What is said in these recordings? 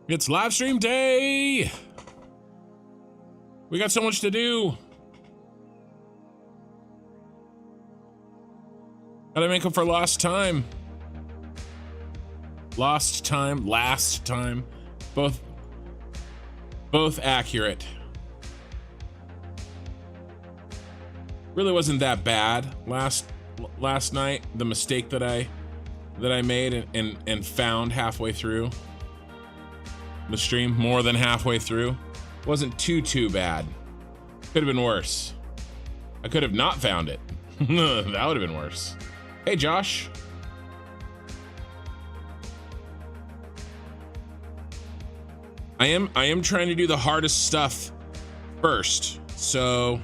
It's live stream day. We got so much to do. Gotta make up for lost time. Lost time, last time. Both accurate. Really wasn't that bad last night. The mistake that I made and found halfway through the stream, more than halfway through, wasn't too bad. Could have been worse. I could have not found it. That would have been worse. Hey, Josh. I am trying to do the hardest stuff first. So,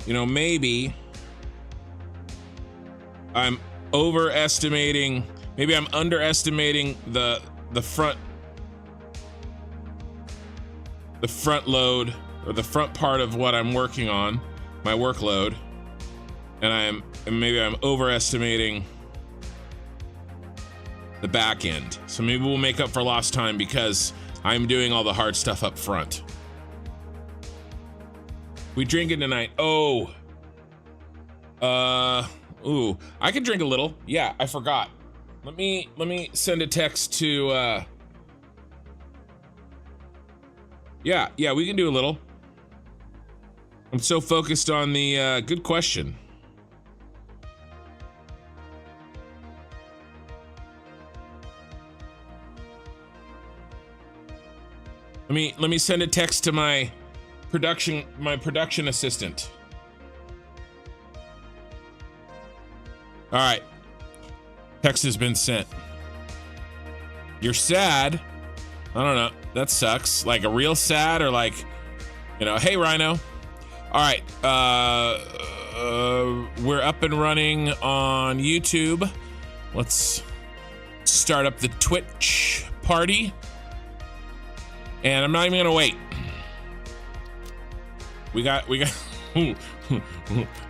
you know, maybe I'm overestimating, maybe I'm underestimating the front load, or the front part of what I'm working on, my workload, and maybe I'm overestimating the back end. So maybe we'll make up for lost time because I'm doing all the hard stuff up front. We drinking tonight. Oh, ooh, I can drink a little. Yeah, I forgot. Let me send a text to yeah, we can do a little. I'm so focused on the good question. Let me send a text to my production assistant. All right. Text has been sent. You're sad. I don't know. That sucks. Like a real sad, or like, you know, hey Rhino. All right. We're up and running on YouTube. Let's start up the Twitch party. And I'm not even gonna wait. We got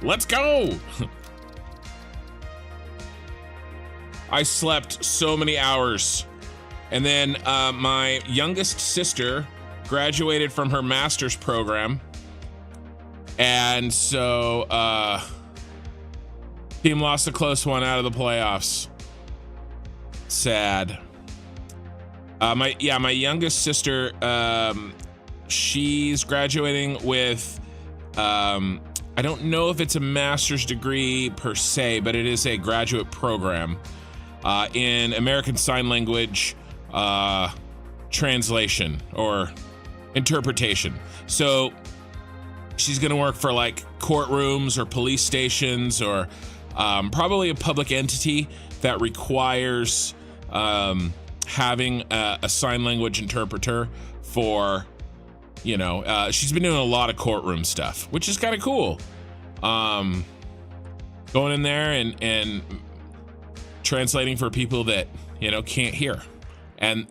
let's go. I slept so many hours. And then my youngest sister graduated from her master's program. And so team lost a close one out of the playoffs. Sad. My youngest sister, she's graduating with, I don't know if it's a master's degree per se, but it is a graduate program in American Sign Language translation or interpretation. So she's gonna work for like courtrooms or police stations, or probably a public entity that requires having a sign language interpreter for, you know, she's been doing a lot of courtroom stuff, which is kind of cool. Going in there and translating for people that, you know, can't hear, and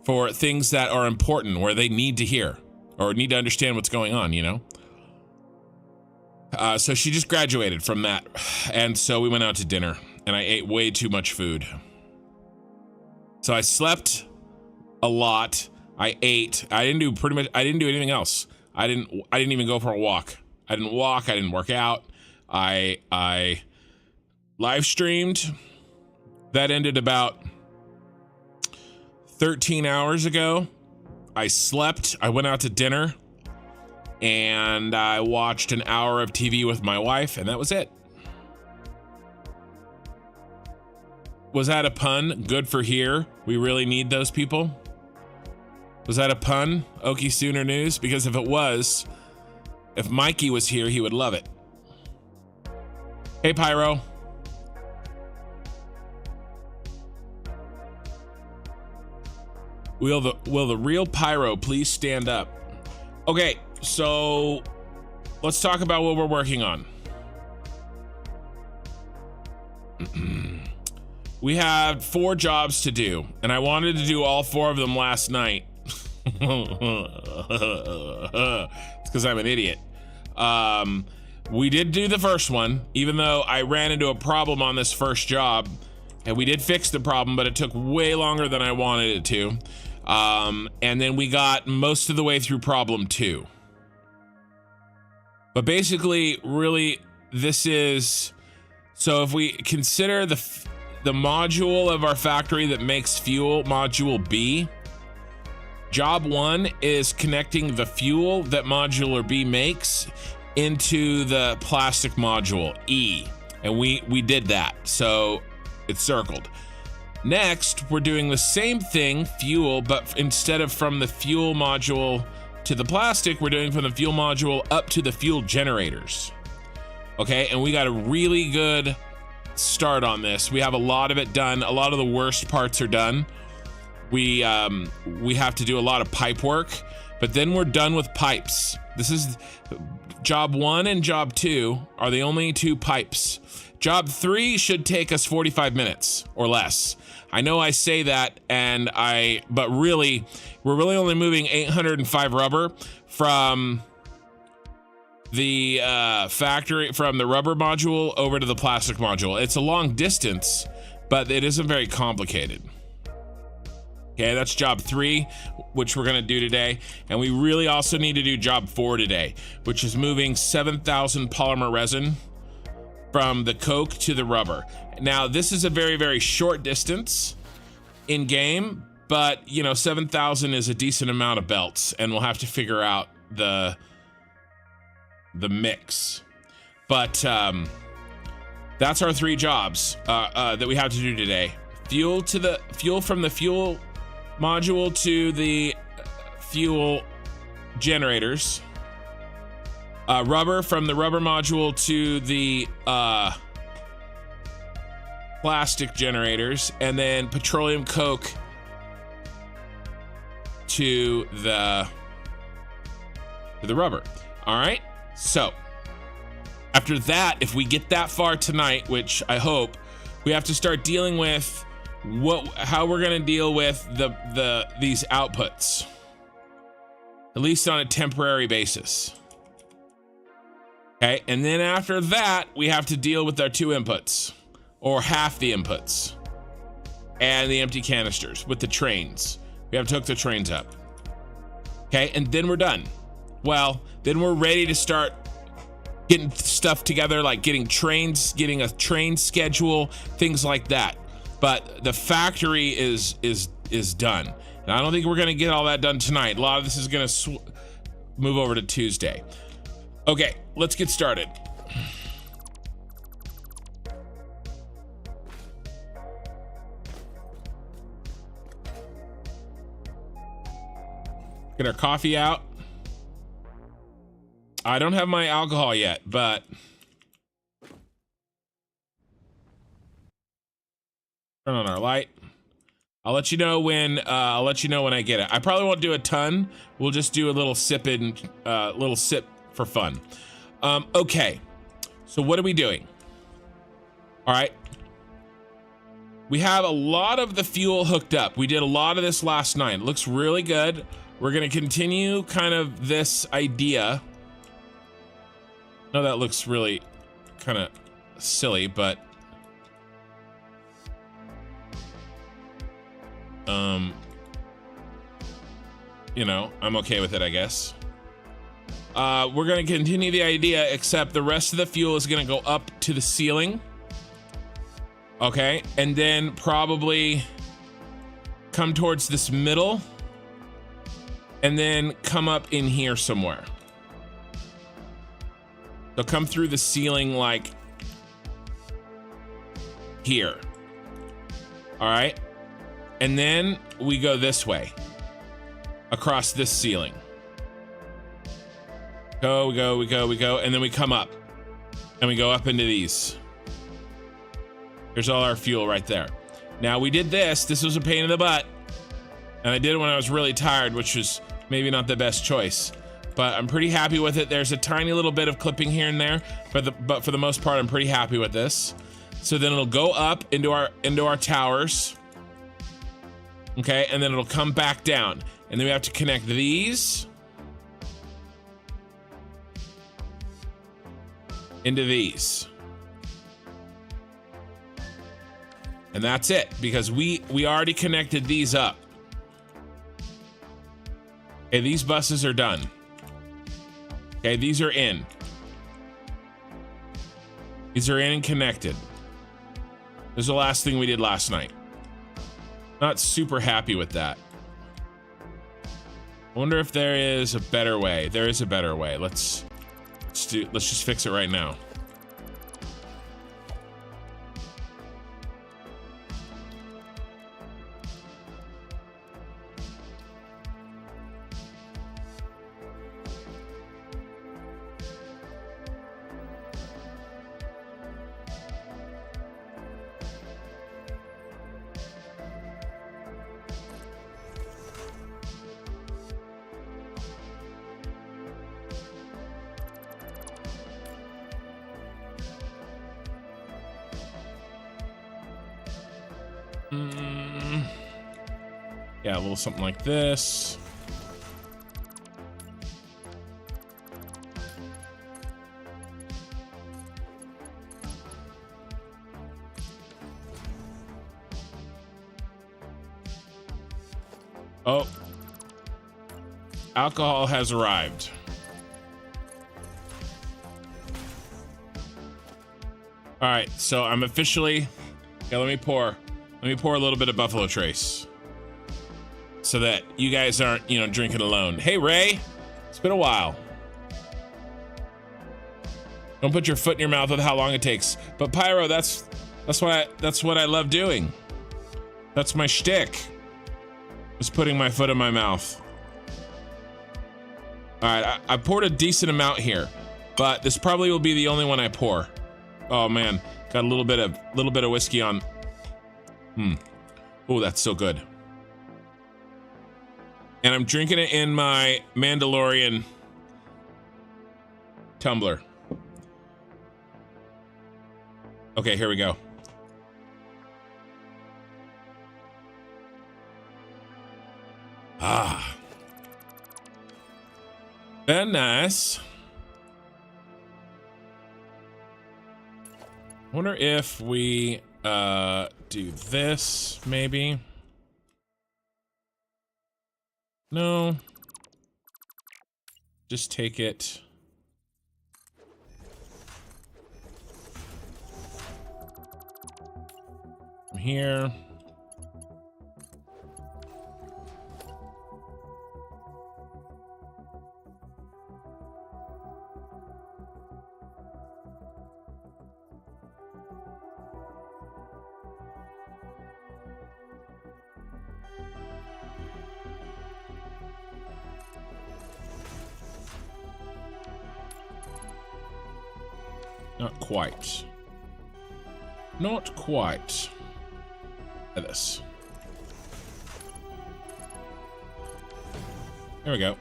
for things that are important where they need to hear or need to understand what's going on, you know. So she just graduated from that, and so we went out to dinner and I ate way too much food. So I slept a lot. I ate. I didn't do anything else. I didn't even go for a walk. I didn't walk. I didn't work out. I live streamed. That ended about 13 hours ago. I slept. I went out to dinner, and I watched an hour of TV with my wife, and that was it. Was that a pun? Good for here. We really need those people. Was that a pun? Okie Sooner News? Because if it was, if Mikey was here, he would love it. Hey, Pyro. Will the real Pyro please stand up? Okay, so let's talk about what we're working on. We had 4 jobs to do, and I wanted to do all 4 of them last night. It's because I'm an idiot. We did do the first one, even though I ran into a problem on this first job And we did fix the problem, but it took way longer than I wanted it to. And then we got most of the way through problem 2. But basically, really, this is... So if we consider the module of our factory that makes fuel, module B, job 1 is connecting the fuel that modular B makes into the plastic module E. And we did that, so it's circled. Next, we're doing the same thing, fuel, but instead of from the fuel module to the plastic, we're doing from the fuel module up to the fuel generators. Okay, and we got a really good start on this. We have a lot of it done. A lot of the worst parts are done. We have to do a lot of pipe work, but then we're done with pipes. This is job 1 and job 2 are the only 2 pipes. Job 3 should take us 45 minutes or less. I know I say that, but really, we're really only moving 805 rubber from the factory, from the rubber module over to the plastic module. It's a long distance, but it isn't very complicated. Okay, that's job 3, which we're gonna do today. And we really also need to do job 4 today, which is moving 7,000 polymer resin from the coke to the rubber. Now, this is a very, very short distance in game, but you know, 7,000 is a decent amount of belts, and we'll have to figure out the mix. But that's our 3 jobs that we have to do today. Fuel from the fuel module to the fuel generators. Rubber from the rubber module to the plastic generators, and then petroleum coke to the rubber. All right. So after that, if we get that far tonight, which I hope, we have to start dealing with how we're going to deal with these outputs, at least on a temporary basis. Okay, and then after that, we have to deal with our 2 inputs, or half the inputs, and the empty canisters with the trains. We have to hook the trains up. Okay, and then we're done. Well, then we're ready to start getting stuff together, like getting trains, getting a train schedule, things like that. But the factory is done. And I don't think we're gonna get all that done tonight. A lot of this is gonna move over to Tuesday. Okay, let's get started. Get our coffee out. I don't have my alcohol yet, but turn on our light. I'll let you know when I get it. I probably won't do a ton. We'll just do a little sip for fun. Okay, so what are we doing? All right, we have a lot of the fuel hooked up. We did a lot of this last night. It looks really good. We're gonna continue kind of this idea. No, that looks really kind of silly, but you know, I'm okay with it, I guess. We're gonna continue the idea, except the rest of the fuel is gonna go up to the ceiling. Okay, and then probably come towards this middle, and then come up in here somewhere. They'll come through the ceiling like here. All right, and then we go this way across this ceiling. We go, and then we come up and we go up into these. There's all our fuel right there. Now we did this. This was a pain in the butt, and I did it when I was really tired, which was maybe not the best choice, but I'm pretty happy with it. There's a tiny little bit of clipping here and there, but for the most part, I'm pretty happy with this. So then it'll go up into our towers. Okay, and then it'll come back down, and then we have to connect these into these. And that's it, because we already connected these up. Okay, these buses are done. Okay, these are in. These are in and connected. This is the last thing we did last night. Not super happy with that. I wonder if there is a better way. There is a better way. Let's just fix it right now. Yeah, a little something like this. Oh, alcohol has arrived. All right, so I'm officially, yeah, let me pour a little bit of Buffalo Trace so that you guys aren't, you know, drinking alone. Hey, Ray, it's been a while. Don't put your foot in your mouth with how long it takes. But Pyro, that's what I love doing. That's my shtick. Just putting my foot in my mouth. All right, I poured a decent amount here, but this probably will be the only one I pour. Oh man, got a little bit of whiskey on. Oh, that's so good. And I'm drinking it in my Mandalorian tumbler. Okay, here we go. Ah. Very nice. I wonder if we do this, maybe. No. Just take it. From here. Not quite. Not quite. At this. There we go.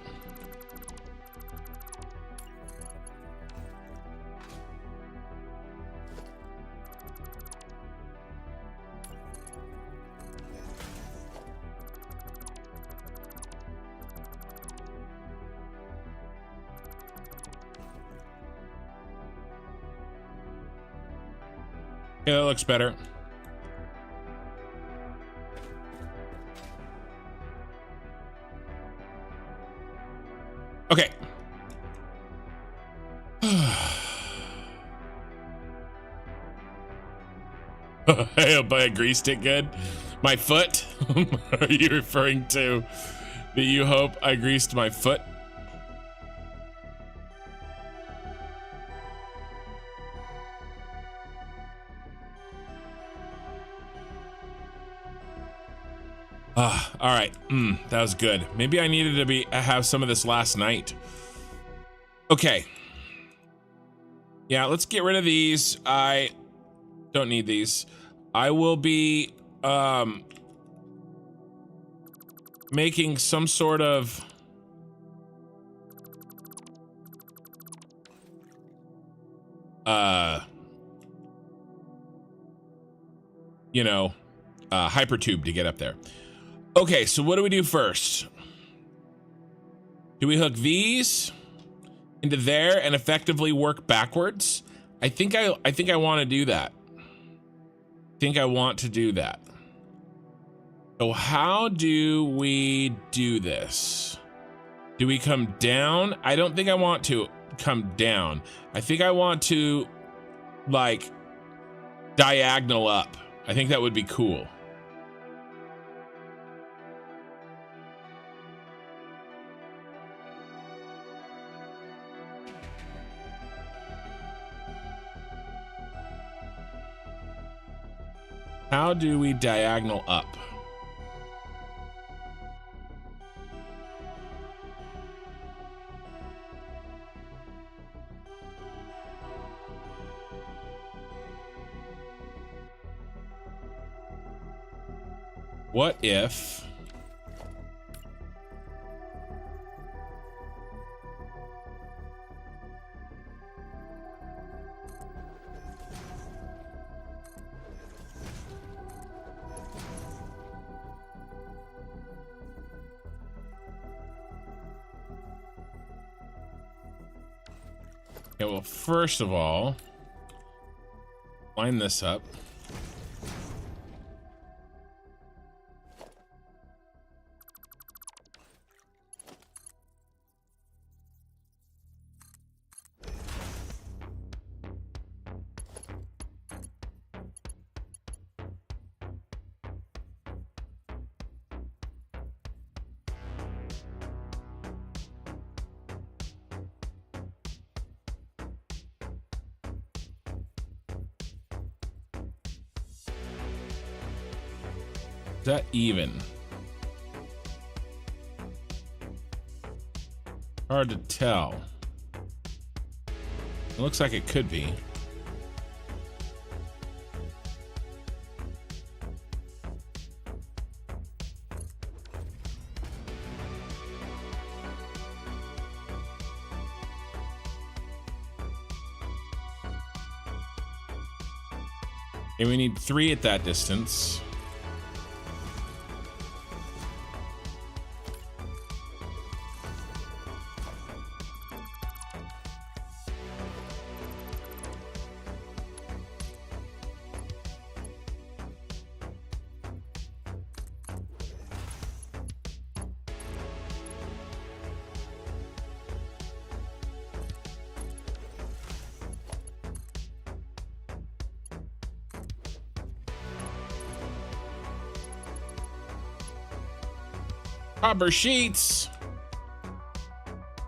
Yeah, that looks better. Okay. I hope I greased it good. My foot? Are you referring to that you hope I greased my foot? All right. That was good. Maybe I needed to have some of this last night. Okay. Yeah, let's get rid of these. I don't need these. I will be making some sort of hyper tube to get up there. Okay, so what do we do first? Do we hook these into there and effectively work backwards? I think I want to do that. think I want to do that. So how do we do this? Do we come down? I don't think I want to come down. I think I want to, like, diagonal up. I think that would be cool. How do we diagonal up? What if okay, well, first of all, line this up. Is that even? Hard to tell. It looks like it could be. And we need 3 at that distance. Rubber sheets.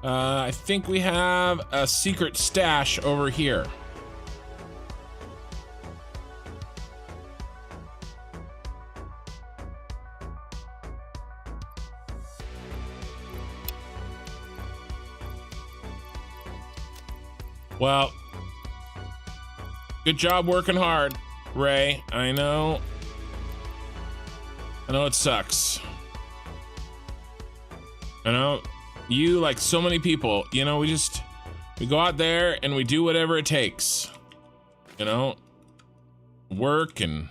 I think we have a secret stash over here. Well, good job working hard, Ray. I know it sucks. I know you, like so many people, you know, we go out there and we do whatever it takes, you know, work and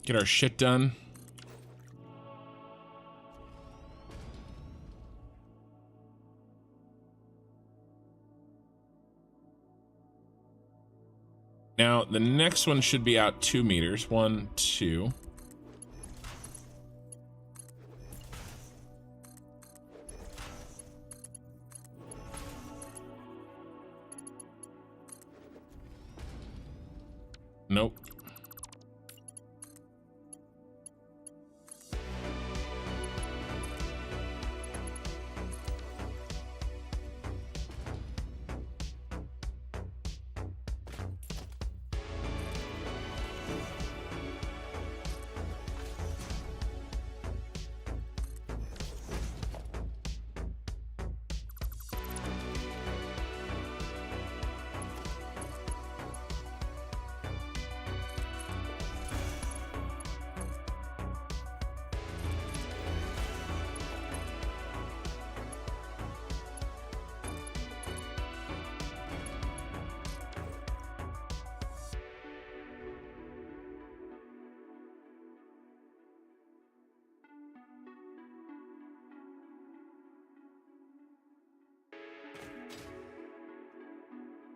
get our shit done. Now the next one should be out 2 meters. 1, 2. Nope.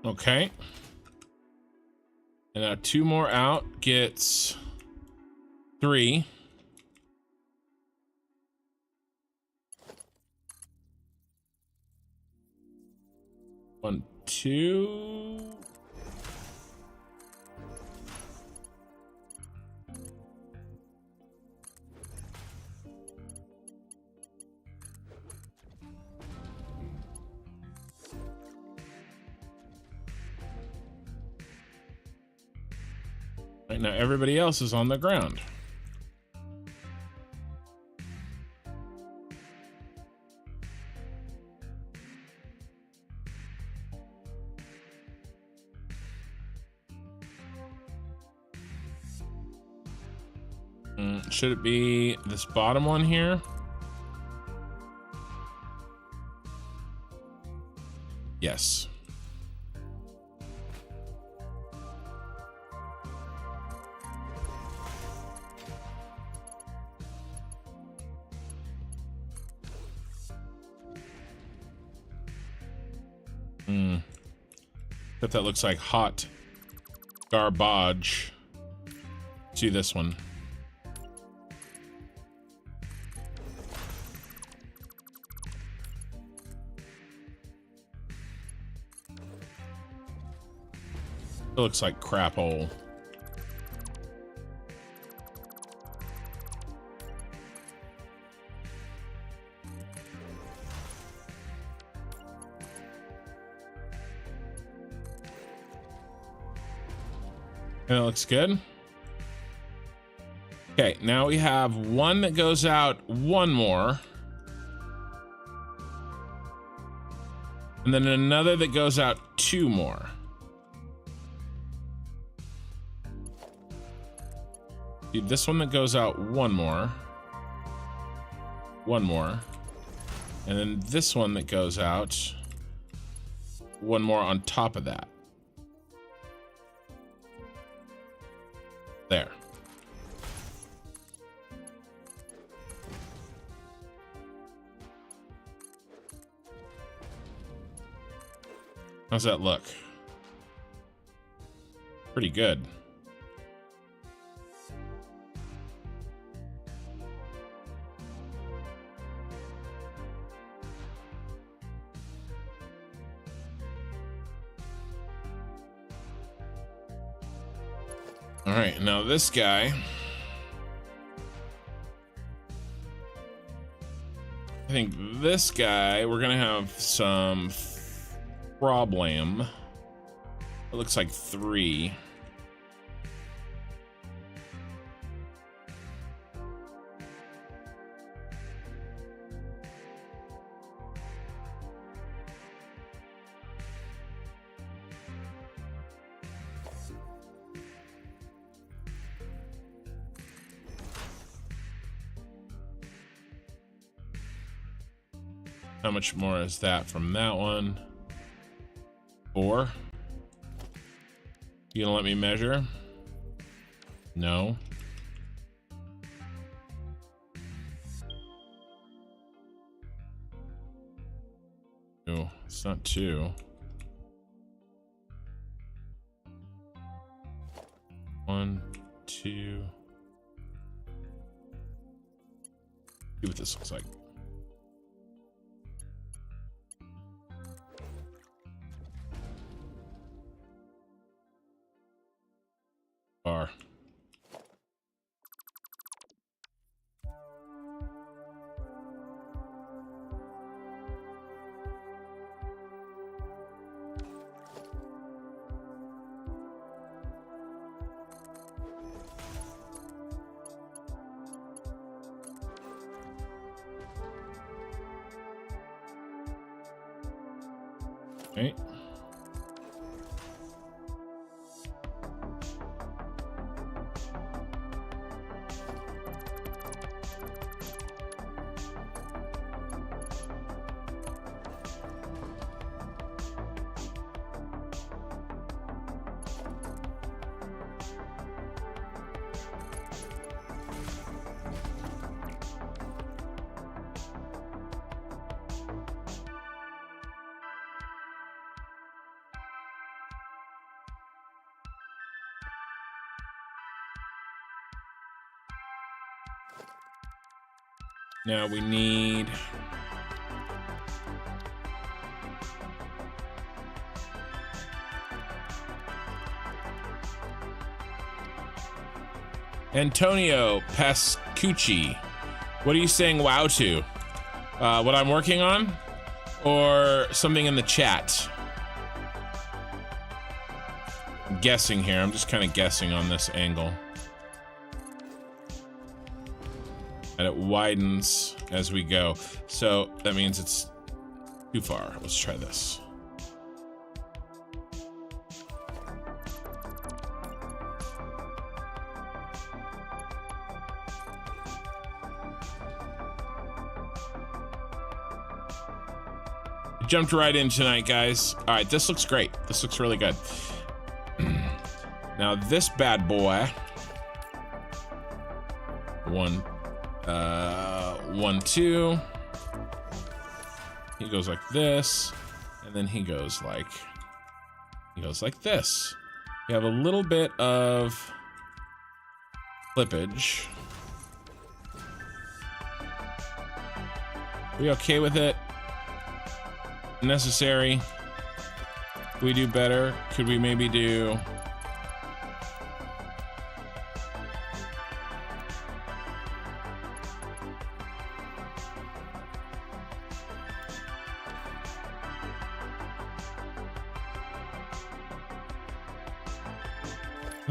Okay. And now 2 more out gets 3. One, 2. Right now, everybody else is on the ground. Should it be this bottom one here? Yes. That looks like hot garbage. See this one. It looks like crap hole. And it looks good. Okay, now we have one that goes out 1 more. And then another that goes out 2 more. Dude, this one that goes out 1 more. 1 more. And then this one that goes out 1 more on top of that. There. How's that look? Pretty good. All right, now this guy, I think this guy, we're gonna have some problem. It looks like 3. How much more is that from that one? 4. You gonna let me measure? No. No, it's not 2. 1, 2. See what this looks like. Bar. Okay. Now we need... Antonio Pascucci. What are you saying wow to? What I'm working on? Or something in the chat? I'm guessing here. I'm just kind of guessing on this angle. And it widens as we go. So that means it's too far. Let's try this. Jumped right in tonight, guys. All right, this looks great. This looks really good. Now this bad boy, 1, 2. He goes like this, and then he goes like this. You have a little bit of clippage. Are we okay with it? Necessary? Could we do better? Could we maybe do...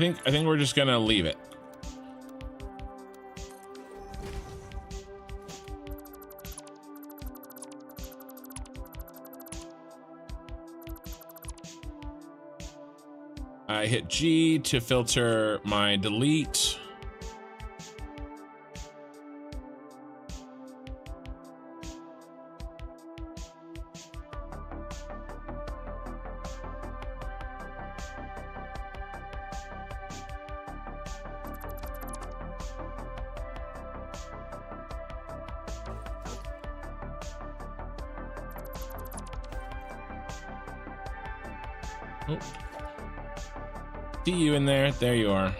I think we're just gonna leave it. I hit G to filter my delete. Oh. See you in there. There you are.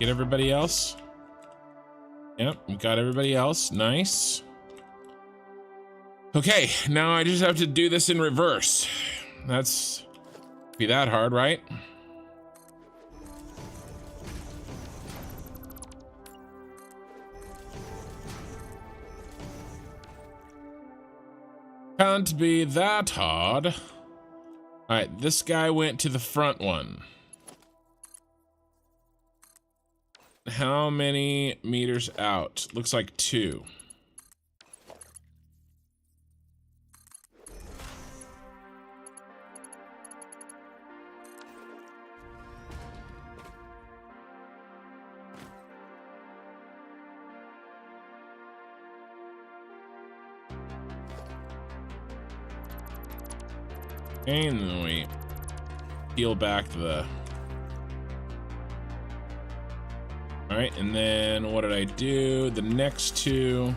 Get everybody else. Yep, we got everybody else. Nice. Okay, now I just have to do this in reverse. That's be that hard, right? Can't be that hard. All right, this guy went to the front one. How many meters out? Looks like 2. And then we peel back the... All right, and then what did I do? The next 2,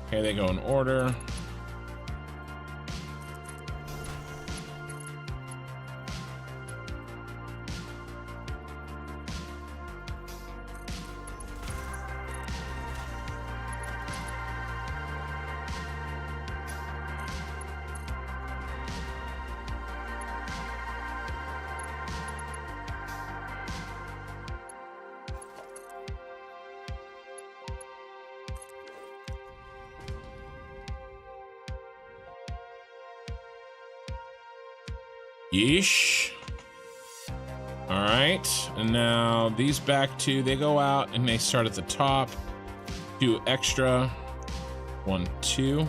okay, they go in order. Yeesh. All right, and now these back 2, they go out and they start at the top. 2 extra. 1, 2.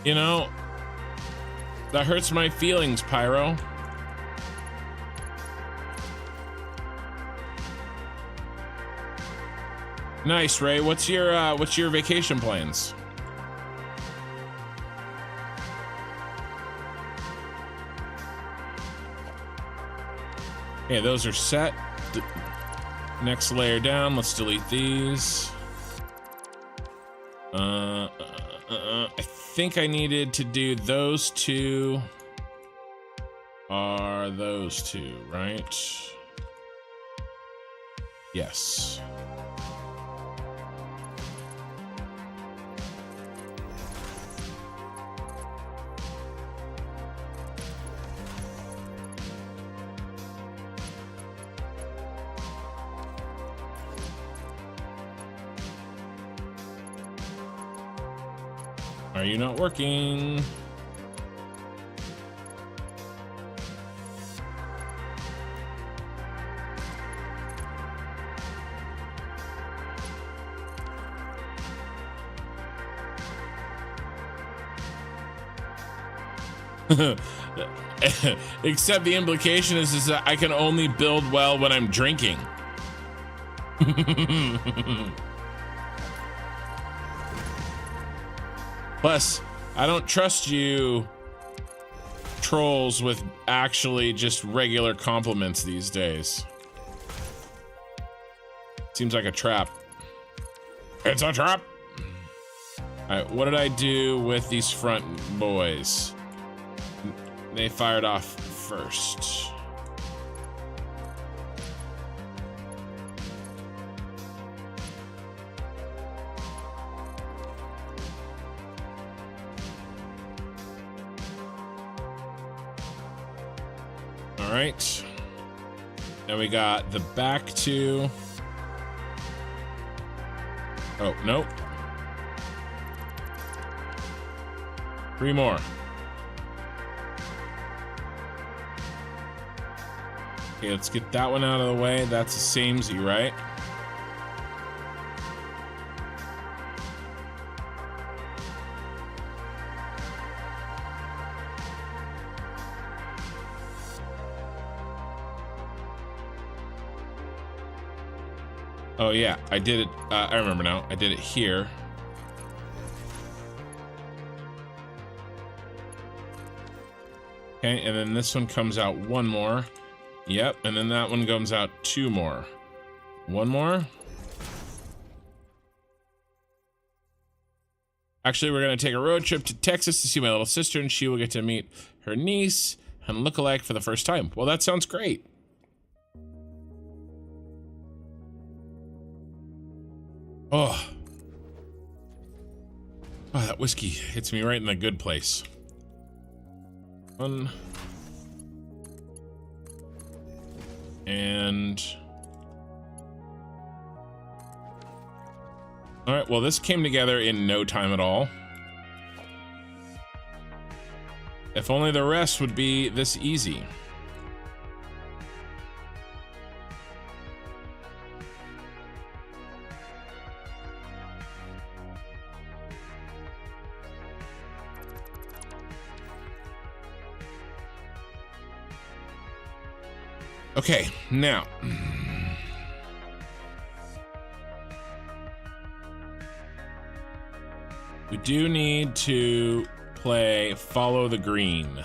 You know, that hurts my feelings, Pyro. Nice, Ray. What's your vacation plans? Okay, those are set. Next layer down, let's delete these. I think I needed to do those two. Are those two, right? Yes. Are you not working? Except the implication is that I can only build well when I'm drinking. Plus, I don't trust you trolls with actually just regular compliments these days. Seems like a trap. It's a trap. All right, what did I do with these front boys? They fired off first. All right. Now we got the back two. Oh, nope. 3 more. Okay, let's get that one out of the way. That's a samey, right? Oh yeah, I did it. I remember now. I did it here. Okay, and then this one comes out 1 more. Yep, and then that one comes out 2 more. 1 more. Actually, we're gonna take a road trip to Texas to see my little sister, and she will get to meet her niece and lookalike for the first time. Well, that sounds great. Oh, that whiskey hits me right in the good place. 1 and all right, well, this came together in no time at all. If only the rest would be this easy. Okay, now we do need to play Follow the Green.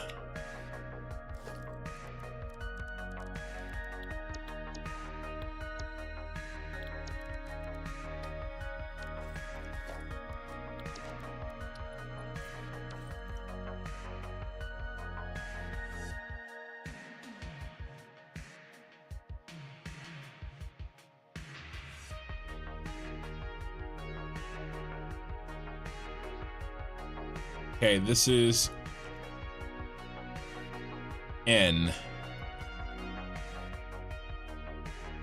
Okay, this is N.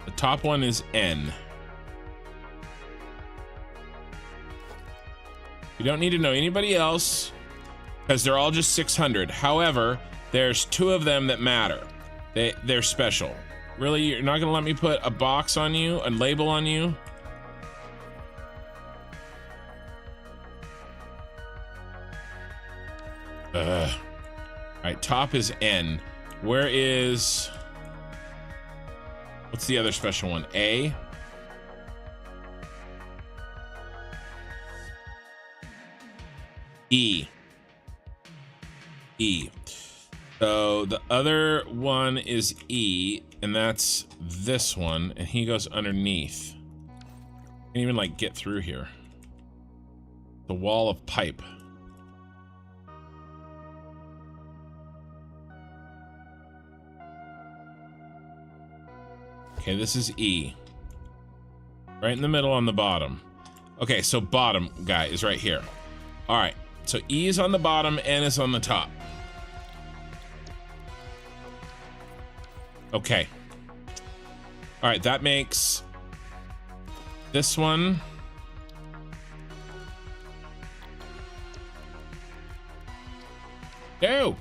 The top one is N. You don't need to know anybody else because they're all just 600. However, there's 2 of them that matter. They're special. Really, you're not gonna let me put a box on you, a label on you? All right, top is N. Where is... What's the other special one? A? E. E. So the other one is E. and that's this one, and he goes underneath. Can't even like get through here. The wall of pipe. Okay, this is E. Right in the middle on the bottom. Okay, so bottom guy is right here. All right, so E is on the bottom, N is on the top. Okay. All right, that makes this one. No.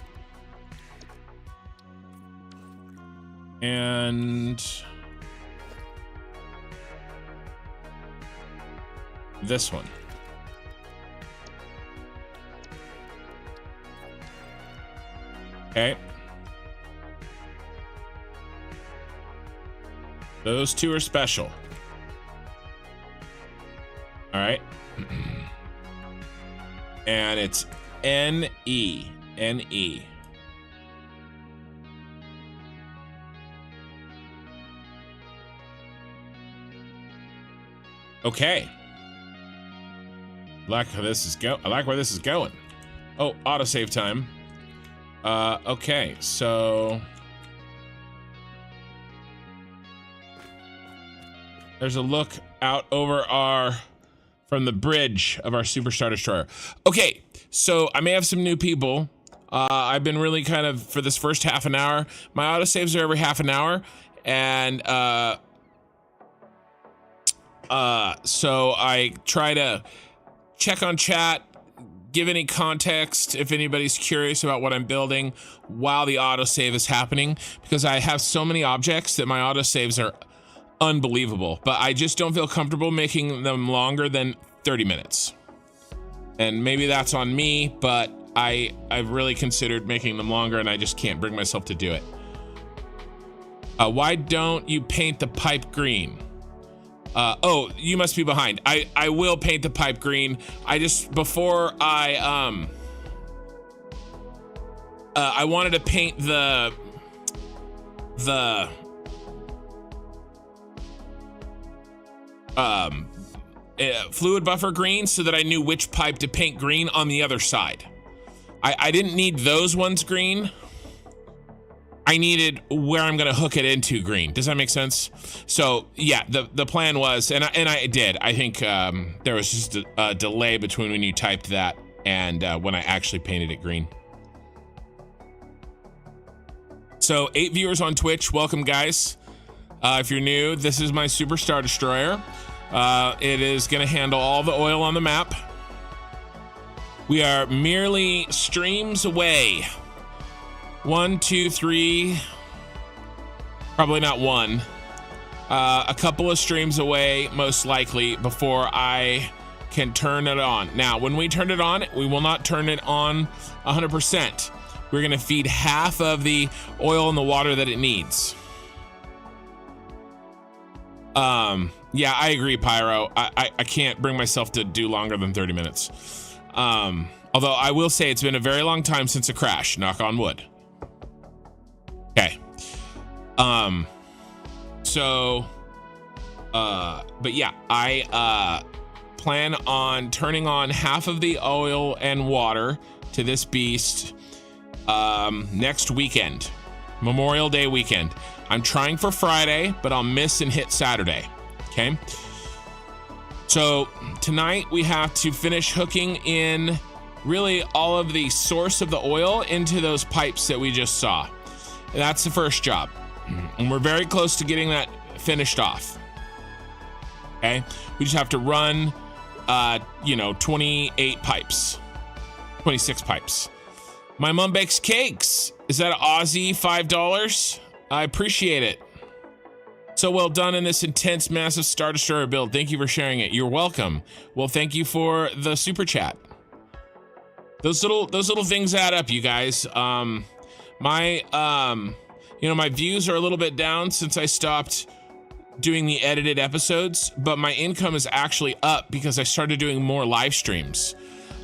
And this one. Okay. Those two are special. All right. And it's N-E. N-E. Okay. I like where this is going. Oh, autosave time. Okay, so there's a look out over from the bridge of our Superstar Destroyer. Okay, so I may have some new people. I've been really kind of, for this first half an hour, my autosaves are every half an hour, and so I try to check on chat, give any context if anybody's curious about what I'm building while the autosave is happening, because I have so many objects that my autosaves are unbelievable, but I just don't feel comfortable making them longer than 30 minutes. And maybe that's on me, but I've really considered making them longer and I just can't bring myself to do it. Why don't you paint the pipe green? Oh, you must be behind. I will paint the pipe green. I just, before I wanted to paint the fluid buffer green so that I knew which pipe to paint green on the other side. I didn't need those ones green. I needed where I'm gonna hook it into green. Does that make sense? So yeah, the plan was, and I did. I think there was just a delay between when you typed that and when I actually painted it green. So 8 viewers on Twitch, welcome guys. If you're new, this is my Superstar Destroyer. It is gonna handle all the oil on the map. We are merely streams away. 1, 2, 3, probably not one. A couple of streams away, most likely, before I can turn it on. Now, when we turn it on, we will not turn it on 100%. We're gonna feed half of the oil and the water that it needs. Yeah, I agree, Pyro. I can't bring myself to do longer than 30 minutes. Although I will say it's been a very long time since a crash, knock on wood. Okay. But yeah, I plan on turning on half of the oil and water to this beast next weekend, Memorial Day weekend. I'm trying for Friday, but I'll miss and hit Saturday. Okay. So tonight we have to finish hooking in really all of the source of the oil into those pipes that we just saw. That's the first job, and we're very close to getting that finished off. Okay, we just have to run 28 pipes, 26 pipes. My mom bakes cakes. Is that an Aussie $5? I appreciate it. So well done in this intense, massive Star Destroyer build. Thank you for sharing it. You're welcome. Well, thank you for the super chat. Those little things add up, you guys. My views are a little bit down since I stopped doing the edited episodes, but my income is actually up because I started doing more live streams.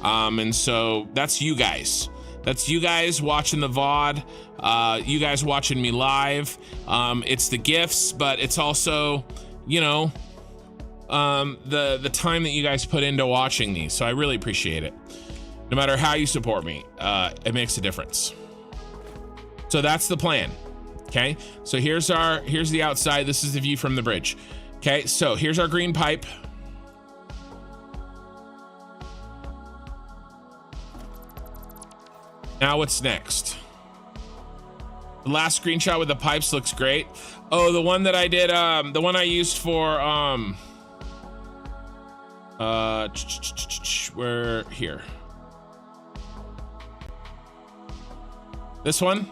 And so that's you guys. That's you guys watching the VOD, you guys watching me live. It's the gifts, but it's also, you know, the time that you guys put into watching these. So I really appreciate it. No matter how you support me, it makes a difference. So that's the plan. Okay, so here's the outside. This is the view from the bridge. Okay, so here's our green pipe. Now what's next? The last screenshot with the pipes looks great. Oh, the one that I did, the one I used for, where, here. This one?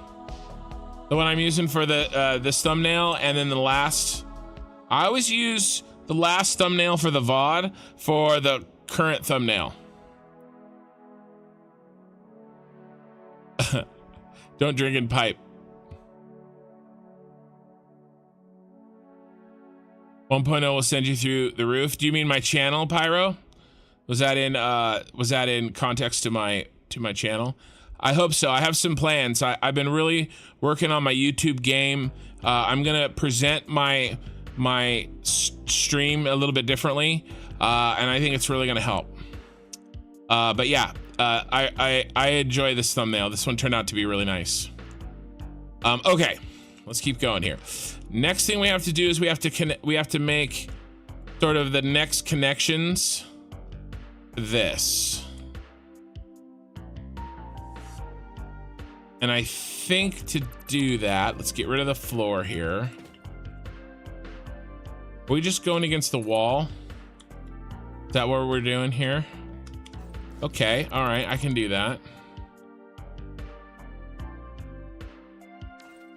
The one I'm using for the this thumbnail, and then the last. I always use the last thumbnail for the VOD for the current thumbnail. Don't drink and pipe. 1.0 will send you through the roof. Do you mean my channel, Pyro? Was that in context to my channel? I hope so. I have some plans. I've been really working on my YouTube game. I'm gonna present my stream a little bit differently, and I think it's really gonna help. But yeah, I enjoy this thumbnail. This one turned out to be really nice. Okay, let's keep going here. Next thing we have to do is we have to make sort of the next connections. This. And I think to do that, let's get rid of the floor here. Are we just going against the wall? Is that what we're doing here? Okay, all right, I can do that.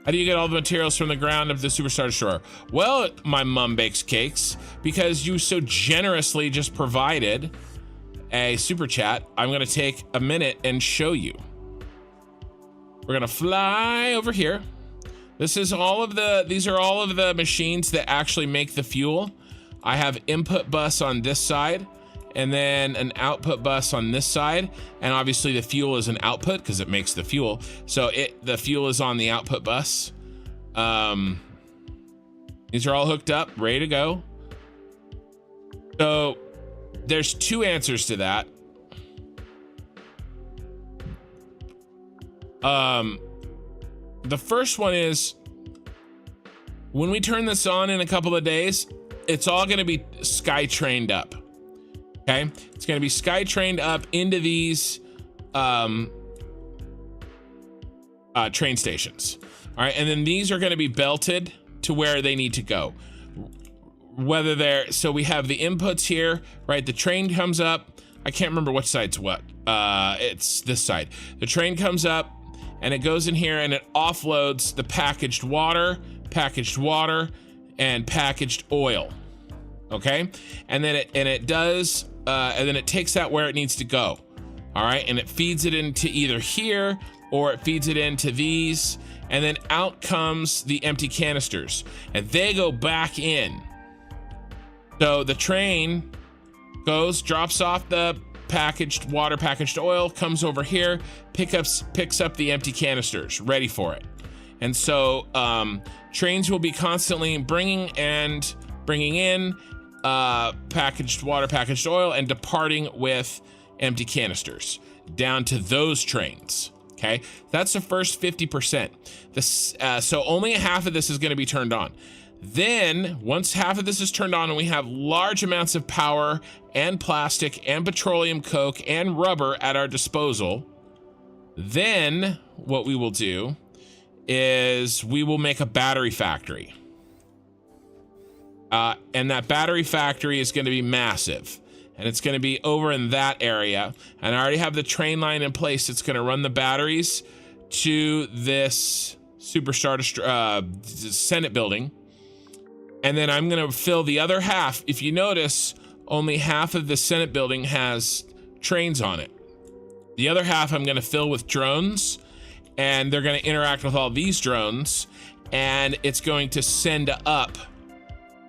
How do you get all the materials from the ground of the Superstar Destroyer? Well, my mom bakes cakes, because you so generously just provided a super chat. I'm gonna take a minute and show you. We're gonna fly over here. These are all of the machines that actually make the fuel. I have input bus on this side, and then an output bus on this side, and obviously the fuel is an output because it makes the fuel. So the fuel is on the output bus. These are all hooked up, ready to go. So there's two answers to that. The first one is, when we turn this on in a couple of days, it's all going to be sky trained up. Okay, it's going to be sky trained up into these train stations. All right, and then these are going to be belted to where they need to go. Whether they're, so we have the inputs here, right? The train comes up. I can't remember which side's what. It's this side. The train comes up and it goes in here and it offloads the packaged water, and packaged oil. Okay, and then it does, and then it takes that where it needs to go. All right, and it feeds it into either here or it feeds it into these, and then out comes the empty canisters, and they go back in. So the train goes, drops off the packaged water, packaged oil, comes over here, picks up the empty canisters, ready for it. And so trains will be constantly bringing in packaged water, packaged oil, and departing with empty canisters down to those trains. Okay, that's the first 50%. So only half of this is going to be turned on. Then once half of this is turned on and we have large amounts of power and plastic and petroleum coke and rubber at our disposal, then what we will do is we will make a battery factory. And that battery factory is going to be massive, and it's going to be over in that area. And I already have the train line in place. It's going to run the batteries to this Superstar Senate Building. And then I'm going to fill the other half. If you notice, only half of the Senate Building has trains on it. The other half I'm going to fill with drones, and they're going to interact with all these drones, and it's going to send up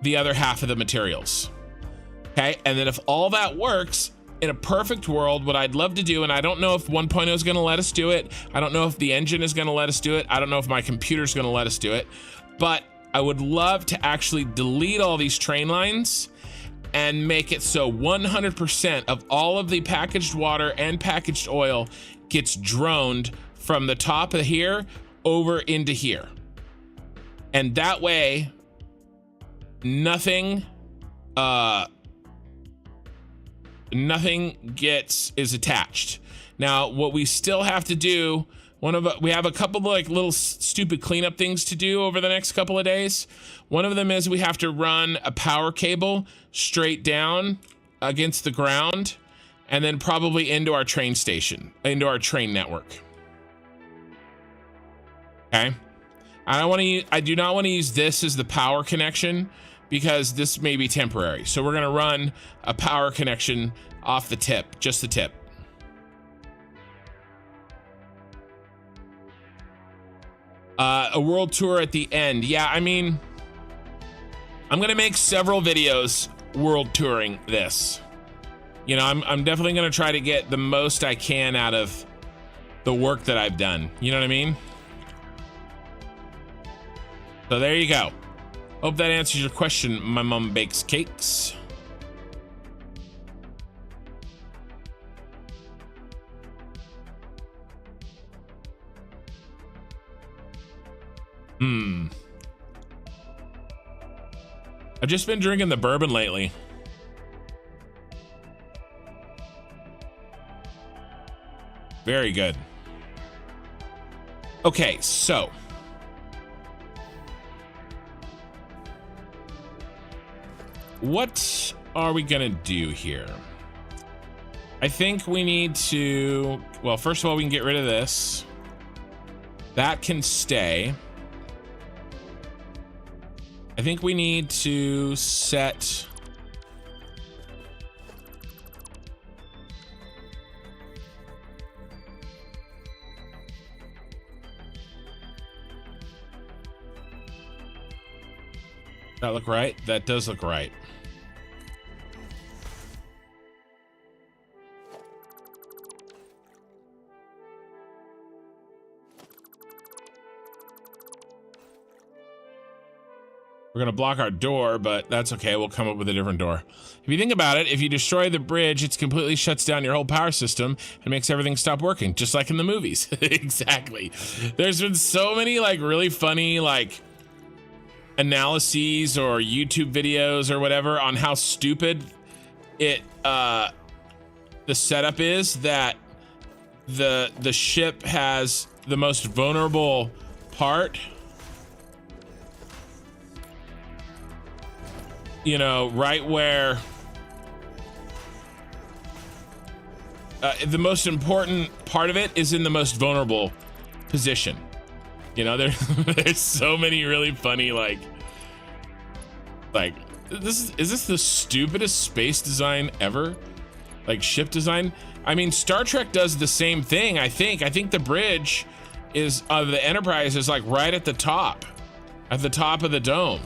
the other half of the materials. Okay, and then if all that works, in a perfect world, what I'd love to do, and I don't know if 1.0 is going to let us do it. I don't know if the engine is going to let us do it. I don't know if my computer is going to let us do it. But I would love to actually delete all these train lines and make it so 100% of all of the packaged water and packaged oil gets droned from the top of here over into here. And that way, nothing is attached. Now, what we still have to do, we have a couple of like little stupid cleanup things to do over the next couple of days. One of them is we have to run a power cable straight down against the ground and then probably into our train station, into our train network. Okay. I do not want to use this as the power connection because this may be temporary. So we're going to run a power connection off the tip, just the tip. A world tour at the end. Yeah, I mean, I'm going to make several videos world touring this. You know, I'm definitely going to try to get the most I can out of the work that I've done. You know what I mean? So there you go. Hope that answers your question. My mom bakes cakes. I've just been drinking the bourbon lately. Very good. Okay, so what are we gonna do here? I think we need to, well, first of all, we can get rid of this. That can stay. I think we need to set that look right? That does look right. We're gonna block our door, but that's okay. We'll come up with a different door. If you think about it, if you destroy the bridge, it completely shuts down your whole power system and makes everything stop working, just like in the movies. Exactly. There's been so many like really funny like analyses or YouTube videos or whatever on how stupid it the setup is, that the ship has the most vulnerable part, you know, right where the most important part of it is in the most vulnerable position. You know, there's so many really funny like is this the stupidest space design ever? Like ship design? I mean, Star Trek does the same thing. I think the bridge is of the Enterprise is like right at the top of the dome.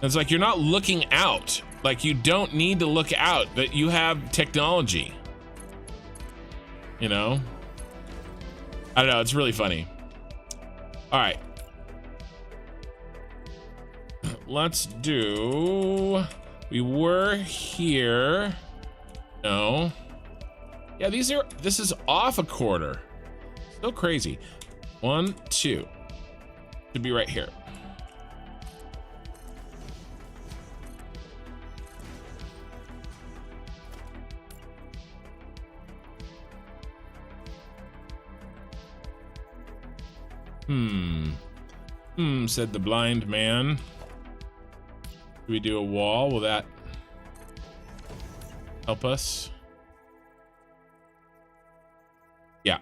It's like you're not looking out. Like you don't need to look out, but you have technology. You know? I don't know, it's really funny. All right. Let's do, we were here. No. Yeah, this is off a quarter. So crazy. 1, 2. Should be right here. Said the blind man. Do we do a wall? Will that help us? Yeah.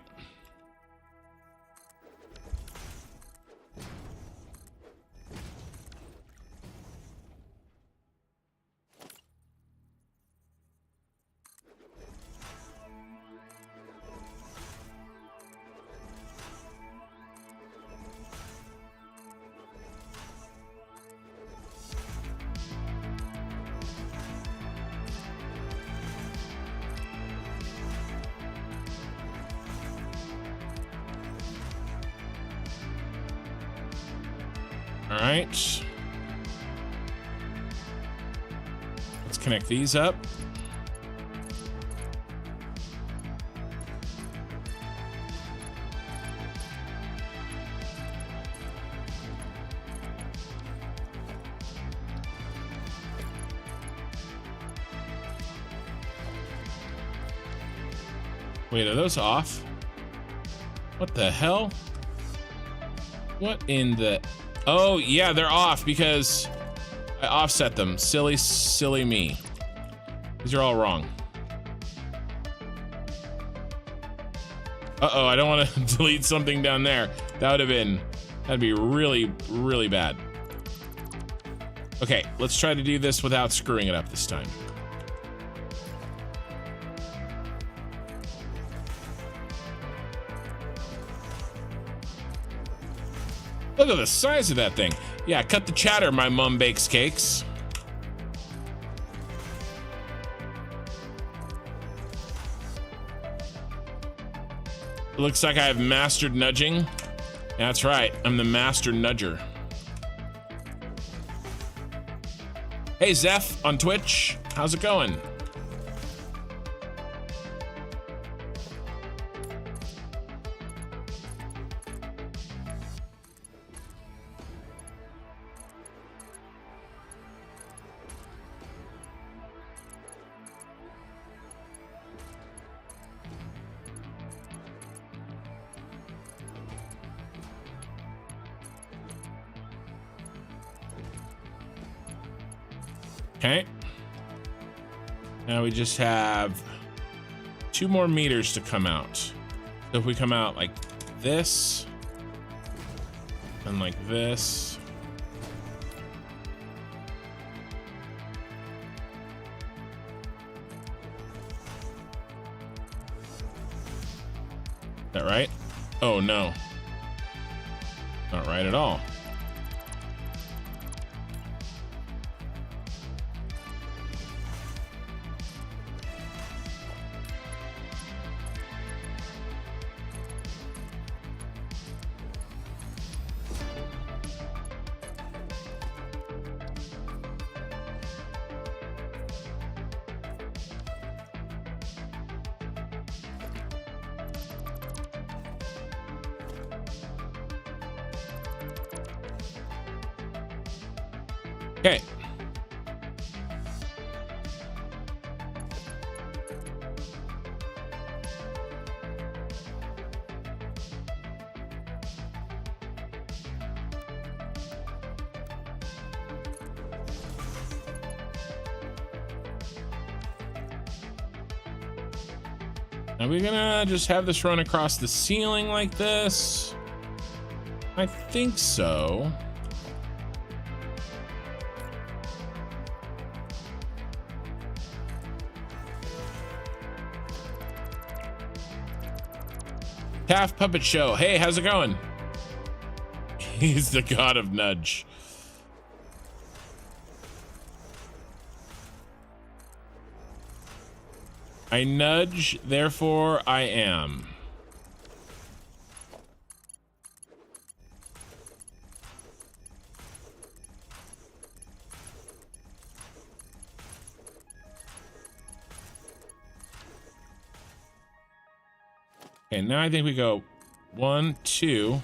All right. Let's connect these up. Wait, are those off? What the hell? What in the... Oh, yeah, they're off because I offset them. Silly, silly me. These are all wrong. Uh-oh, I don't want to delete something down there. That'd be really, really bad. Okay, let's try to do this without screwing it up this time. Look at the size of that thing. Yeah, cut the chatter, my mom bakes cakes. It looks like I have mastered nudging. That's right, I'm the master nudger. Hey, Zeph on Twitch, how's it going? Okay. Now we just have 2 more meters to come out. So if we come out like this and like this. Is that right? Oh no. Not right at all. Okay. Are we gonna just have this run across the ceiling like this? I think so. Half Puppet Show. Hey, how's it going? He's the god of nudge. I nudge, therefore I am. Okay, now I think we go 1, 2.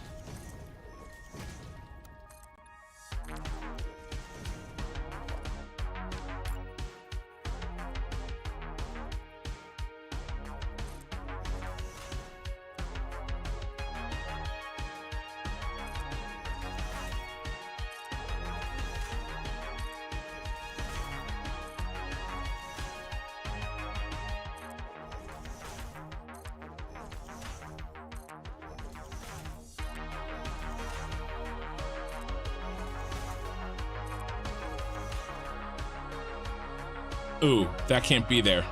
Ooh, that can't be there.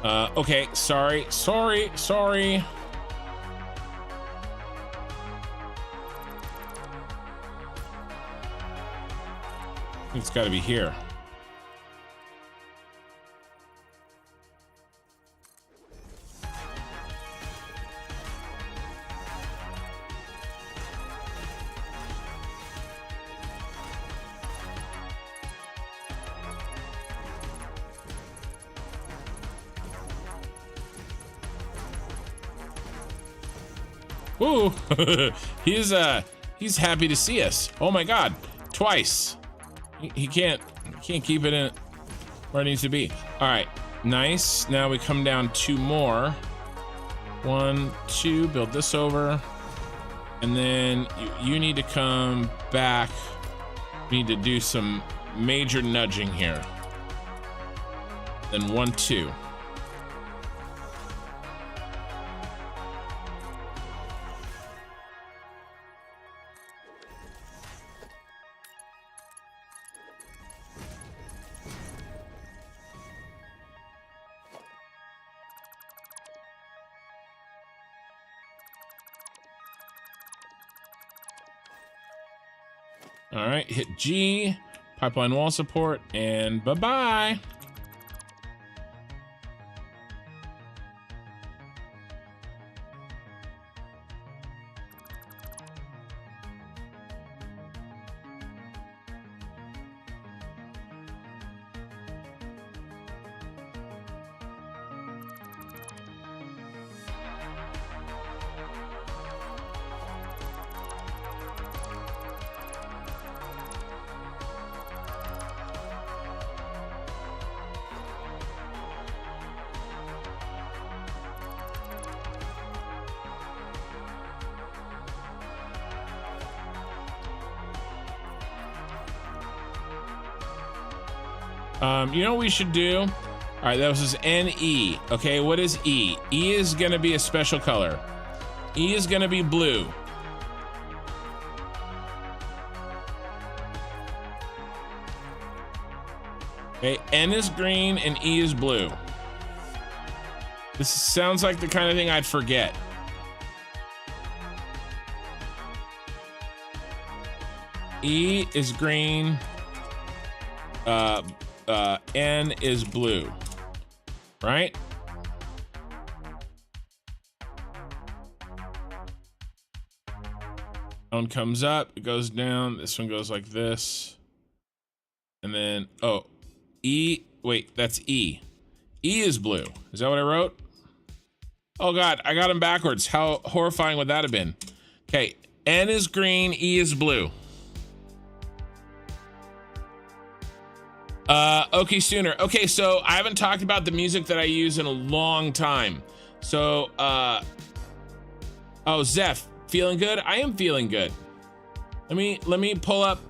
Okay, sorry. It's got to be here. Ooh, he's happy to see us. Oh my God, twice. He can't keep it in where it needs to be. All right, nice. Now we come down 2 more. 1, 2, build this over. And then you need to come back. We need to do some major nudging here. Then 1, 2. All right, hit G, pipeline wall support, and bye-bye. You know what we should do? All right, that was NE. Okay, what is E? E is gonna be a special color. E is gonna be blue. Okay, N is green and E is blue. This sounds like the kind of thing I'd forget. E is green. N is blue, right? One comes up, it goes down. This one goes like this. And then, oh, E, wait, that's E. E is blue. Is that what I wrote? Oh God, I got them backwards. How horrifying would that have been? Okay, N is green, E is blue. Okay, Sooner. Okay, so I haven't talked about the music that I use in a long time. So, oh, Zeph, feeling good? I am feeling good. Let me pull up,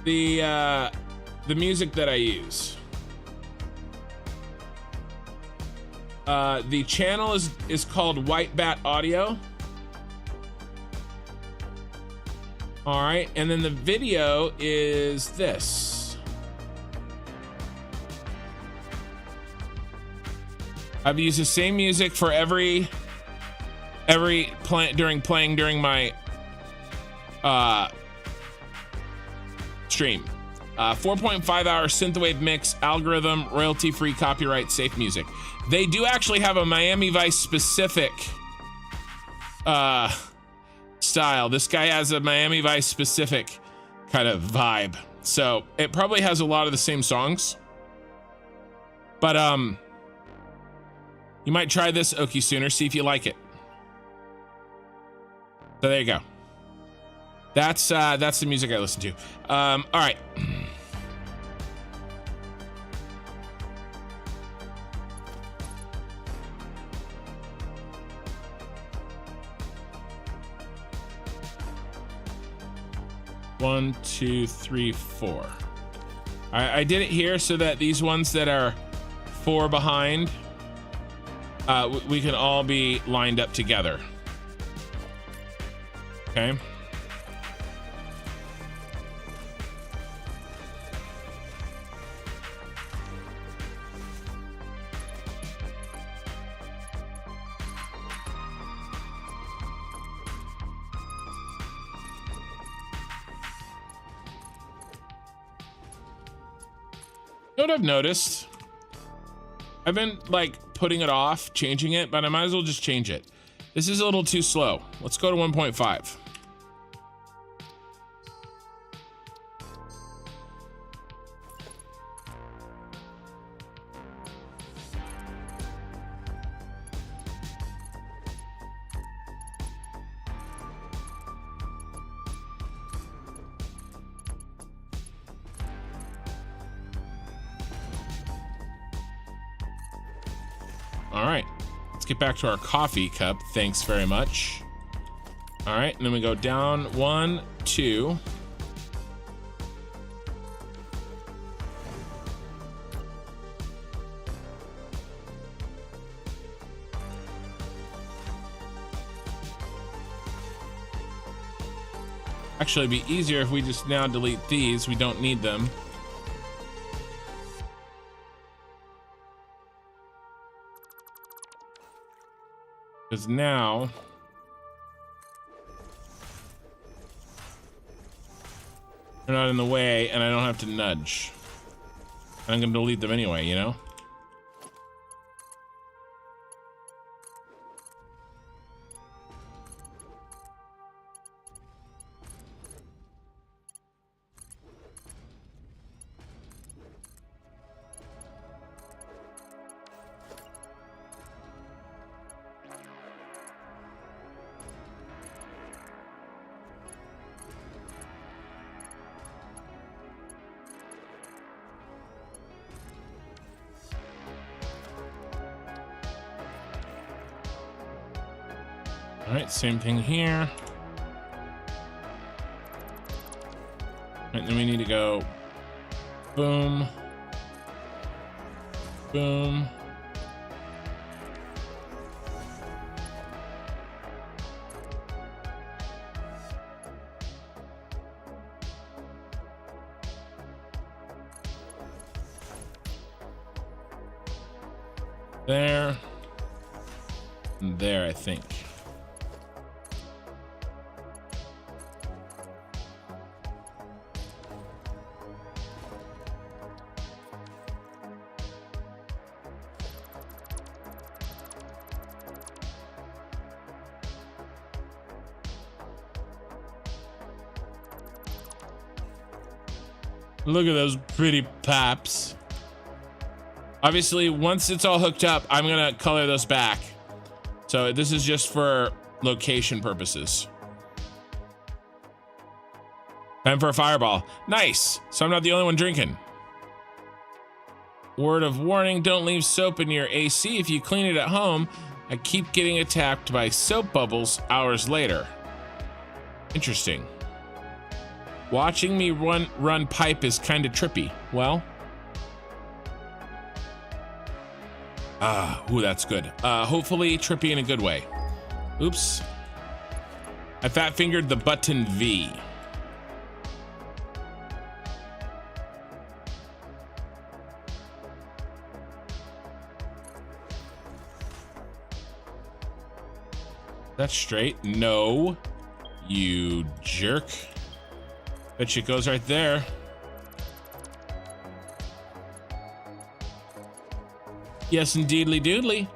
the music that I use. The channel is called White Bat Audio. All right, and then the video is this. I've used the same music for every playing during my stream. 4.5 hour synthwave mix, algorithm, royalty free, copyright safe music. They do actually have a Miami Vice specific style. This guy has a Miami Vice specific kind of vibe, so it probably has a lot of the same songs, but you might try this, Okie Sooner, see if you like it. So there you go. That's the music I listen to. All right. One, two, three, 4. I did it here so that these ones that are 4 behind, we can all be lined up together. Okay. You know what I've noticed? I've been like putting it off, changing it, but I might as well just change it. This is a little too slow. Let's go to 1.5. All right, let's get back to our coffee cup. Thanks very much. All right, and then we go down 1, 2. Actually, it'd be easier if we just now delete these. We don't need them. Because now they're not in the way and I don't have to nudge. I'm gonna delete them anyway, you know? All right, same thing here. And then we need to go boom, boom. There, and there, I think. Look at those pretty paps. Obviously, once it's all hooked up, I'm gonna color those back. So this is just for location purposes. Time for a fireball. Nice. So I'm not the only one drinking. Word of warning, don't leave soap in your AC if you clean it at home. I keep getting attacked by soap bubbles hours later. Interesting. Watching me run pipe is kind of trippy. Well. Ooh, that's good. Hopefully trippy in a good way. Oops. I fat fingered the button V. That's straight. No, you jerk. Bet you it goes right there. Yes, indeedly doodly.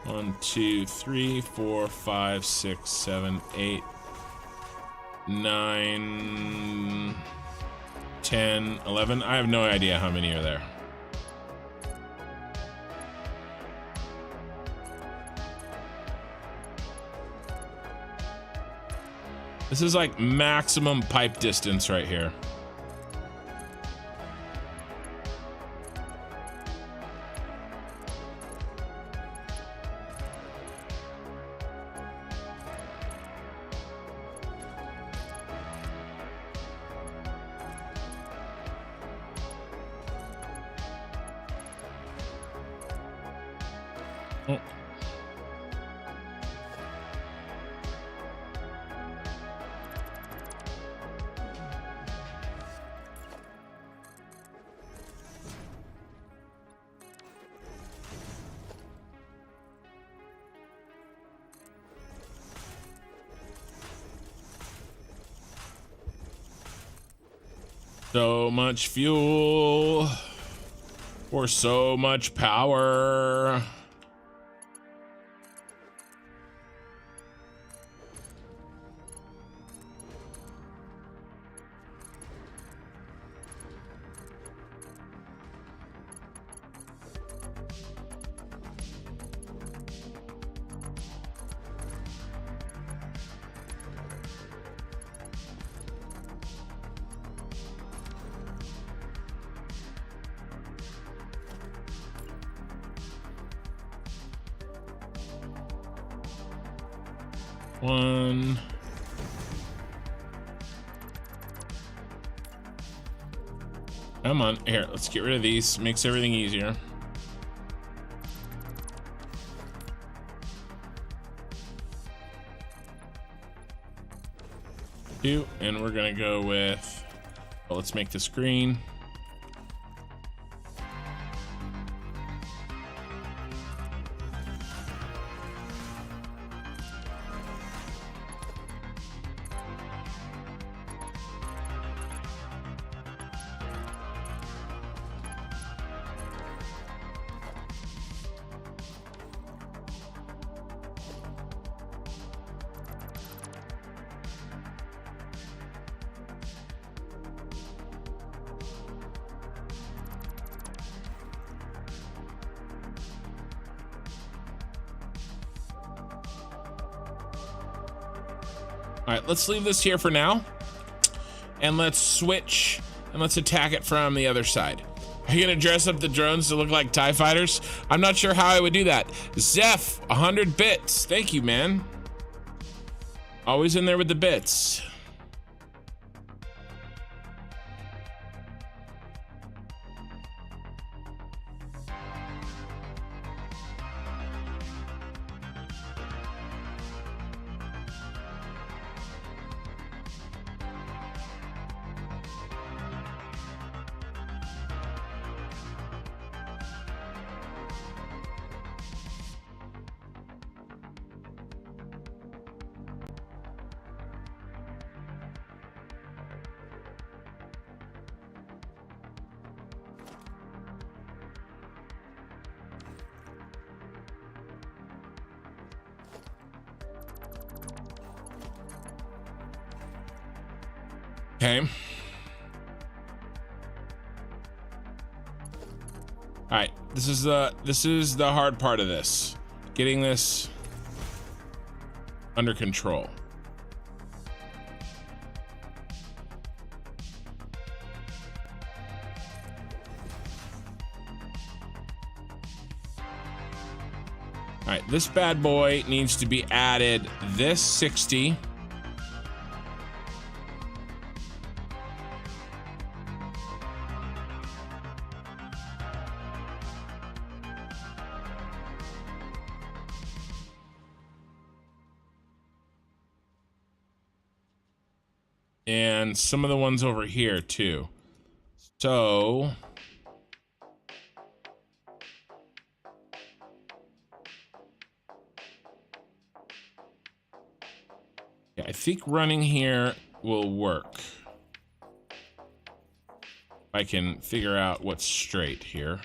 One, 2, 3, 4, 5, 6, 7, 8, 9, 10, 11. I have no idea how many are there. This is like maximum pipe distance right here. Oh. So much fuel for so much power. One. Come on, here, let's get rid of these. Makes everything easier. Two, and we're gonna go with, well, let's make this green. All right, let's leave this here for now, and let's switch and let's attack it from the other side. Are you gonna dress up the drones to look like TIE fighters? I'm not sure how I would do that. Zeph, 100 bits. Thank you, man. Always in there with the bits. Okay. All right, this is the hard part of this. Getting this under control. All right, this bad boy needs to be added this 60. And some of the ones over here too. So yeah, I think running here will work. I can figure out what's straight here.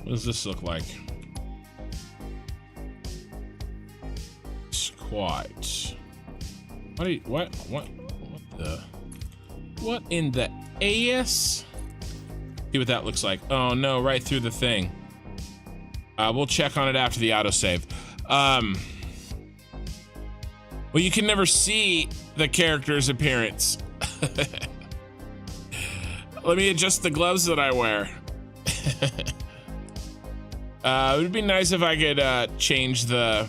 What does this look like? Squat. What in the ass? See what that looks like. Oh no, right through the thing. We'll check on it after the autosave. Well, you can never see the character's appearance. Let me adjust the gloves that I wear. It would be nice if I could change the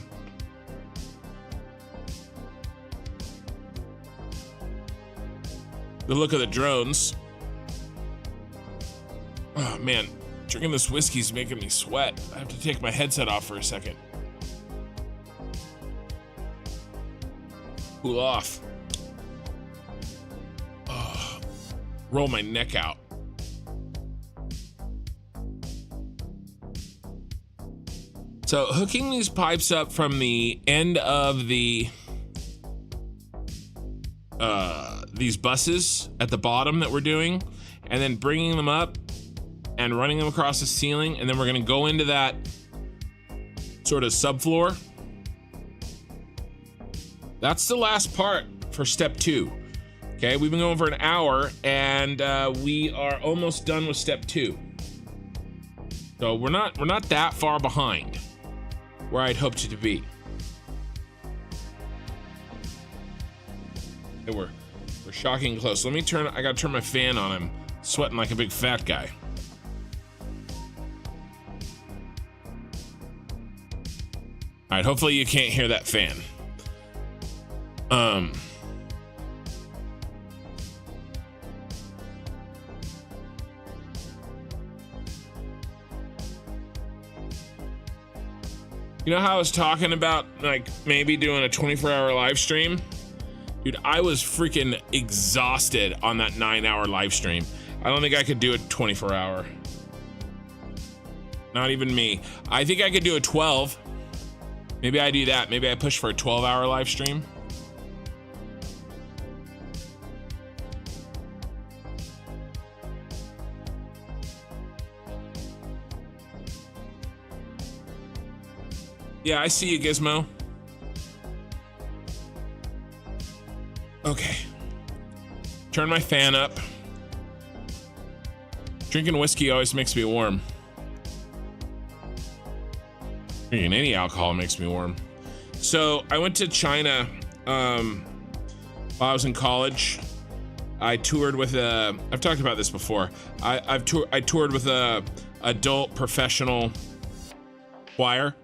look of the drones. Oh man, drinking this whiskey's making me sweat. I have to take my headset off for a second. Cool off. Oh, roll my neck out. So hooking these pipes up from the end of the these buses at the bottom that we're doing, and then bringing them up and running them across the ceiling, and then we're gonna go into that sort of subfloor. That's the last part for step 2. Okay, we've been going for an hour, and we are almost done with step 2. So we're not that far behind where I'd hoped it to be. Okay, we're shocking close. Let me I gotta turn my fan on. I'm sweating like a big fat guy. All right, hopefully you can't hear that fan. You know how I was talking about like maybe doing a 24-hour live stream? Dude, I was freaking exhausted on that 9-hour live stream. I don't think I could do a 24-hour. Not even me. I think I could do a 12. Maybe I do that. Maybe I push for a 12-hour live stream. Yeah, I see you, Gizmo. Okay. Turn my fan up. Drinking whiskey always makes me warm. Drinking any alcohol makes me warm. So I went to China while I was in college. I toured with I've talked about this before. I toured with a adult professional choir,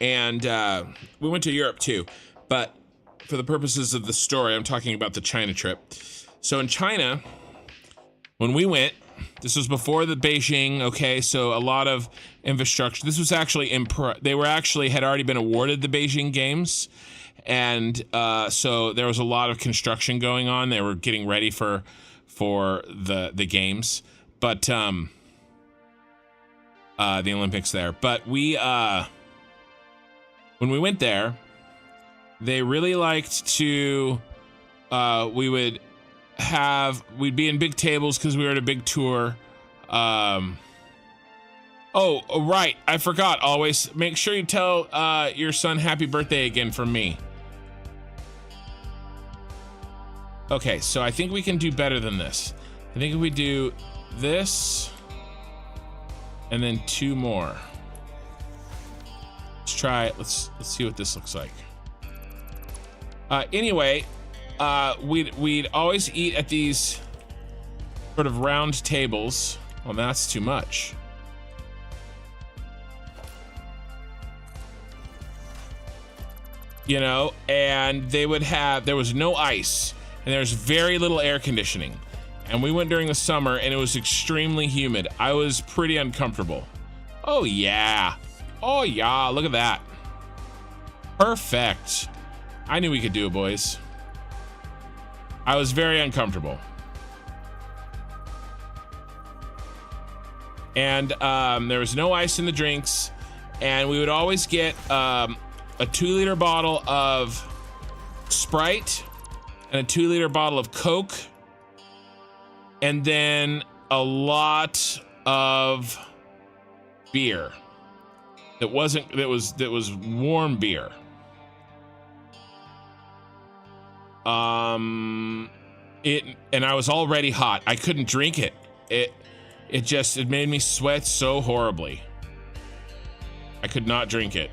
and we went to Europe too. But for the purposes of the story, I'm talking about the China trip. So in China, when we went, this was before the Beijing, okay, so a lot of infrastructure. This was actually had already been awarded the Beijing Games, and so there was a lot of construction going on. They were getting ready for the games, but the Olympics there. But we when we went there, they really liked to we'd be in big tables because we were at a big tour. Oh, right, I forgot. Always make sure you tell your son happy birthday again from me. Okay, so I think we can do better than this. I think if we do this and then 2 more. Let's try it. Let's see what this looks like. Anyway, we'd always eat at these sort of round tables. Well, that's too much. You know, and there was no ice, and there's very little air conditioning. And we went during the summer, and it was extremely humid. I was pretty uncomfortable. Oh yeah. Oh yeah, look at that. Perfect. I knew we could do it, boys. I was very uncomfortable. And there was no ice in the drinks, and we would always get a 2-liter bottle of Sprite and a 2-liter bottle of Coke, and then a lot of beer. That was warm beer. And I was already hot. I couldn't drink it. It made me sweat so horribly. I could not drink it.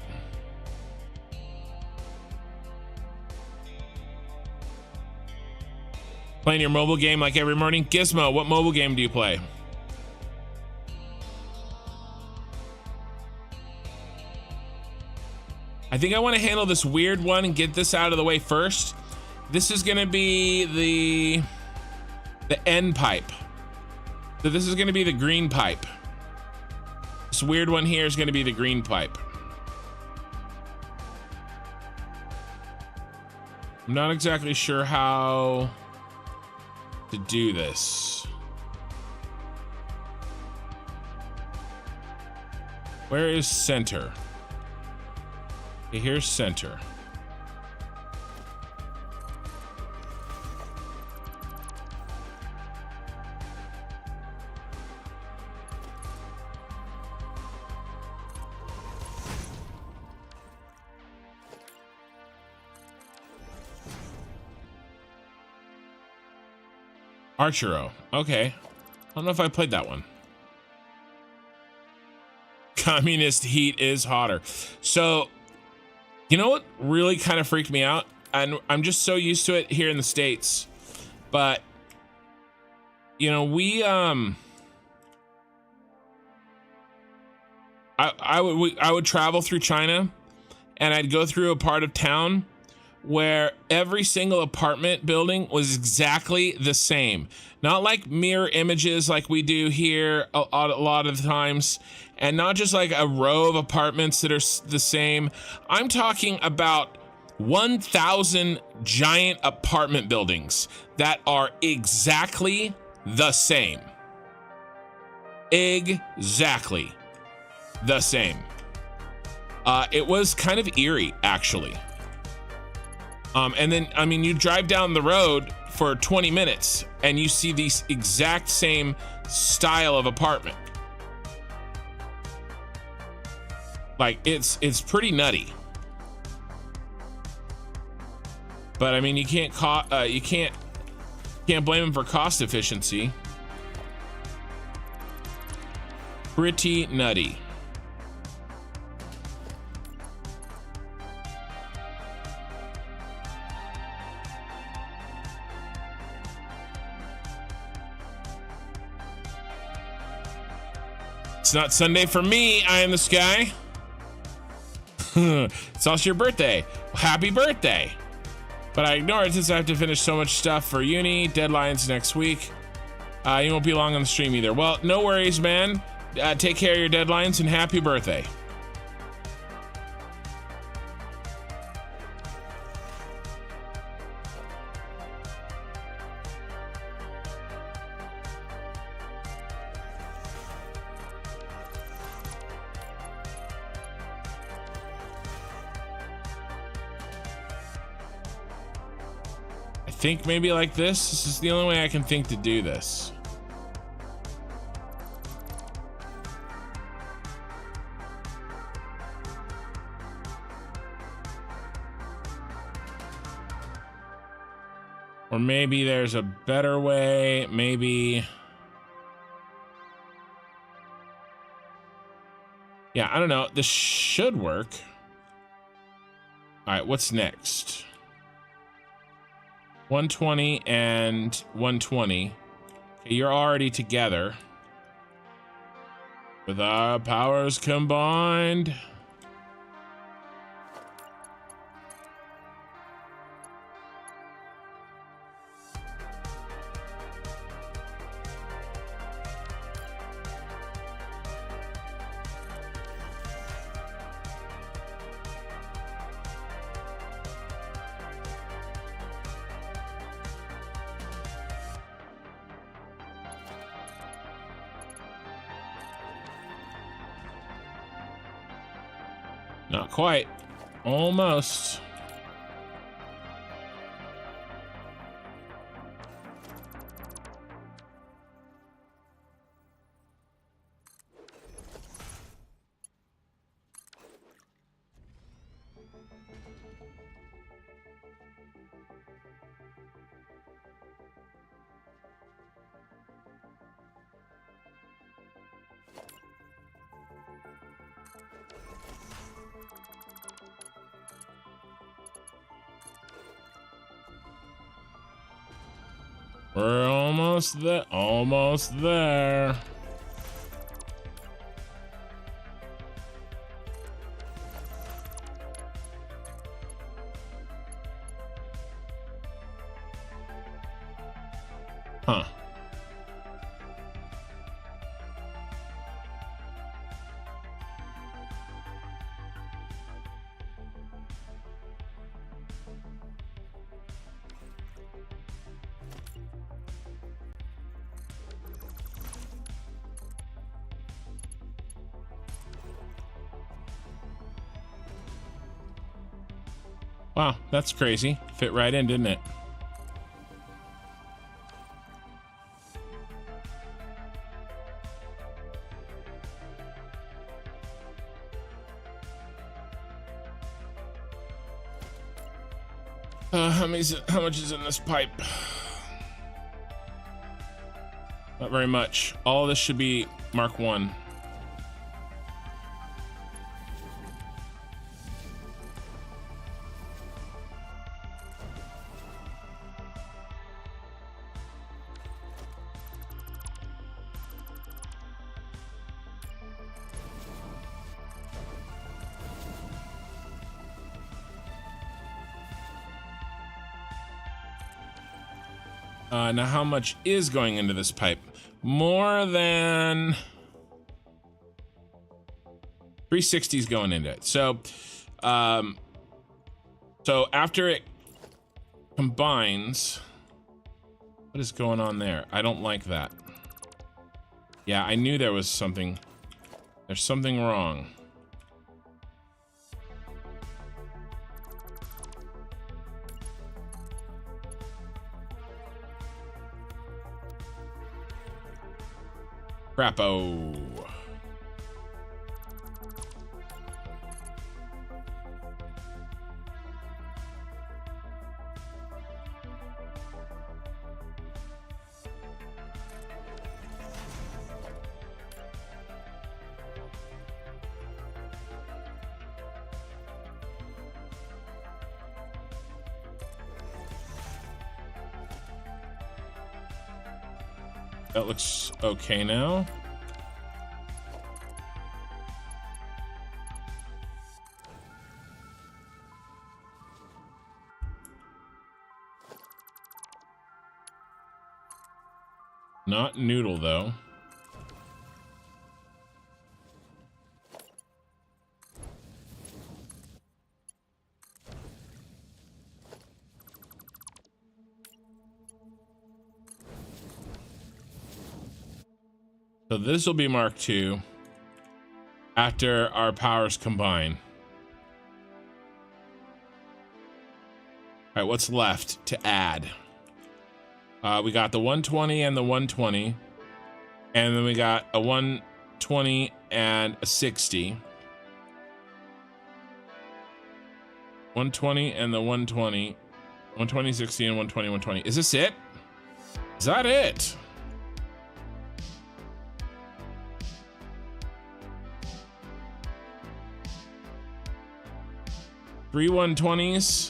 Playing your mobile game like every morning? Gizmo, what mobile game do you play? I think I want to handle this weird one and get this out of the way first. This is gonna be the end pipe. So this is gonna be the green pipe. This weird one here is gonna be the green pipe. I'm not exactly sure how to do this. Where is center? Okay, here's center. Archero. Okay. I don't know if I played that one. Communist heat is hotter. So, you know what really kind of freaked me out? And I'm just so used to it here in the States. But, you know, I would travel through China, and I'd go through a part of town where every single apartment building was exactly the same. Not like mirror images like we do here a lot of the times, and not just like a row of apartments that are the same. I'm talking about 1,000 giant apartment buildings that are exactly the same. Exactly the same. It was kind of eerie, actually. And then, I mean, you drive down the road for 20 minutes and you see these exact same style of apartment. Like, it's pretty nutty. But I mean, you can't blame them for cost efficiency. Pretty nutty. It's not Sunday for me. I am the sky. It's also your birthday. Happy birthday. But I ignore it since I have to finish so much stuff for uni. Deadlines next week. You won't be long on the stream either. Well, no worries, man. Take care of your deadlines and happy birthday. I think maybe like this. This is the only way I can think to do this. Or maybe there's a better way. Maybe. Yeah, I don't know. This should work. All right, what's next? 120 and 120. Okay, you're already together. With our powers combined. Not quite. Almost. We're almost there. Almost there. Huh. Wow, that's crazy. Fit right in, didn't it? How much is in this pipe? Not very much. All of this should be Mark 1. Now how much is going into this pipe? More than 360 is going into it. So, so after it combines, what is going on there? I don't like that. Yeah, I knew there was something. There's something wrong. Crapo. That looks okay now. Not noodle though. So this will be Mark II after our powers combine. All right, what's left to add? We got the 120 and the 120, and then we got a 120 and a 60. 120 and the 120, 120, 60, and 120, 120. Is this it? Is that it? Three 120s.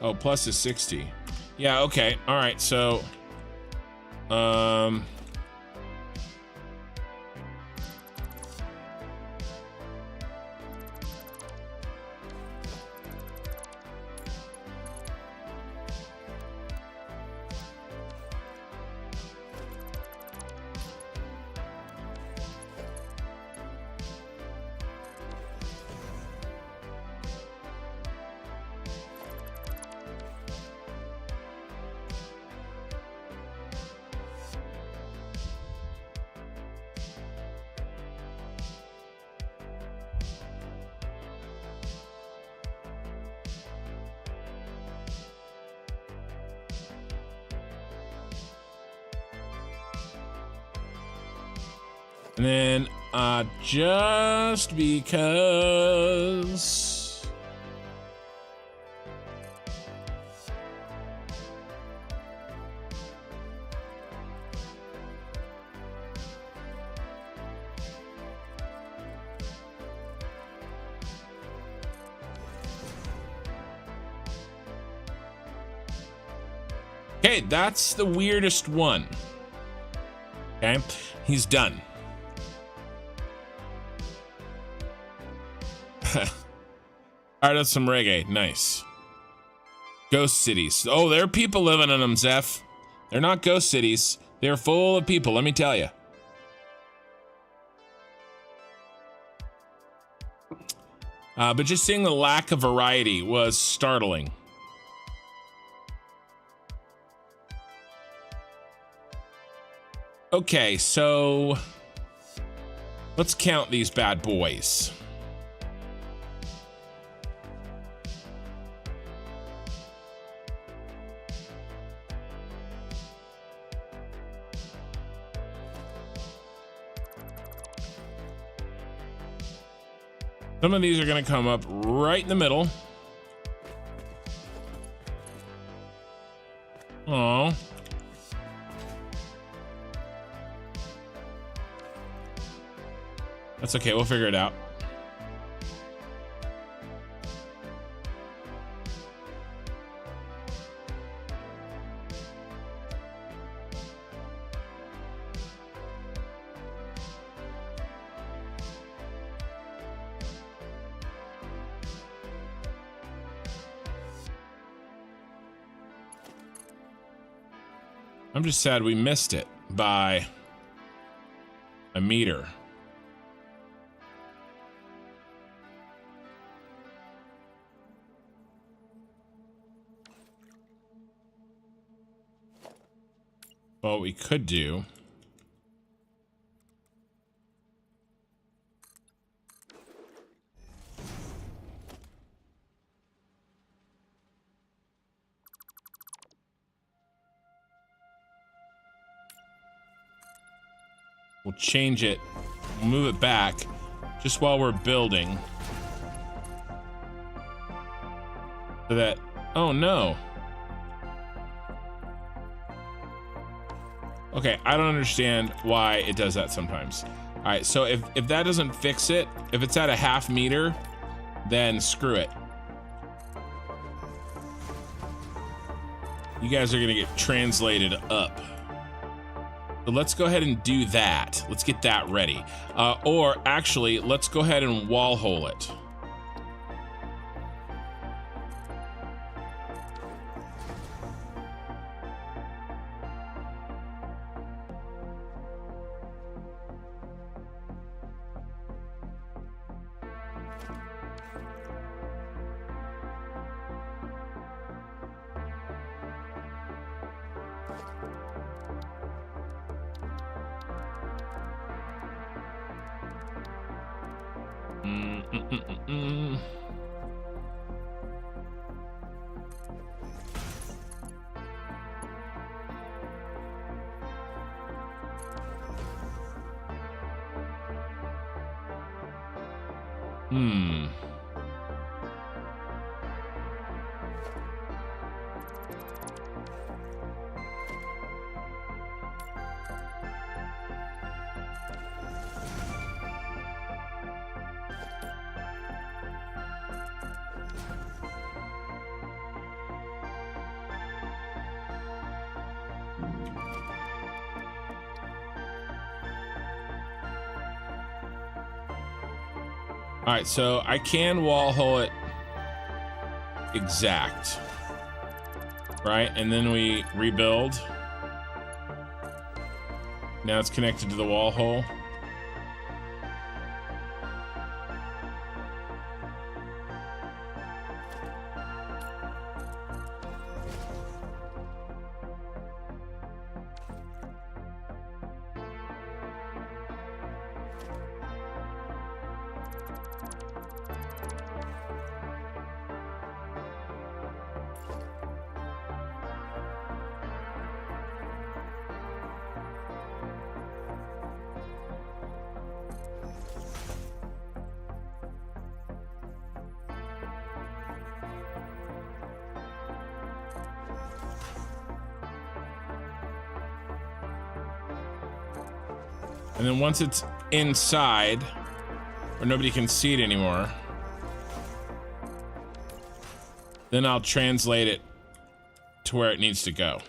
Oh, plus is 60. Yeah, okay. All right, so and then just because okay, that's the weirdest one. Okay, he's done. All right, that's some reggae. Nice. Ghost cities. Oh, there are people living in them, Zeph. They're not ghost cities. They're full of people, let me tell you. But just seeing the lack of variety was startling. Okay, so Let's count these bad boys. Some of these are going to come up right in the middle. Oh. That's okay, we'll figure it out. I'm just sad we missed it by a meter. What we could do we'll change it, we'll move it back just while we're building so that, oh no. Okay, I don't understand why it does that sometimes. All right, so if that doesn't fix it, if it's at a half meter, then screw it. You guys are gonna get translated up. So let's go ahead and do that. Let's get that ready. Or actually, let's go ahead and wall hole it. All right, so I can wall hole it exact, right? And then we rebuild. Now it's connected to the wall hole. And then once it's inside, where nobody can see it anymore, then I'll translate it to where it needs to go.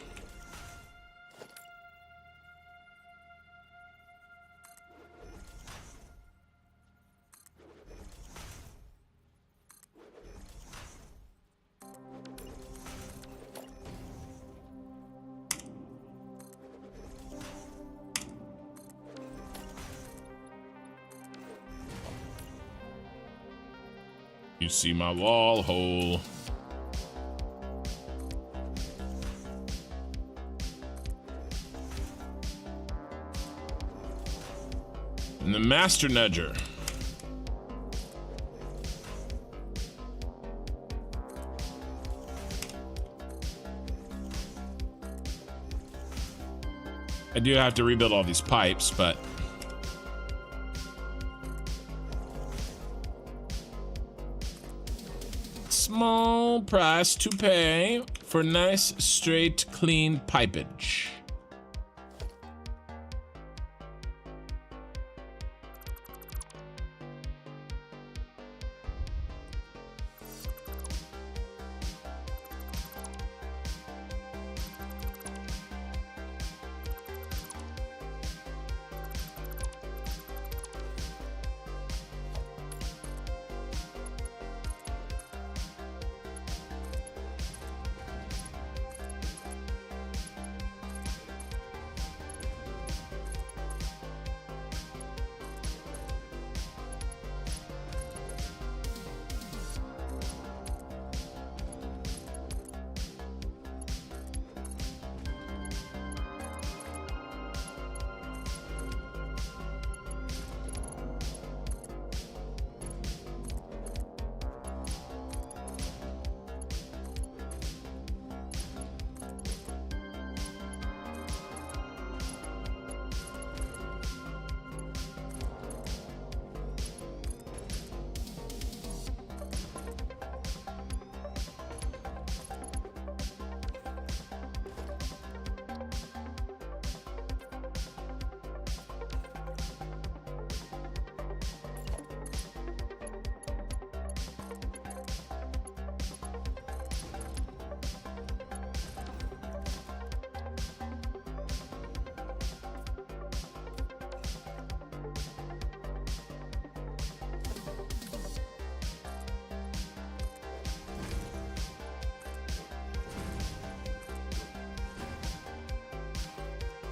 You see my wall hole. And the Master Nudger. I do have to rebuild all these pipes, but small price to pay for nice, straight, clean pipage.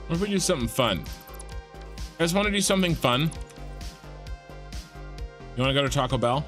What if we do something fun? You guys want to do something fun? You want to go to Taco Bell?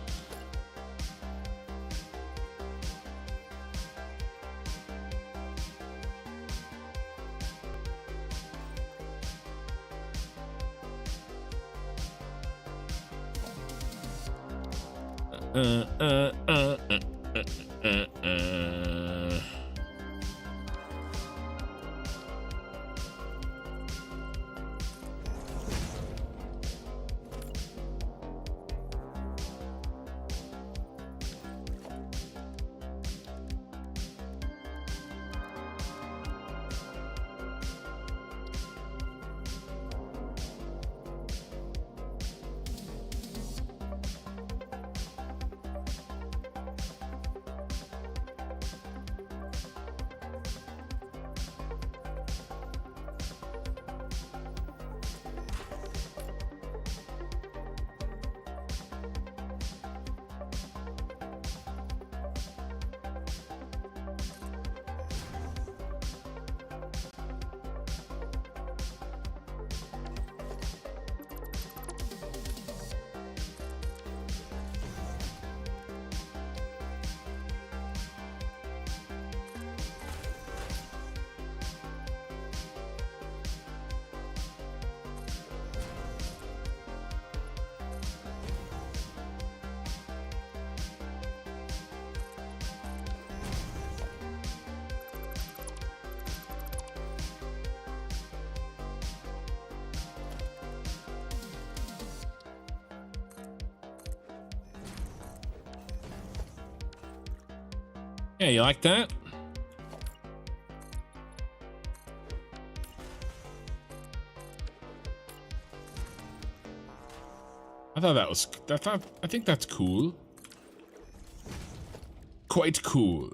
Yeah, you like that? I think that's cool. Quite cool.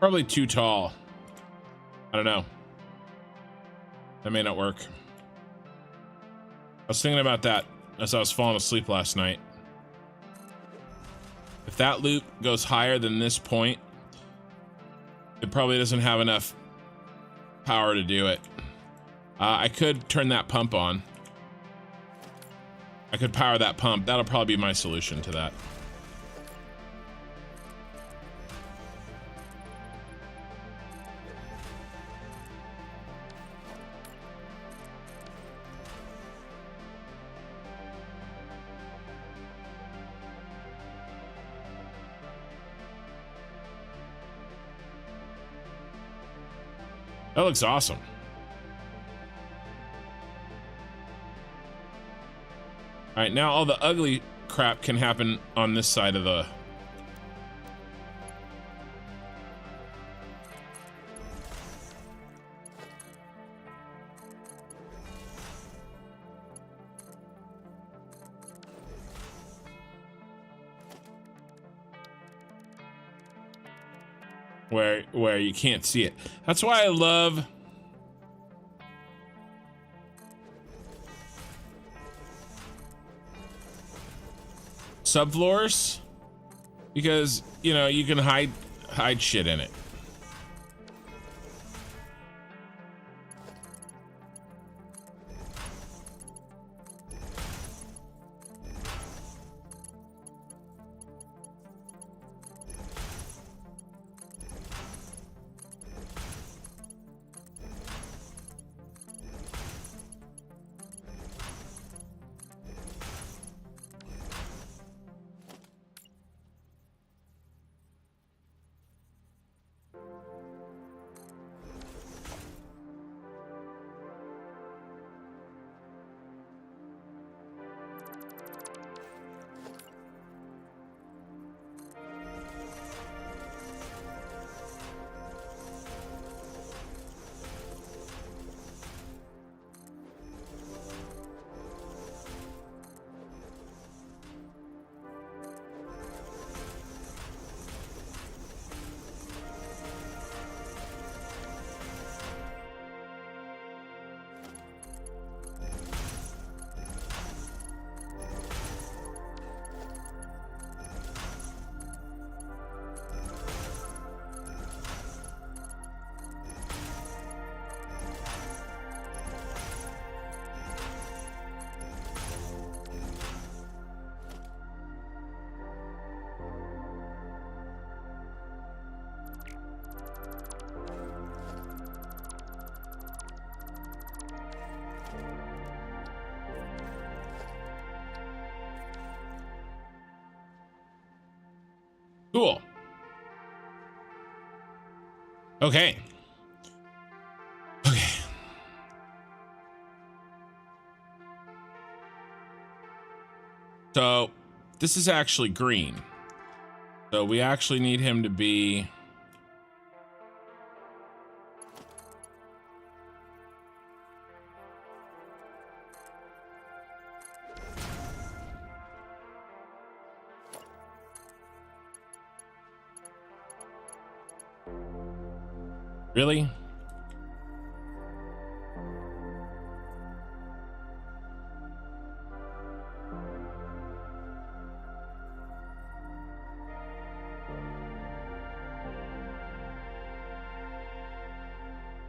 Probably too tall. I don't know. That may not work. I was thinking about that as I was falling asleep last night. If that loop goes higher than this point, it probably doesn't have enough power to do it. I could turn that pump on. I could power that pump. That'll probably be my solution to that. That looks awesome. All right, now all the ugly crap can happen on this side of the... where you can't see it. That's why I love subfloors, because you know you can hide shit in it. Cool. Okay. Okay. So this is actually green. So we actually need him to be... Really?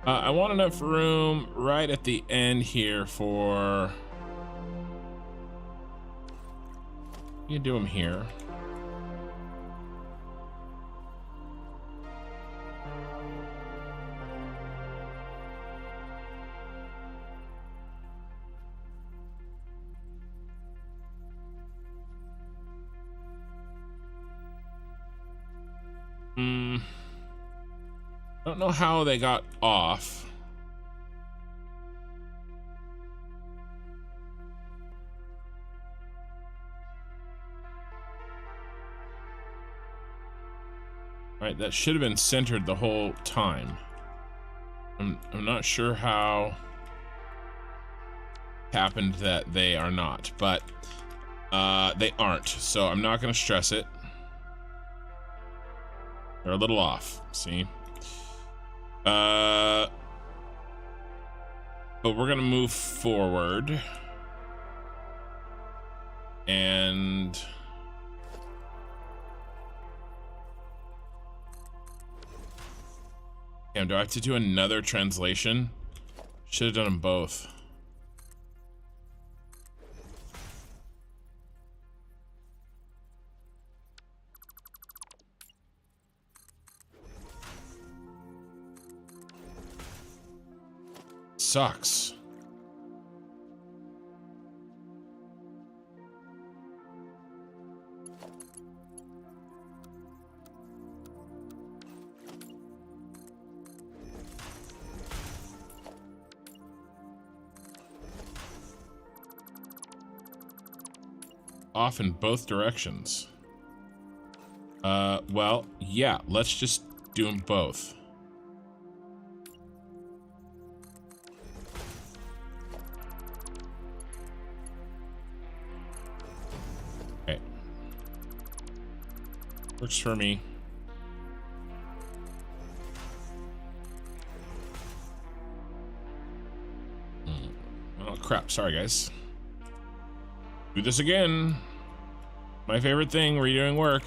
I want enough room right at the end here for... You do them here. I don't know how they got off. Right, that should have been centered the whole time. I'm not sure how happened that they are not, but they aren't, so I'm not going to stress it. They're a little off, see? But we're gonna move forward. And damn, do I have to do another translation? Should have done them both. Sucks. Off in both directions. Well, yeah, let's just do them both. Okay. Works for me. Oh, crap. Sorry, guys. Do this again. My favorite thing, redoing work.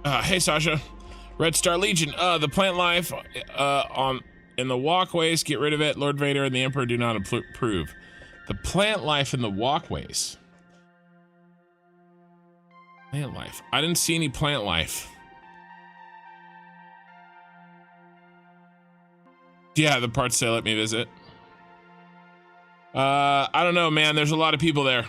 Hey Sasha, Red Star Legion. The plant life in the walkways, get rid of it. Lord Vader and the Emperor do not approve. The plant life in the walkways. Plant life. I didn't see any plant life. Yeah, the parts say let me visit. I don't know, man. There's a lot of people there.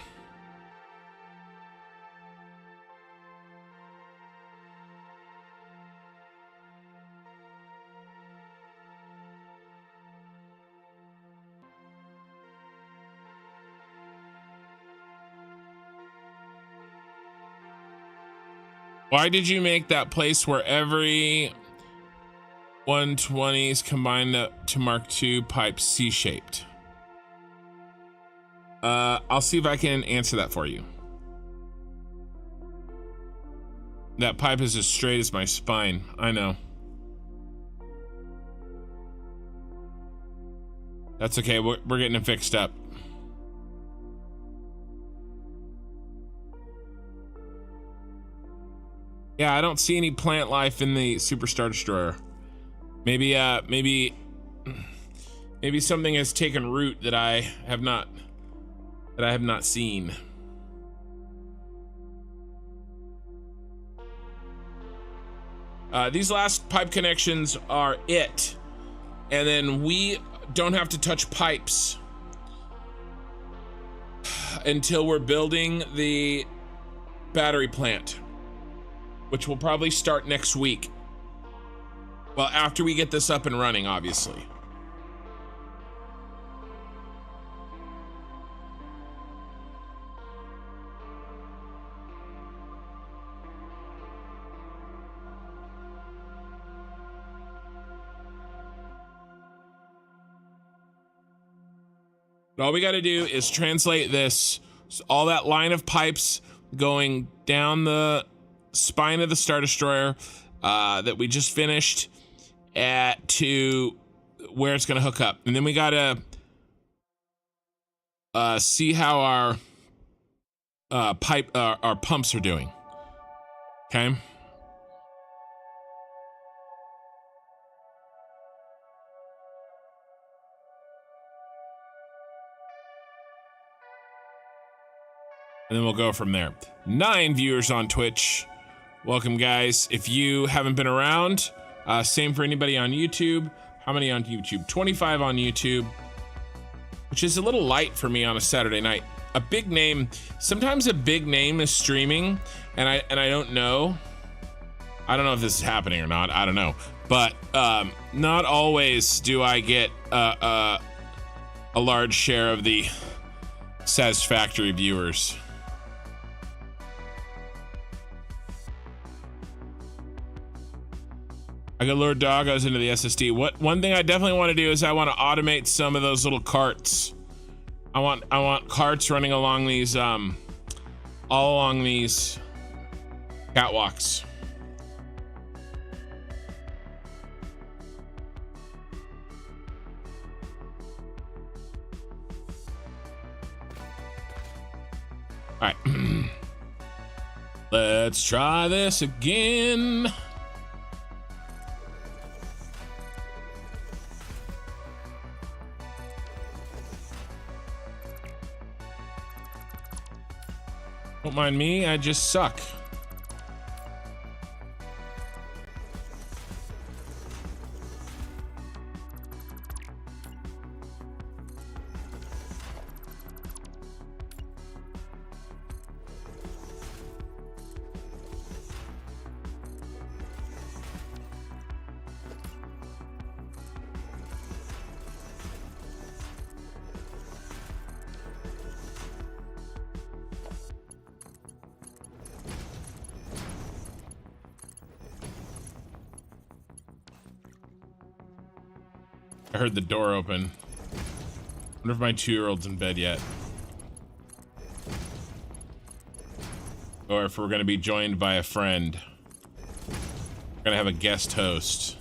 Why did you make that place where every 120s combined to Mark II pipe C-shaped? I'll see if I can answer that for you. That pipe is as straight as my spine. I know. That's okay. We're getting it fixed up. Yeah, I don't see any plant life in the Super Star Destroyer. Maybe something has taken root that I have not seen. These last pipe connections are it, and then we don't have to touch pipes until we're building the battery plant, which will probably start next week. Well, after we get this up and running, obviously. But all we got to do is translate this, all that line of pipes going down the spine of the Star Destroyer that we just finished to where it's going to hook up. And then we got to see how our pumps are doing. Okay. And then we'll go from there. 9 viewers on Twitch. Welcome, guys. If you haven't been around, same for anybody on YouTube. How many on YouTube? 25 on YouTube, which is a little light for me on a Saturday night. A big name, sometimes a big name is streaming, and I don't know. I don't know if this is happening or not. I don't know. But not always do I get a large share of the Satisfactory viewers. I got Lord Doggos into the SSD. One thing I definitely want to do is I want to automate some of those little carts. I want carts running along these all along these catwalks. All right. Let's try this again. Don't mind me, I just suck. I heard the door open. Wonder if my 2-year-old's in bed yet. Or if we're gonna be joined by a friend. We're gonna have a guest host.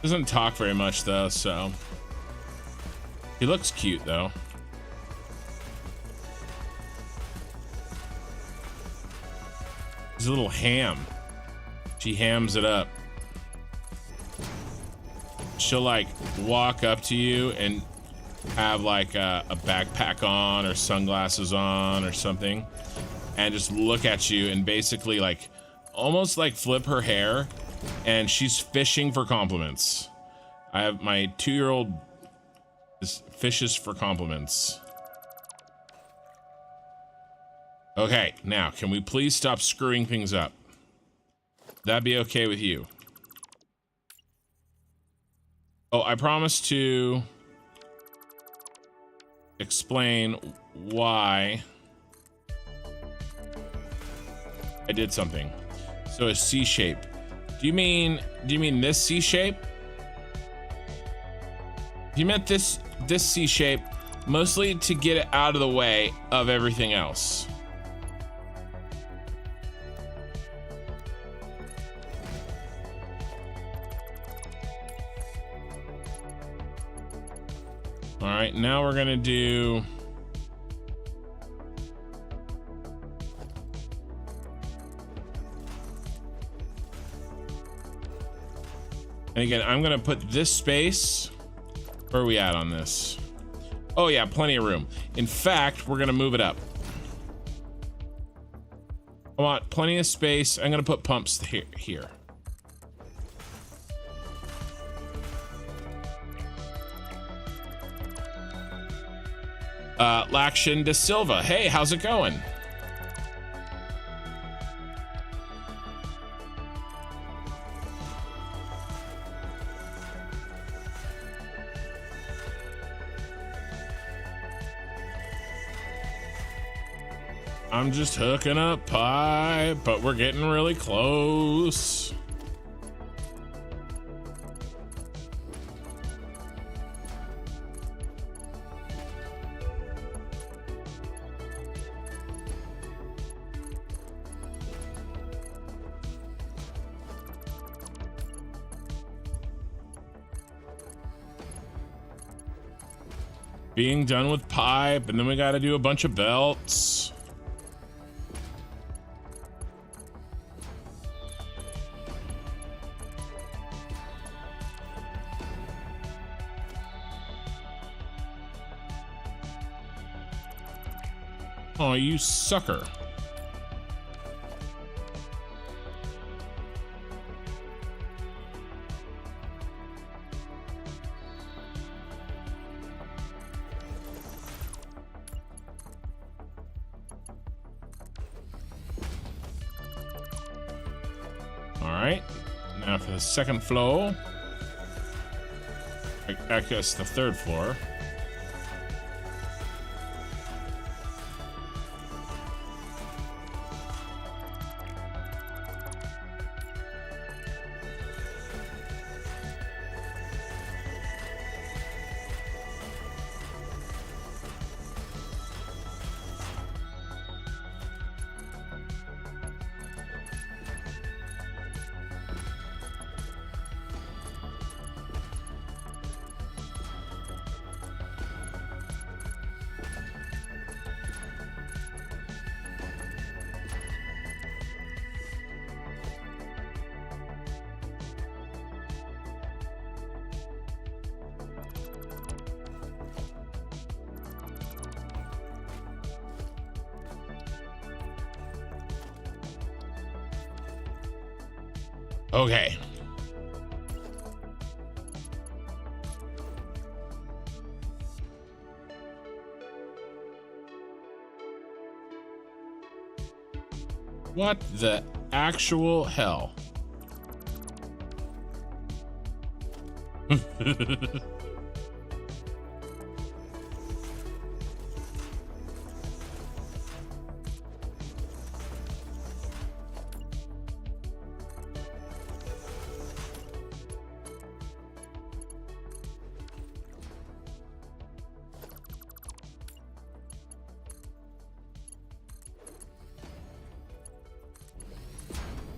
Doesn't talk very much though, so he looks cute though. He's a little ham. She hams it up. She'll like walk up to you and have like a backpack on or sunglasses on or something and just look at you and basically like almost like flip her hair. And she's fishing for compliments. I have my 2-year-old fishes for compliments. Okay, now can we please stop screwing things up? That'd be okay with you. Oh, I promised to explain why I did something. So a C shape. Do you mean this C shape? You meant this C shape mostly to get it out of the way of everything else. All right, now we're gonna do and again, I'm gonna put this space. Where are we at on this? Oh yeah, plenty of room. In fact, we're gonna move it up. I want plenty of space. I'm gonna put pumps here. Lakshin De Silva. Hey, how's it going? I'm just hooking up pipe, but we're getting really close. Being done with pipe, and then we got to do a bunch of belts. Oh, you sucker. right. Now for the second floor. I guess the third floor. Okay. What the actual hell?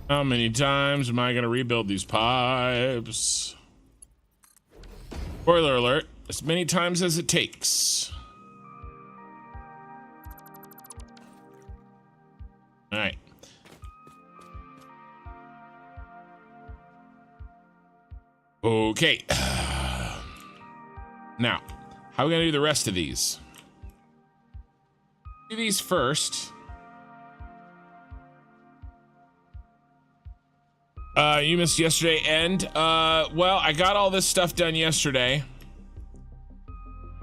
How many times am I gonna rebuild these pipes? Spoiler alert, as many times as it takes. All right. Okay. Now, how are we gonna do the rest of these? Do these first. You missed yesterday, and well, I got all this stuff done yesterday.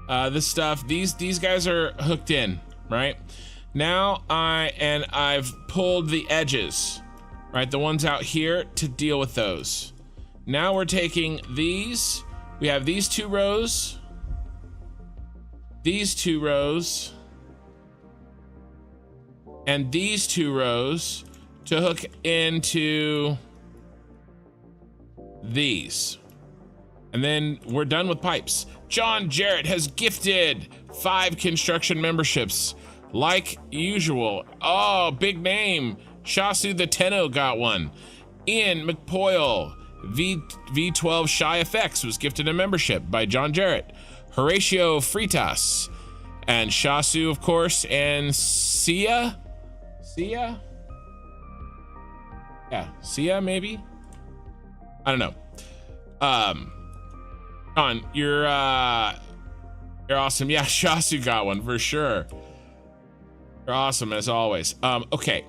This stuff, these guys are hooked in, right? Now I've pulled the edges, right? The ones out here to deal with those. Now we're taking these. We have these two rows, these two rows, and these two rows to hook into these. And then we're done with pipes. John Jarrett has gifted 5 construction memberships like usual. Oh, big name. Shasu the Tenno got one. Ian McPoyle, V12 Shy Effects was gifted a membership by John Jarrett. Horatio Fritas and Shasu, of course, and Sia? Yeah, Sia maybe? I don't know. John, you're awesome. Yeah, Shasu got one for sure. You're awesome as always. Okay.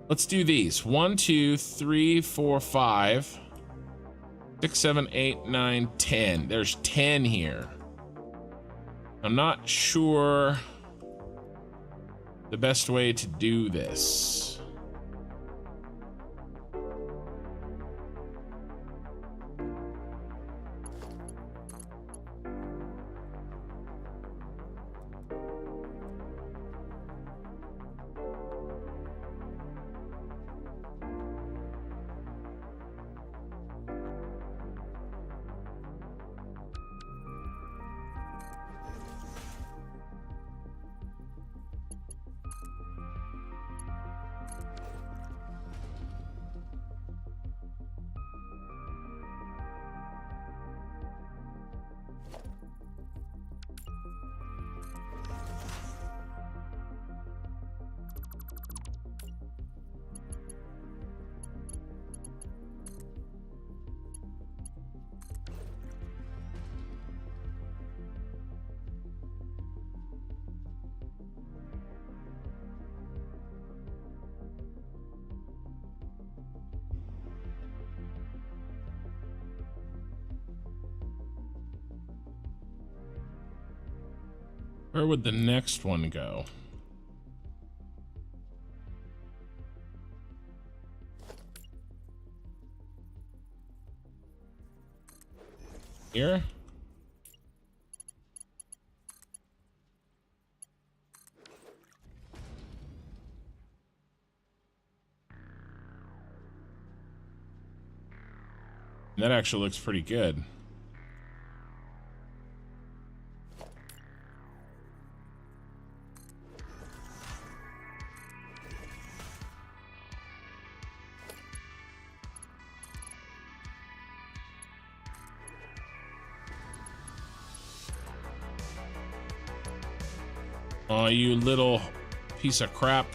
Let's do these. 1, 2, 3, 4, 5, 6, 7, 8, 9, 10. There's 10 here. I'm not sure the best way to do this. Where would the next one go? Here. That actually looks pretty good. Oh, you little piece of crap.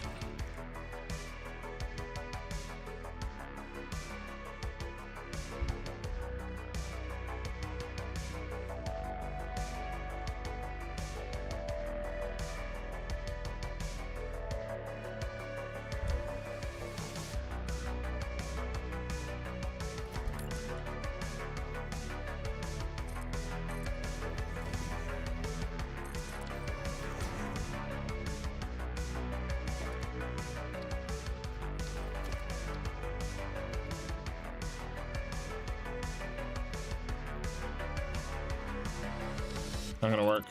Not gonna work.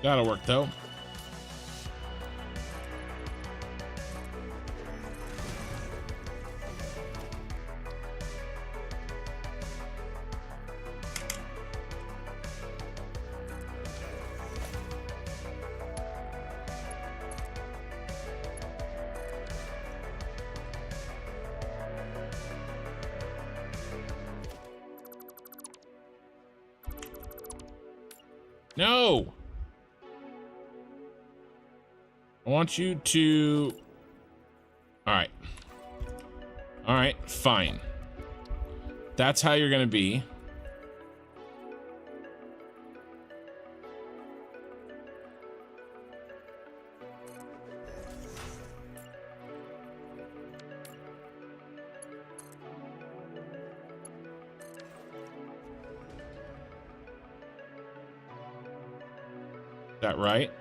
That'll work though. No! I want you to... Alright. Alright, fine. That's how you're gonna be. Is that right?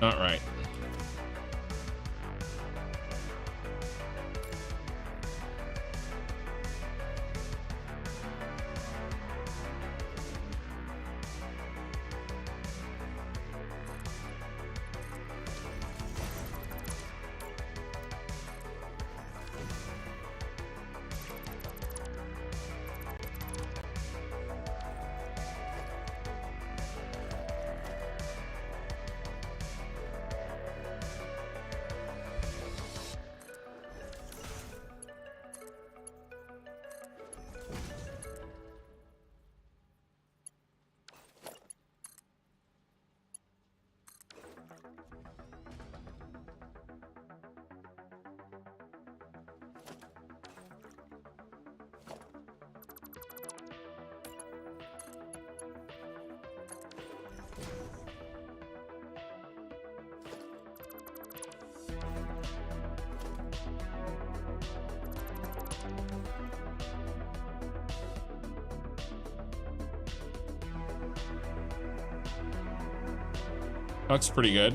Not right. Looks pretty good.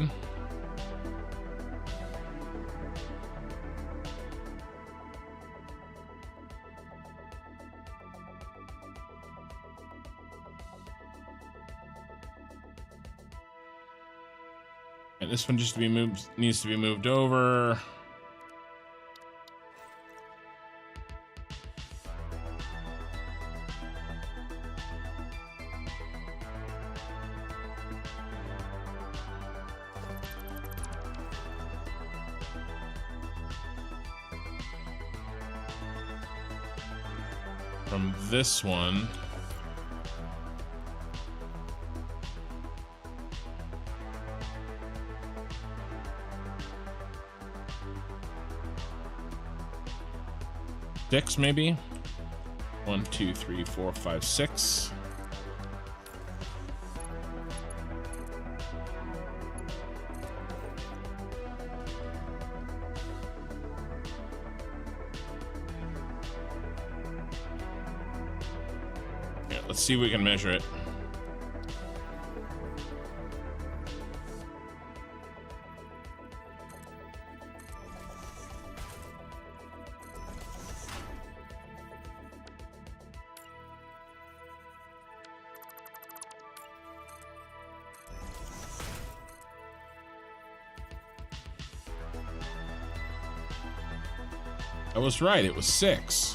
And this one just to be moved, needs to be moved over. from this one. Six, maybe? 1, 2, 3, 4, 5, 6. Yeah, let's see if we can measure it. I was right, it was 6.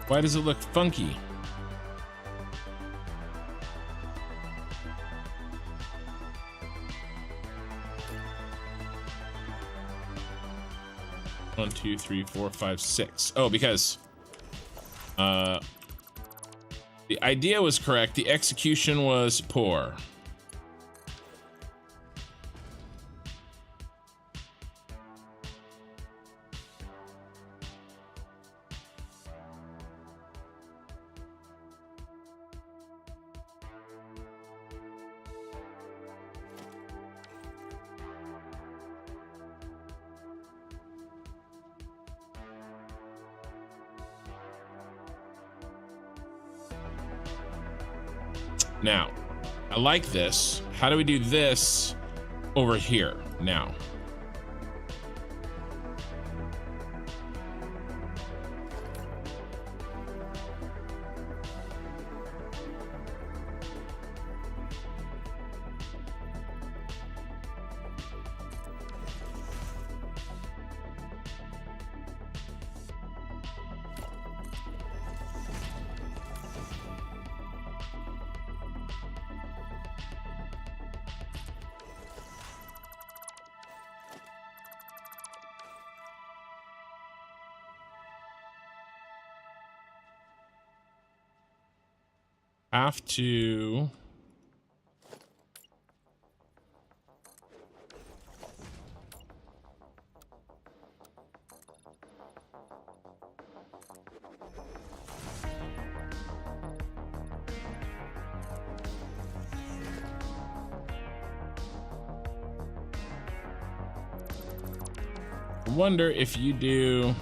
Why does it look funky? One, 2, 3, 4, 5, 6. Oh, because the idea was correct, the execution was poor. Now, I like this. How do we do this over here now? Have to I wonder if you do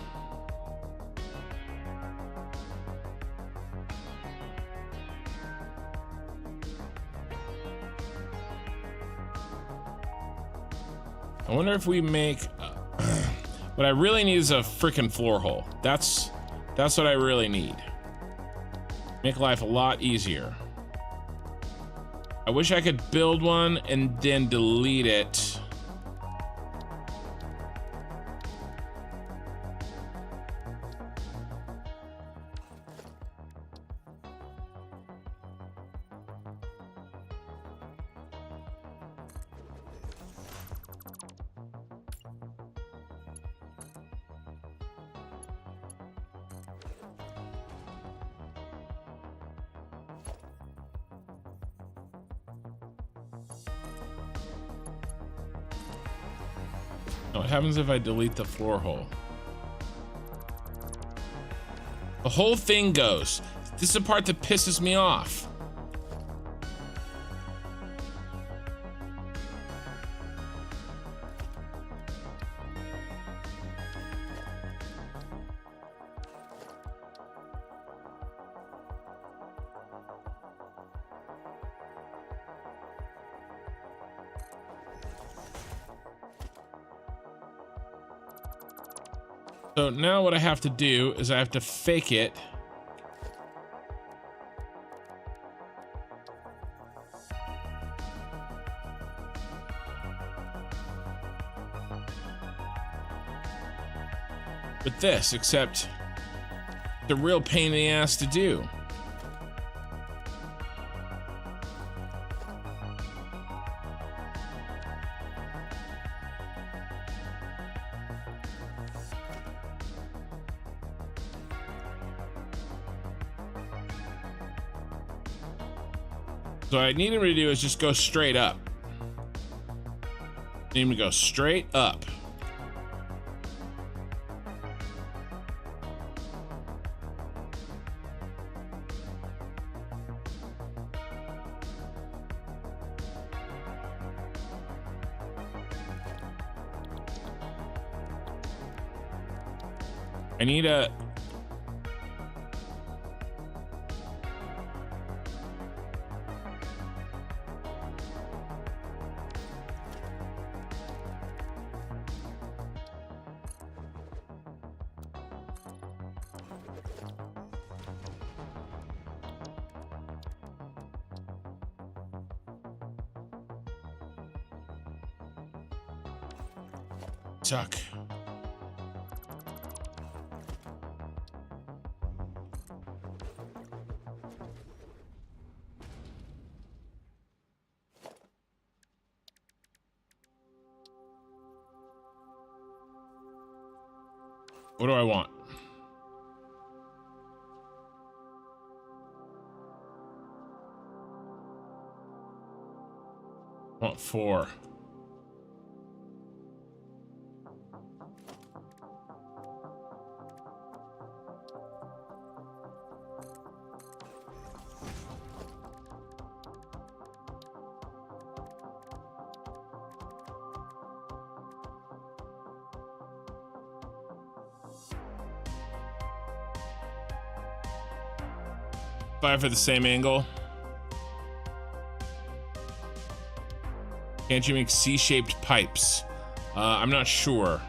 I wonder if we make what I really need is a freaking floor hole. That's what I really need. Make life a lot easier. I wish I could build one and then delete it. What happens if I delete the floor hole? The whole thing goes. This is the part that pisses me off. So now what I have to do is I have to fake it. With this, except the real pain in the ass to do. So what I need him to do is just go straight up. I need him to go straight up. I need a... Tuck. What do I want? I want 4. Five for the same angle. Can't you make C-shaped pipes? I'm not sure.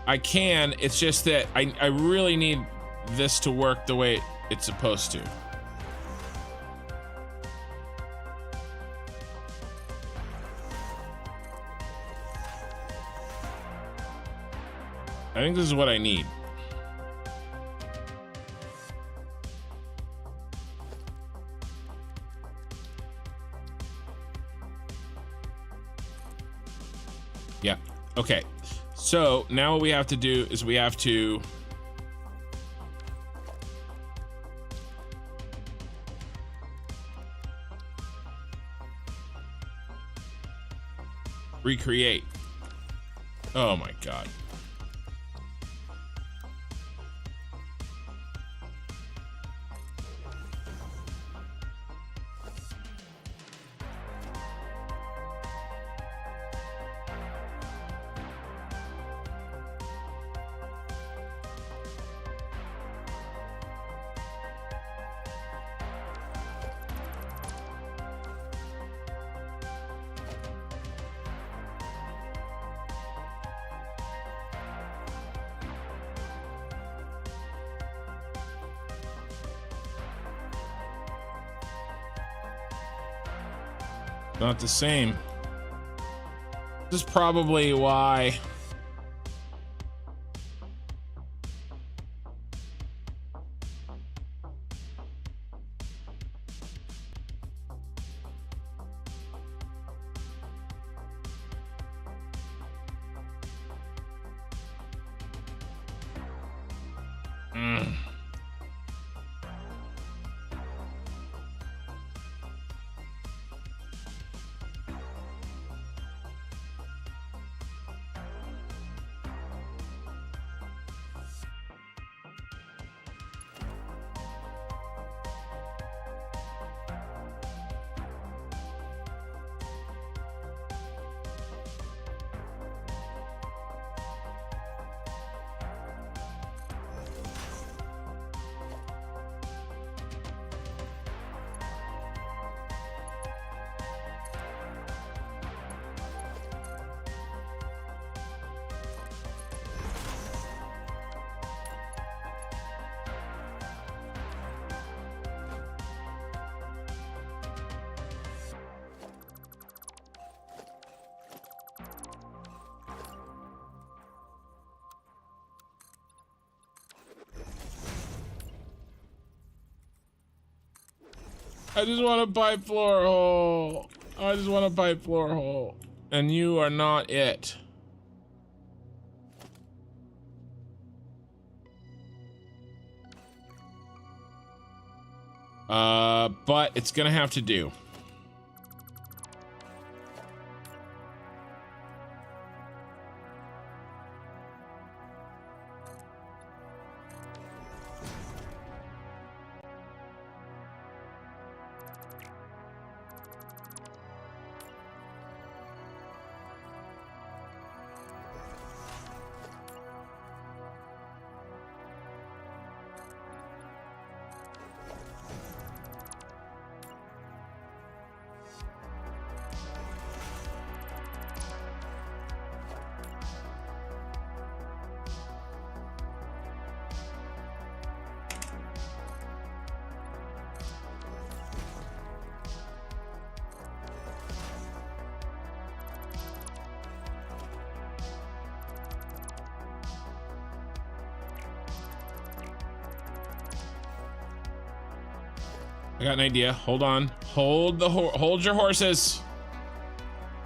I can, it's just that I really need this to work the way it's supposed to. I think this is what I need. Yeah, okay. So now what we have to do is we have to recreate. Oh my God. Not the same. This is probably why. I just want a pipe floor hole. I just want a pipe floor hole. And you are not it. But it's gonna have to do. I got an idea. Hold on. Hold your horses.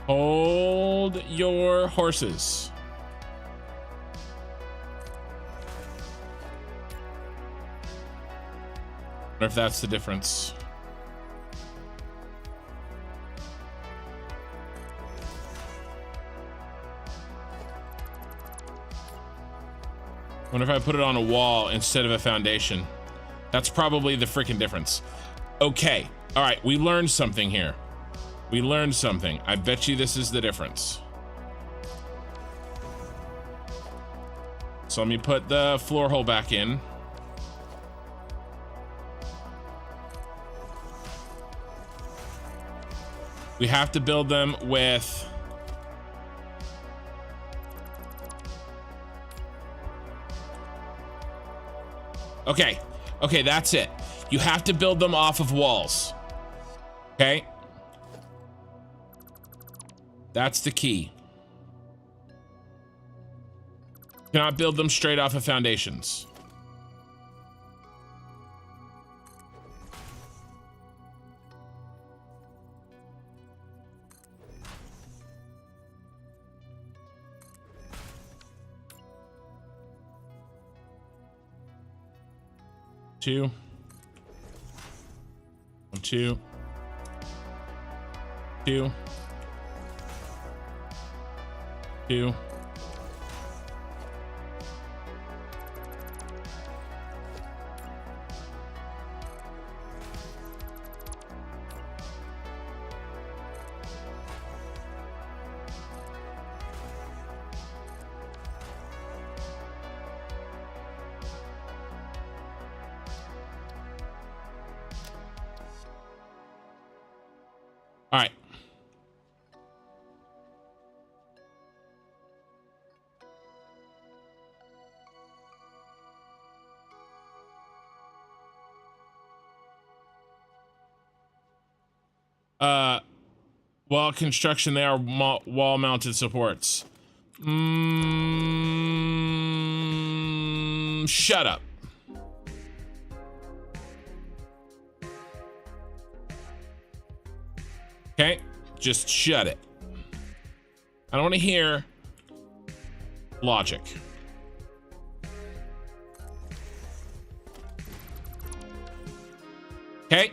Hold your horses. Wonder if that's the difference. Wonder if I put it on a wall instead of a foundation. That's probably the freaking difference. Okay. All right. We learned something here. We learned something. I bet you this is the difference. So let me put the floor hole back in. We have to build them with... Okay. Okay, that's it. You have to build them off of walls. Okay? That's the key. You cannot build them straight off of foundations. Two. 2, 2, 2. All right. Wall construction, they are wall mounted supports. Shut up. Okay, just shut it. I don't want to hear logic. Okay.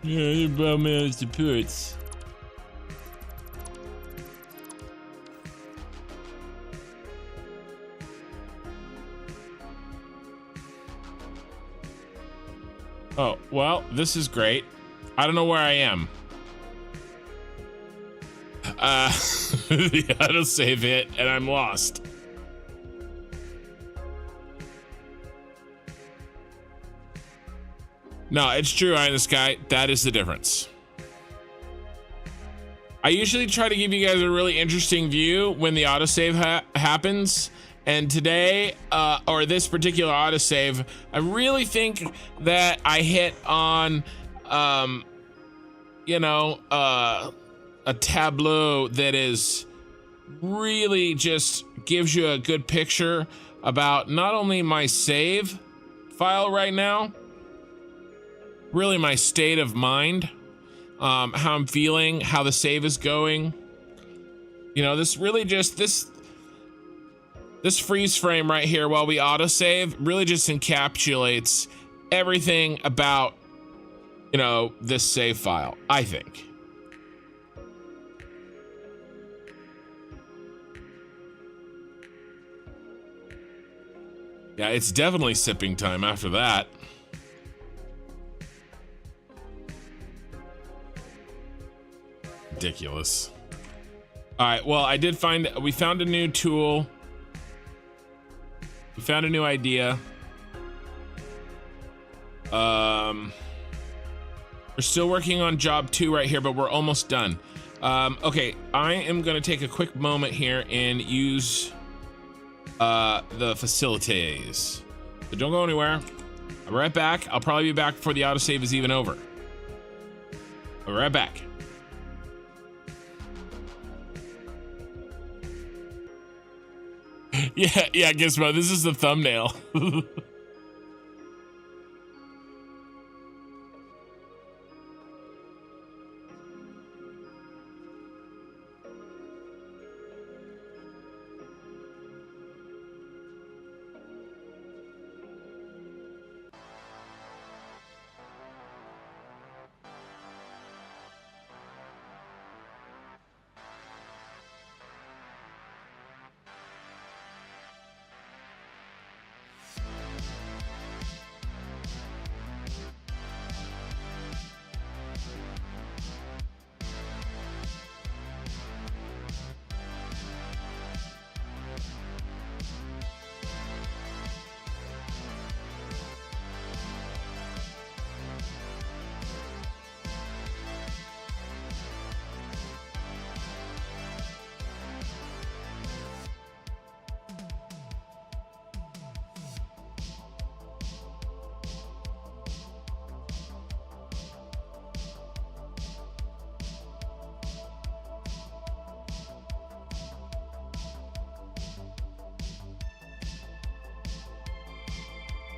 Yeah, about managed to put. Oh, well, this is great. I don't know where I am. The autosave hit and I'm lost. No, it's true, Eye in the Sky. That is the difference. I usually try to give you guys a really interesting view when the autosave happens, And today, or this particular autosave, I really think that I hit on, you know, a tableau that is really just gives you a good picture about not only my save file right now, really my state of mind, how I'm feeling, how the save is going. You know, this really just, this freeze frame right here while we autosave really just encapsulates everything about, you know, this save file, I think. Yeah, it's definitely sipping time after that. Ridiculous. All right, well, we found a new tool. We found a new idea. We're still working on job 2 right here, but we're almost done. Okay, I am gonna take a quick moment here and use the facilities. So don't go anywhere. I'll be right back. I'll probably be back before the autosave is even over. I'll be right back. Yeah, Gizmo, this is the thumbnail.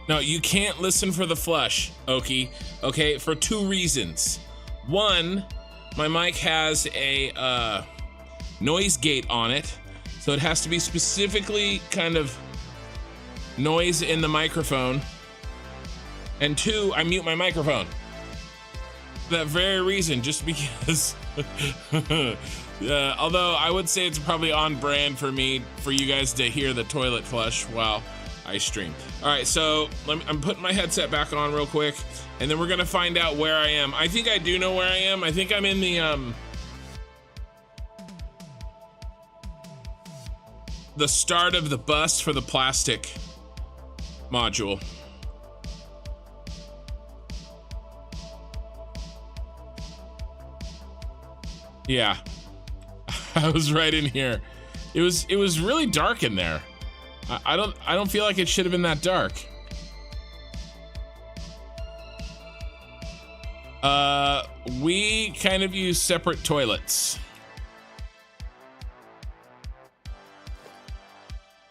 No, you can't listen for the flush, Oki. Okay, for 2 reasons. One, my mic has a noise gate on it, so it has to be specifically kind of noise in the microphone. And 2, I mute my microphone. For that very reason, just because. Although I would say it's probably on brand for me, for you guys to hear the toilet flush while I stream. All right, so I'm putting my headset back on real quick, and then we're gonna find out where I am. I think I do know where I am. I think I'm in the start of the bus for the plastic module. Yeah, I was right in here. It was really dark in there. I don't feel like it should have been that dark. We kind of use separate toilets.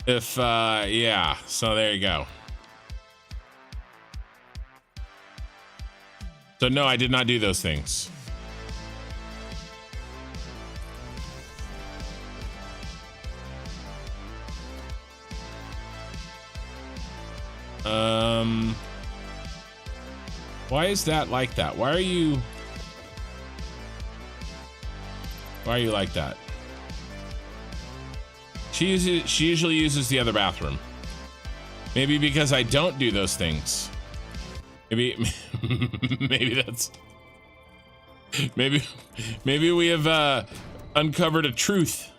Yeah, so there you go. So no, I did not do those things. Why is that like that? Why are you like that? She usually uses the other bathroom. Maybe because I don't do those things. Maybe that's maybe we have uncovered a truth.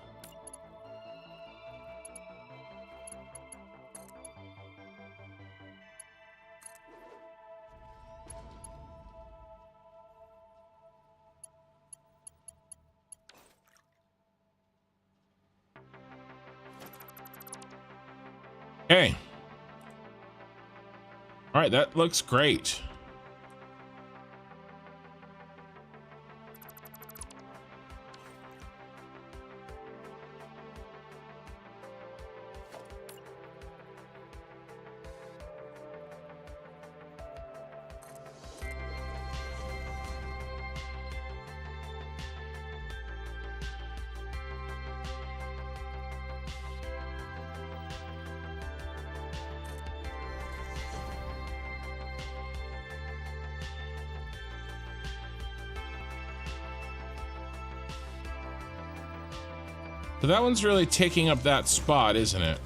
Okay. All right, that looks great. So that one's really taking up that spot, isn't it?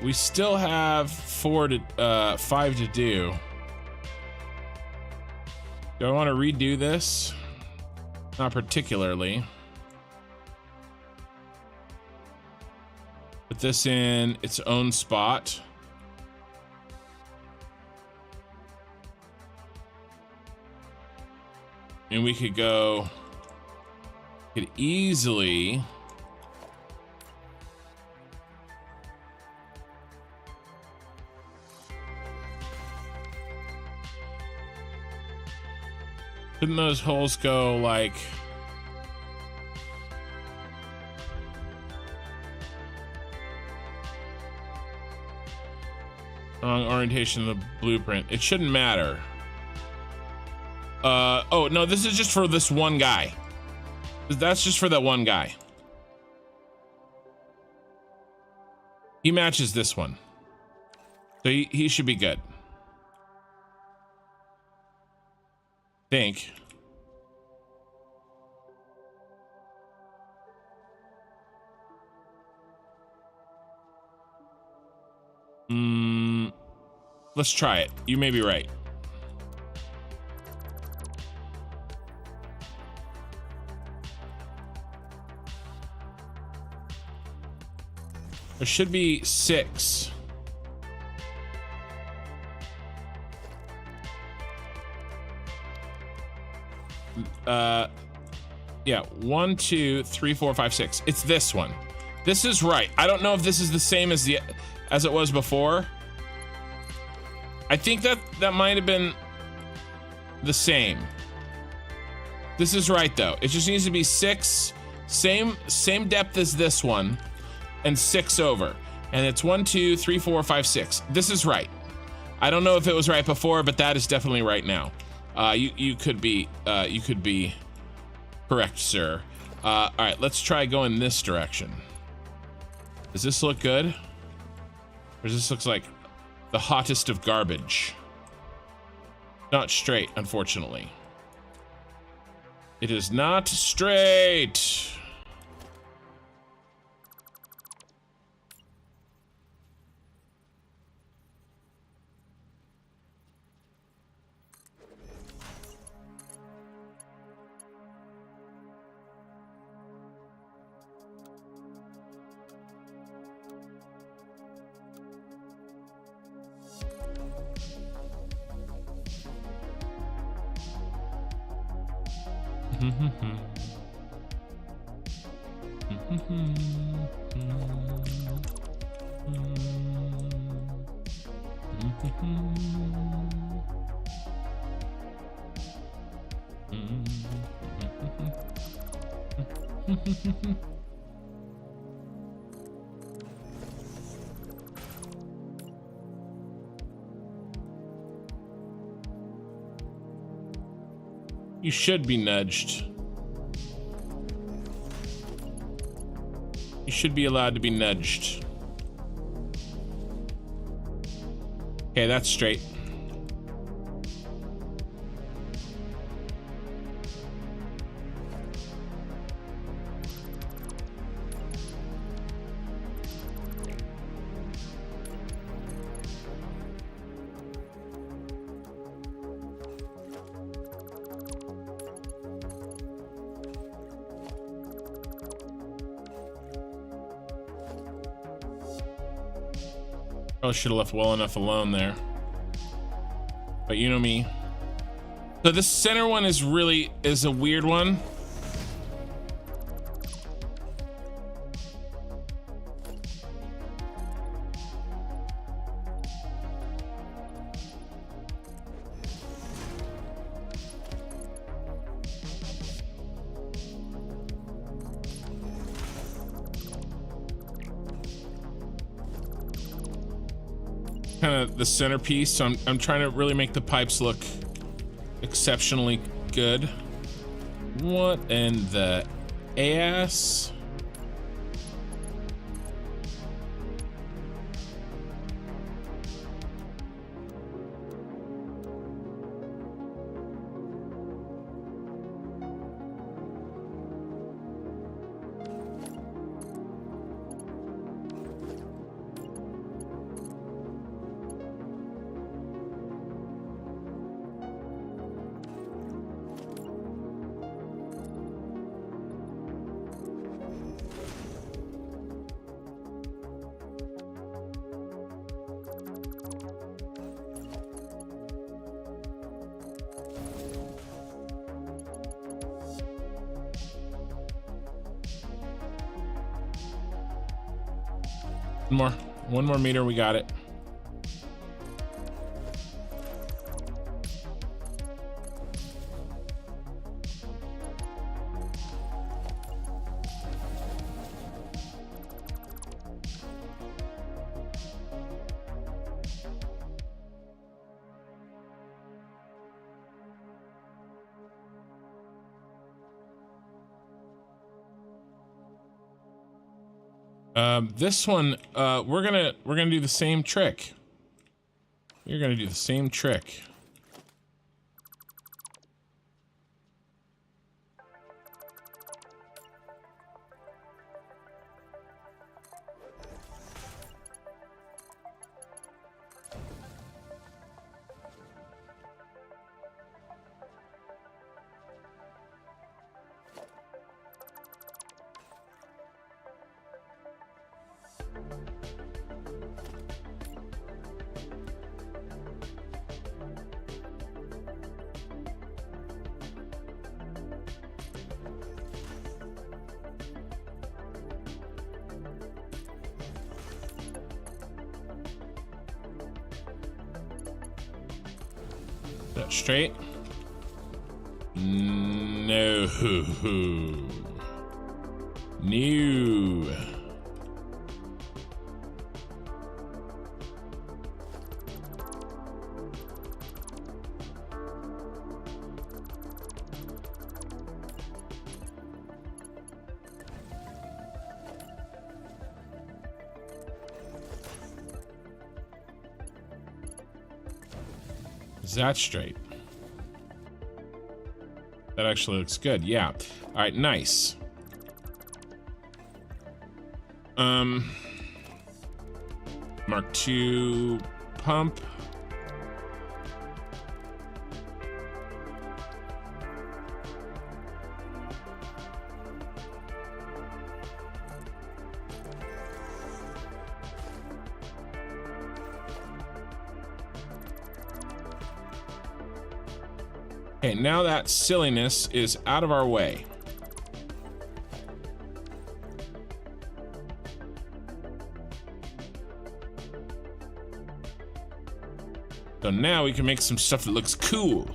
We still have 5 to do. Do I want to redo this? Not particularly. Put this in its own spot. And we could easily couldn't those holes go like wrong orientation of the blueprint? It shouldn't matter. Oh no, this is just for this one guy. That's just for that one guy. He matches this one, so he should be good. Think. Let's try it. You may be right. There should be 6. Yeah, 1, 2, 3, 4, 5, 6. It's this one. This is right. I don't know if this is the same as it was before. I think that might have been the same. This is right though. It just needs to be 6, same depth as this one, and 6 over. And it's 1, 2, 3, 4, 5, 6. This is right. I don't know if it was right before, but that is definitely right now. You could be correct, sir. All right, let's try going this direction. Does this look good? Or does this look like the hottest of garbage? Not straight, unfortunately. It is not straight. You should be nudged. You should be allowed to be nudged. Okay, that's straight. Probably should have left well enough alone there. but you know me. So this center one is a weird one. Kind of the centerpiece, so I'm trying to really make the pipes look exceptionally good. What in the ass? One more meter, we got it. This one, we're gonna do the same trick. You're gonna do the same trick. That straight? No. No. Is that straight? That actually looks good. Yeah. All right. Nice. Mark II pump. Okay, now that silliness is out of our way. So now we can make some stuff that looks cool.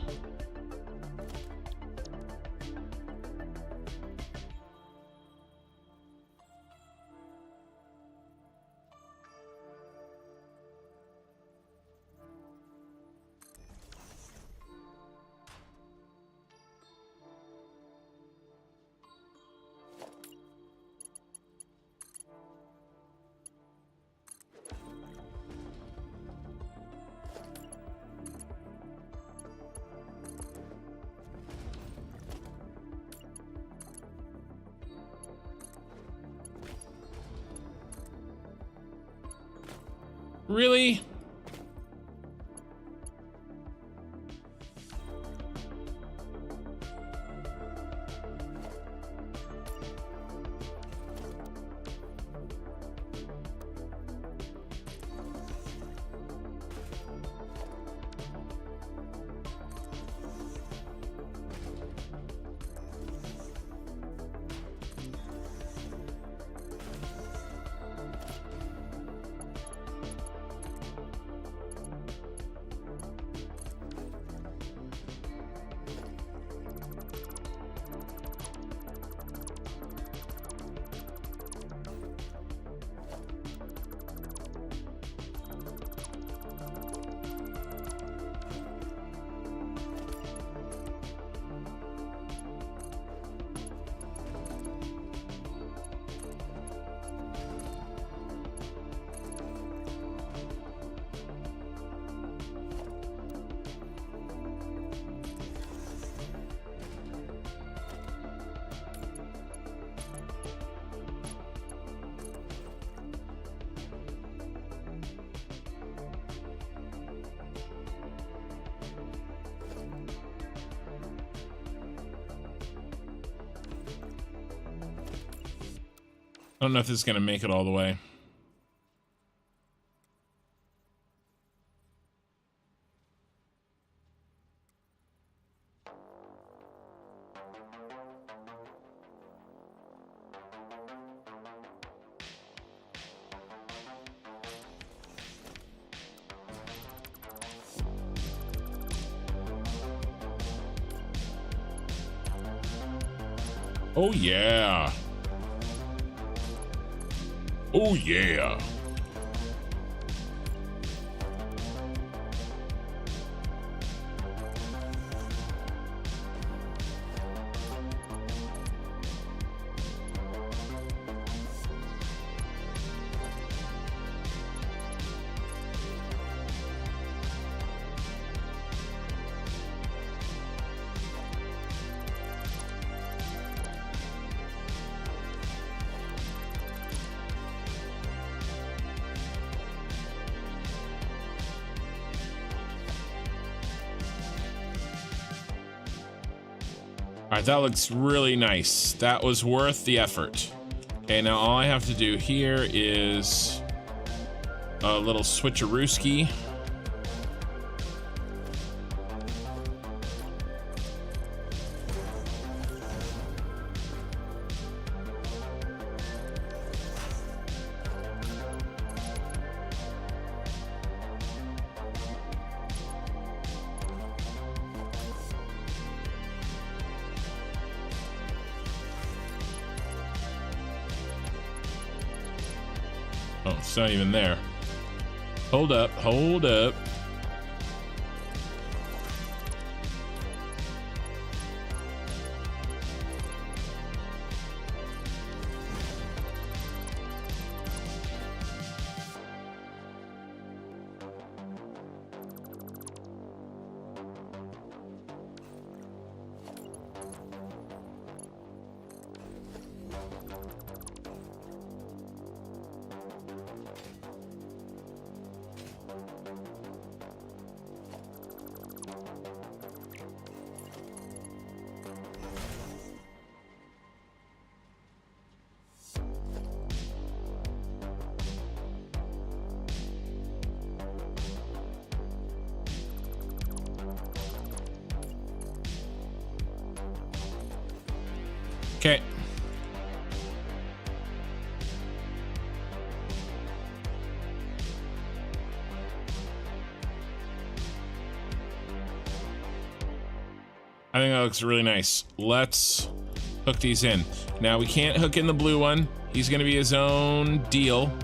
Really? I don't know if this is going to make it all the way. Oh yeah. Oh yeah. All right, that looks really nice. That was worth the effort. Okay, now all I have to do here is a little switcherooski. Oh, it's not even there. Hold up, hold up. Okay. I think that looks really nice. Let's hook these in. Now we can't hook in the blue one. He's going to be his own deal.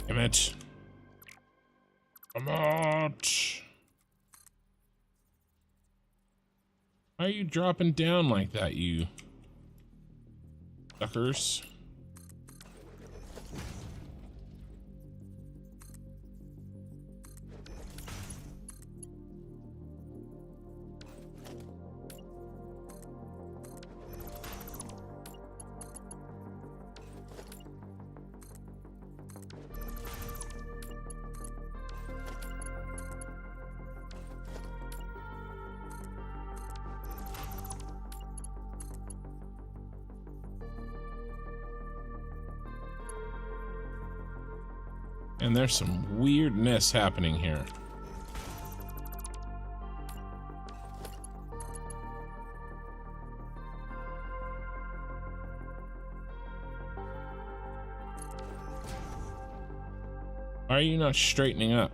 Damn it. Come out. Why are you dropping down like that, you suckers? And there's some weirdness happening here. Why are you not straightening up?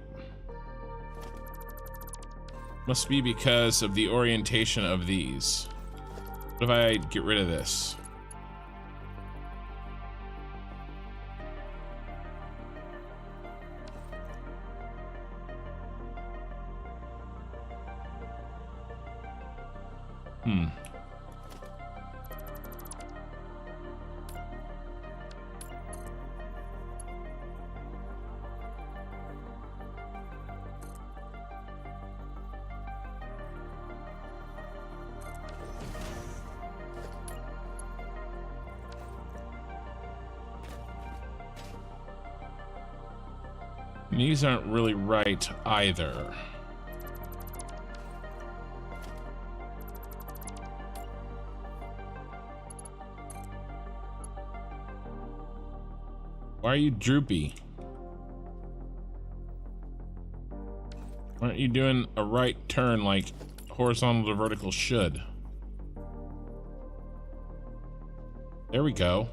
Must be because of the orientation of these. What if I get rid of this? These aren't really right either. Why are you droopy? Why aren't you doing a right turn like horizontal to vertical should? There we go.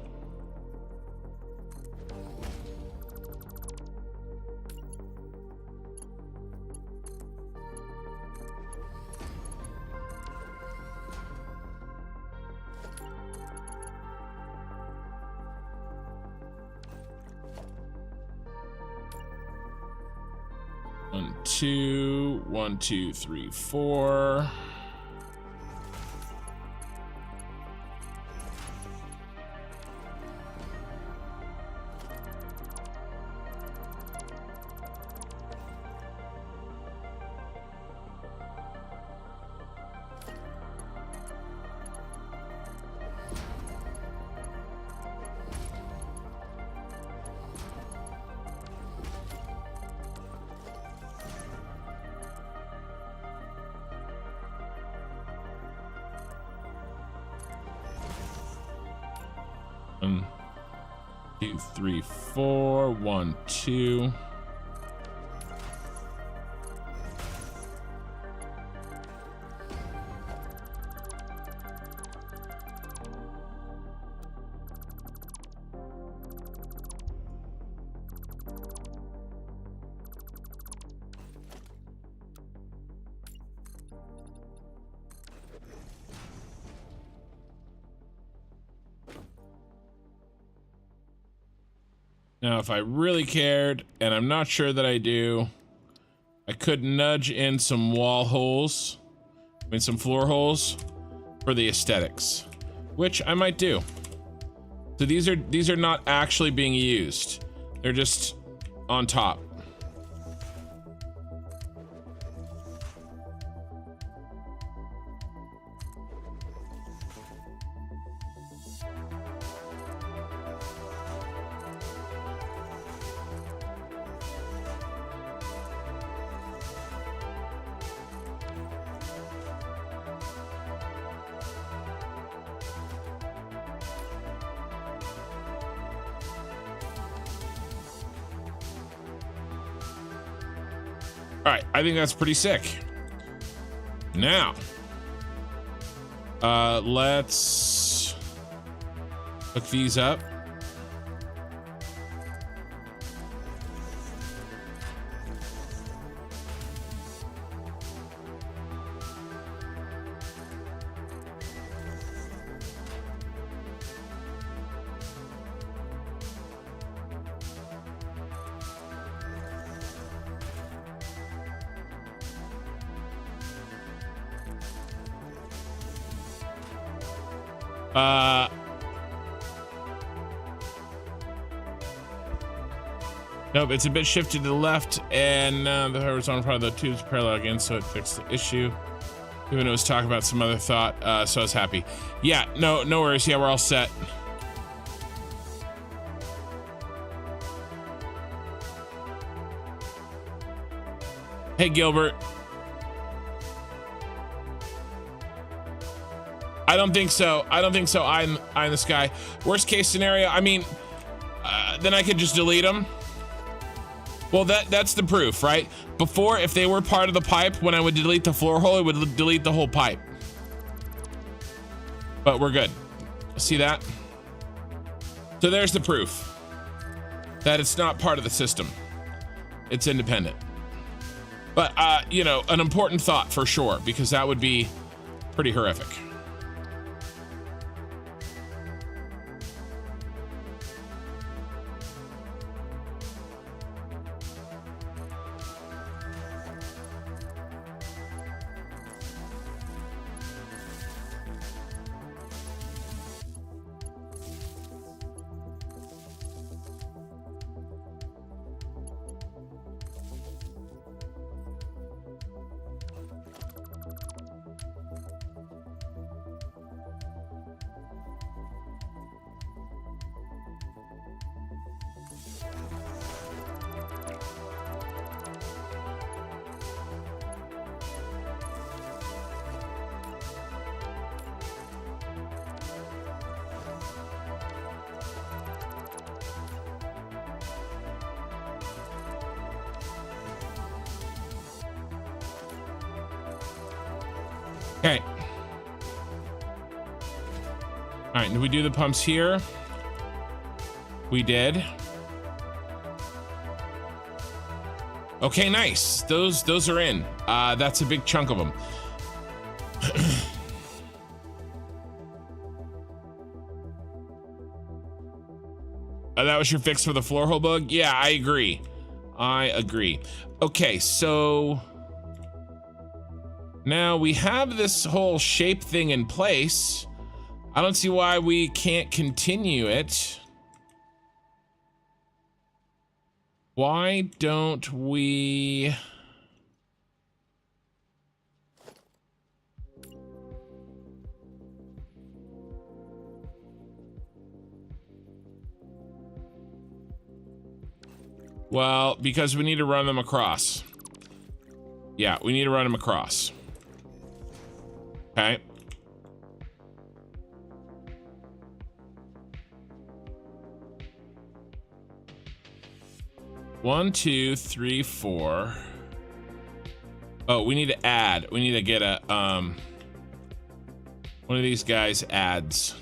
One, two, three, four. One, two, three, four. 1, 2. Now, if I really cared, and I'm not sure that I do, I could nudge in some wall holes, some floor holes for the aesthetics, which I might do. So these are not actually being used. They're just on top. All right, I think that's pretty sick. Now, let's hook these up. Nope, it's a bit shifted to the left, and the horizontal part of the tube's parallel again, so it fixed the issue. Even though it was talking about some other thought, so I was happy. Yeah, no worries. Yeah, we're all set. Hey, Gilbert. I don't think so. I don't think so. Eye in the sky. Worst case scenario, I mean, then I could just delete them. Well, that's the proof, right? Before, if they were part of the pipe, when I would delete the floor hole, it would delete the whole pipe. But we're good. See that? So there's the proof that it's not part of the system. It's independent. But, you know, an important thought for sure, because that would be pretty horrific. Okay. All right, did we do the pumps here? We did. Okay, nice. Those are in. That's a big chunk of them. That was your fix for the floor hole bug? Yeah, I agree. I agree. Okay, so now we have this whole shape thing in place. I don't see why we can't continue it. Why don't we... Well, because we need to run them across. Yeah, we need to run them across. Okay. One, two, three, four. Oh, we need to add. We need to get a one of these guys adds.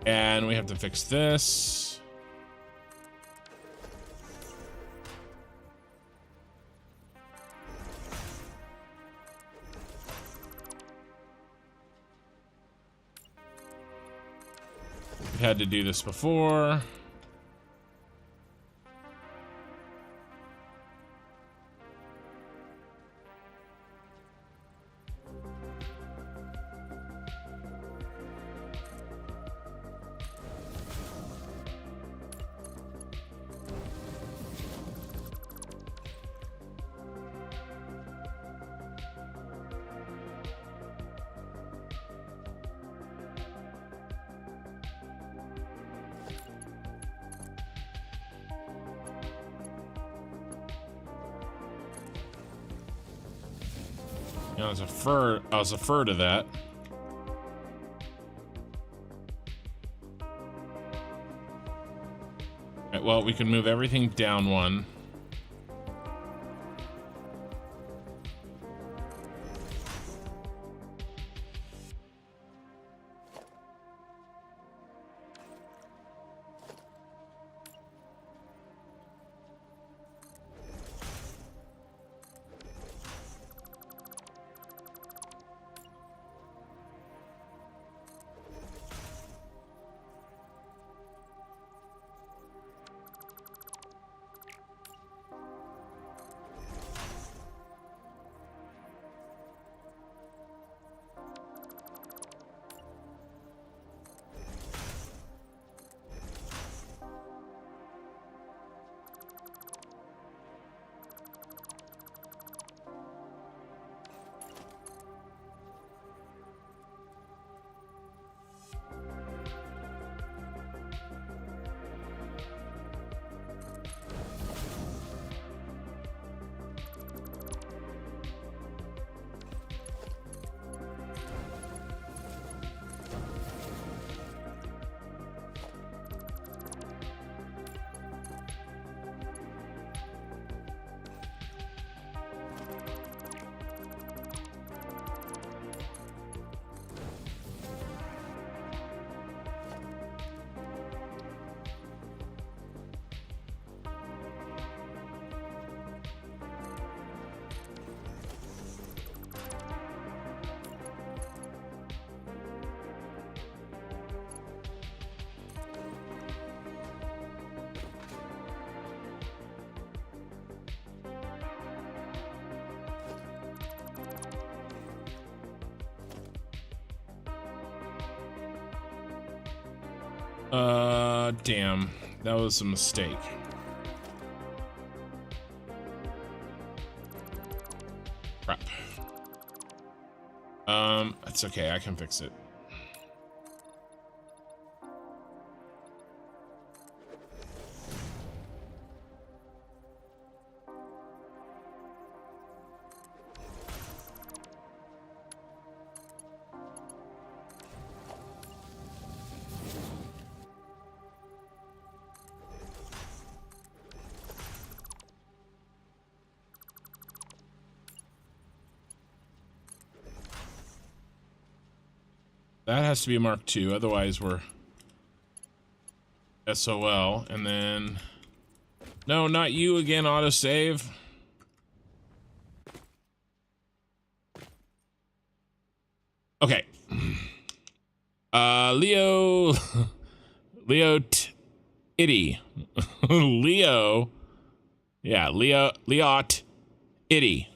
And we have to fix this. We had to do this before. You know, I was a fur to that. Right, well, we can move everything down one. Damn, that was a mistake. Crap. It's okay, I can fix it. That has to be a Mark II, otherwise we're SOL. And then, no, not you again, autosave. Okay. Leo Itty. Leo. Yeah, Leot Itty.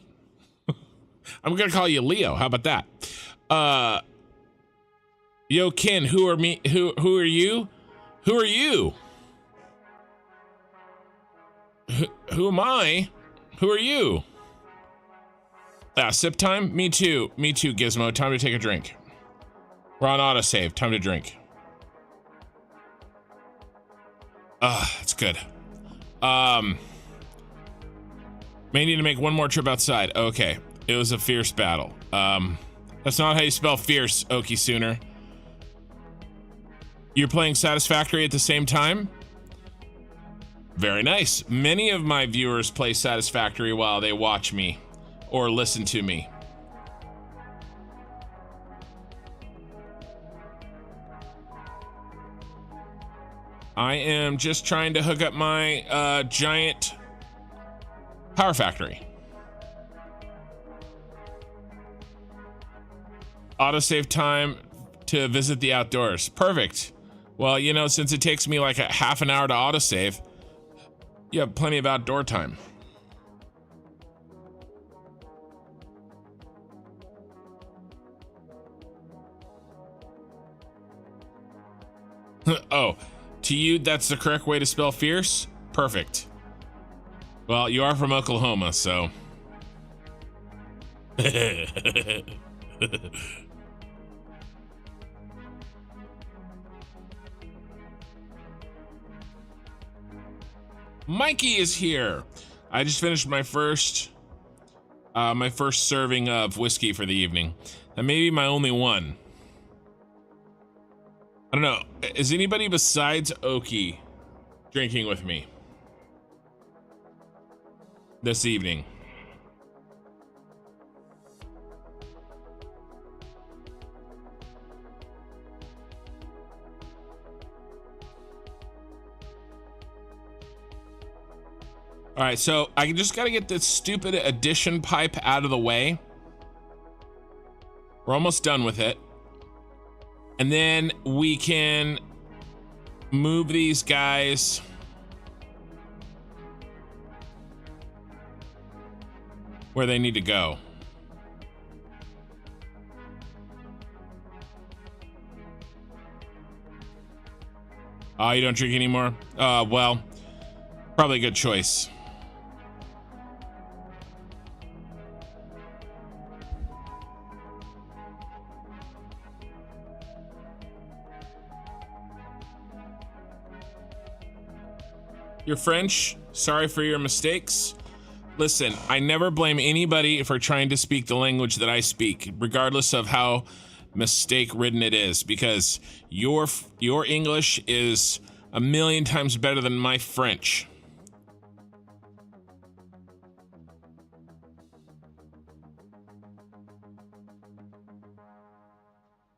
I'm gonna call you Leo. How about that? Yo, Ken, who are me? Who are you? Who are you? Who am I? Who are you? Sip time? Me too. Me too, Gizmo. Time to take a drink. We're on autosave. Time to drink. It's good. May need to make one more trip outside. Okay. It was a fierce battle. That's not how you spell fierce, Okie Sooner. You're playing Satisfactory at the same time? Very nice. Many of my viewers play Satisfactory while they watch me or listen to me. I am just trying to hook up my giant power factory. Autosave time to visit the outdoors. Perfect. Well, you know, since it takes me like a half an hour to autosave, you have plenty of outdoor time. Oh, to you, that's the correct way to spell fierce? Perfect. Well, you are from Oklahoma, so. Mikey is here. I just finished my first serving of whiskey for the evening. That may be my only one. I don't know. Is anybody besides Okie drinking with me this evening? All right, so I just got to get this stupid addition pipe out of the way. We're almost done with it. And then we can move these guys where they need to go. Oh, you don't drink anymore? Well, probably a good choice. You're French. Sorry for your mistakes. Listen, I never blame anybody for trying to speak the language that I speak, regardless of how mistake-ridden it is, because your English is a million times better than my French.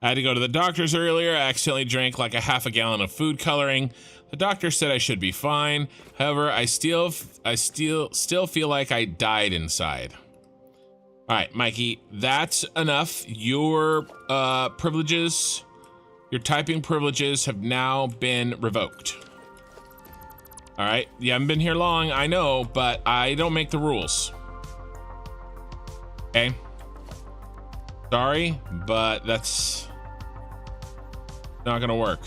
I had to go to the doctor's earlier. I accidentally drank like a half a gallon of food coloring. The doctor said I should be fine. However, I still feel like I died inside. All right, Mikey, that's enough. Your privileges, your typing privileges have now been revoked. All right, you haven't been here long, I know, but I don't make the rules. Okay. Sorry, but that's not gonna work.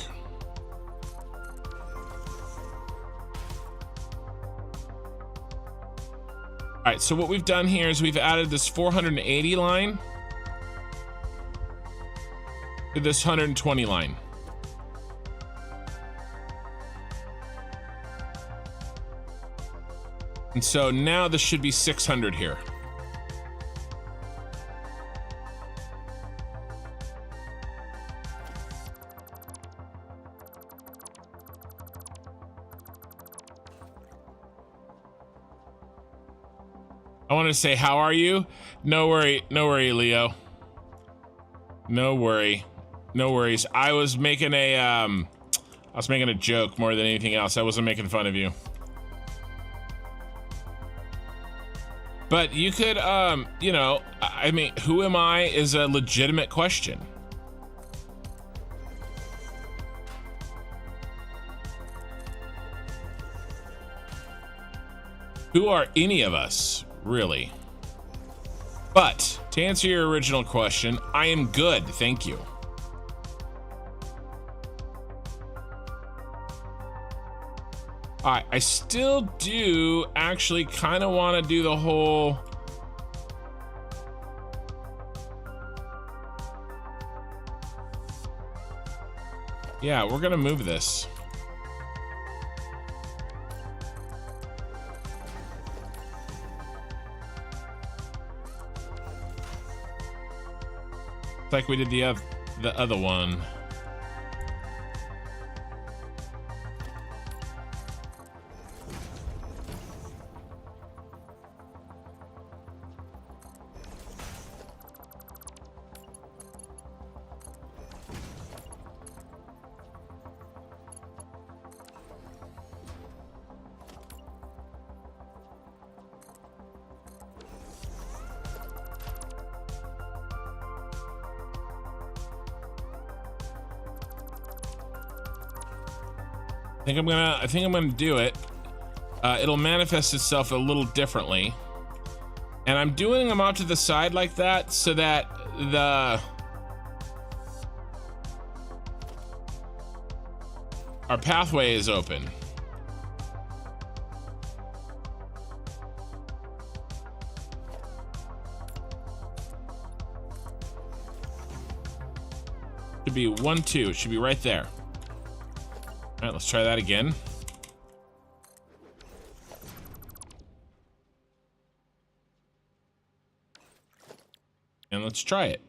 All right, so what we've done here is we've added this 480 line to this 120 line. And so now this should be 600 here. I want to say, how are you? No worry, Leo. No worries. I was making a joke more than anything else. I wasn't making fun of you. But you could, you know, I mean, who am I is a legitimate question. Who are any of us, really? But to answer your original question, I am good, thank you. I still do actually kind of want to do the whole yeah, we're gonna move this. It's like we did the other one. I think I'm gonna do it. It'll manifest itself a little differently, and I'm doing them out to the side like that so that our pathway is open. Should be 1, 2. It should be right there. All right, let's try that again. And let's try it.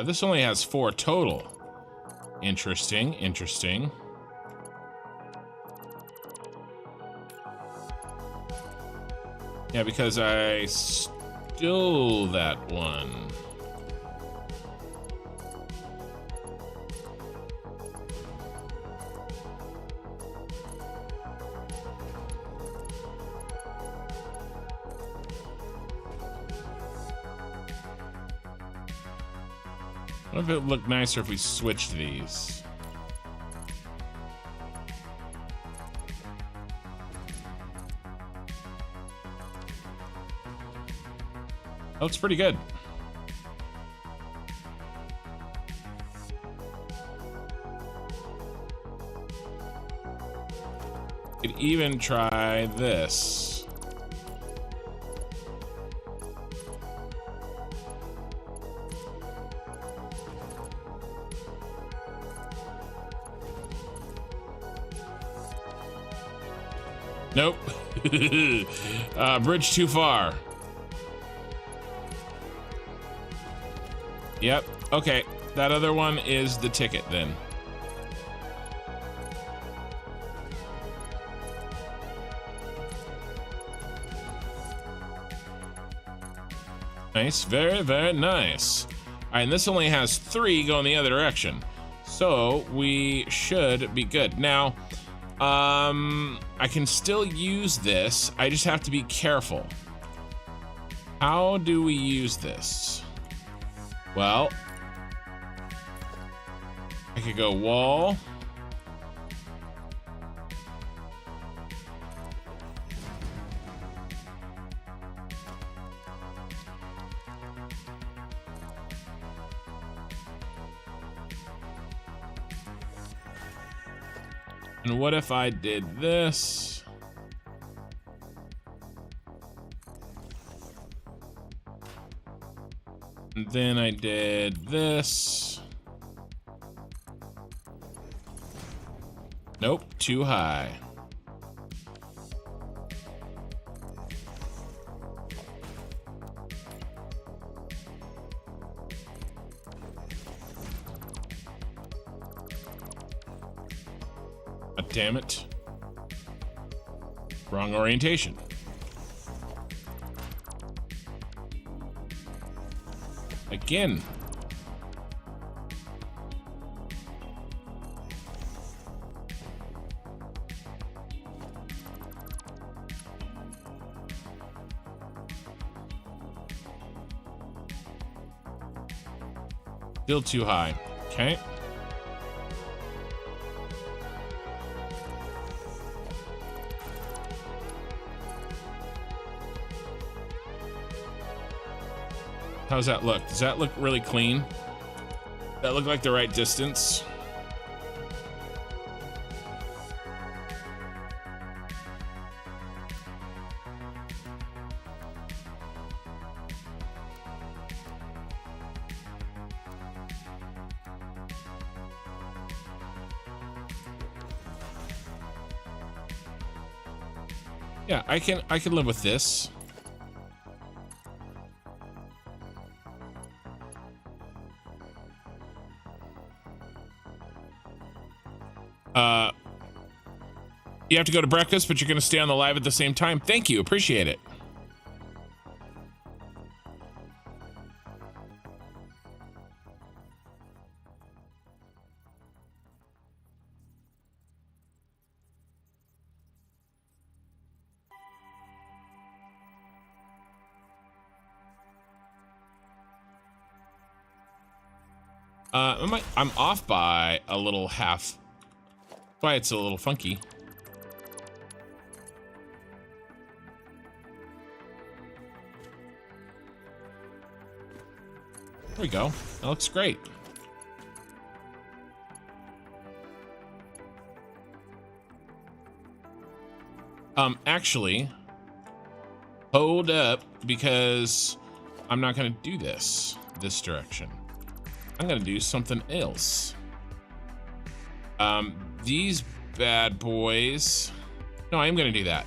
This only has 4 total. Interesting. Yeah, because I stole that one. What if it looked nicer if we switched these? That looks pretty good. Could even try this. Nope. Bridge too far. Yep. Okay. That other one is the ticket then. Nice. Very, very nice. All right, and this only has 3 going the other direction. So we should be good. Now, I can still use this. I just have to be careful. How do we use this? Well, I could go wall. And what if I did this? And then I did this. Nope, too high. God damn it. Wrong orientation. Again. Still too high. Okay. How's that look? Does that look really clean? Does that look like the right distance? Yeah, I can live with this. You have to go to breakfast, but you're going to stay on the live at the same time. Thank you. Appreciate it. I'm off by a little half. That's why it's a little funky. There we go. That looks great. Actually, hold up, because I'm not gonna do this direction. I'm gonna do something else. These bad boys. No, I am gonna do that.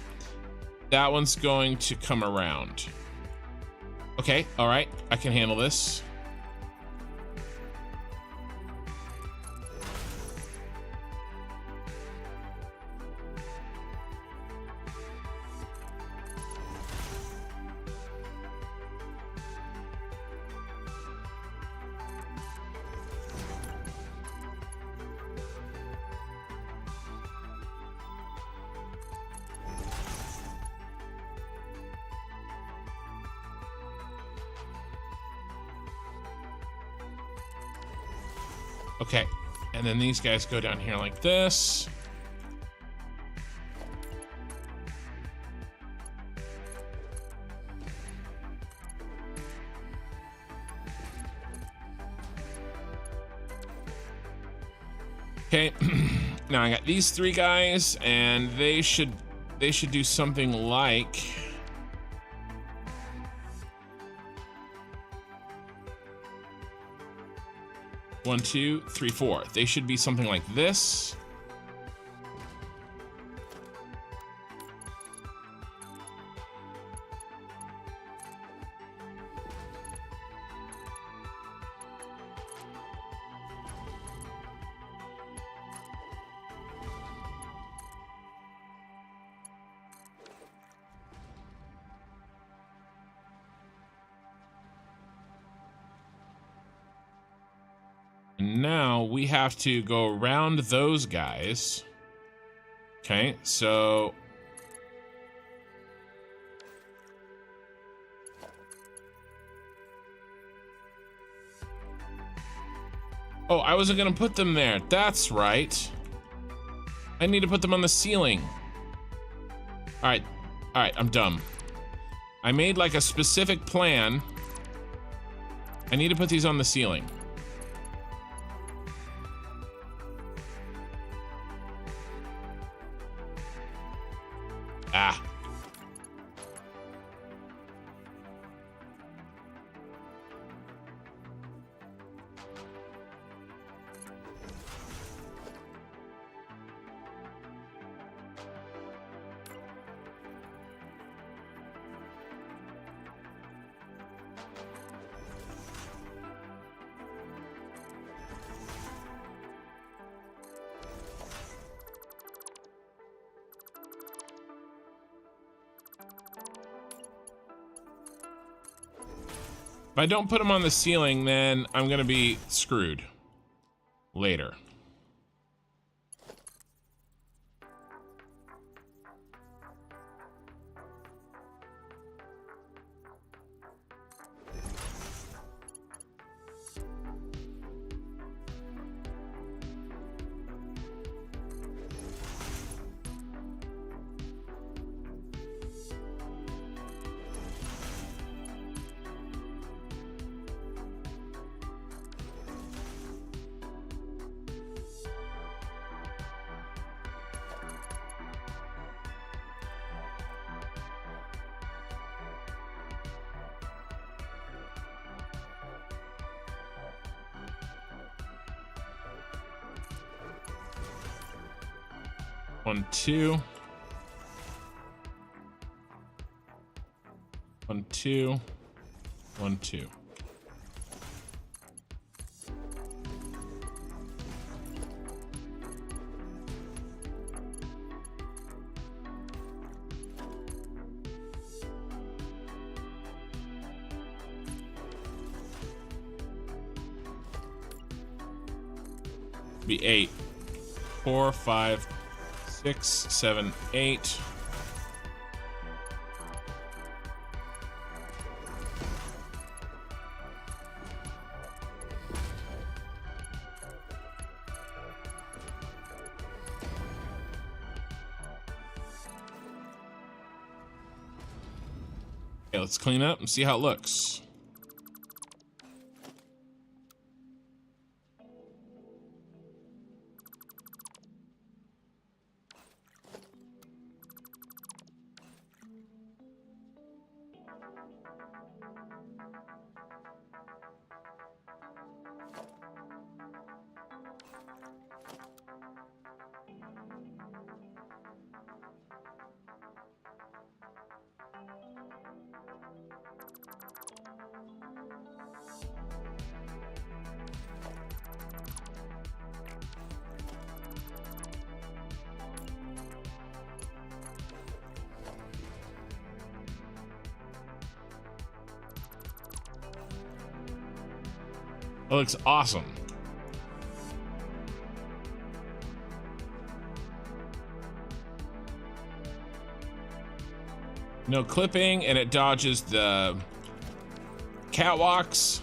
That one's going to come around. Okay, all right, I can handle this. Okay, and then these guys go down here like this. Okay, now I got these three guys, and they should do something like. One, two, three, four. They should be something like this. Now we have to go around those guys. Okay, so Oh, I wasn't gonna put them there. That's right. I need to put them on the ceiling. All right, I'm dumb. I made like a specific plan. I need to put these on the ceiling. Ah. If I don't put them on the ceiling, then I'm gonna be screwed later. One, two. 1, 2. 1, 2. Be 8. 4, 5, 6, 7, 8. Okay, let's clean up and see how it looks. That looks awesome. No clipping, and it dodges the catwalks.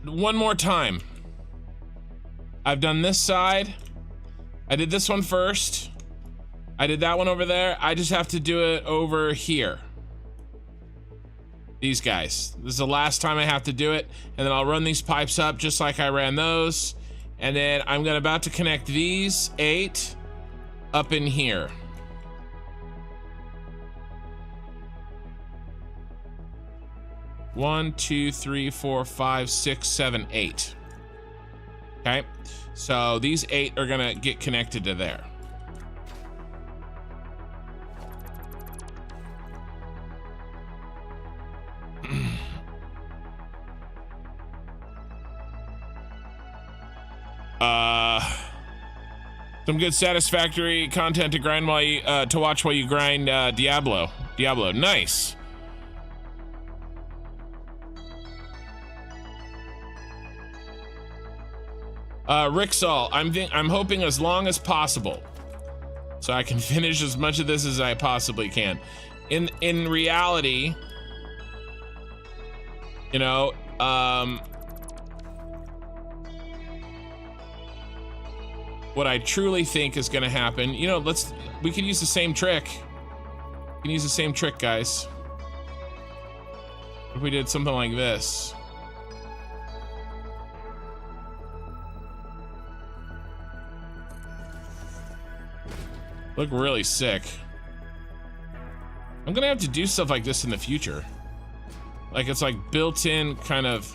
One more time. I've done this side. I did this one first. I did that one over there. I just have to do it over here. These guys. This is the last time I have to do it. And then I'll run these pipes up just like I ran those. And then I'm about to connect these 8 up in here. 1, 2, 3, 4, 5, 6, 7, 8. Okay, so these 8 are gonna get connected to there. Some good satisfactory content to grind while you to watch while you grind Diablo. Nice. Ricksall, I'm hoping as long as possible, so I can finish as much of this as I possibly can. In reality, you know, what I truly think is gonna happen, you know, we can use the same trick. We can use the same trick, guys. If we did something like this. Look really sick. I'm gonna have to do stuff like this in the future. Like it's like built-in kind of.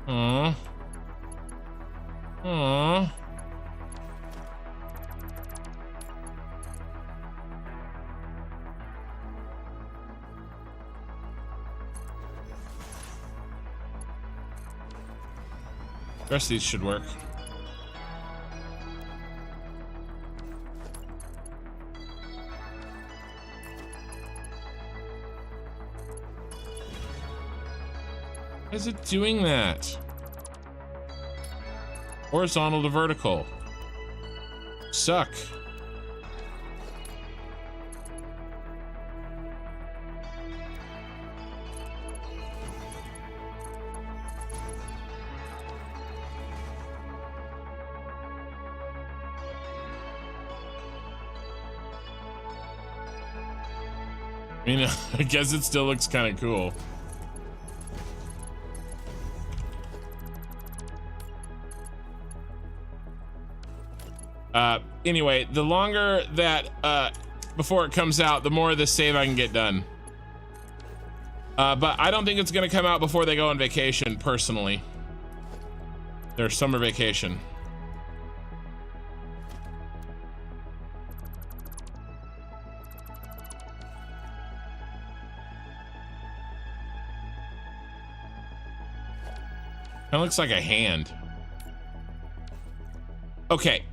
Aww. Aww. The rest of these should work. Why is it doing that? Horizontal to vertical. Suck. I mean, I guess it still looks kind of cool. Anyway, the longer that before it comes out, the more of this save I can get done. But I don't think it's gonna come out before they go on vacation, personally. Their summer vacation. That looks like a hand. Okay.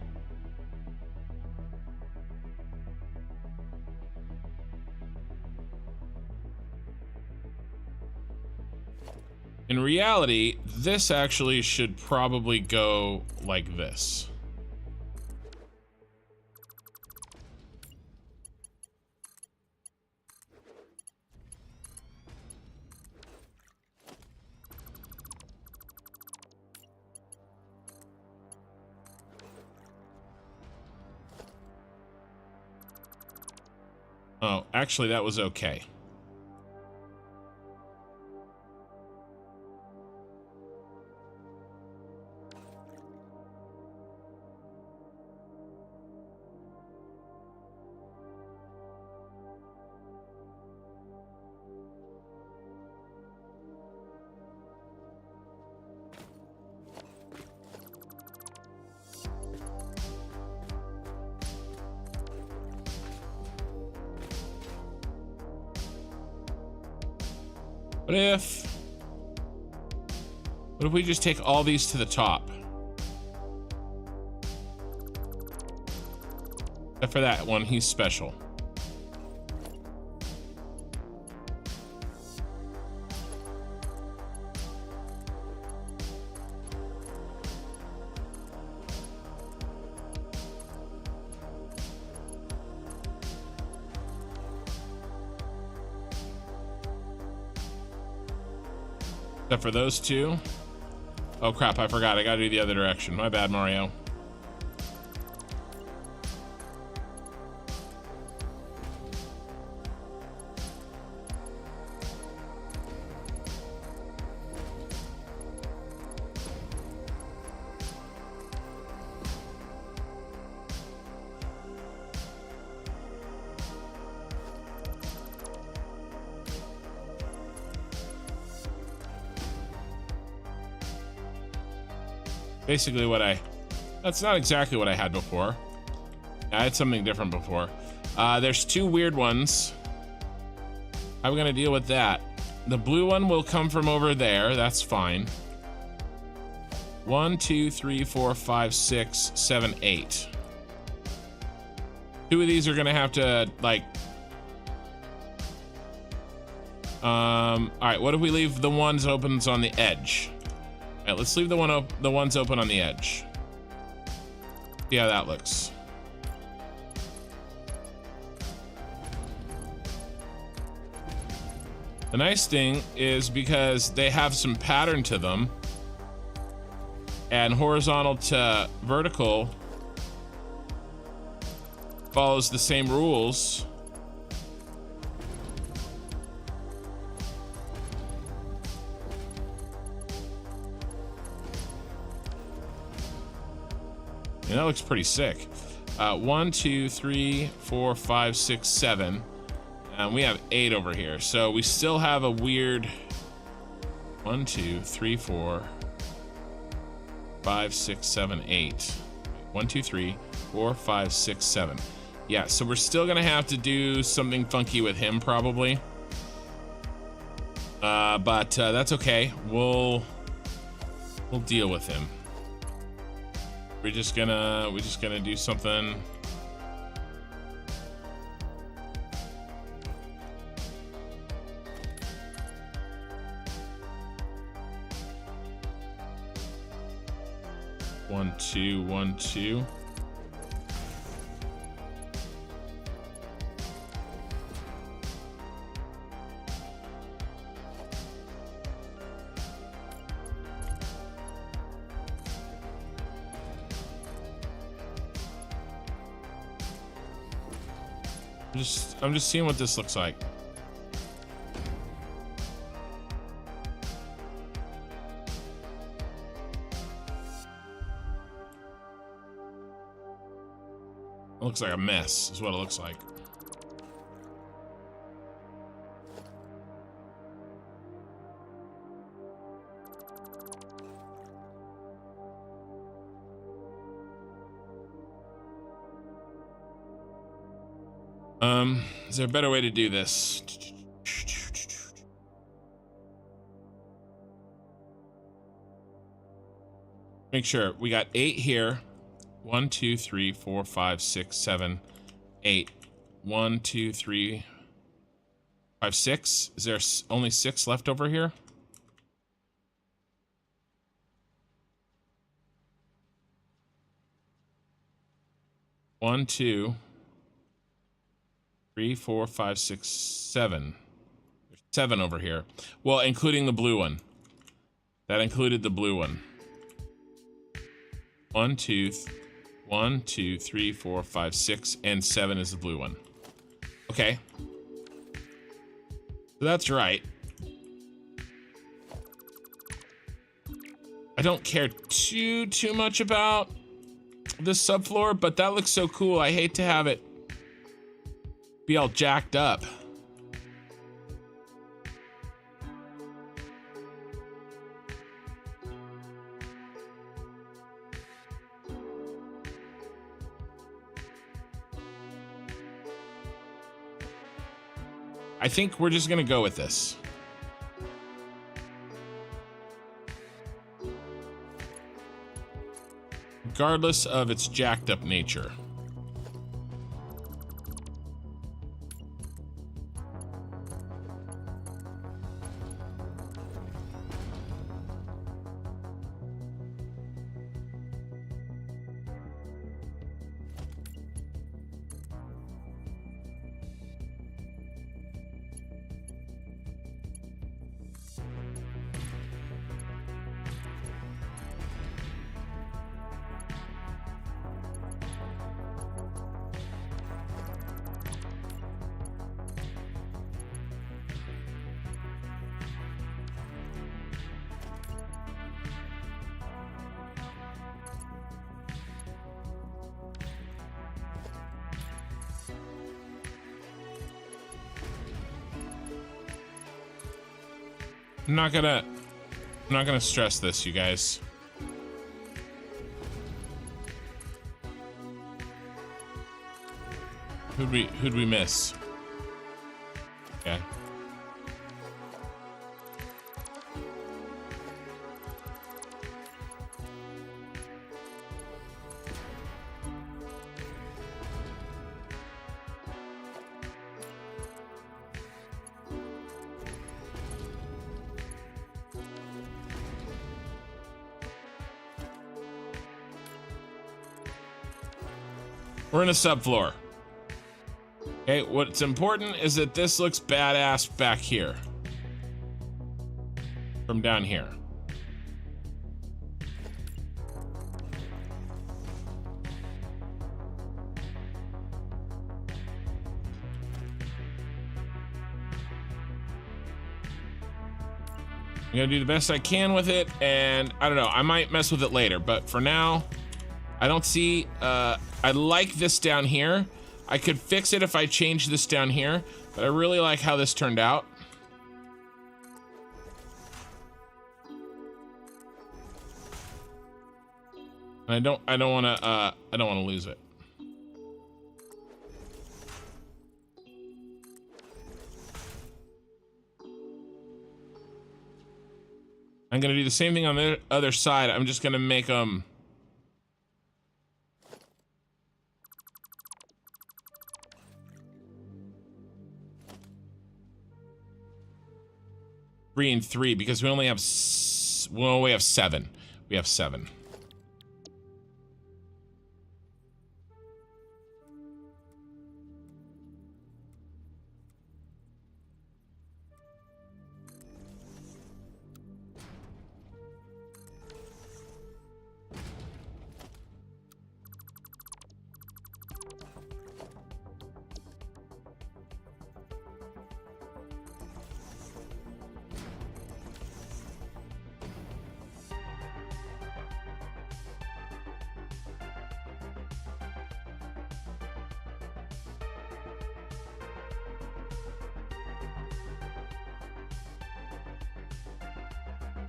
In reality, this actually should probably go like this. Oh, actually, that was okay. What if we just take all these to the top? Except for that one, he's special. Except for those two. Oh crap, I forgot. I gotta do the other direction. My bad, Mario. Basically that's not exactly what I had before. I had something different before. There's two weird ones. How are we gonna deal with that? The blue one will come from over there. That's fine. 1, 2, 3, 4, 5, 6, 7, 8. Two of these are gonna have to like. All right. What if we leave the ones opens on the edge? All right, let's leave the ones open on the edge. See how that looks. The nice thing is because they have some pattern to them, and horizontal to vertical follows the same rules. And that looks pretty sick. 1, 2, 3, 4, 5, 6, 7. And we have 8 over here. So we still have a weird 1, 2, 3, 4, 5, 6, 7, 8. 1, 2, 3, 4, 5, 6, 7. Yeah, so we're still gonna have to do something funky with him probably. But that's okay. We'll deal with him. We're just gonna do something. One, two, 1, 2. I'm just seeing what this looks like. It looks like a mess, is what it looks like. Is there a better way to do this? Make sure we got 8 here. 1, 2, 3, 4, 5, 6, 7, 8. 1, 2, 3, 5, 6. Is there only 6 left over here? One, 2, 3, 4, 5, 6, 7. There's 7 over here. Well, including the blue one. That included the blue one. 1, 2, 3, 4, 5, 6, and 7 is the blue one. Okay. So that's right. I don't care too much about this subfloor, but that looks so cool. I hate to have it be all jacked up. I think we're just gonna go with this. Regardless of its jacked up nature. I'm not gonna stress this, you guys. Who'd we miss? Okay. We're in a subfloor. Okay, what's important is that this looks badass back here. From down here. I'm gonna do the best I can with it, and I don't know, I might mess with it later, but for now, I don't see, I like this down here. I could fix it if I change this down here, but I really like how this turned out. I don't wanna lose it. I'm gonna do the same thing on the other side. I'm just gonna make them 3 and 3 because we only have 7. We have 7.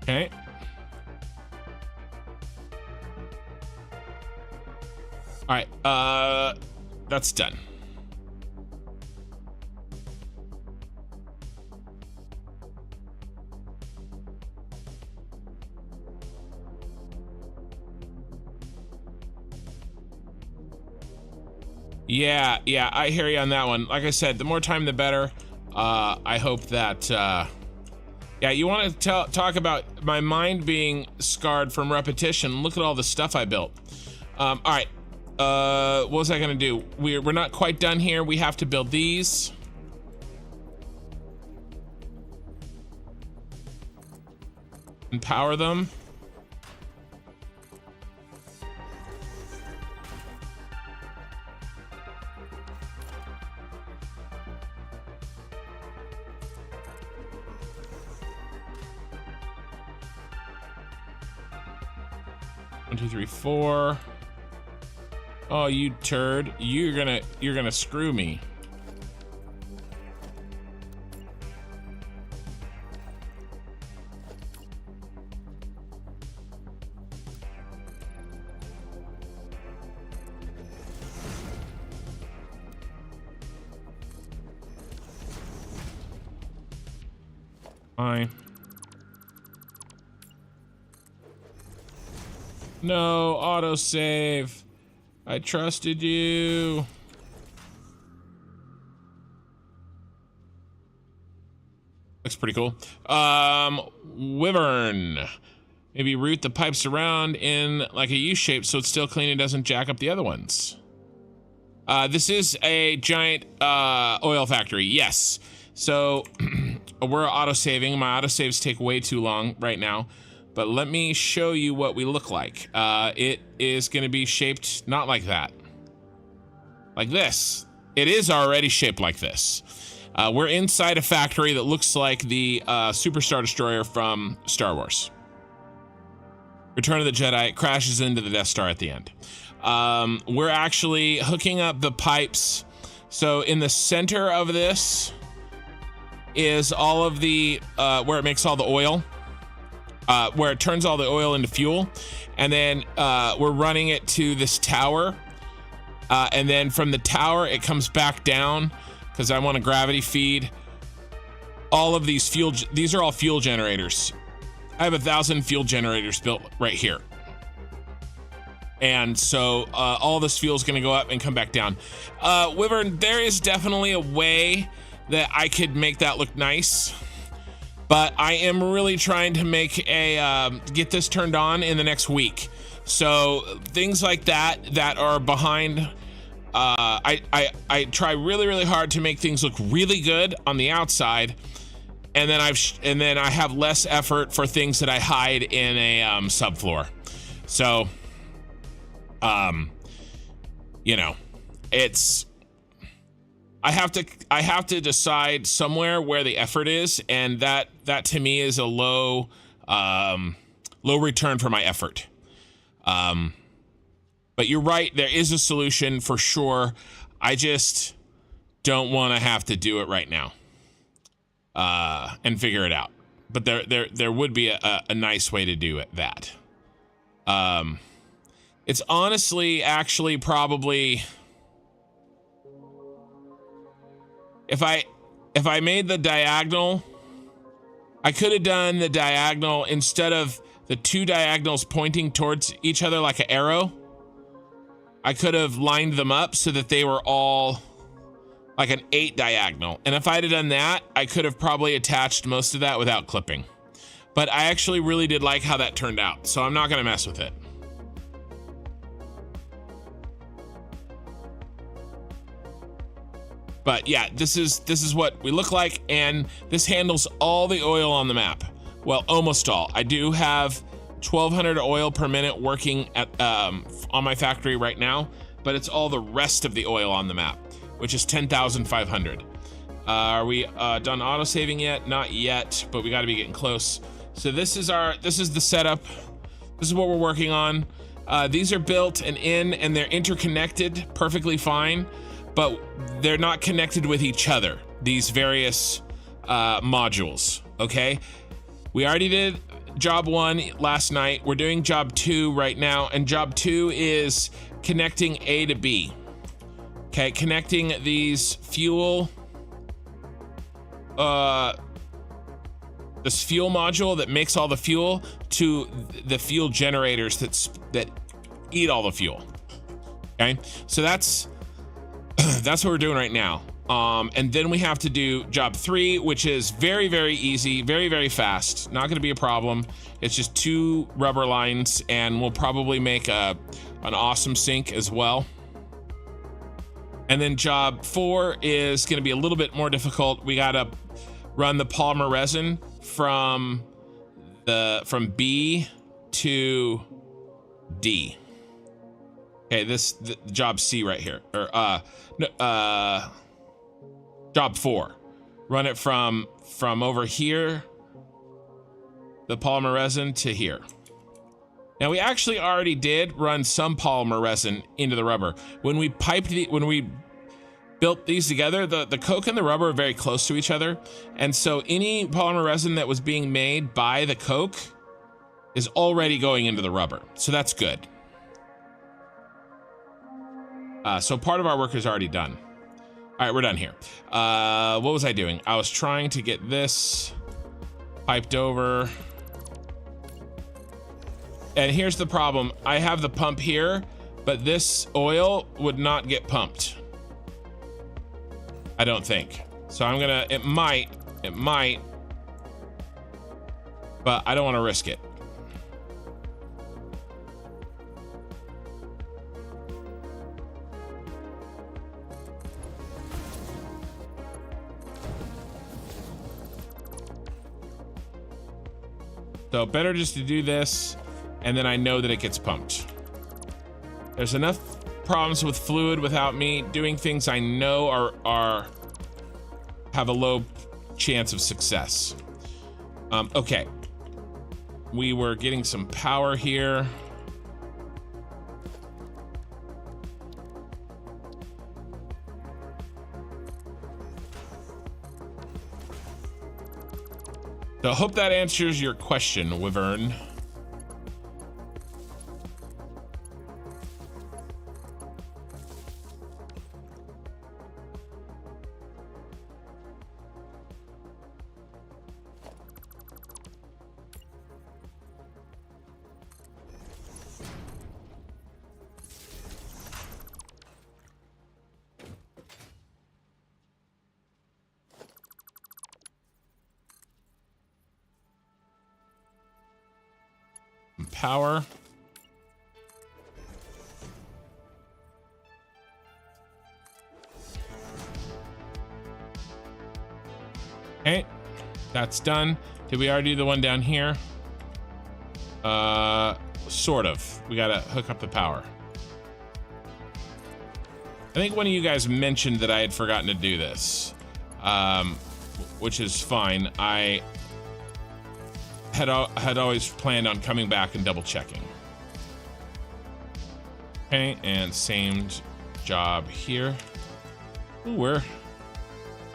Okay. All right, that's done. Yeah, I hear you on that one. Like I said, the more time, the better. I hope that, yeah, you want to talk about my mind being scarred from repetition. Look at all the stuff I built. All right, what was I gonna do? We're not quite done here. We have to build these. And power them. One, 2, 3, 4. Oh, you turd. You're gonna screw me. Fine. No, autosave. I trusted you. Looks pretty cool. Wyvern. Maybe route the pipes around in like a U shape so it's still clean and doesn't jack up the other ones. This is a giant oil factory. Yes. So we're auto-saving. My autosaves take way too long right now. But let me show you what we look like. It is going to be shaped not like that. Like this. It is already shaped like this. We're inside a factory that looks like the Super Star Destroyer from Star Wars. Return of the Jedi. It crashes into the Death Star at the end. We're actually hooking up the pipes. So in the center of this is all of the, where it makes all the oil. Where it turns all the oil into fuel, and then we're running it to this tower And then from the tower, it comes back down because I want to gravity feed all of these fuel. These are all fuel generators. I have 1,000 fuel generators built right here. And so all this fuel is going to go up and come back down. Wyvern, there is definitely a way that I could make that look nice, but I am really trying to make get this turned on in the next week. So things like that are behind. I try really hard to make things look really good on the outside, and then I have less effort for things that I hide in a subfloor. So you know, it's I have to decide somewhere where the effort is, and that to me is a low return for my effort. But you're right, there is a solution for sure. I just don't want to have to do it right now and figure it out. But there would be a nice way to do it. It's honestly actually probably, if I made the diagonal, I could have done the diagonal instead of the two diagonals pointing towards each other like an arrow. I could have lined them up so that they were all like an 8 diagonal. And if I'd have done that, I could have probably attached most of that without clipping. But I actually really did like how that turned out, so I'm not gonna mess with it. But yeah, this is what we look like, and this handles all the oil on the map. Well, almost all. I do have 1,200 oil per minute working at on my factory right now, but it's all the rest of the oil on the map, which is 10,500. Are we done auto-saving yet? Not yet, but we got to be getting close. So this is the setup. This is what we're working on. These are built and they're interconnected perfectly fine, but they're not connected with each other, these various modules, okay? We already did job 1 last night. We're doing job 2 right now, and job 2 is connecting A to B. Okay, connecting these fuel, this fuel module that makes all the fuel to the fuel generators that eat all the fuel. Okay, so that's what we're doing right now. And then we have to do job 3, which is very easy, very fast. Not going to be a problem. It's just 2 rubber lines, and we'll probably make an awesome sink as well. And then job 4 is going to be a little bit more difficult. We got to run the polymer resin from B to D. Okay, the job C right here, or job 4. Run it from over here, the polymer resin, to here. Now we actually already did run some polymer resin into the rubber. When we built these together, the coke and the rubber are very close to each other, and so any polymer resin that was being made by the coke is already going into the rubber, so that's good. So part of our work is already done. All right, we're done here. What was I doing? I was trying to get this piped over. And here's the problem. I have the pump here, but this oil would not get pumped, I don't think. So I'm gonna, it might, but I don't want to risk it. So better just to do this, and then I know that it gets pumped. There's enough problems with fluid without me doing things I know have a low chance of success. Okay. We were getting some power here. So I hope that answers your question, Wyvern. power. Okay, that's done. Did we already do the one down here? Sort of. We gotta hook up the power. I think one of you guys mentioned that I had forgotten to do this, which is fine. I had always planned on coming back and double checking. Okay, and same job here. Ooh, we're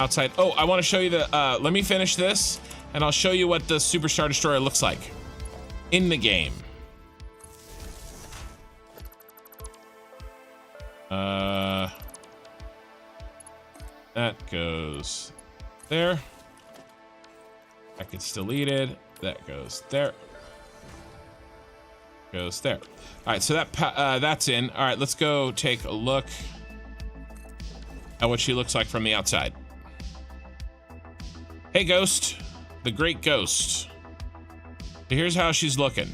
outside. Oh, I want to show you the, let me finish this and I'll show you what the Super Star Destroyer looks like in the game. That goes there. That gets deleted. That goes there. Goes there. All right, so that's in. All right, let's go take a look at what she looks like from the outside. Hey, Ghost, the Great Ghost. So here's how she's looking.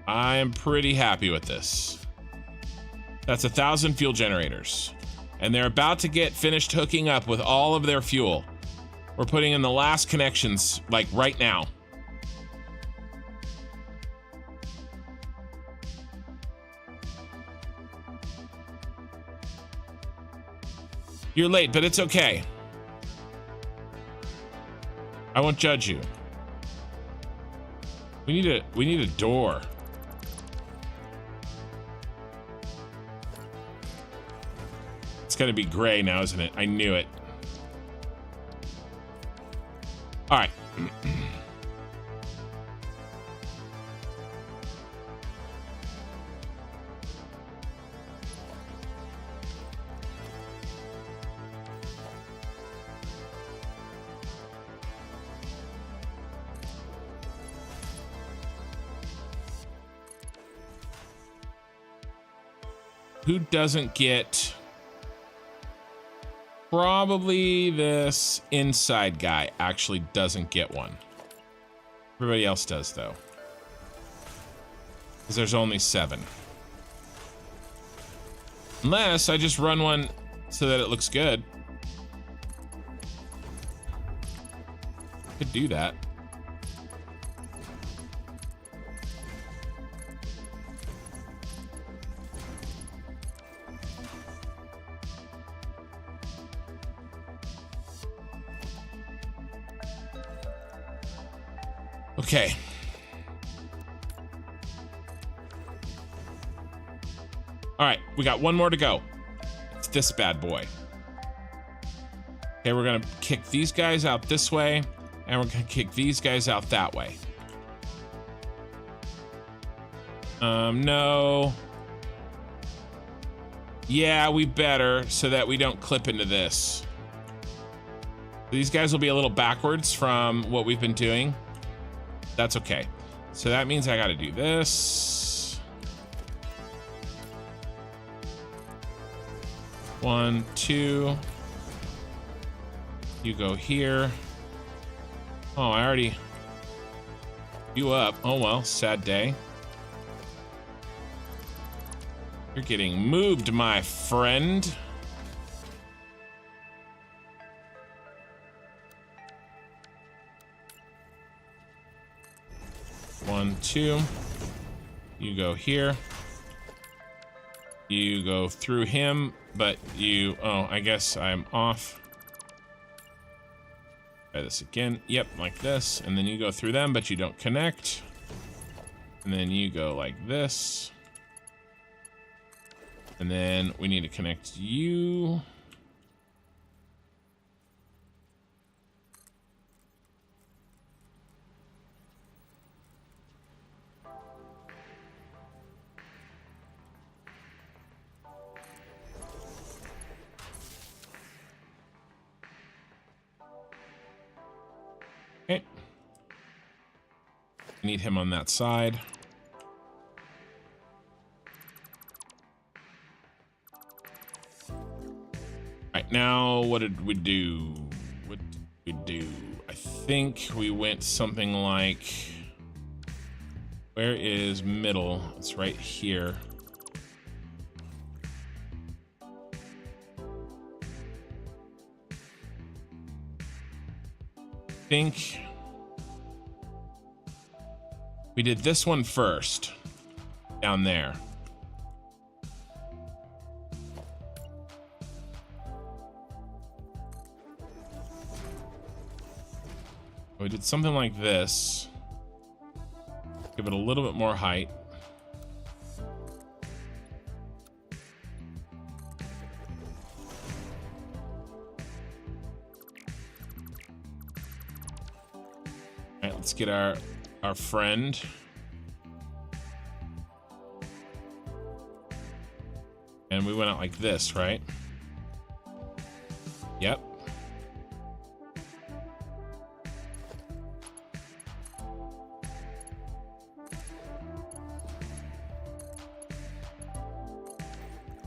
I am pretty happy with this. That's 1,000 fuel generators. And they're about to get finished hooking up with all of their fuel. We're putting in the last connections, like right now. You're late, but it's okay. I won't judge you. We need a door. It's gonna be gray now, isn't it? I knew it. All right. Who doesn't get? Probably this inside guy actually doesn't get one. Everybody else does, though. Because there's only 7. Unless I just run one so that it looks good. Could do that. Okay. All right, we got one more to go. It's this bad boy. Okay, we're gonna kick these guys out this way, and we're gonna kick these guys out that way. No. Yeah, we better, so that we don't clip into this. These guys will be a little backwards from what we've been doing. That's okay. So that means I got to do this. 1, 2. You go here. Oh, I already you up. Oh well, sad day. You're getting moved, my friend. One, 2. You go here. You go through him, but you... Oh, I guess I'm off. Try this again. Yep, like this. And then you go through them, but you don't connect. And then you go like this. And then we need to connect you. Okay. Need him on that side. All right, now what did we do? What think we went something like, where is middle? It's right here. I think we did this one first, down there. We did something like this. Give it a little bit more height. All right, let's get our friend. And we went out like this, right? Yep.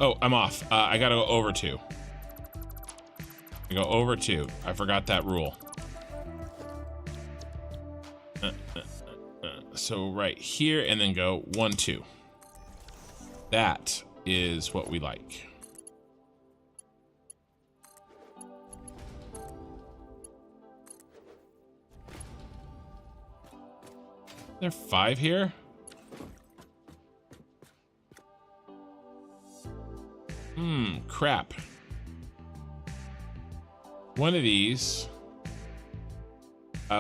Oh, I'm off. I gotta go over 2. I go over 2. I forgot that rule. So right here, and then go 1, 2. That is what we like. There are 5 here? Crap. One of these.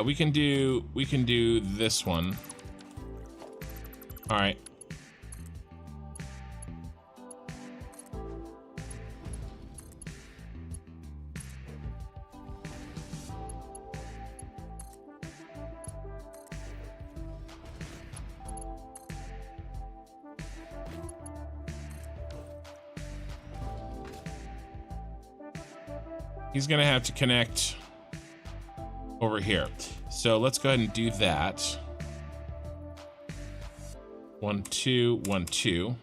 We can do this one. All right. He's gonna have to connect over here. So let's go ahead and do that. 1, 2, 1, 2.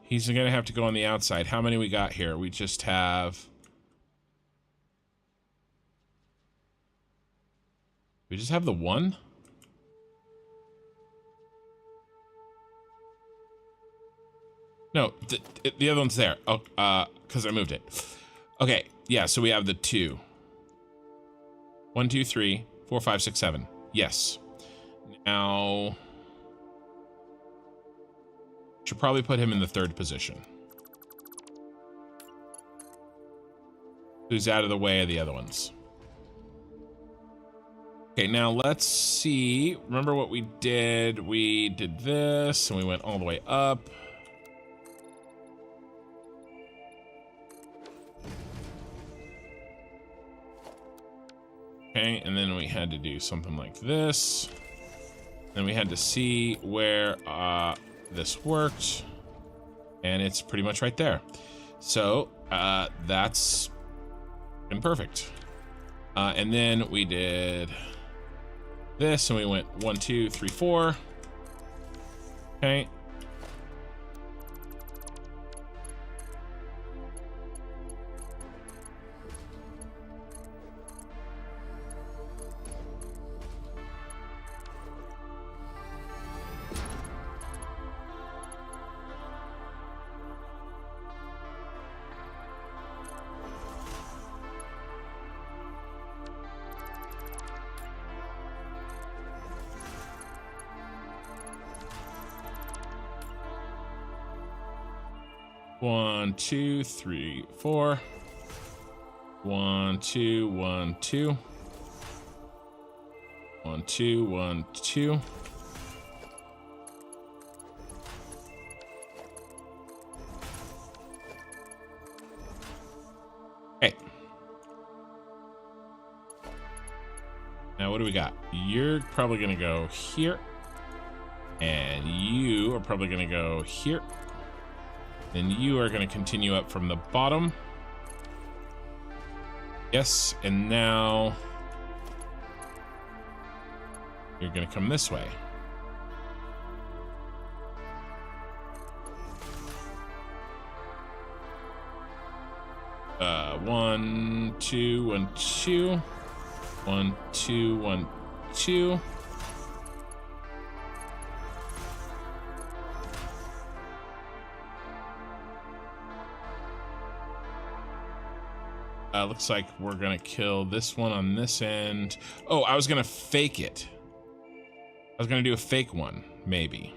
He's gonna have to go on the outside. How many we got here? We just have... We just have the one? No, the other one's there. Oh, because I moved it. Okay, yeah, so we have the 2. 1, 2, 3, 4, 5, 6, 7. Yes. Now... Should probably put him in the 3rd position. Who's out of the way of the other ones. Okay, now let's see. Remember what we did? We did this, and we went all the way up. Okay, and then we had to do something like this. Then we had to see where this worked. And it's pretty much right there. So, that's been perfect. And then we did... this, and we went 1, 2, 3, 4. Okay. One, 2, 3, 4. 1, 2, 1, 2. 1, 2, 1, 2. Okay. Now what do we got? You're probably gonna go here. And you are probably gonna go here. Then you are going to continue up from the bottom. Yes, and now... You're gonna come this way. One, two, 1, 2. 1, 2, 1, 2. Looks like we're gonna kill this one on this end. Oh, I was gonna fake it. I was gonna do a fake one, maybe.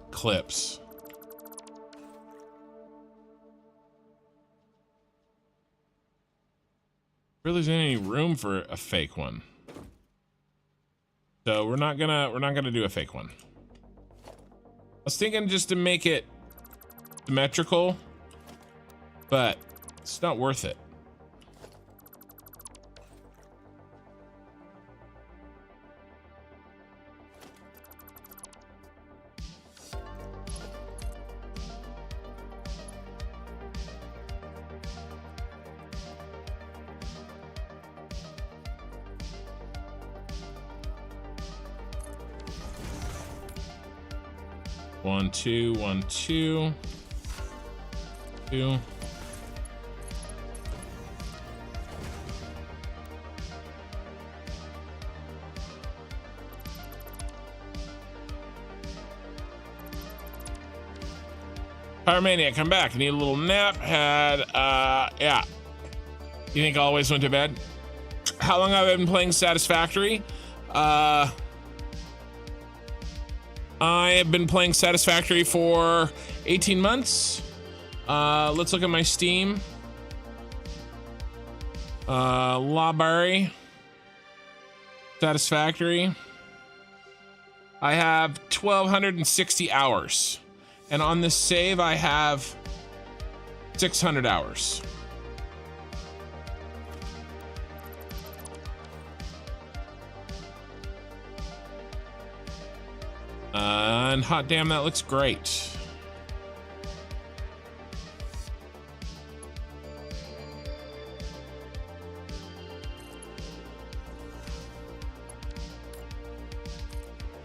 Clips. Really isn't any room for a fake one. So we're not gonna do a fake one. I was thinking just to make it symmetrical, but it's not worth it. One, two, 1, 2, 2. Pyromaniac, I'm back. Need a little nap. Yeah. You think I always went to bed? How long have I been playing Satisfactory? I have been playing Satisfactory for 18 months. Let's look at my Steam. Library. Satisfactory. I have 1,260 hours. And on this save, I have 600 hours. And hot damn, that looks great.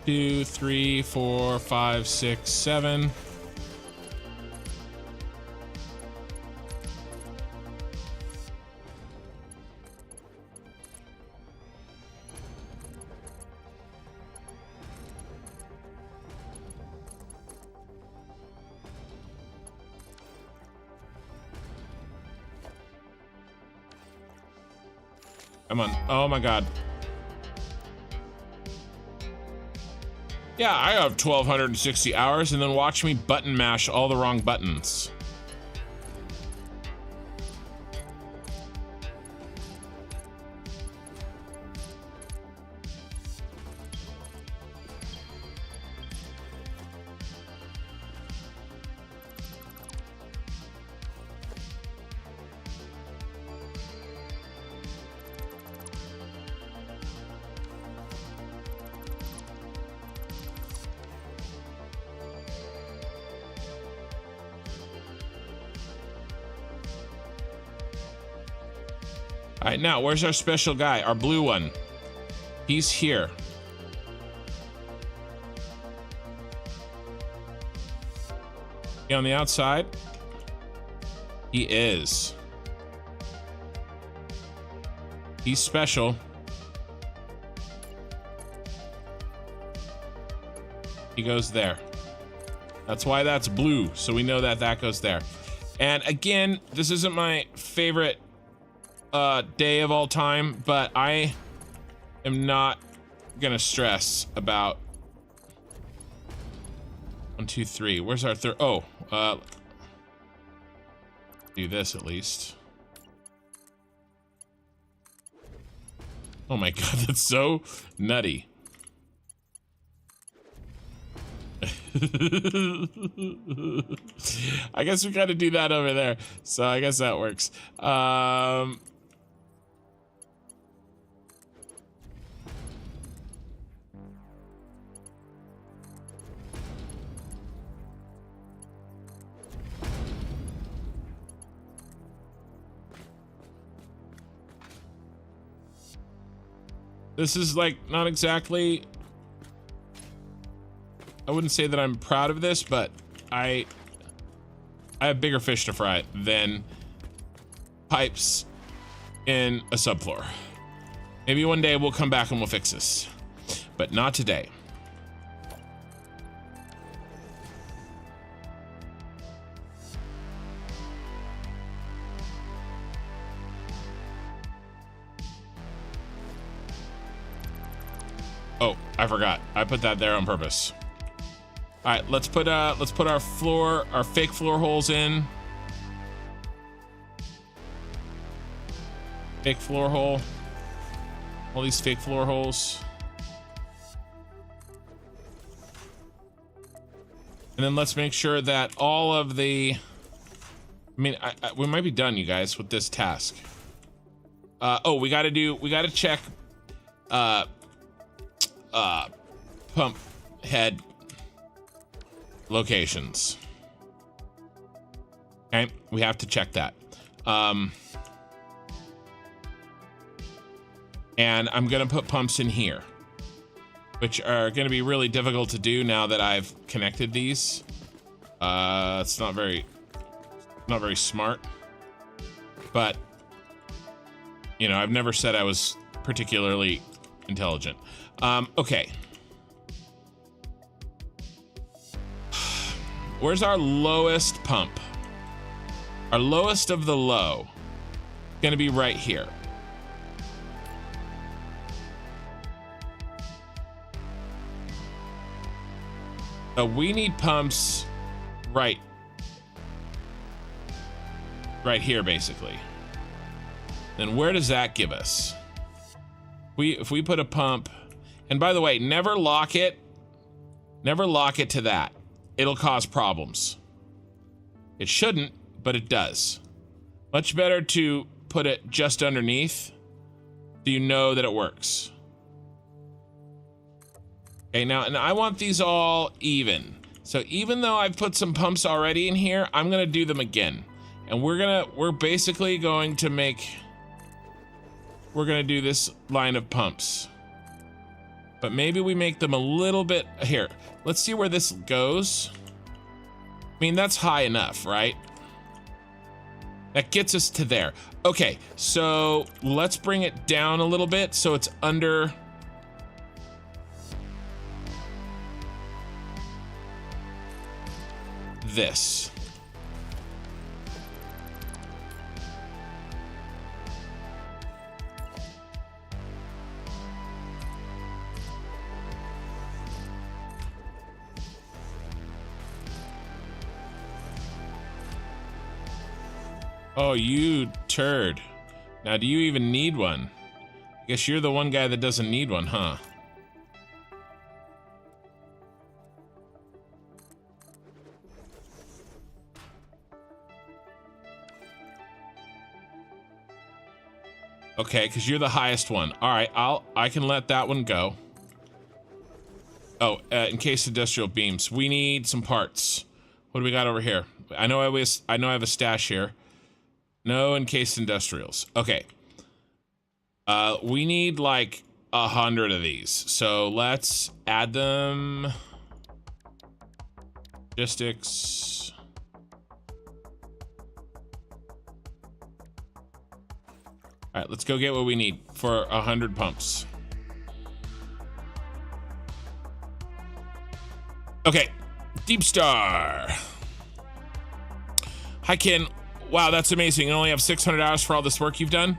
Two, 3, 4, 5, 6, 7. Come on. Oh my god. Yeah, I have 1,260 hours, and then watch me button mash all the wrong buttons. All right, now where's our special guy, our blue one? He's here. He on the outside? He is. He's special. He goes there. That's why that's blue, so we know that that goes there. And again, this isn't my favorite day of all time, but I am not gonna stress about 1, 2, 3. Where's our third? Oh, do this at least. Oh my god, that's so nutty. I guess we gotta do that over there, so I guess that works. This is like not exactly, I wouldn't say that I'm proud of this, but I have bigger fish to fry than pipes in a subfloor. Maybe one day we'll come back and we'll fix this, but not today. Oh, I forgot. I put that there on purpose. All right, let's put our fake floor holes in. Fake floor hole. All these fake floor holes. And then let's make sure that all of the, I mean, we might be done, you guys, with this task. Oh, we gotta check pump head locations. Okay, we have to check that. And I'm gonna put pumps in here, which are gonna be really difficult to do now that I've connected these. It's not very smart, but you know, I've never said I was particularly intelligent. Okay. Where's our lowest pump? Our lowest of the low. Gonna be right here. So we need pumps right here, basically. Then where does that give us? If we put a pump, and by the way, never lock it to that. It'll cause problems. It shouldn't, but it does. Much better to put it just underneath so you know that it works. Okay, now, and I want these all even. So even though I've put some pumps already in here, I'm gonna do them again. And we're basically going to we're gonna do this line of pumps. But maybe we make them a little bit, here, let's see where this goes. I mean, that's high enough, right? That gets us to there. Okay, so let's bring it down a little bit so it's under this. Oh, you turd. Now, do you even need one? I guess you're the one guy that doesn't need one, huh? Okay, because you're the highest one. All right, I can let that one go. Oh, encased industrial beams. We need some parts. What do we got over here? I know I have a stash here. No encased industrials. Okay. We need like 100 of these. So let's add them. Logistics. All right, let's go get what we need for 100 pumps. Okay, Deep Star. Hi, Ken. Wow, that's amazing. You only have $600 for all this work you've done.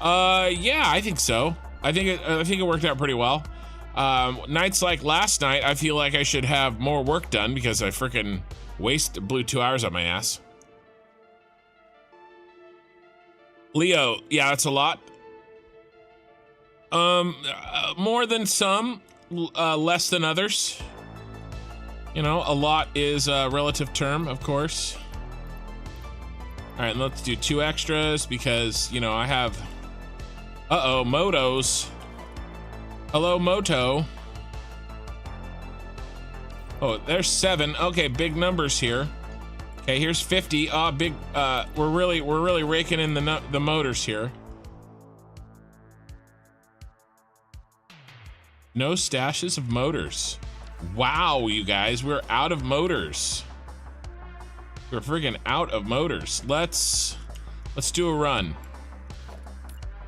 Yeah, I think so. I think it worked out pretty well. Nights like last night, I feel like I should have more work done because I freaking blew 2 hours on my ass. Leo, yeah, that's a lot. More than some, less than others. You know, a lot is a relative term, of course. All right, let's do 2 extras because, you know, I have... Uh-oh, motos. Hello, moto. Oh, there's 7. Okay, big numbers here. Okay, here's 50. Big. We're really raking in the motors here. No stashes of motors. Wow, you guys, we're out of motors. We're friggin' out of motors. Let's do a run.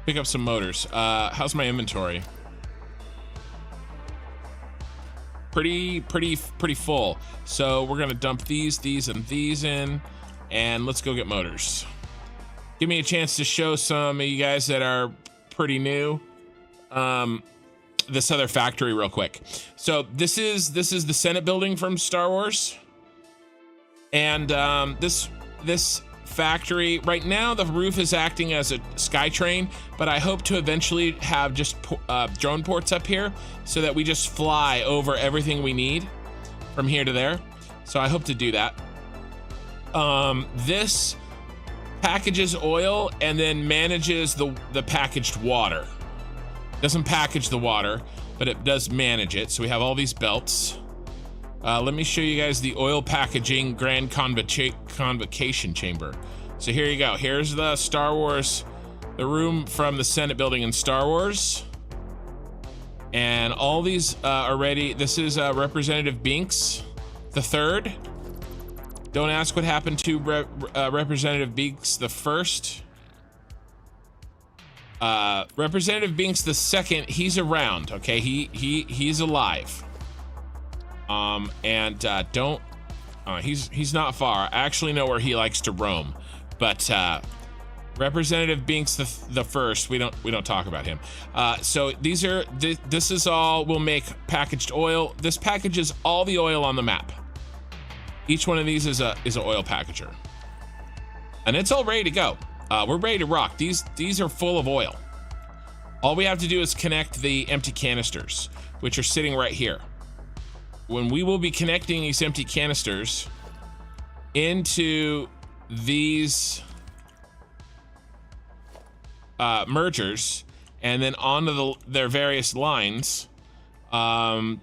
Pick up some motors. How's my inventory? Pretty full. So we're gonna dump these, and these in, and let's go get motors. Give me a chance to show some of you guys that are pretty new this other factory real quick. So this is the Senate building from Star Wars, and this factory right now, the roof is acting as a sky train, but I hope to eventually have just drone ports up here so that we just fly over everything we need from here to there. So I hope to do that. This packages oil and then manages the packaged water. Doesn't package the water, but it does manage it. So we have all these belts. Let me show you guys the oil packaging grand convocation chamber. So here you go. Here's the Star Wars, the room from the Senate building in Star Wars. And all these are ready. This is Representative Binks the third. Don't ask what happened to Representative Binks the first. Representative Binks the second, he's around, okay? He's alive. He's not far. I actually know where he likes to roam, but Representative Binks the first, we don't talk about him. So this is all, we'll make packaged oil. This packages all the oil on the map. Each one of these is an oil packager, and it's all ready to go. We're ready to rock. These are full of oil. All we have to do is connect the empty canisters, which are sitting right here. When we will be connecting these empty canisters into these mergers and then onto their various lines in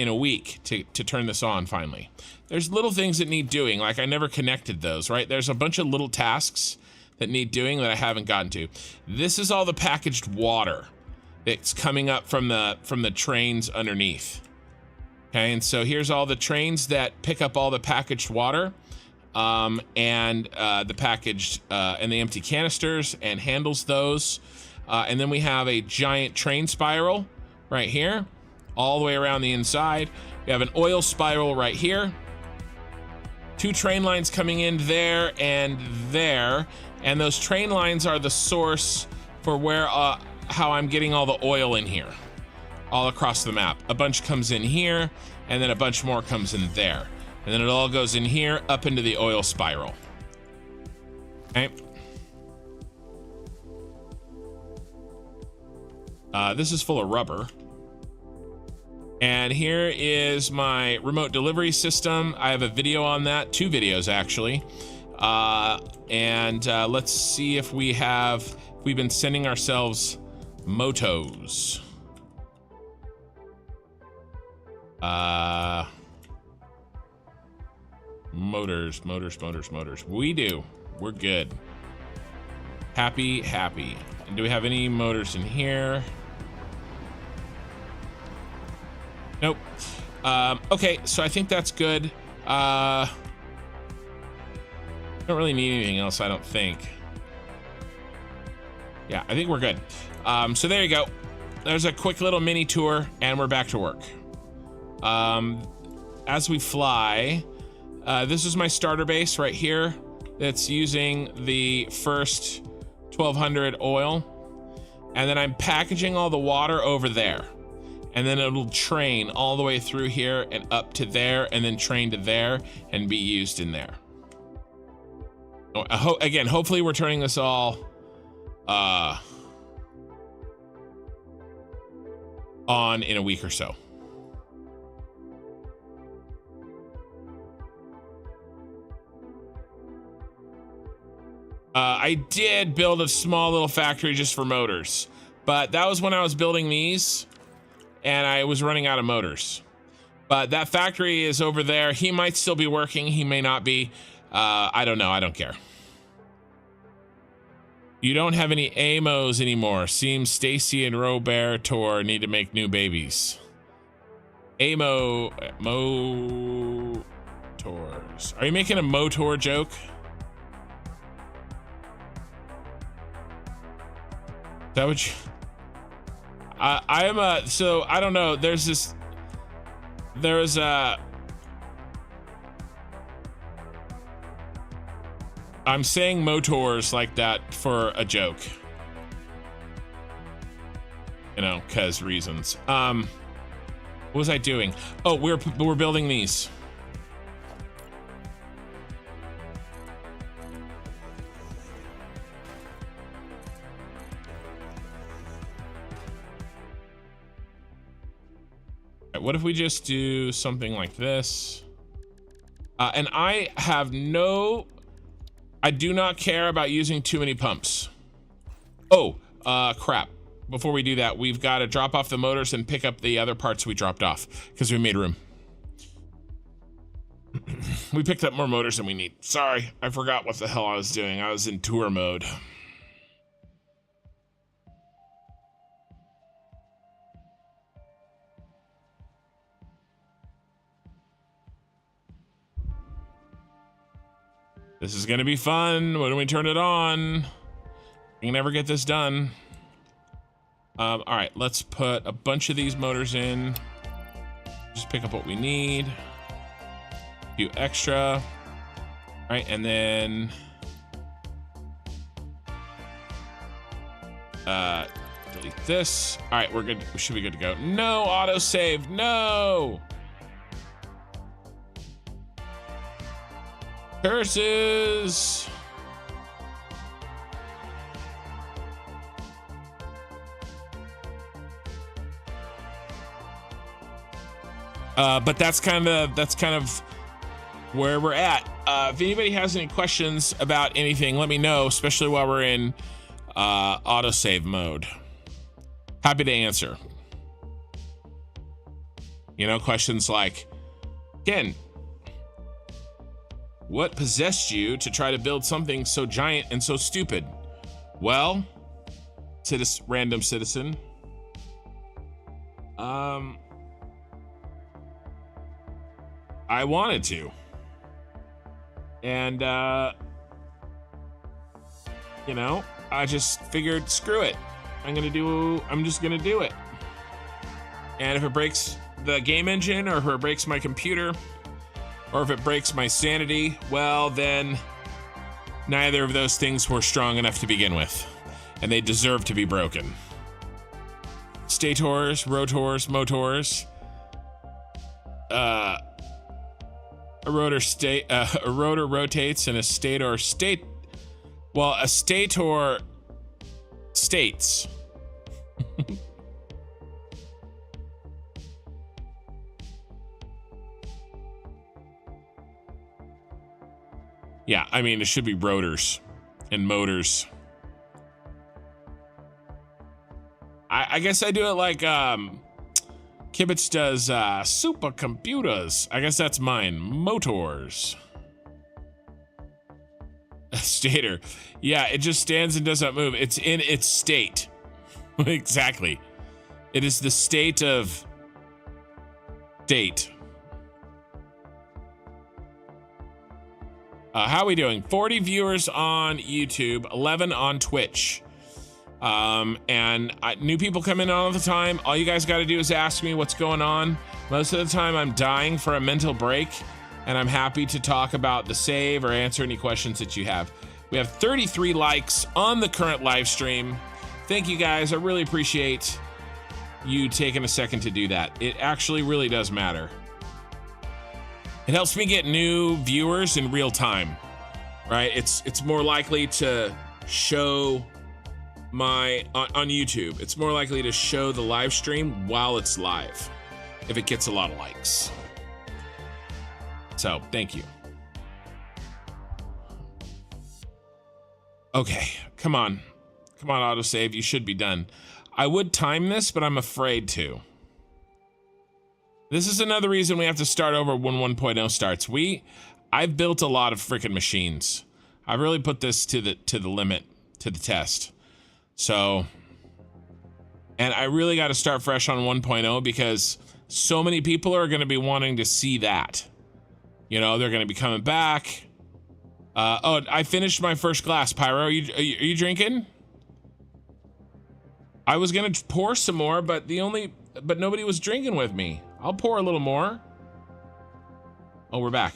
a week to turn this on finally. There's little things that need doing, like I never connected those, right? There's a bunch of little tasks that need doing that I haven't gotten to. This is all the packaged water that's coming up from the trains underneath. Okay, and so here's all the trains that pick up all the packaged water and the packaged and the empty canisters and handles those. And then we have a giant train spiral right here, all the way around the inside. We have an oil spiral right here. 2 train lines coming in there, and those train lines are the source for where how I'm getting all the oil in here, all across the map. A bunch comes in here, and then a bunch more comes in there, and then it all goes in here up into the oil spiral. Okay. This is full of rubber. And here is my remote delivery system. I have a video on that, 2 videos actually. Let's see if we've been sending ourselves motos. Motors. We do. We're good. Happy. And do we have any motors in here? Nope. Okay, so I think that's good. Don't really need anything else, I don't think. Yeah, I think we're good. So there you go. There's a quick little mini tour, and we're back to work. As we fly, this is my starter base right here that's using the first 1200 oil, and then I'm packaging all the water over there. And then it'll train all the way through here and up to there, and then train to there and be used in there. Again, hopefully we're turning this all on in a week or so. I did build a small little factory just for motors, but that was when I was building these and I was running out of motors. But that factory is over there. He might still be working. He may not be. I don't know. I don't care. You don't have any Amos anymore. Seems Stacy and Robertor need to make new babies. Motors. Are you making a motor joke? Is that what you... I am a... So, I don't know. There's this... There's a... I'm saying motors like that for a joke. You know, cause reasons. What was I doing? Oh, we're building these. What if we just do something like this? And I do not care about using too many pumps. Oh, crap. Before we do that, we've got to drop off the motors and pick up the other parts we dropped off because we made room. We picked up more motors than we need. Sorry, I forgot what the hell I was doing. I was in tour mode. This is gonna be fun. When we turn it on, we can never get this done. All right, let's put a bunch of these motors in. Just pick up what we need. A few extra. All right, and then delete this. All right, we're good. We should be good to go. No autosave. No. Curses. But that's kind of where we're at. If anybody has any questions about anything, let me know, especially while we're in autosave mode. Happy to answer. You know, questions like, Ken, what possessed you to try to build something so giant and so stupid? Well, random citizen. I wanted to. And, you know, I just figured, screw it. I'm just gonna do it. And if it breaks the game engine, or if it breaks my computer, or if it breaks my sanity, well, then neither of those things were strong enough to begin with, and they deserve to be broken. Stators, rotors, motors. A rotor rotates and a stator a stator states. Yeah, I mean, it should be rotors and motors. I guess I do it like Kibitz does supercomputers. I guess that's mine. Motors. Stator. Yeah, it just stands and does not move. It's in its state. Exactly. It is the state of date. How are we doing? 40 viewers on YouTube, 11 on Twitch. New people come in all the time. All you guys got to do is ask me what's going on. Most of the time I'm dying for a mental break, and I'm happy to talk about the save or answer any questions that you have. We have 33 likes on the current live stream. Thank you guys. I really appreciate you taking a second to do that. It actually really does matter. It helps me get new viewers in real time, right? It's more likely to show on YouTube. It's more likely to show the live stream while it's live if it gets a lot of likes. So, thank you. Okay, come on. Come on, autosave. You should be done. I would time this, but I'm afraid to. This is another reason we have to start over when 1.0 starts. I've built a lot of freaking machines. I've really put this to the limit to the test. So, and I really got to start fresh on 1.0 because so many people are going to be wanting to see that. You know, they're going to be coming back. Oh, I finished my first glass. Pyro, are you drinking? I was going to pour some more, but nobody was drinking with me. I'll pour a little more. Oh, we're back.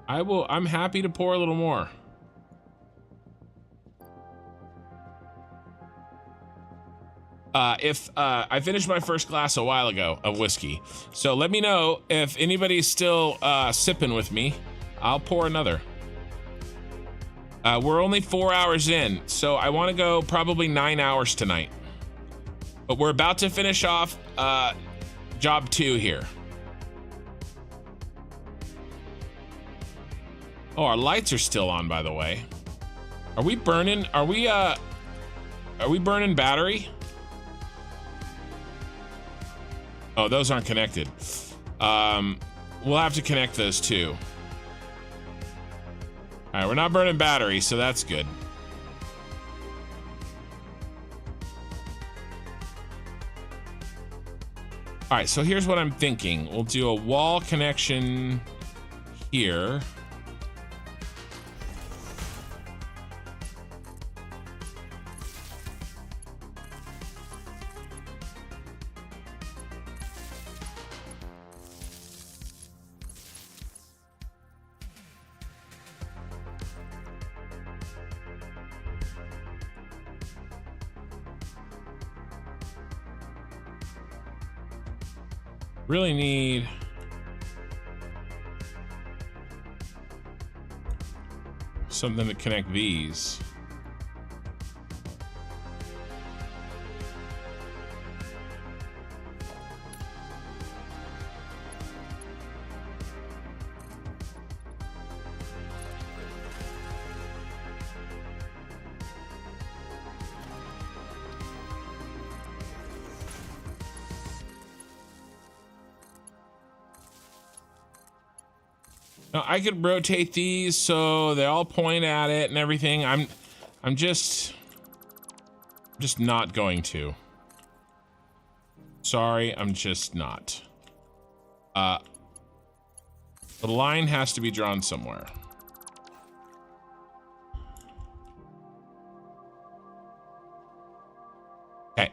I'm happy to pour a little more. I finished my first glass a while ago of whiskey. So let me know if anybody's still sipping with me. I'll pour another. We're only 4 hours in, so I want to go probably 9 hours tonight. But we're about to finish off job 2 here. Oh, our lights are still on, by the way. Are we burning battery? Oh, those aren't connected. We'll have to connect those too. All right, we're not burning battery, so that's good. All right, so here's what I'm thinking. We'll do a wall connection here. Really need something to connect these. Now, I could rotate these so they all point at it and everything. I'm just not going to. Sorry, I'm just not. The line has to be drawn somewhere. Okay.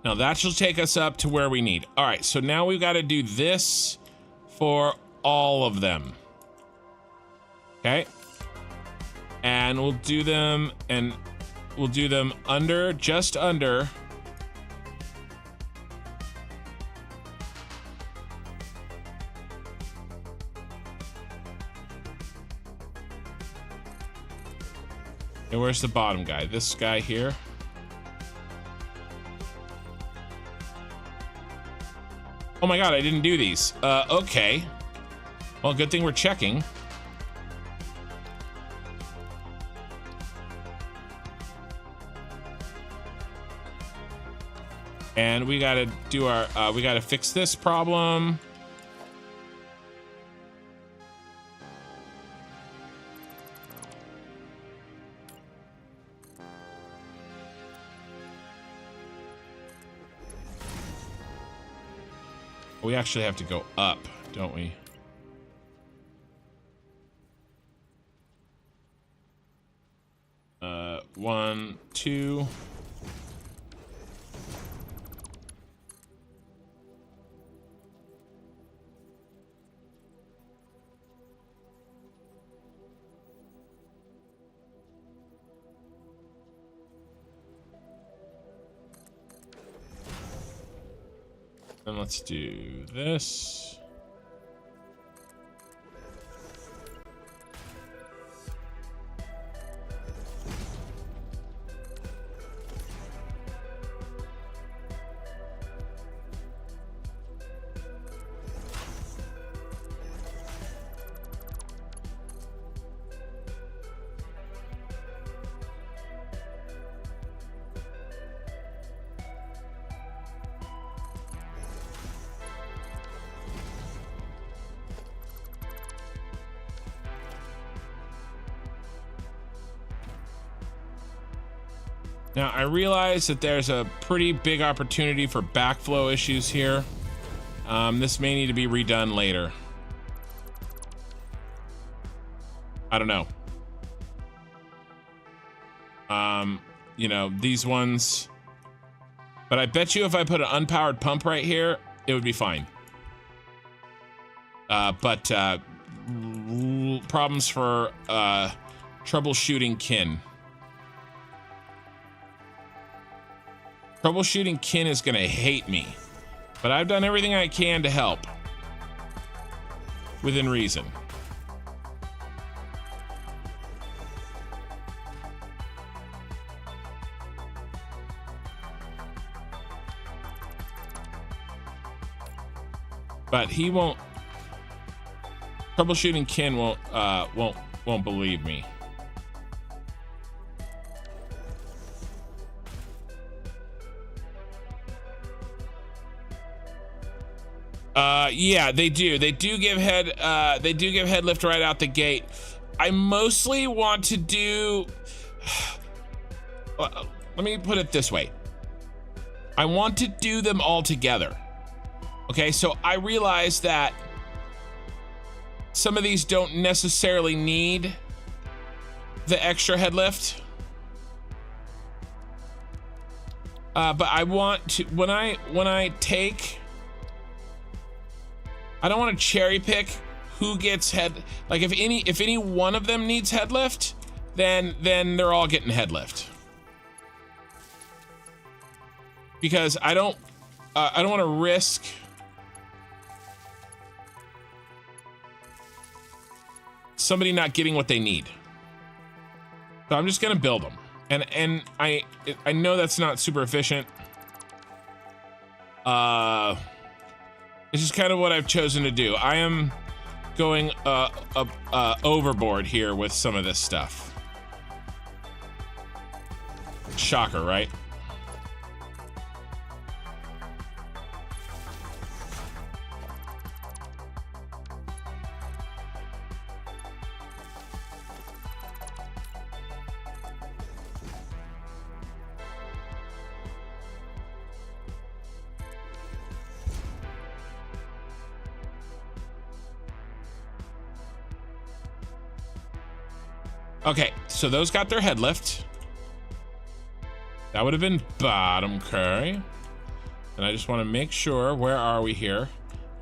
Now that should take us up to where we need. All right, so now we've got to do this for all of them. Okay. And we'll do them under, just under. And where's the bottom guy? This guy here. Oh my god, I didn't do these. Okay. Well, good thing we're checking. And we gotta do our, we gotta fix this problem. We actually have to go up, don't we? One, two. Then let's do this. Now, I realize that there's a pretty big opportunity for backflow issues here. This may need to be redone later. I don't know. You know, these ones. But I bet you if I put an unpowered pump right here, it would be fine. But problems for troubleshooting kin. Troubleshooting kin is gonna hate me, but I've done everything I can to help within reason. But he won't. Troubleshooting kin won't believe me. Yeah, they do. They do give head lift right out the gate. I mostly want to do. Let me put it this way. I want to do them all together. Okay, so I realize that some of these don't necessarily need the extra head lift. But I want to, when I take, I don't want to cherry pick who gets head, like if any one of them needs head lift, then they're all getting head lift. Because I don't want to risk somebody not getting what they need. So I'm just gonna build them. And I know that's not super efficient. It's just kind of what I've chosen to do. I am going overboard here with some of this stuff. Shocker, right? Okay, so those got their head lift. That would have been bottom curry. And I just want to make sure, where are we here?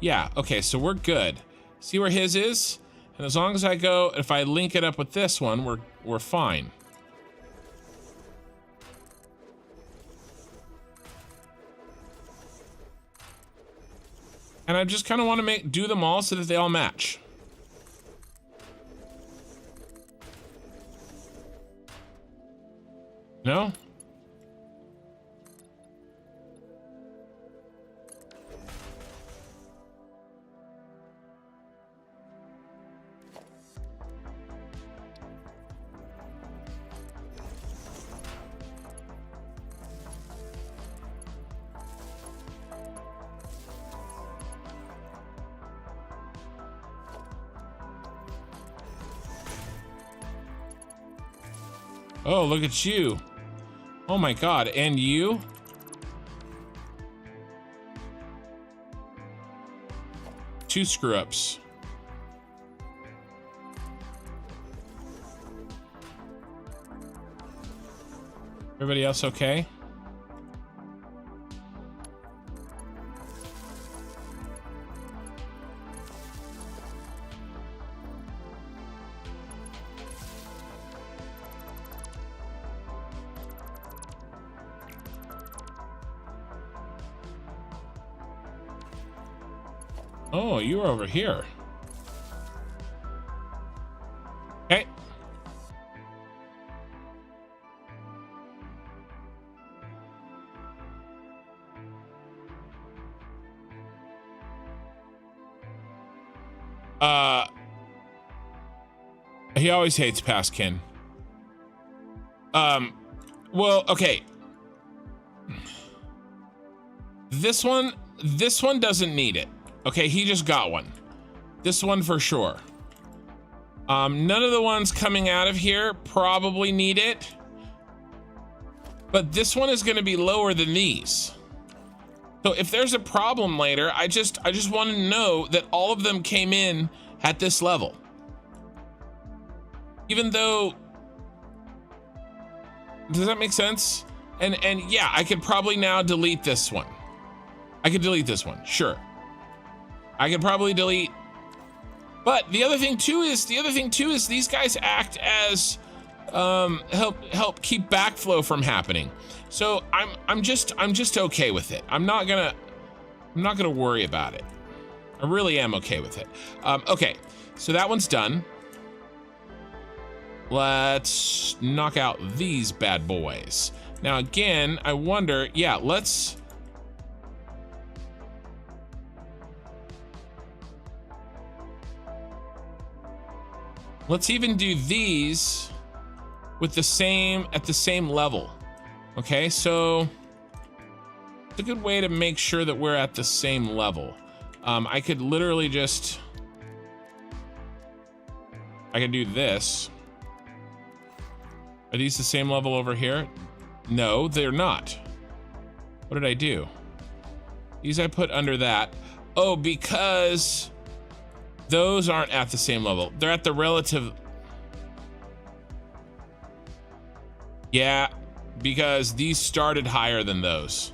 Yeah, okay, so we're good. See where his is? And as long as I go, if I link it up with this one, we're fine. And I just kind of want to do them all so that they all match. No? Oh, look at you. Oh my God, and you? Two screw-ups. Everybody else okay? Oh, you were over here. Okay. He always hates past kin. Well, okay. This one doesn't need it. Okay, he just got one. This one for sure. None of the ones coming out of here probably need it. but this one is going to be lower than these. So if there's a problem later, I just want to know that all of them came in at this level. Even though, does that make sense? And yeah, I could probably now delete this one. I could delete this one, sure. I could probably delete, but the other thing too is these guys act as help keep backflow from happening. So I'm just okay with it. I'm not gonna worry about it. I really am okay with it. Okay, so that one's done. Let's knock out these bad boys. Now again, I wonder, yeah, let's even do these with at the same level. Okay, so it's a good way to make sure that we're at the same level. I could literally I can do this. Are these the same level over here? No, they're not. What did I do? These I put under that. Oh, because those aren't at the same level. They're at the relative. Yeah, because these started higher than those.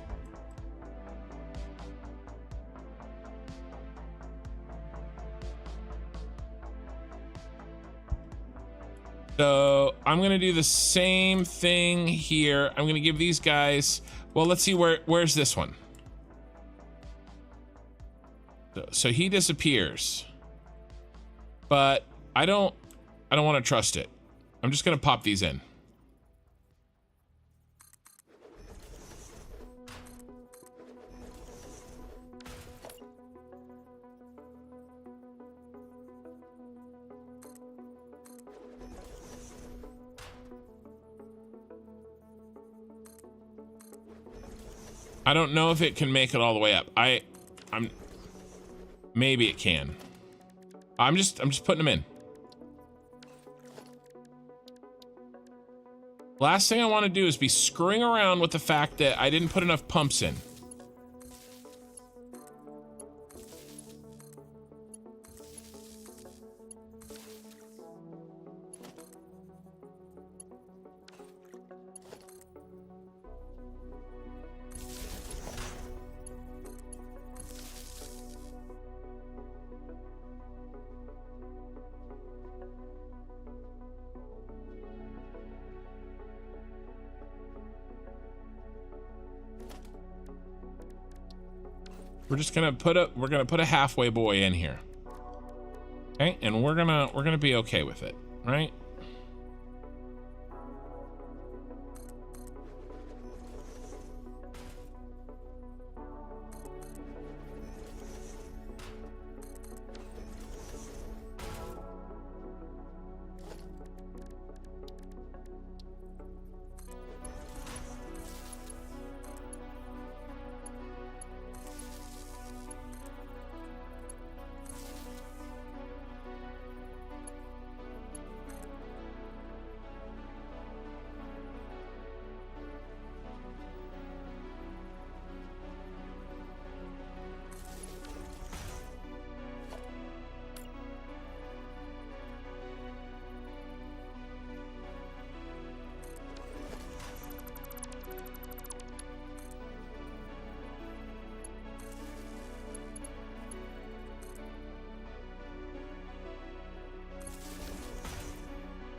So I'm gonna do the same thing here. I'm gonna give these guys, well, let's see where's this one? So he disappears, but I don't want to trust it. I'm just gonna pop these in. I don't know if it can make it all the way up. I'm maybe it can. I'm just putting them in. Last thing I want to do is be screwing around with the fact that I didn't put enough pumps in. We're just gonna put a halfway boy in here. Okay, and we're gonna be okay with it, right?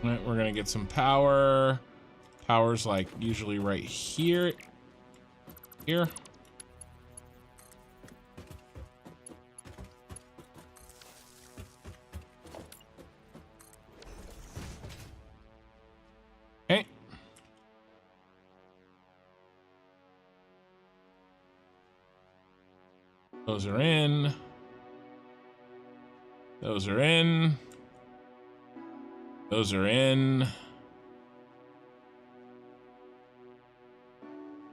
All right, we're gonna get some power. Power's like usually right here. Here. Okay. Those are in. Those are in. Those are in.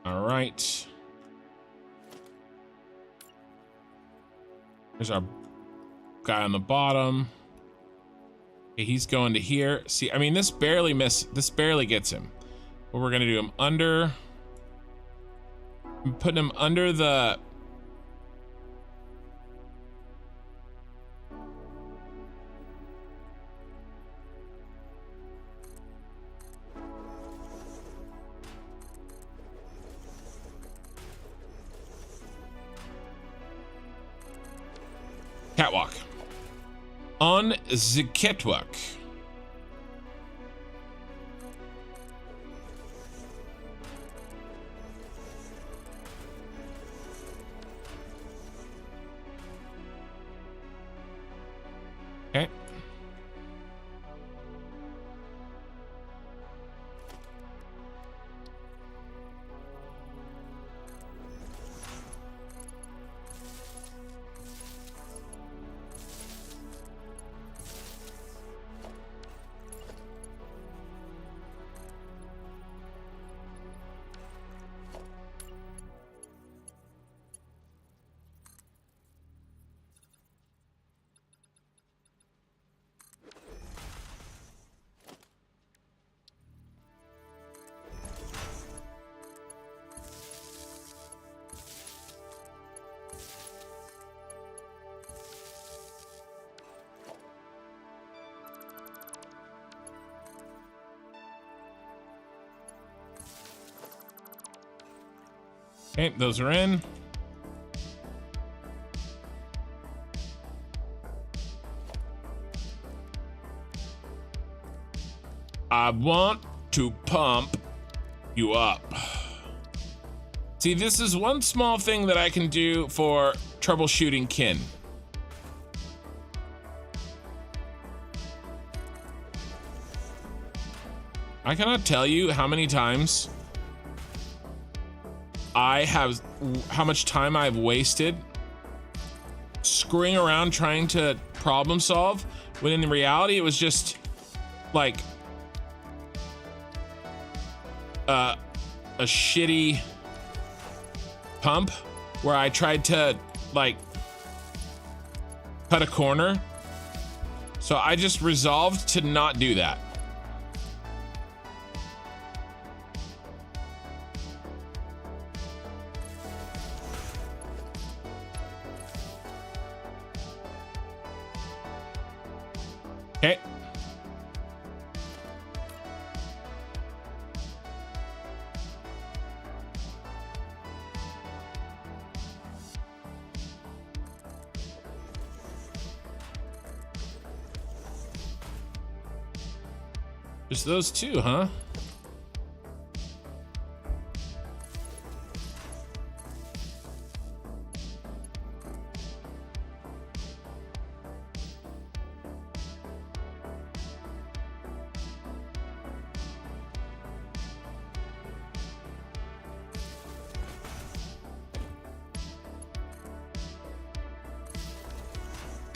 All right. There's our guy on the bottom. Okay, he's going to here. See, I mean, this barely gets him. But we're gonna do him under. I'm putting them under the... catwalk. On the catwalk. Okay. Okay, those are in. I want to pump you up. See, this is one small thing that I can do for troubleshooting kin. I cannot tell you how many times how much time I've wasted screwing around trying to problem solve, when in reality it was just like a shitty pump where I tried to like cut a corner. So I just resolved to not do that. Okay. Just those two, huh?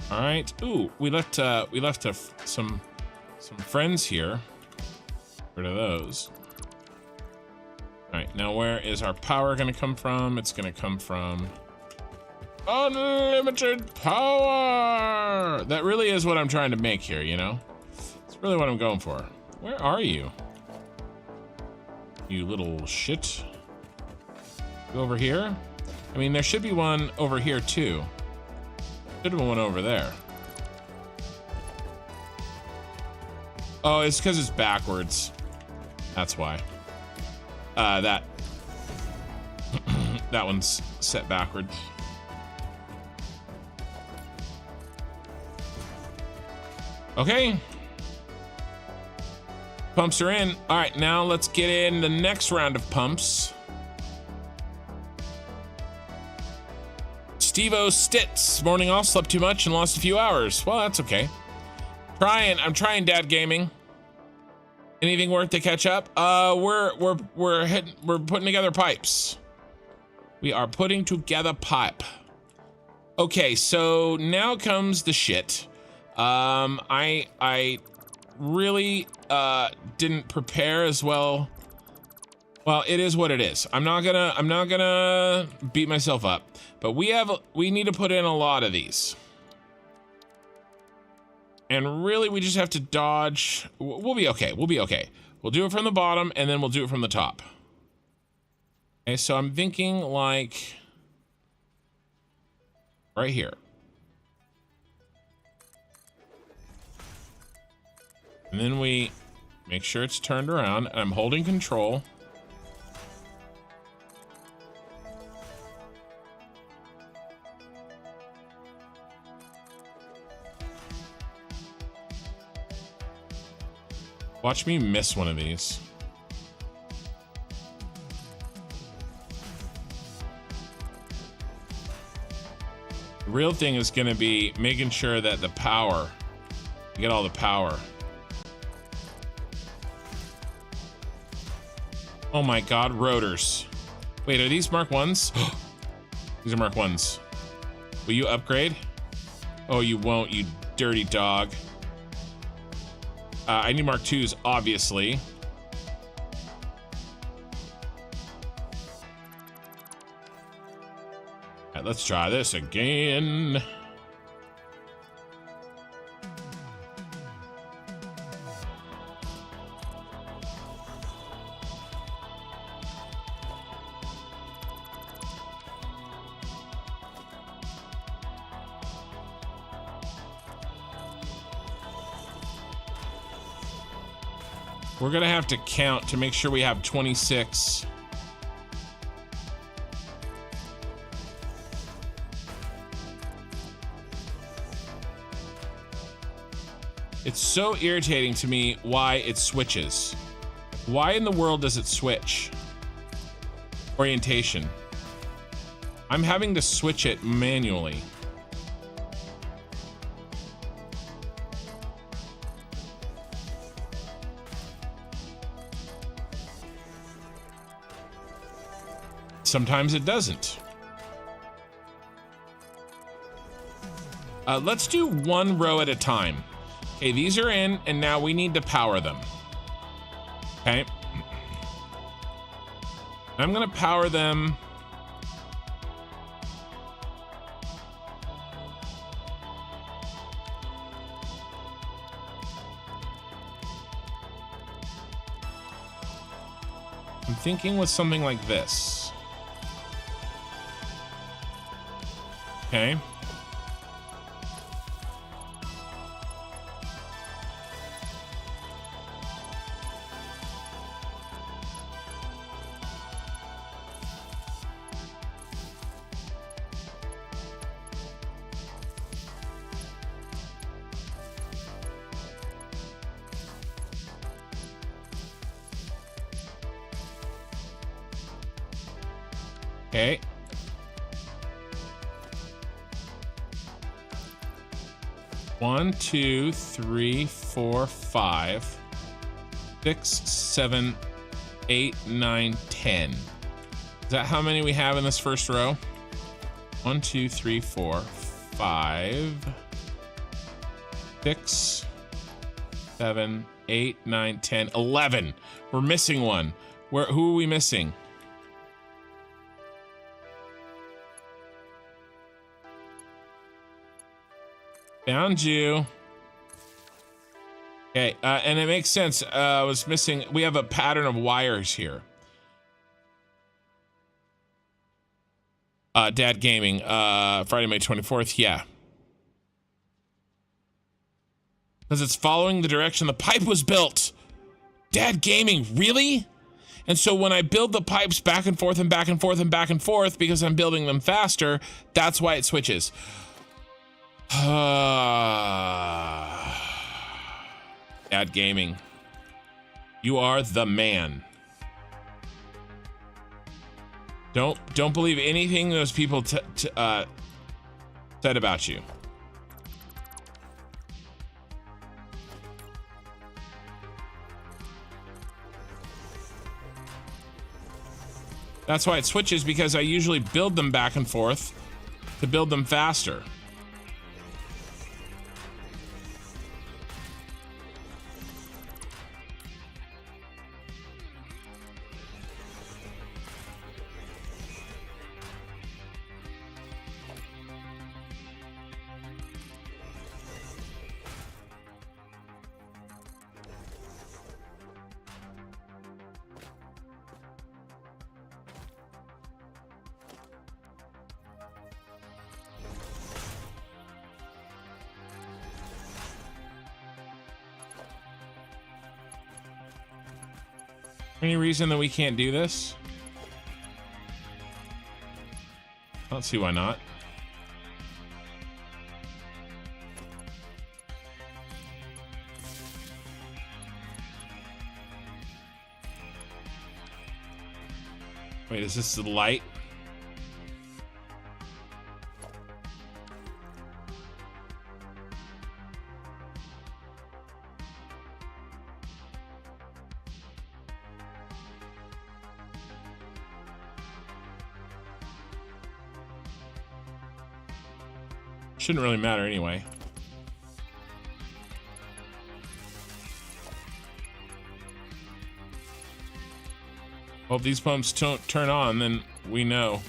All right. Ooh, we left some friends here. Rid of those. All right. Now, where is our power going to come from? It's going to come from unlimited power. That really is what I'm trying to make here. You know, it's really what I'm going for. Where are you? You little shit. Go over here. I mean, there should be one over here too. Should have been one over there. Oh, it's because it's backwards. That's why. That one's set backwards. Okay. Pumps are in. All right, now let's get in the next round of pumps. Steve-O Stitz, morning off, slept too much and lost a few hours. Well, that's okay. I'm trying Dad Gaming. Anything worth to catch up? We're putting together pipes. We are putting together pipe. Okay, so now comes the shit. I really didn't prepare as well. Well, it is what it is. I'm not gonna beat myself up, but we need to put in a lot of these. And really, we just have to dodge. We'll be okay. We'll be okay. We'll do it from the bottom, and then we'll do it from the top. Okay, so I'm thinking like right here. And then we make sure it's turned around. And I'm holding control. Watch me miss one of these. The real thing is going to be making sure that the power, you get all the power. Oh my God, rotors. Wait, are these Mark 1s? These are Mark 1s. Will you upgrade? Oh, you won't, you dirty dog. I need Mark 2s, obviously. All right, let's try this again. We're gonna have to count to make sure we have 26. It's so irritating to me why it switches. Why in the world does it switch? Orientation. I'm having to switch it manually. Sometimes it doesn't. Let's do one row at a time. Okay, these are in, and now we need to power them. Okay. I'm gonna power them. I'm thinking with something like this. Okay. Okay. 1, 2, 3, 4, 5, 6, 7, 8, 9, 10. Is that how many we have in this first row? 1, 2, 3, 4, 5, 6, 7, 8, 9, 10, 11. We're missing one. Who are we missing? Found you. Okay, and it makes sense. I was missing. We have a pattern of wires here. Dad Gaming, Friday, May 24th. Yeah. Because it's following the direction the pipe was built. Dad Gaming, really? And so when I build the pipes back and forth and back and forth and back and forth because I'm building them faster, that's why it switches. Dad Gaming, you are the man. Don't believe anything those people said about you. That's why it switches, because I usually build them back and forth to build them faster. Any reason that we can't do this? I don't see why not. Wait, is this the light? Shouldn't really matter anyway. Well, if these pumps don't turn on, then we know.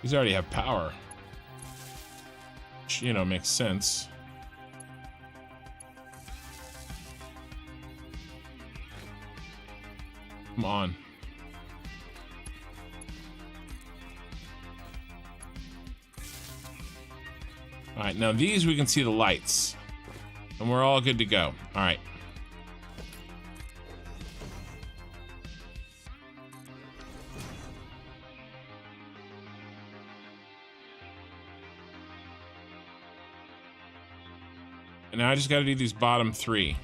These already have power. Which, you know, makes sense. Come on. All right, now these we can see the lights. And we're all good to go. All right. And now I just got to do these bottom three.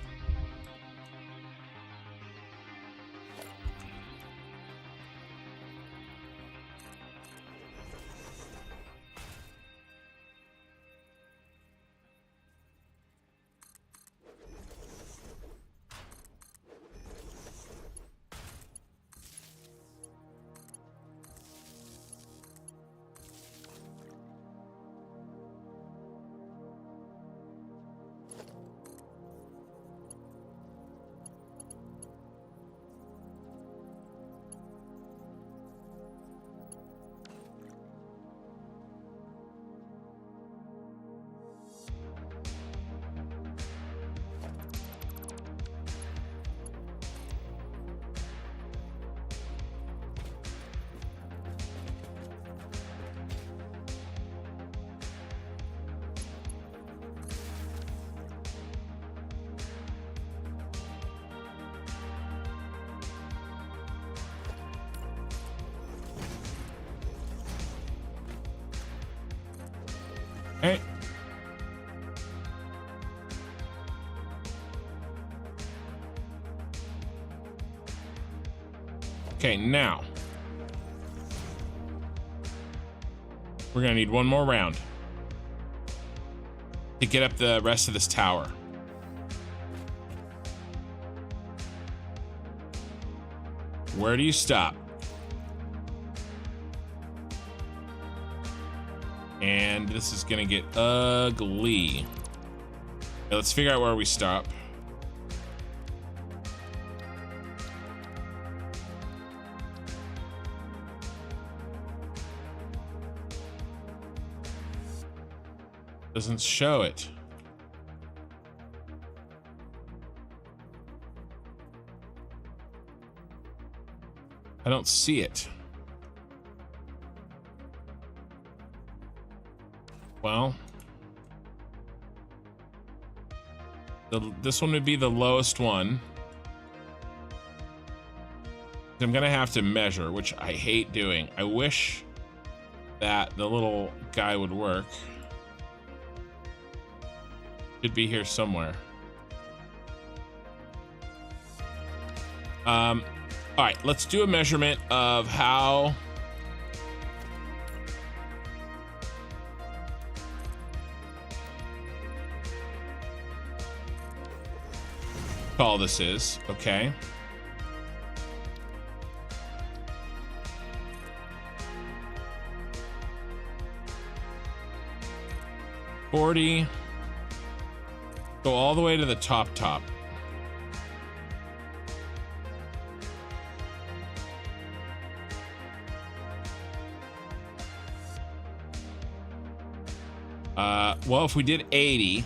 Hey. Okay, now we're gonna need one more round to get up the rest of this tower. Where do you stop? And this is gonna get ugly. Okay, let's figure out where we stop. Doesn't show it. I don't see it. Well, this one would be the lowest one. I'm gonna have to measure, which I hate doing. I wish that the little guy would work. Should be here somewhere. All right, let's do a measurement of how tall this is. Okay. $40. Go all the way to the top. Well, if we did 80,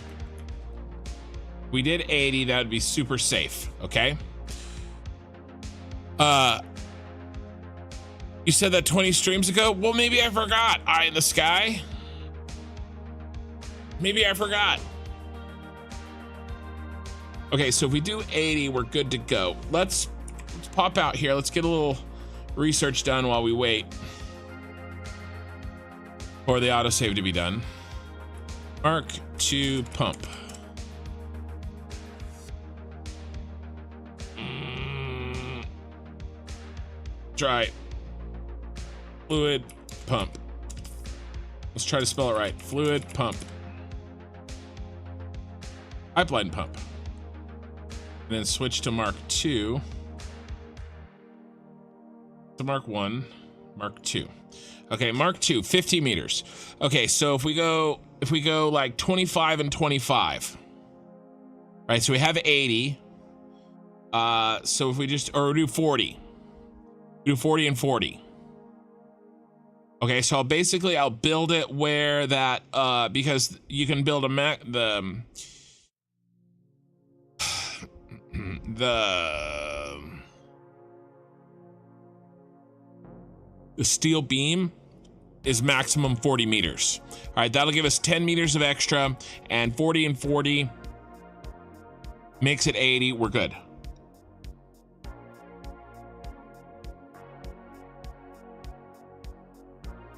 that would be super safe. Okay. You said that 20 streams ago. Well, maybe I forgot. Eye in the sky. Maybe I forgot. Okay, so if we do 80, we're good to go. Let's pop out here. Let's get a little research done while we wait for the autosave to be done. Mark II pump. Try fluid pump. Let's try to spell it right. Fluid pump. Pipeline pump. And then switch to Mark II. To Mark I, Mark II. Okay, Mark II, 50 meters. Okay, so if we go like 25 and 25, right? So we have 80. So if we do 40, do 40 and 40. Okay, so I'll build it where that, because you can build the steel beam is maximum 40 meters. All right, that'll give us 10 meters of extra, and 40 and 40 makes it 80. We're good.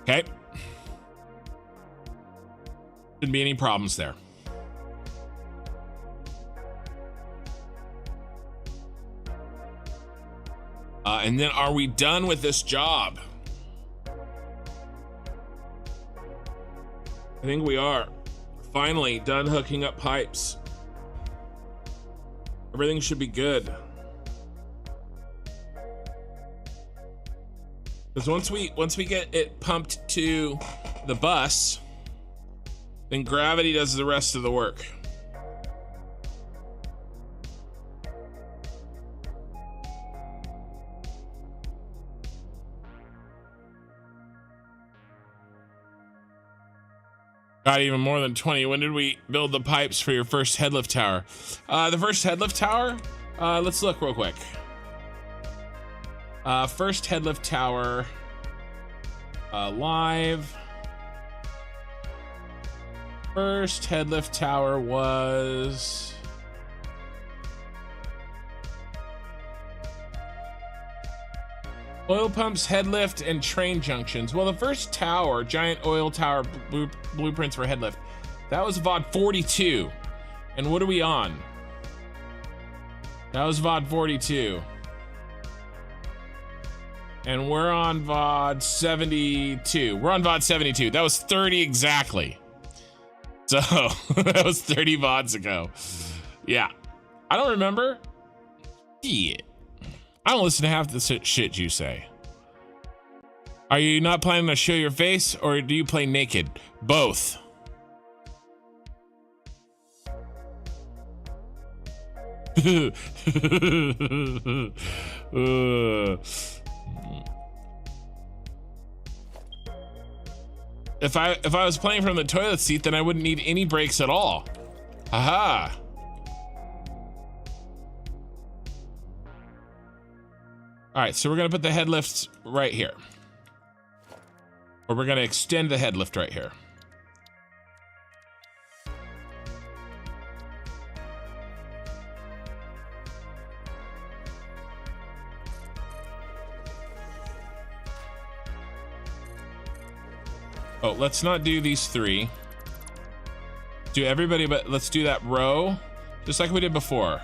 Okay. Shouldn't be any problems there. And then are we done with this job? I think we are. Finally done hooking up pipes. Everything should be good. Because once we get it pumped to the bus, then gravity does the rest of the work. Got even more than 20. When did we build the pipes for your first headlift tower? The first headlift tower? Let's look real quick. First headlift tower live. First headlift tower was oil pumps, headlift, and train junctions. Well, the first tower, giant oil tower blueprints for headlift, that was VOD 42. And what are we on? That was VOD 42. And we're on VOD 72. We're on VOD 72. That was 30 exactly. So that was 30 VODs ago. Yeah. I don't remember. Yeah. I don't listen to half the shit you say. Are you not planning to show your face, or do you play naked? Both. If I was playing from the toilet seat, then I wouldn't need any brakes at all. Aha. All right, so we're gonna put the head lift right here. Or we're gonna extend the head lift right here. Oh, let's not do these three. Do everybody, but let's do that row, just like we did before.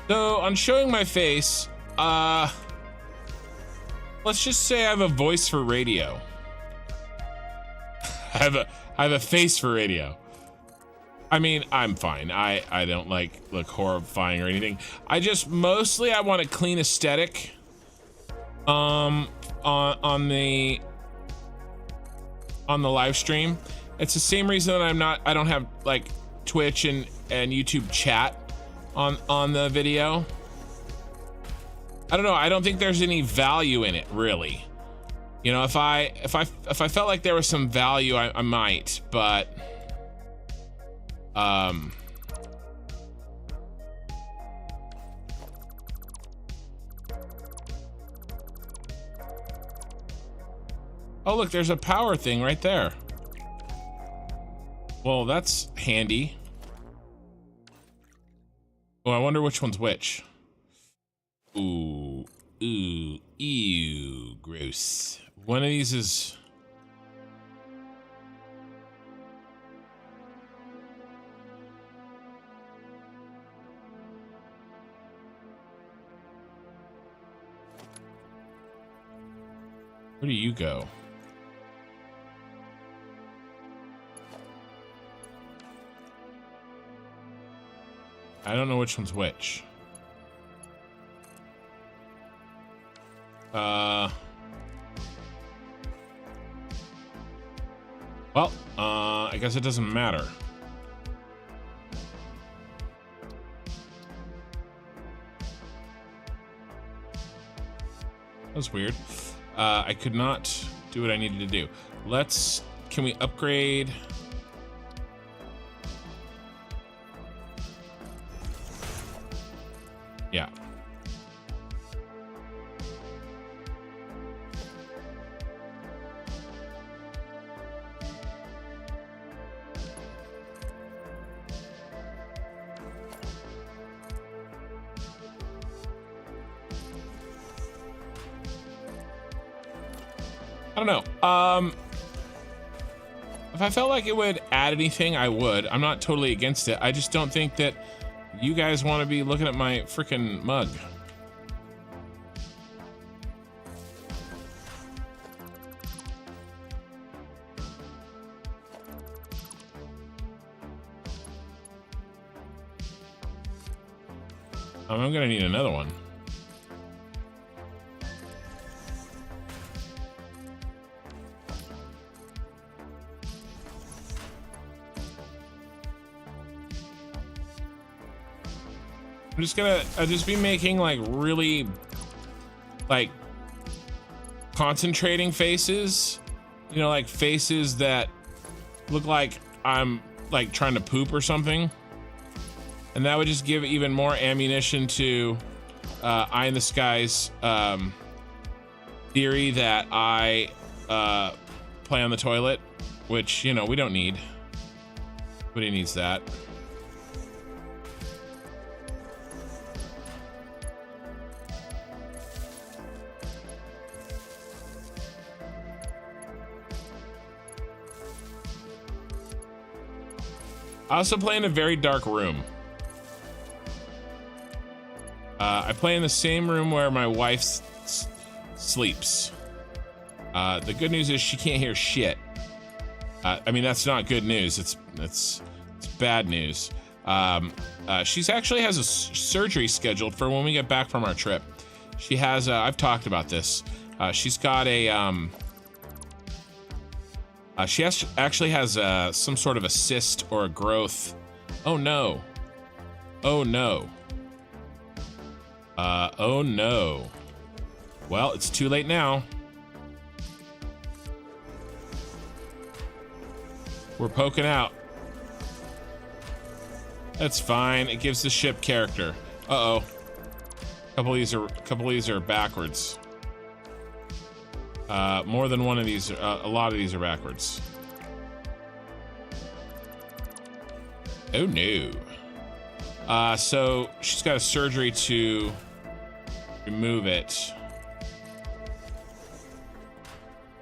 So on showing my face, let's just say I have a voice for radio. I have a face for radio. I mean, I'm fine. I don't look horrifying or anything. I just mostly I want a clean aesthetic. On the live stream. It's the same reason that I don't have like Twitch and YouTube chat on the video. I don't know. I don't think there's any value in it, really. You know, if I felt like there was some value, I might, but oh, look, there's a power thing right there. Well, that's handy. Oh, I wonder which one's which. Ooh, ooh, ew, gross. One of these is... Where do you go? I don't know which one's which. Well, I guess it doesn't matter. That was weird. I could not do what I needed to do. Can we upgrade? Yeah. I don't know. If I felt like it would add anything, I would. I'm not totally against it. I just don't think that you guys want to be looking at my freaking mug. I'm gonna need another one. I'm just gonna just be making like really like concentrating faces, you know, like faces that look like I'm like trying to poop or something, and that would just give even more ammunition to Eye in the Sky's theory that I play on the toilet, which, you know, we don't need. Nobody needs that. I also play in a very dark room. I play in the same room where my wife sleeps. The good news is she can't hear shit. I mean, that's not good news. It's bad news. She's actually has a surgery scheduled for when we get back from our trip. She has, I've talked about this. She's got a, she actually has some sort of a cyst or a growth. Oh no. Oh no. Oh no. Well, it's too late now. We're poking out. That's fine. It gives the ship character. Uh-oh. A couple of these are backwards. More than one of these, a lot of these are backwards. Oh no. So she's got a surgery to remove it.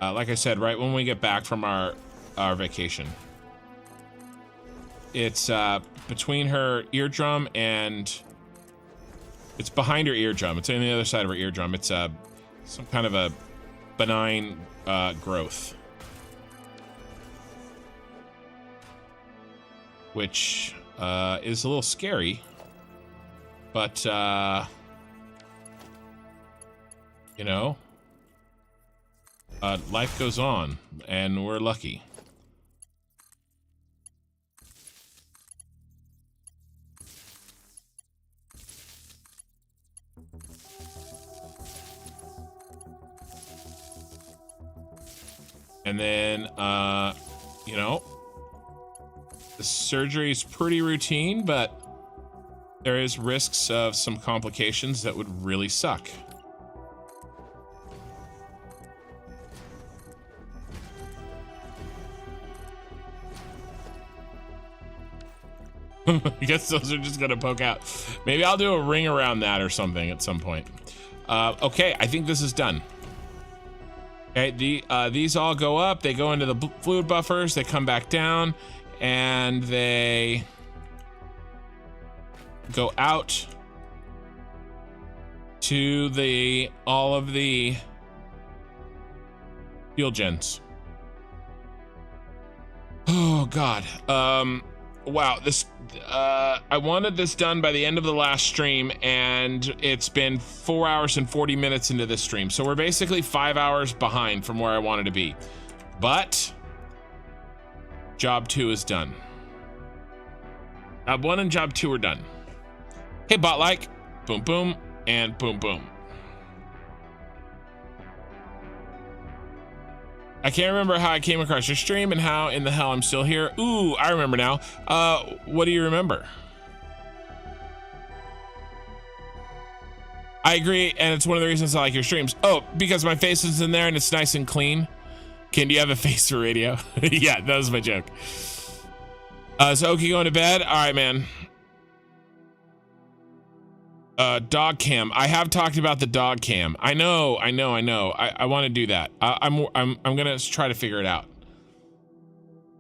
Like I said, right when we get back from our vacation. It's between her eardrum and it's behind her eardrum. It's on the other side of her eardrum. It's some kind of a benign growth, which is a little scary, but you know, life goes on, and we're lucky. And then, you know, the surgery is pretty routine, but there is risks of some complications that would really suck. I guess those are just gonna poke out. Maybe I'll do a ring around that or something at some point. Okay, I think this is done. Okay, these all go up. They go into the fluid buffers. They come back down, and they go out to all of the fuel gens. Oh God. Wow, this I wanted this done by the end of the last stream, and it's been 4 hours and 40 minutes into this stream, so we're basically 5 hours behind from where I wanted to be. But job 2 is done. Job 1 and job 2 are done. Hey, bot like, boom boom and boom boom. I can't remember how I came across your stream and how in the hell I'm still here. Ooh, I remember now. What do you remember? I agree, and it's one of the reasons I like your streams. Oh, because my face is in there and it's nice and clean. Ken, do you have a face for radio? Yeah, that was my joke. So Oki going to bed? All right, man. Dog cam. I have talked about the dog cam. I know. I want to do that. I'm gonna try to figure it out.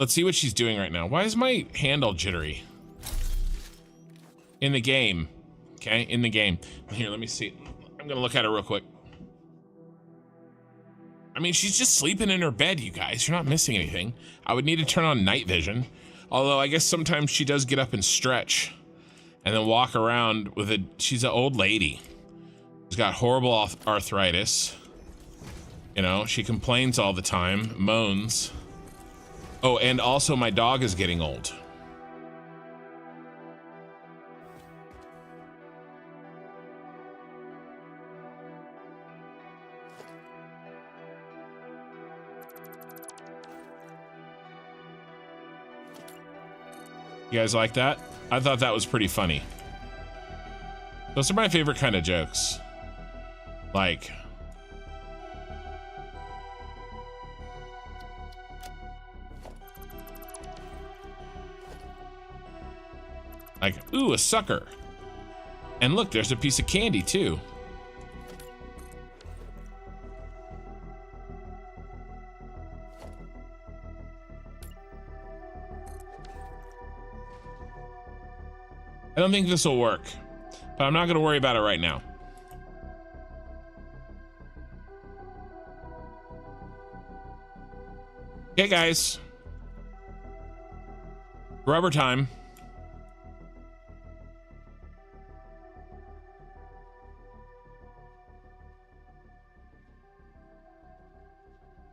Let's see what she's doing right now. Why is my hand all jittery? In the game. Okay, in the game. Here, let me see. I'm gonna look at her real quick. I mean, she's just sleeping in her bed, you guys. You're not missing anything. I would need to turn on night vision. Although I guess sometimes she does get up and stretch. And then walk around with she's an old lady. She's got horrible arthritis. You know, she complains all the time, moans. Oh, and also my dog is getting old. You guys like that? I thought that was pretty funny. Those are my favorite kind of jokes. Like, ooh, a sucker. And look, there's a piece of candy too. I don't think this will work, but I'm not going to worry about it right now. Okay, guys. Rubber time.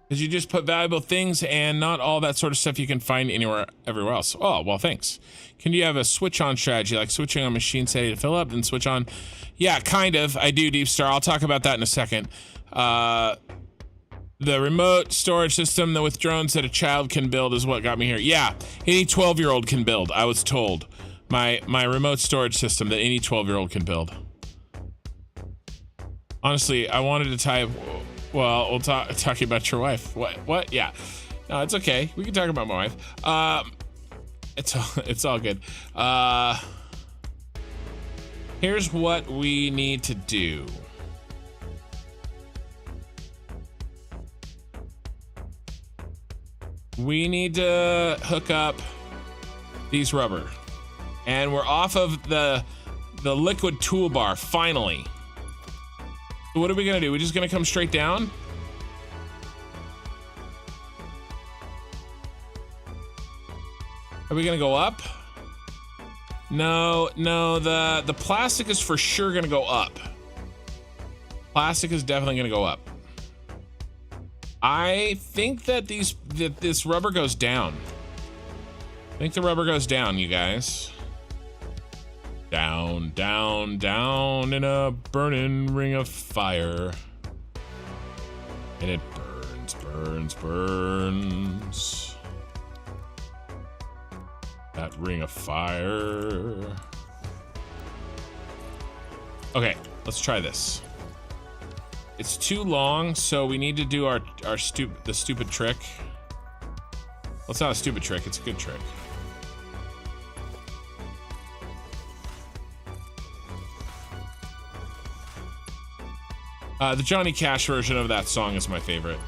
Because you just put valuable things and not all that sort of stuff you can find everywhere else. Oh, well, thanks. Can you have a switch on strategy, like switching on machine setting to fill up, then switch on? Yeah, kind of. I do, Deep Star. I'll talk about that in a second. The remote storage system with drones that a child can build is what got me here. Yeah, any 12-year-old can build, I was told. My remote storage system that any 12-year-old can build. Honestly, I wanted to type... Well, we'll talking about your wife. What? Yeah. No, it's okay. We can talk about my wife. It's all good. Here's what we need to do. We need to hook up these rubber. And we're off of the liquid toolbar, finally. So what are we gonna do? We're just gonna come straight down? Are we gonna go up? No, the plastic is for sure gonna go up. Plastic is definitely gonna go up. I think that this rubber goes down. I think the rubber goes down, you guys. Down, down, down in a burning ring of fire. And it burns, burns. Burns, burns. That ring of fire. Okay, let's try this. It's too long, so we need to do the stupid trick. Well, it's not a stupid trick, it's a good trick. The Johnny Cash version of that song is my favorite.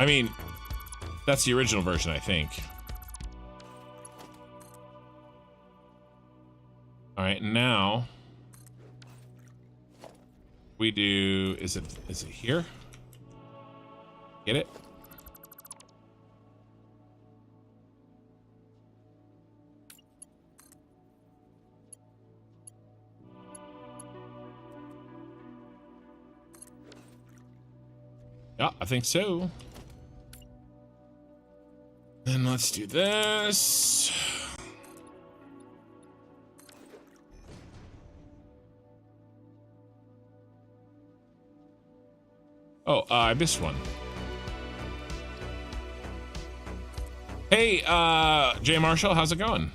I mean, that's the original version, I think. All right, now we do, is it here? Get it? Yeah, I think so. Then let's do this. Oh, I missed one. Hey, Jay Marshall, how's it going?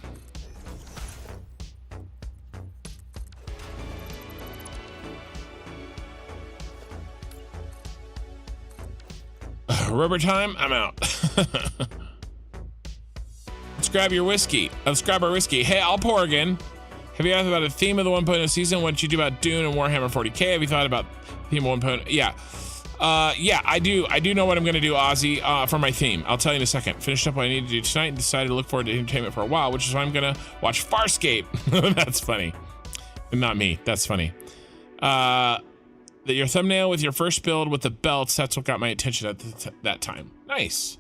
Rubber time? I'm out. Let's grab your whiskey. Let's grab our whiskey. Hey, I'll pour again. Have you asked about the theme of the 1.0 season? What did you do about Dune and Warhammer 40k? Have you thought about theme of 1.0? Yeah. Yeah, I do know what I'm going to do, Ozzy, for my theme. I'll tell you in a second. Finished up what I need to do tonight and decided to look forward to entertainment for a while, which is why I'm going to watch Farscape. That's funny. Not me. That's funny. Your thumbnail with your first build with the belts, that's what got my attention at that time. Nice.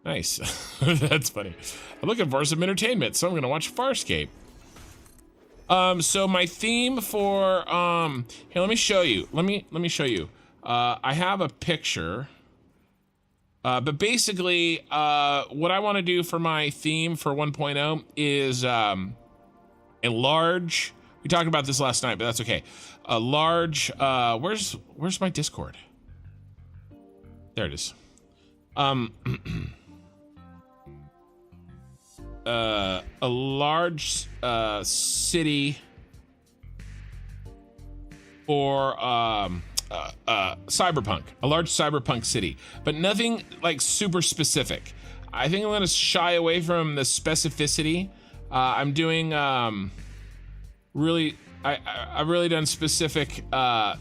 Nice. That's funny. I'm looking for some entertainment, so I'm going to watch Farscape. So my theme for, here, let me show you. Let me show you. I have a picture, but basically, what I want to do for my theme for 1.0 is, enlarge. We talked about this last night, but that's okay. A large, where's my Discord? There it is. A large, city for, cyberpunk, a large cyberpunk city, but nothing like super specific. I think I'm going to shy away from the specificity. I'm doing, I've really done specific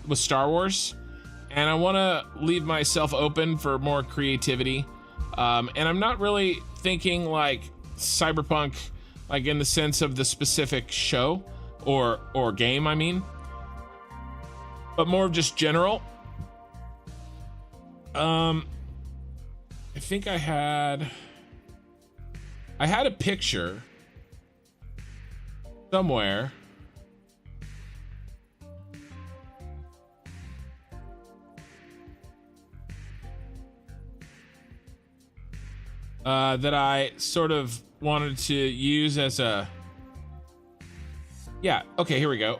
with Star Wars, and I want to leave myself open for more creativity. And I'm not really thinking like cyberpunk, like in the sense of the specific show or game, I mean, but more of just general. I think I had a picture somewhere. That I sort of wanted to use as a, yeah, okay, here we go.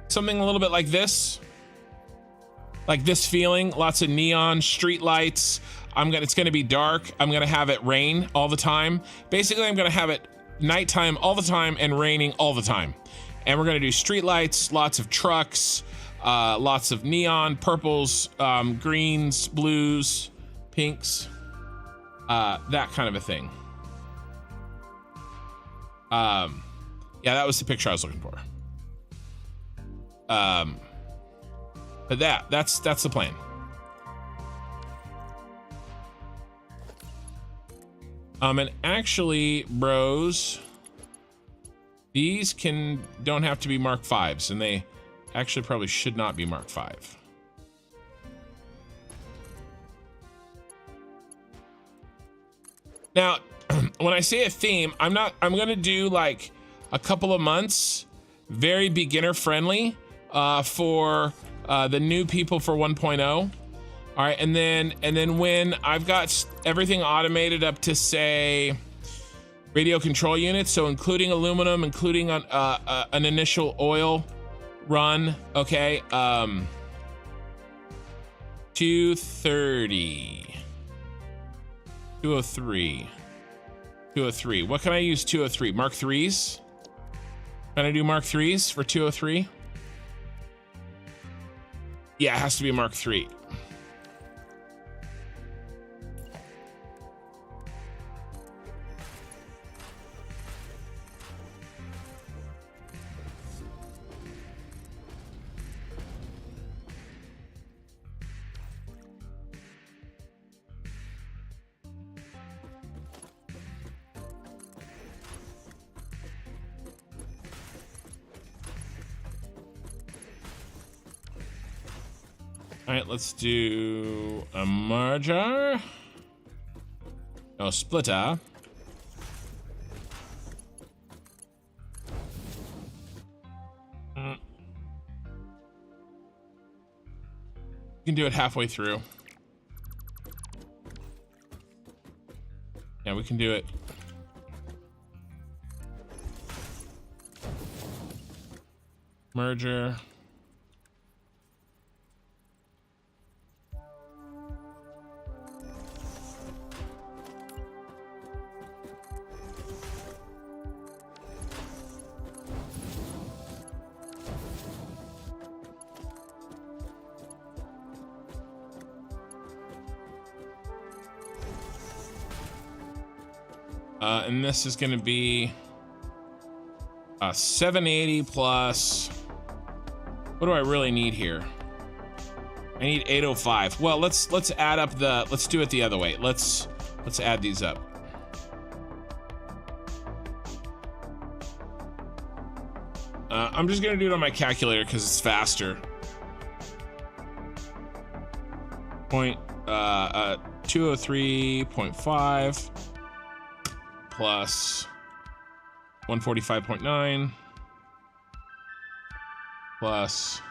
Something a little bit like this feeling, lots of neon street lights. It's gonna be dark. I'm gonna have it rain all the time. Basically, I'm gonna have it nighttime all the time and raining all the time. And we're gonna do street lights, lots of trucks, lots of neon, purples, greens, blues, pinks. That kind of a thing. Yeah, that was the picture I was looking for. But that's the plan. And actually, bros, these don't have to be Mark 5s, and they actually probably should not be Mark 5. Now, when I say a theme, I'm gonna do like a couple of months, very beginner friendly, for the new people for 1.0. All right, and then when I've got everything automated up to say radio control units, so including aluminum, including an initial oil run. Okay. 230. 203. 203. What can I use 203? Mark 3s? Can I do Mark 3s for 203? Yeah, it has to be Mark 3. All right, let's do a merger. No, splitter. You can do it halfway through. Yeah, we can do it. Merger. And this is going to be 780 plus. What do I really need here? I need 805. Well, let's add up the. Let's do it the other way. Let's add these up. I'm just gonna do it on my calculator because it's faster. 203.5 plus 145.9 plus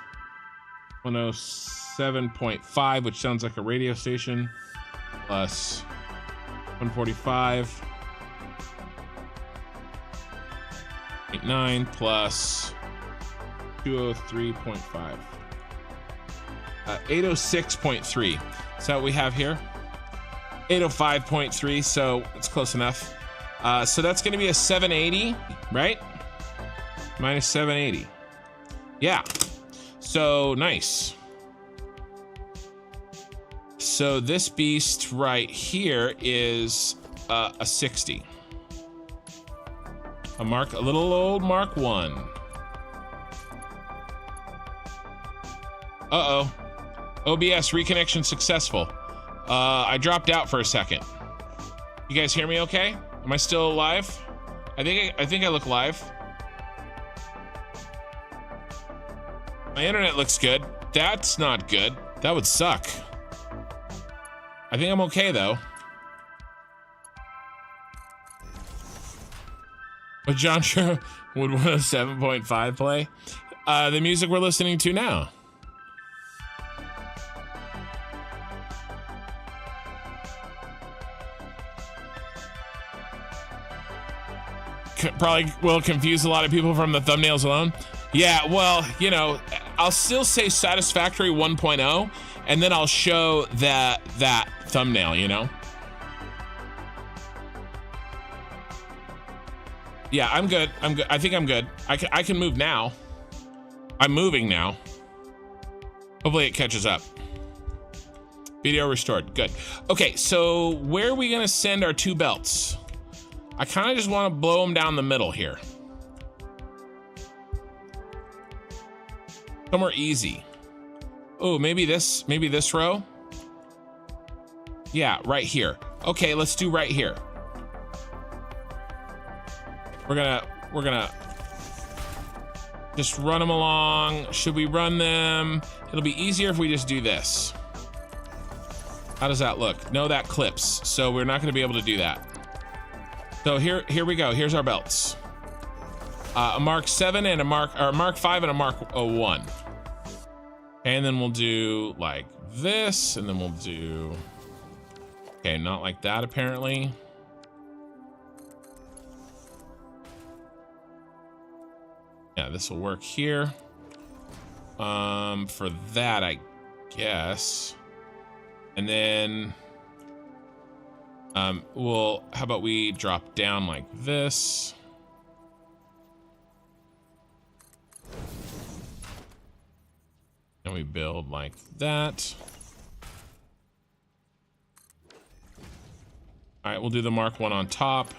107.5, which sounds like a radio station, plus 145.9 plus 203.5. 806.3. Is that what we have here? 805.3, so it's close enough. So that's going to be a 780, right? Minus 780. Yeah. So nice. So this beast right here is a 60. A little old Mark 1. Uh-oh. OBS reconnection successful. I dropped out for a second. You guys hear me okay? Am I still live? I think I look live. My internet looks good. That's not good. That would suck. I think I'm okay though. But John sure would want a 7.5 play. The music we're listening to now. Probably will confuse a lot of people from the thumbnails alone. Yeah, well, you know, I'll still say Satisfactory 1.0, and then I'll show that thumbnail, you know? Yeah, I'm good. I'm good. I think I'm good. I can move now. I'm moving now. Hopefully it catches up. Video restored. Good. Okay, so where are we gonna send our two belts? I kind of just want to blow them down the middle here. Somewhere easy. Oh, maybe this row. Yeah, right here. Okay, let's do right here. We're gonna just run them along. Should we run them? It'll be easier if we just do this. How does that look? No, that clips, so we're not gonna be able to do that. So here we go. Here's our belts. A Mark 7 and a Mark 5 and a Mark 1. And then we'll do like this, and then we'll do, okay, not like that apparently. Yeah, this will work here. For that, I guess. And then, well, how about we drop down like this? And we build like that. All right, we'll do the Mark 1 on top.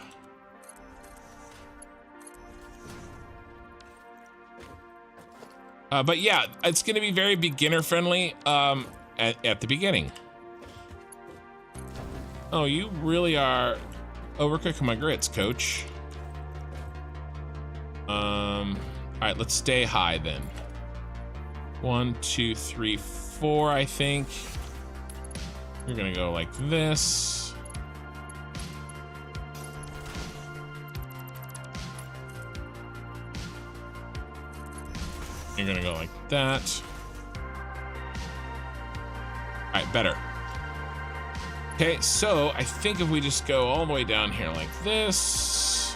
But yeah, it's going to be very beginner friendly at the beginning. Oh, you really are overcooking my grits, coach. All right, let's stay high then. 1, 2, 3, 4, I think. You're going to go like this. You're gonna go like that. All right, better. Okay, so I think if we just go all the way down here like this.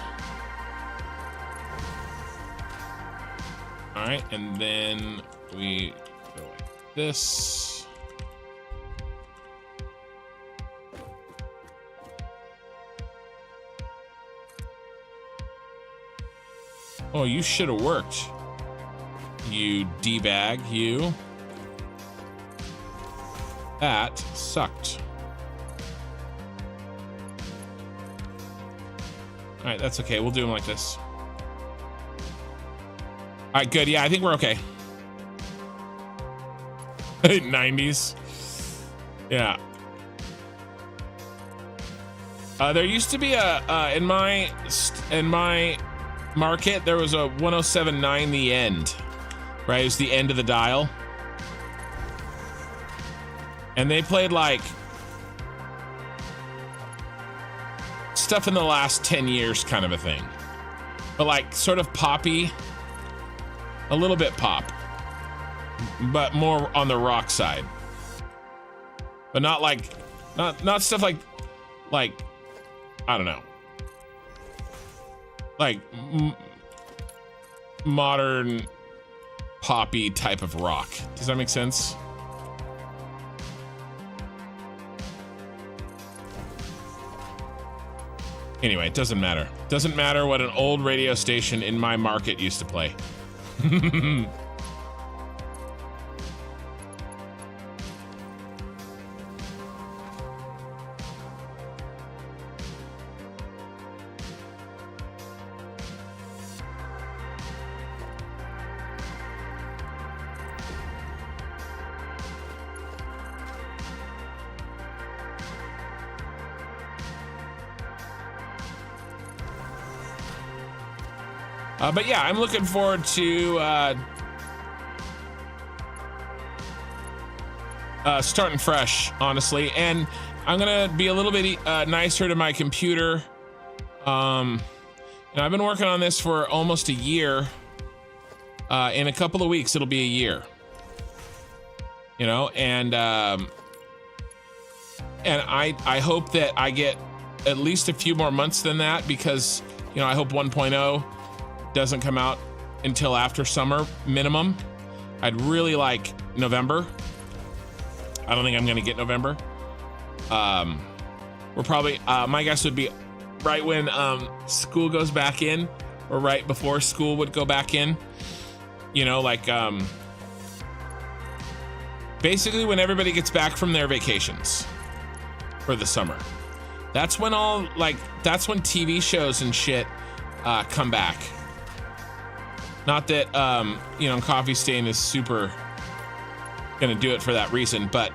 All right, and then we go like this. Oh, you should have worked. You D-bag, you. That sucked. All right, that's okay. We'll do them like this. All right, good. Yeah, I think we're okay. 90s. Yeah. There used to be a in my market there was a 1079 the end. Right, it was the end of the dial. And they played like stuff in the last 10 years kind of a thing. But like sort of poppy, a little bit pop, but more on the rock side. But not like, not stuff like, I don't know. Like modern poppy type of rock. Does that make sense? Anyway, it doesn't matter. Doesn't matter what an old radio station in my market used to play. But yeah, I'm looking forward to starting fresh, honestly. And I'm gonna be a little bit nicer to my computer. And I've been working on this for almost a year. In a couple of weeks, it'll be a year. You know, and I hope that I get at least a few more months than that, because you know I hope 1.0 doesn't come out until after summer minimum. I'd really like November. I don't think I'm gonna get November. We're probably my guess would be right when school goes back in, or right before school would go back in. You know, like basically when everybody gets back from their vacations for the summer. That's when that's when TV shows and shit come back. Not that, you know, Coffee Stain is super gonna do it for that reason, but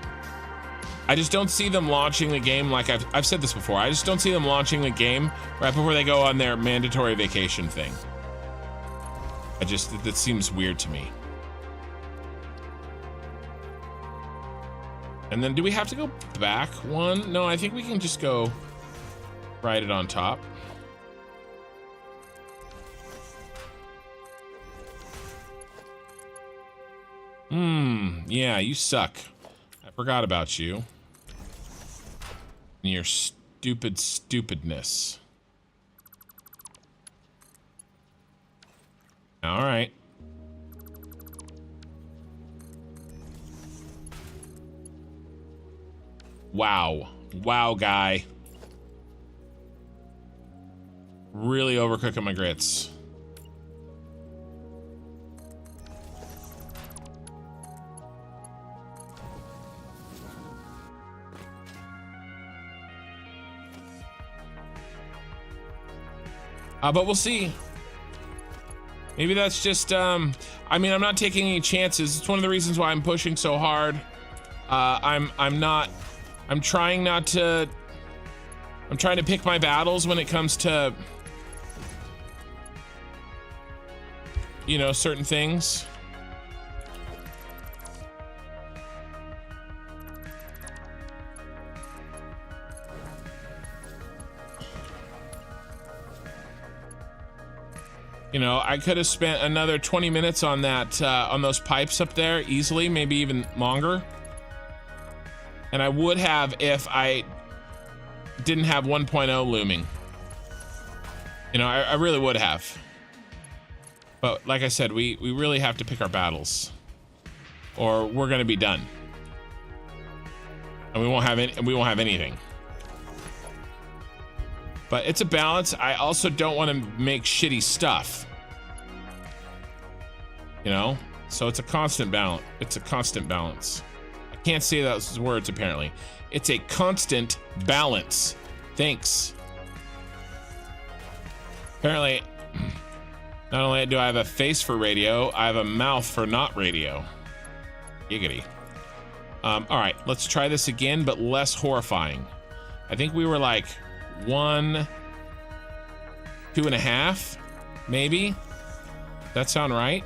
I just don't see them launching the game like I've said this before. I just don't see them launching the game right before they go on their mandatory vacation thing. That seems weird to me. And then do we have to go back one? No, I think we can just go write it on top. Yeah, you suck. I forgot about you. And your stupidness. All right. Wow. Wow, guy. Really overcooking my grits. But we'll see. Maybe that's just, I mean, I'm not taking any chances. It's one of the reasons why I'm pushing so hard. I'm trying to pick my battles when it comes to, you know, certain things. You know, I could have spent another 20 minutes on that, on those pipes up there easily, maybe even longer. And I would have if I didn't have 1.0 looming. You know, I really would have. But like I said, we really have to pick our battles, or we're gonna be done. And we won't have anything. But it's a balance. I also don't want to make shitty stuff. You know? So it's a constant balance. It's a constant balance. I can't say those words apparently. It's a constant balance. Thanks. Apparently, not only do I have a face for radio, I have a mouth for not radio. Giggity. All right, let's try this again, but less horrifying. I think we were like 1, 2.5, maybe. That sound right?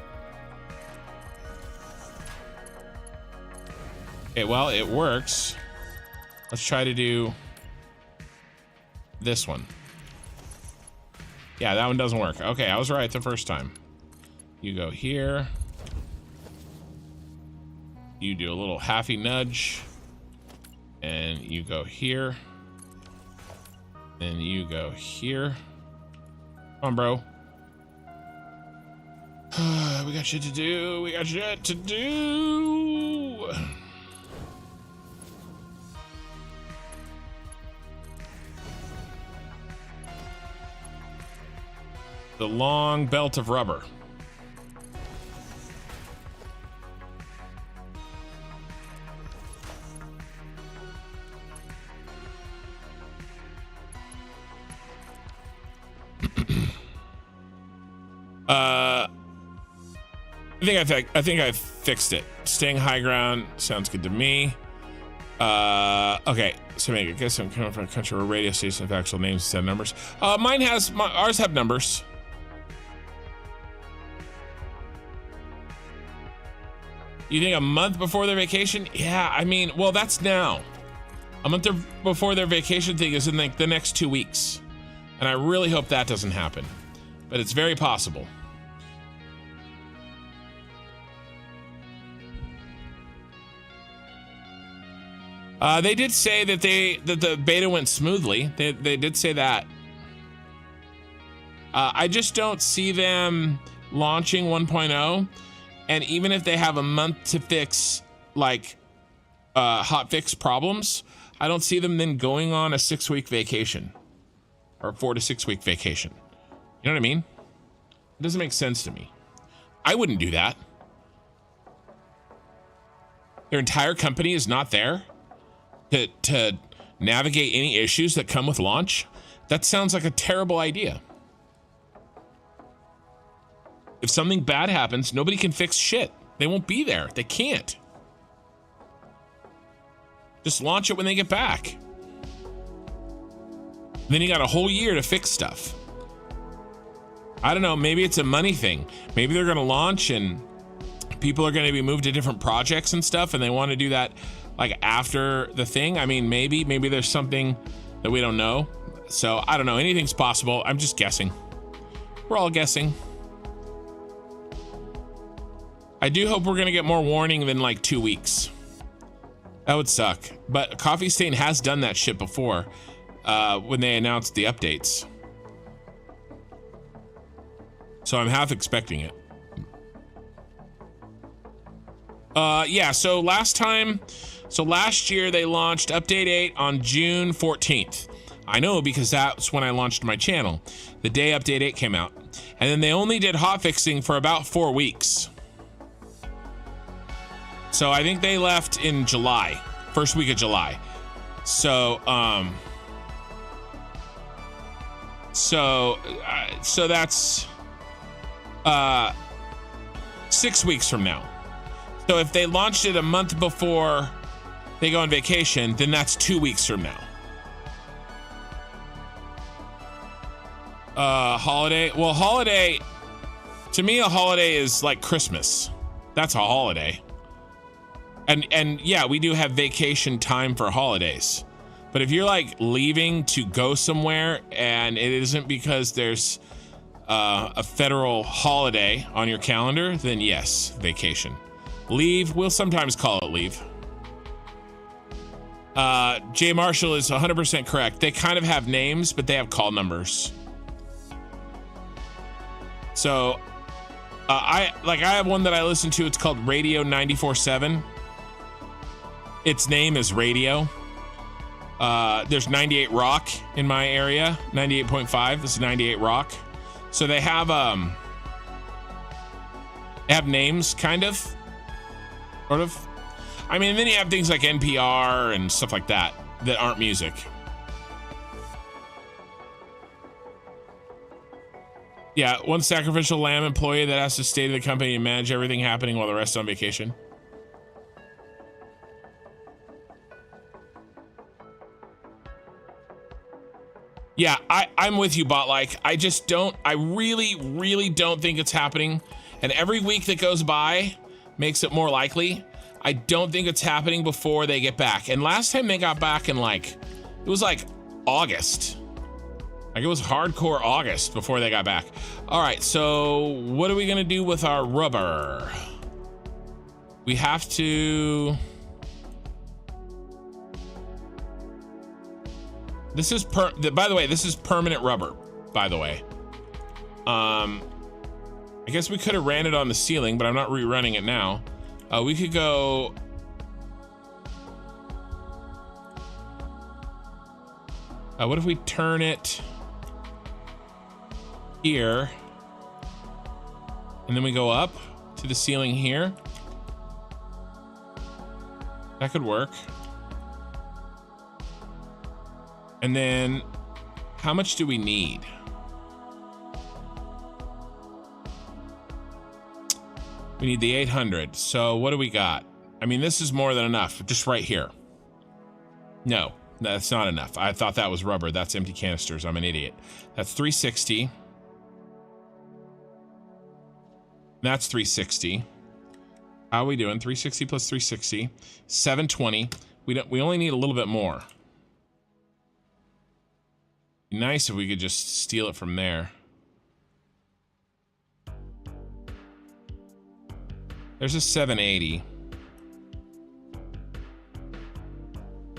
Okay, well, it works. Let's try to do this one. Yeah, that one doesn't work. Okay, I was right the first time. You go here. You do a little halfy nudge. And you go here. Then you go here. Come on, bro. We got shit to do. We got shit to do. The long belt of rubber. I think I fixed it. Staying high ground sounds good to me. Okay, so maybe I guess I'm coming from a country where radio stations have actual names instead of numbers. Ours have numbers. You think a month before their vacation? Yeah, I mean, well, that's now. A month before their vacation thing is in like the next 2 weeks. And I really hope that doesn't happen. But it's very possible. They did say that the beta went smoothly. They did say that. I just don't see them launching 1.0, and even if they have a month to fix like hotfix problems, I don't see them then going on a 6-week vacation or 4 to 6 week vacation. You know what I mean? It doesn't make sense to me. I wouldn't do that. Their entire company is not there to navigate any issues that come with launch. That sounds like a terrible idea. If something bad happens, nobody can fix shit. They won't be there. They can't. Just launch it when they get back. Then you got a whole year to fix stuff. I don't know, maybe it's a money thing. Maybe they're gonna launch and people are gonna be moved to different projects and stuff, and they want to do that like after the thing. I mean, maybe there's something that we don't know. So I don't know, anything's possible. I'm just guessing. We're all guessing. I do hope we're gonna get more warning than like 2 weeks. That would suck. But Coffee Stain has done that shit before when they announced the updates. So I'm half expecting it. Yeah, so last time, So last year they launched update 8 on June 14th. I know because that's when I launched my channel, the day update 8 came out. And then they only did hotfixing for about 4 weeks. So I think they left in July, first week of July. So, so that's 6 weeks from now. So if they launched it a month before they go on vacation, then that's 2 weeks from now. Holiday. Well, holiday, to me, a holiday is like Christmas. That's a holiday. And yeah, we do have vacation time for holidays. But if you're like leaving to go somewhere and it isn't because there's a federal holiday on your calendar, then yes, vacation. Leave, we'll sometimes call it leave. Jay Marshall is 100% correct. They kind of have names, but they have call numbers. So I have one that I listen to. It's called Radio 94.7. Its name is Radio. There's 98 Rock in my area, 98.5. This is 98 Rock. So they have names, kind of, sort of. I mean, then you have things like NPR and stuff like that that aren't music. Yeah, one sacrificial lamb employee that has to stay to the company and manage everything happening while the rest on vacation. Yeah, I'm with you, Botlike. I really don't think it's happening. And every week that goes by makes it more likely. I don't think it's happening before they get back. And last time they got back in it was like August. Like it was hardcore August before they got back. All right, so what are we gonna do with our rubber? We have to... This is by the way, this is permanent rubber, by the way. I guess we could have ran it on the ceiling, but I'm not rerunning it now. We could go... what if we turn it here, and then we go up to the ceiling here? That could work. And then how much do we need? We need the 800. So what do we got? I mean, this is more than enough, just right here. No, that's not enough. I thought that was rubber. That's empty canisters. I'm an idiot. That's 360. That's 360. How are we doing? 360 plus 360, 720. We only need a little bit more. Be nice if we could just steal it from there. There's a 780.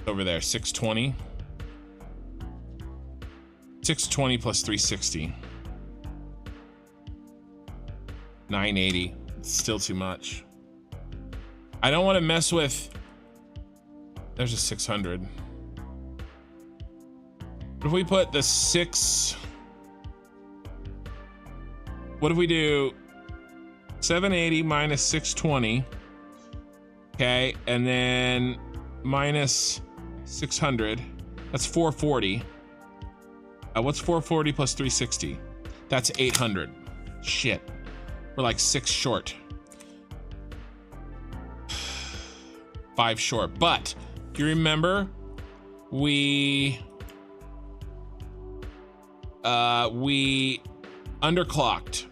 Over there, 620. 620 plus 360. 980. It's still too much. I don't want to mess with... There's a 600. What if we put the 6... What if we do 780 minus 620? Okay, and then minus 600. That's 440. What's 440 plus 360? That's 800. Shit. We're like 6 short. 5 short. But do you remember we underclocked?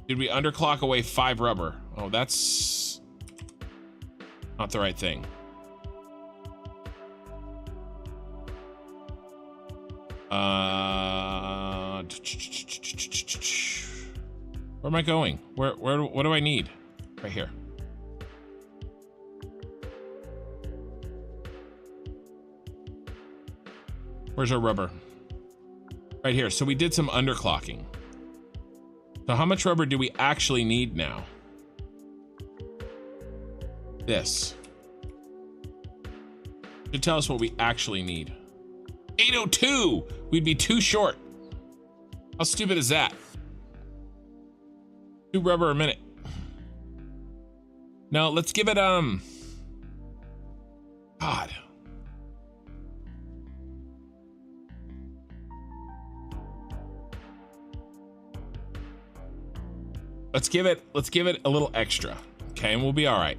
Did we underclock away 5 rubber? Oh, that's not the right thing. Where am I going? What do I need? Right here. Where's our rubber? Right here. So we did some underclocking. So how much rubber do we actually need now? This. Should tell us what we actually need. 802! We'd be too short. How stupid is that? 2 rubber a minute. No, let's give it, God. Let's give it a little extra. Okay, and we'll be all right.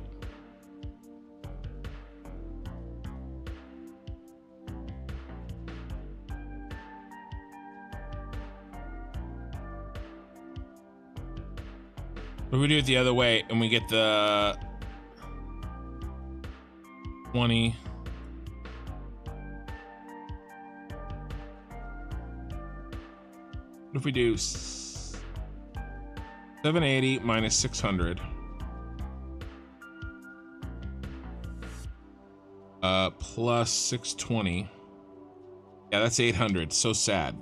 What if we do it the other way and we get the 20? What if we do 780 minus 600? Plus 620. Yeah, that's 800. So sad.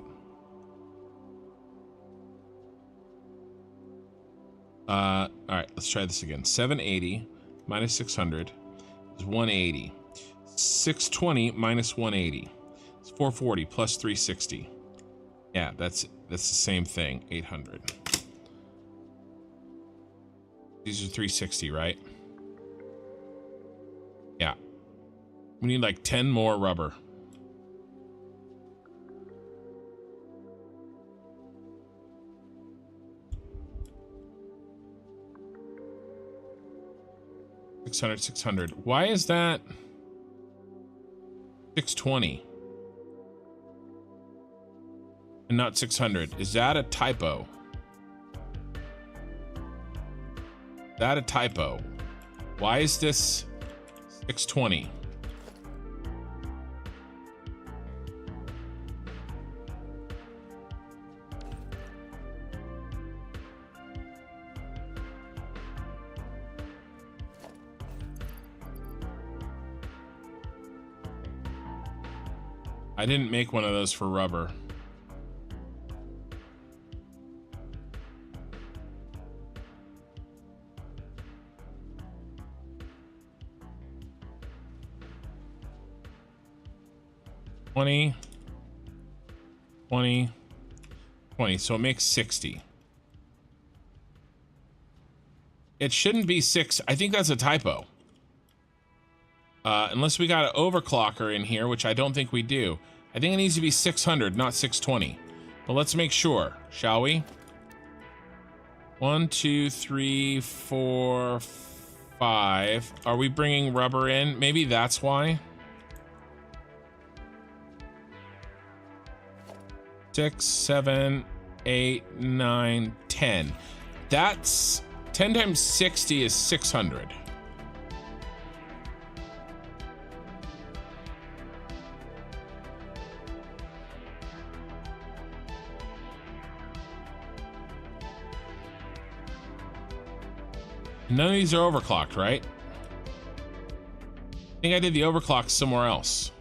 All right, let's try this again. 780 minus 600 is 180. 620 minus 180 is 440 plus 360. Yeah, that's the same thing. 800. These are 360, right? Yeah. We need like 10 more rubber. $600, $600. Why is that 620 and not 600? Is that a typo? Is that a typo? Why is this 620? I didn't make one of those for rubber. $20, $20, $20. So it makes 60. It shouldn't be 6. I think that's a typo. Unless we got an overclocker in here, which I don't think we do. I think it needs to be 600, not 620. But let's make sure, shall we? 1, 2, 3, 4, 5. Are we bringing rubber in? Maybe that's why. 6, 7, 8, 9, 10. That's 10 times 60 is 600. None of these are overclocked, right? I think I did the overclock somewhere else.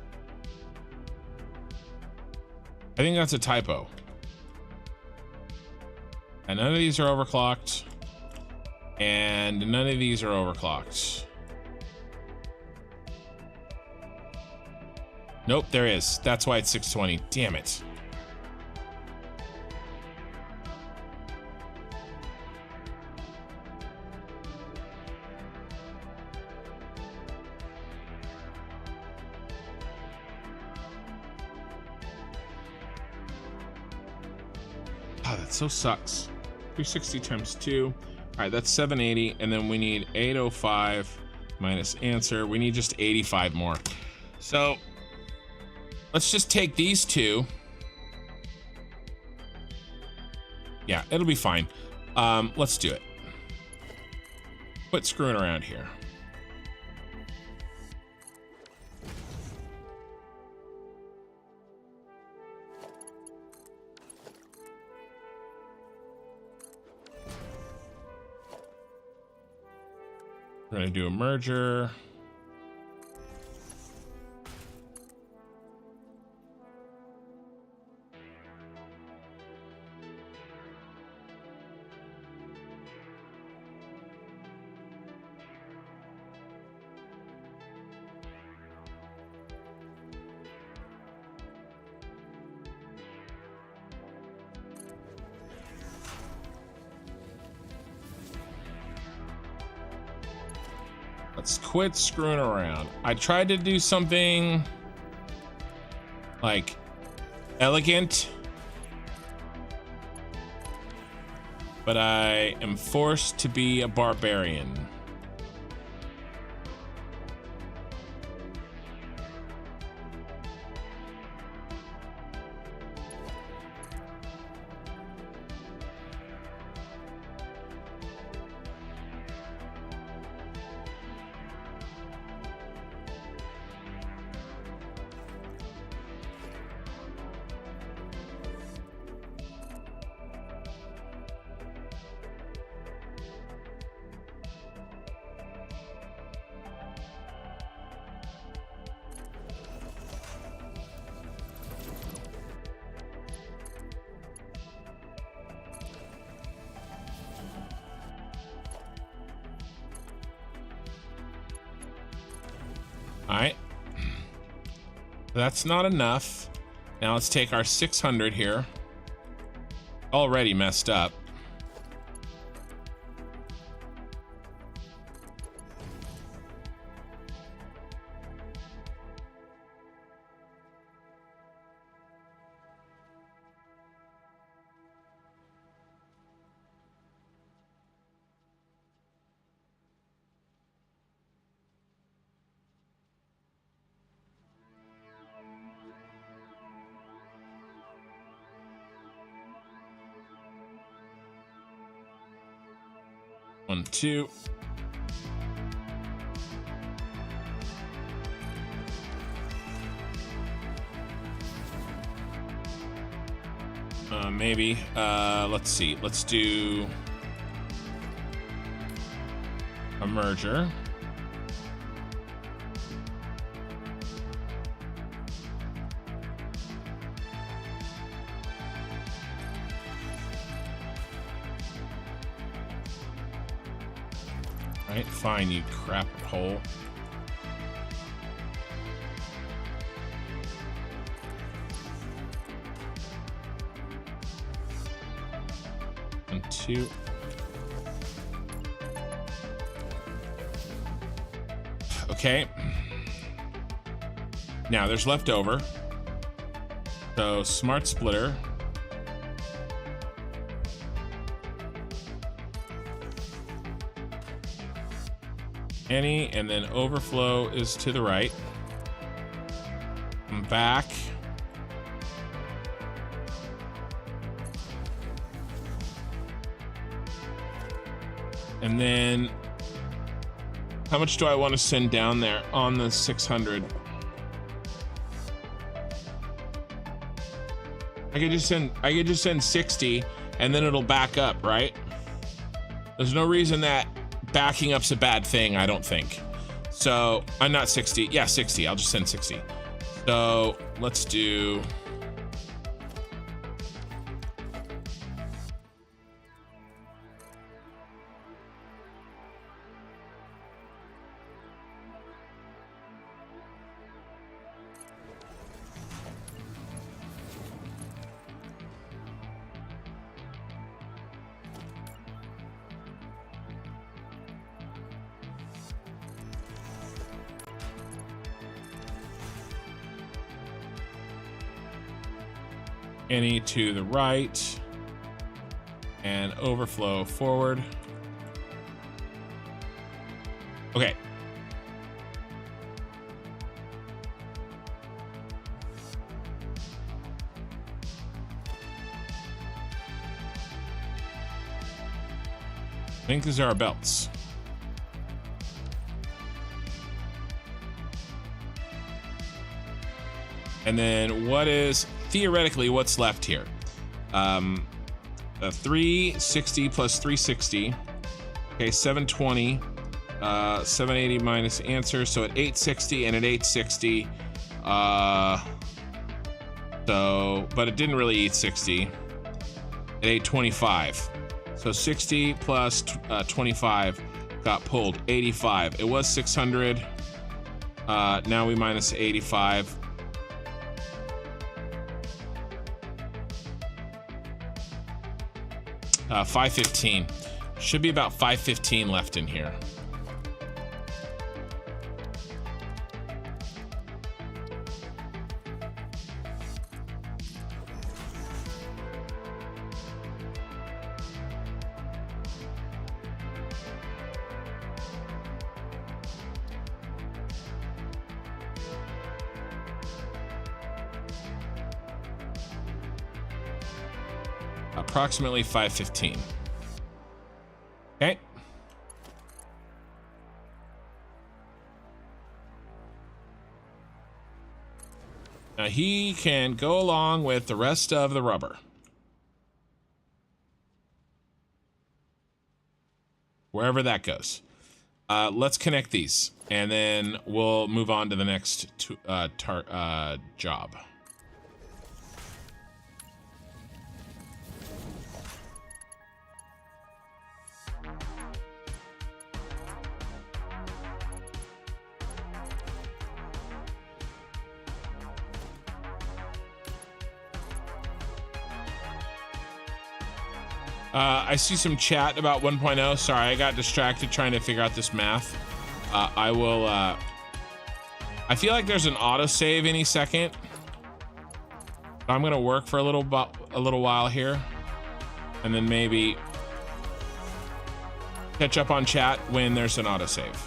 I think that's a typo. And none of these are overclocked. And none of these are overclocked. Nope, there is. That's why it's 620. Damn it. So sucks. 360 times 2. All right, that's 780, and then we need 805 minus answer. We need just 85 more. So let's just take these two. Yeah, it'll be fine. Let's do it. Quit screwing around here. We're gonna do a merger. Let's quit screwing around. I tried to do something like elegant, but I am forced to be a barbarian. All right, that's not enough. Now let's take our 600 here. Already messed up. One, two. Maybe. Let's see. Let's do a merger. Alright, fine, you crap hole. One, two. Okay. Now there's leftover. So smart splitter. And then overflow is to the right. I'm back. And then how much do I want to send down there on the 600? I could just send 60 and then it'll back up, right? There's no reason that backing up's a bad thing, I don't think. So I'm not 60. Yeah, 60. I'll just send 60. So let's do. Any to the right and overflow forward. Okay. I think these are our belts. And then what is theoretically what's left here? 360 plus 360. Okay, 720. 780 minus answer. So at 860 and at 860. So, but it didn't really eat 60. At 825. So 60 plus 25 got pulled. 85. It was 600. Now we minus 85. Uh, 515. Should be about 515 left in here. approximately 5:15. Okay. Now he can go along with the rest of the rubber. Wherever that goes. Let's connect these, and then we'll move on to the next job. I see some chat about 1.0. Sorry, I got distracted trying to figure out this math. I will, I feel like there's an autosave any second. I'm gonna work for a little while here, and then maybe catch up on chat when there's an autosave.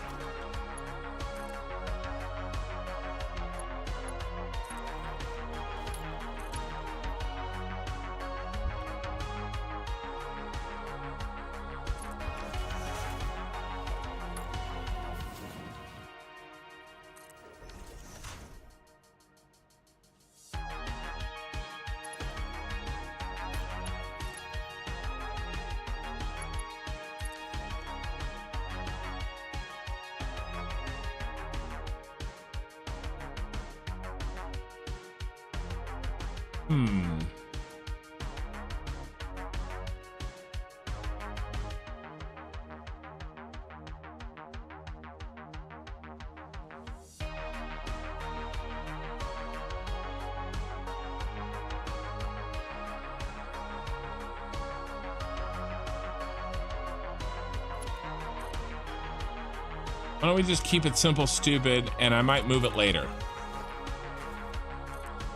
Why don't we just keep it simple, stupid, and I might move it later.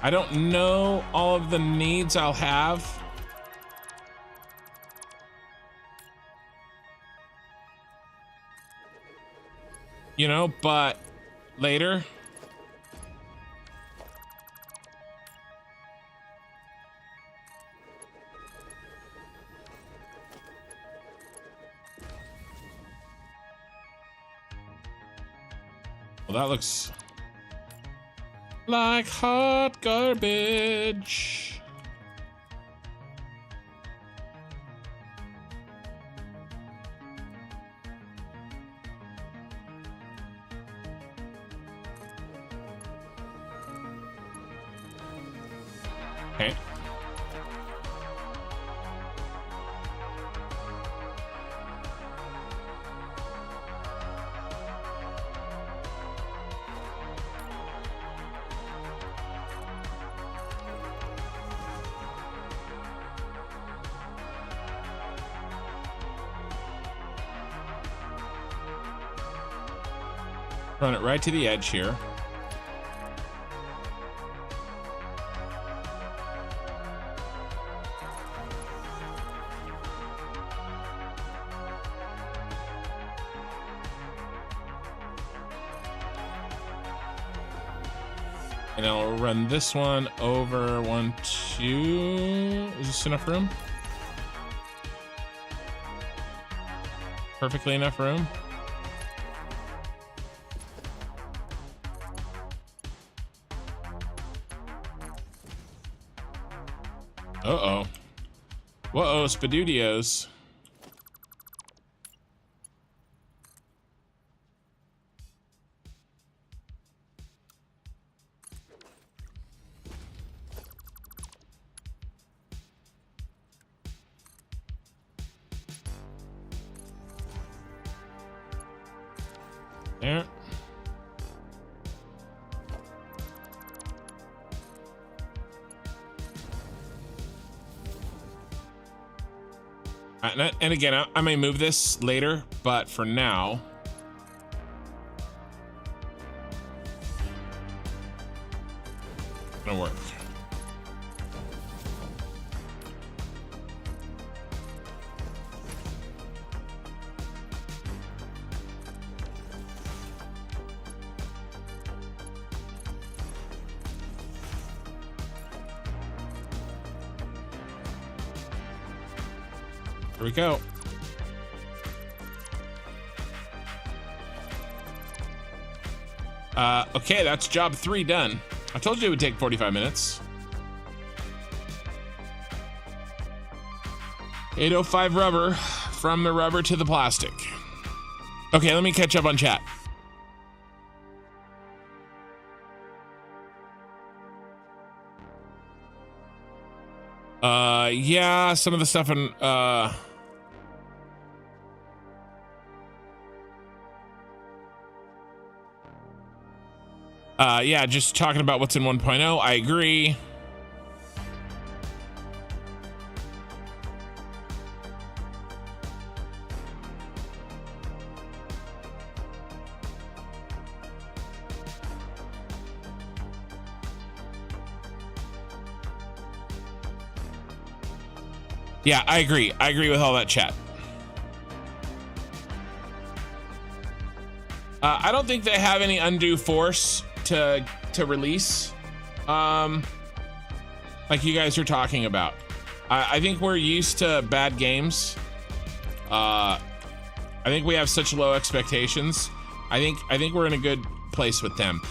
I don't know all of the needs I'll have. You know, but later. Well, that looks like hot garbage. Okay. Run it right to the edge here. And I'll run this one over 1, 2. Is this enough room? Perfectly enough room. Uh-oh. Whoa, Spadudios. There. And again, I may move this later, but for now, it's gonna work. Here we go. Okay, that's job 3 done. I told you it would take 45 minutes. 805 rubber, from the rubber to the plastic. Okay, let me catch up on chat. Yeah, some of the stuff in, yeah, just talking about what's in 1.0. I agree. Yeah, I agree. I agree with all that chat. I don't think they have any undue force to release, like you guys are talking about. I think we're used to bad games. I think we have such low expectations. I think we're in a good place with them.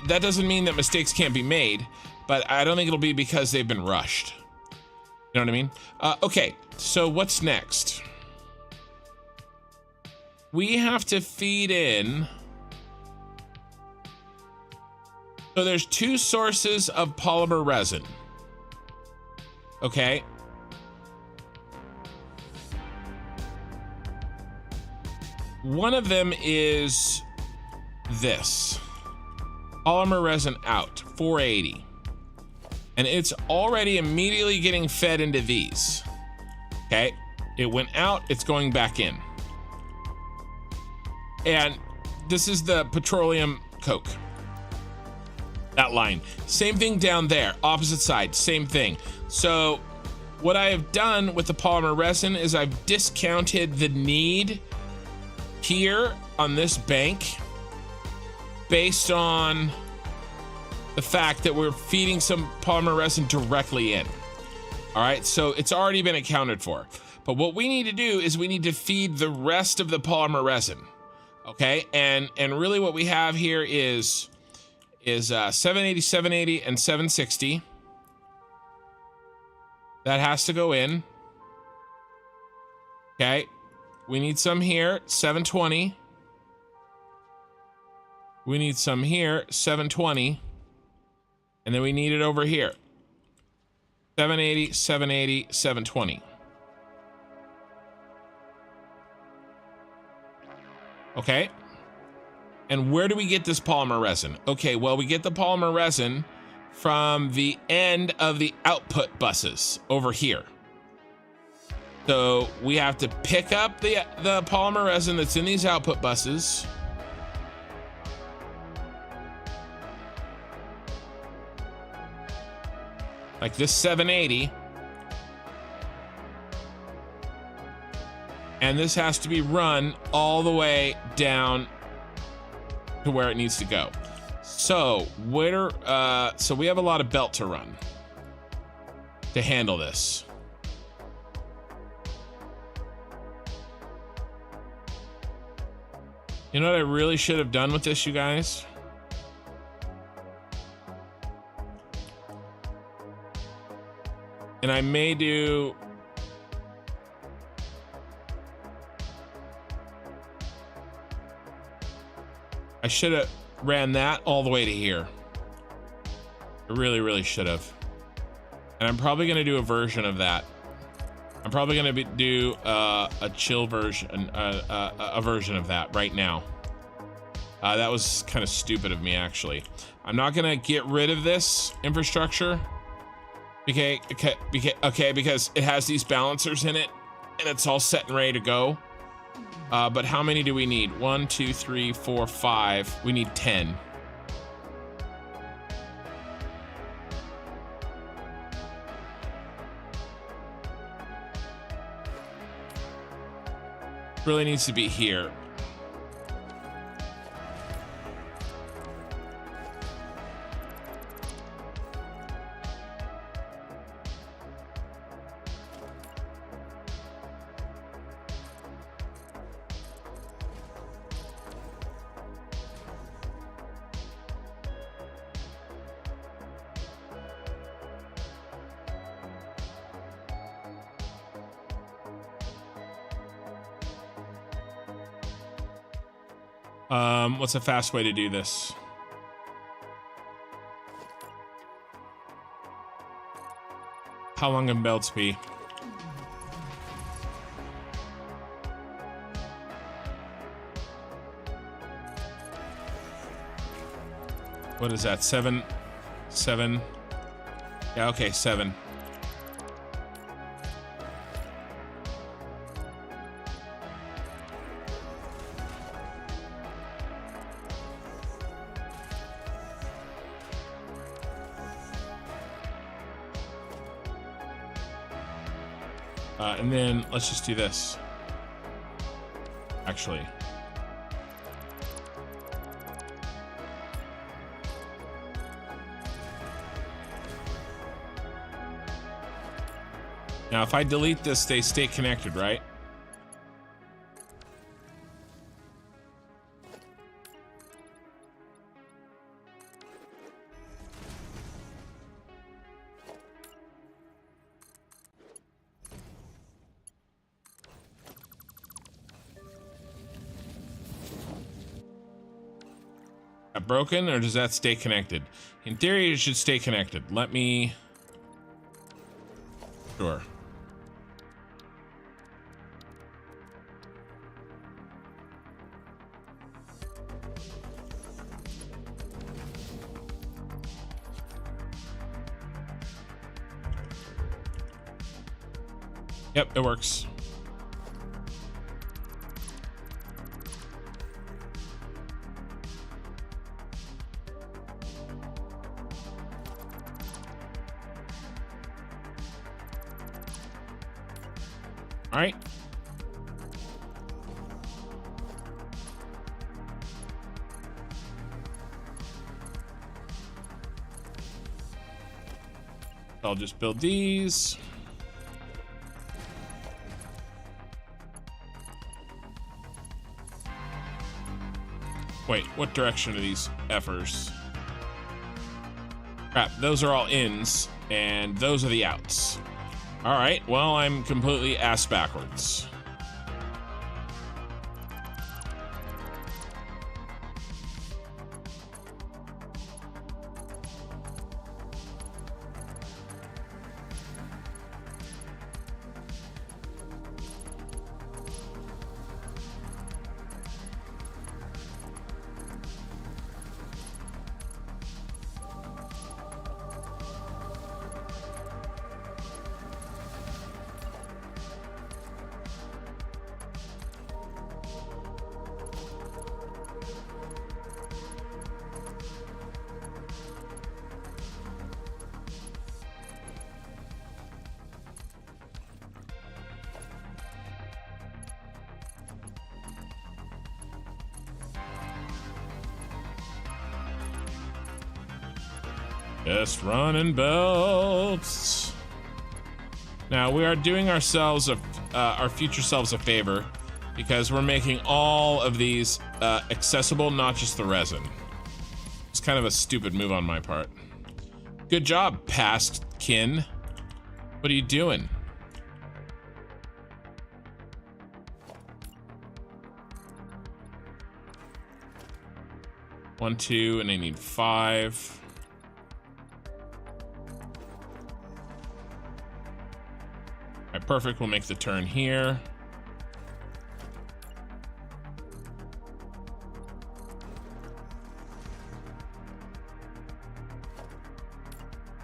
That doesn't mean that mistakes can't be made, but I don't think it'll be because they've been rushed. You know what I mean? Okay, so what's next? We have to feed in. So there's 2 sources of polymer resin. Okay. One of them is this. Polymer resin out, 480. And it's already immediately getting fed into these. Okay, it went out, it's going back in. And this is the petroleum coke. That line. Same thing down there, opposite side, same thing. So what I have done with the polymer resin is I've discounted the need here on this bank based on the fact that we're feeding some polymer resin directly in. All right, so it's already been accounted for. But what we need to do is we need to feed the rest of the polymer resin. Okay, and really what we have here is 780, 780, and 760. That has to go in. Okay, we need some here, 720. We need some here, 720. And then we need it over here. 780, 780, 720. Okay. And where do we get this polymer resin? Okay, well, we get the polymer resin from the end of the output buses over here. So we have to pick up the polymer resin that's in these output buses. Like this 780. And this has to be run all the way down to where it needs to go. So so we have a lot of belt to run to handle this. You know what I really should have done with this, you guys? And I may do... I should have ran that all the way to here. I really, really should have. And I'm probably going to do a version of that. I'm probably going to do a chill version, a version of that right now. That was kind of stupid of me, actually. I'm not going to get rid of this infrastructure. Okay, because it has these balancers in it, and it's all set and ready to go. But how many do we need? 1, 2, 3, 4, 5. We need 10. Really needs to be here. What's a fast way to do this? How long can belts be? What is that? 7? 7? Yeah, okay, 7. And then let's just do this. Actually. Now, if I delete this, they stay connected, right? Broken, or does that stay connected? In theory, it should stay connected. Let me... Sure. Yep, it works. All right. I'll just build these. Wait, what direction are these effers? Crap, those are all ins, and those are the outs. All right, well, I'm completely ass backwards. Just running belts. Now we are doing ourselves our future selves a favor because we're making all of these accessible, not just the resin. It's kind of a stupid move on my part. Good job, past kin. What are you doing? One, two, and I need 5. Alright, perfect. We'll make the turn here.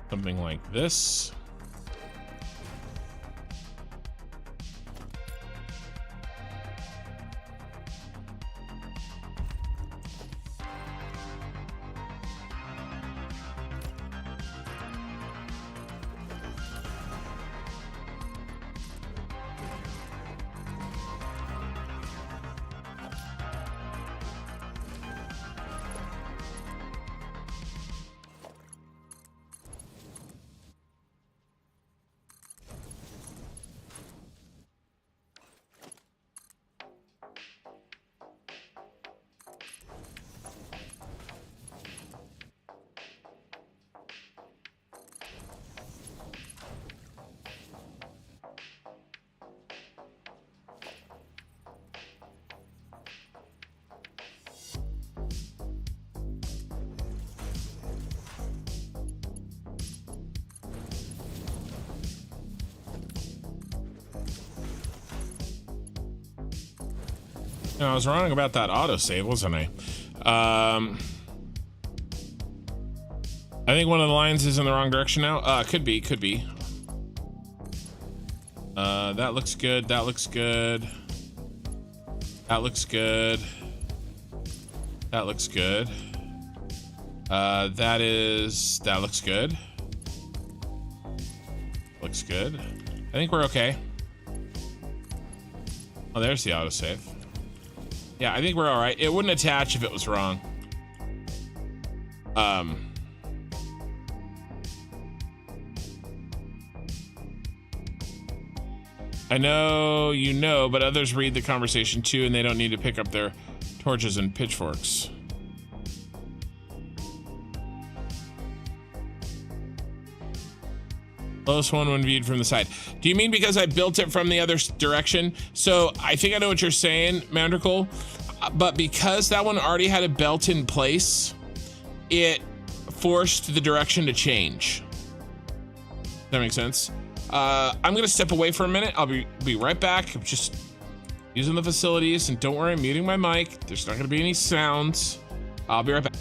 Something like this. I was wrong about that autosave, wasn't I? I think one of the lines is in the wrong direction now. Could be. That looks good. That looks good. That looks good. That looks good. That looks good. Looks good. I think we're okay. Oh, there's the autosave. Yeah, I think we're all right. It wouldn't attach if it was wrong. I know you know, but others read the conversation too, and they don't need to pick up their torches and pitchforks. Close one when viewed from the side. Do you mean because I built it from the other direction? So I think I know what you're saying, Mandracle, but because that one already had a belt in place, it forced the direction to change. Does that make sense? I'm gonna step away for a minute. I'll be right back. I'm just using the facilities, and don't worry, I'm muting my mic. There's not gonna be any sounds. I'll be right back.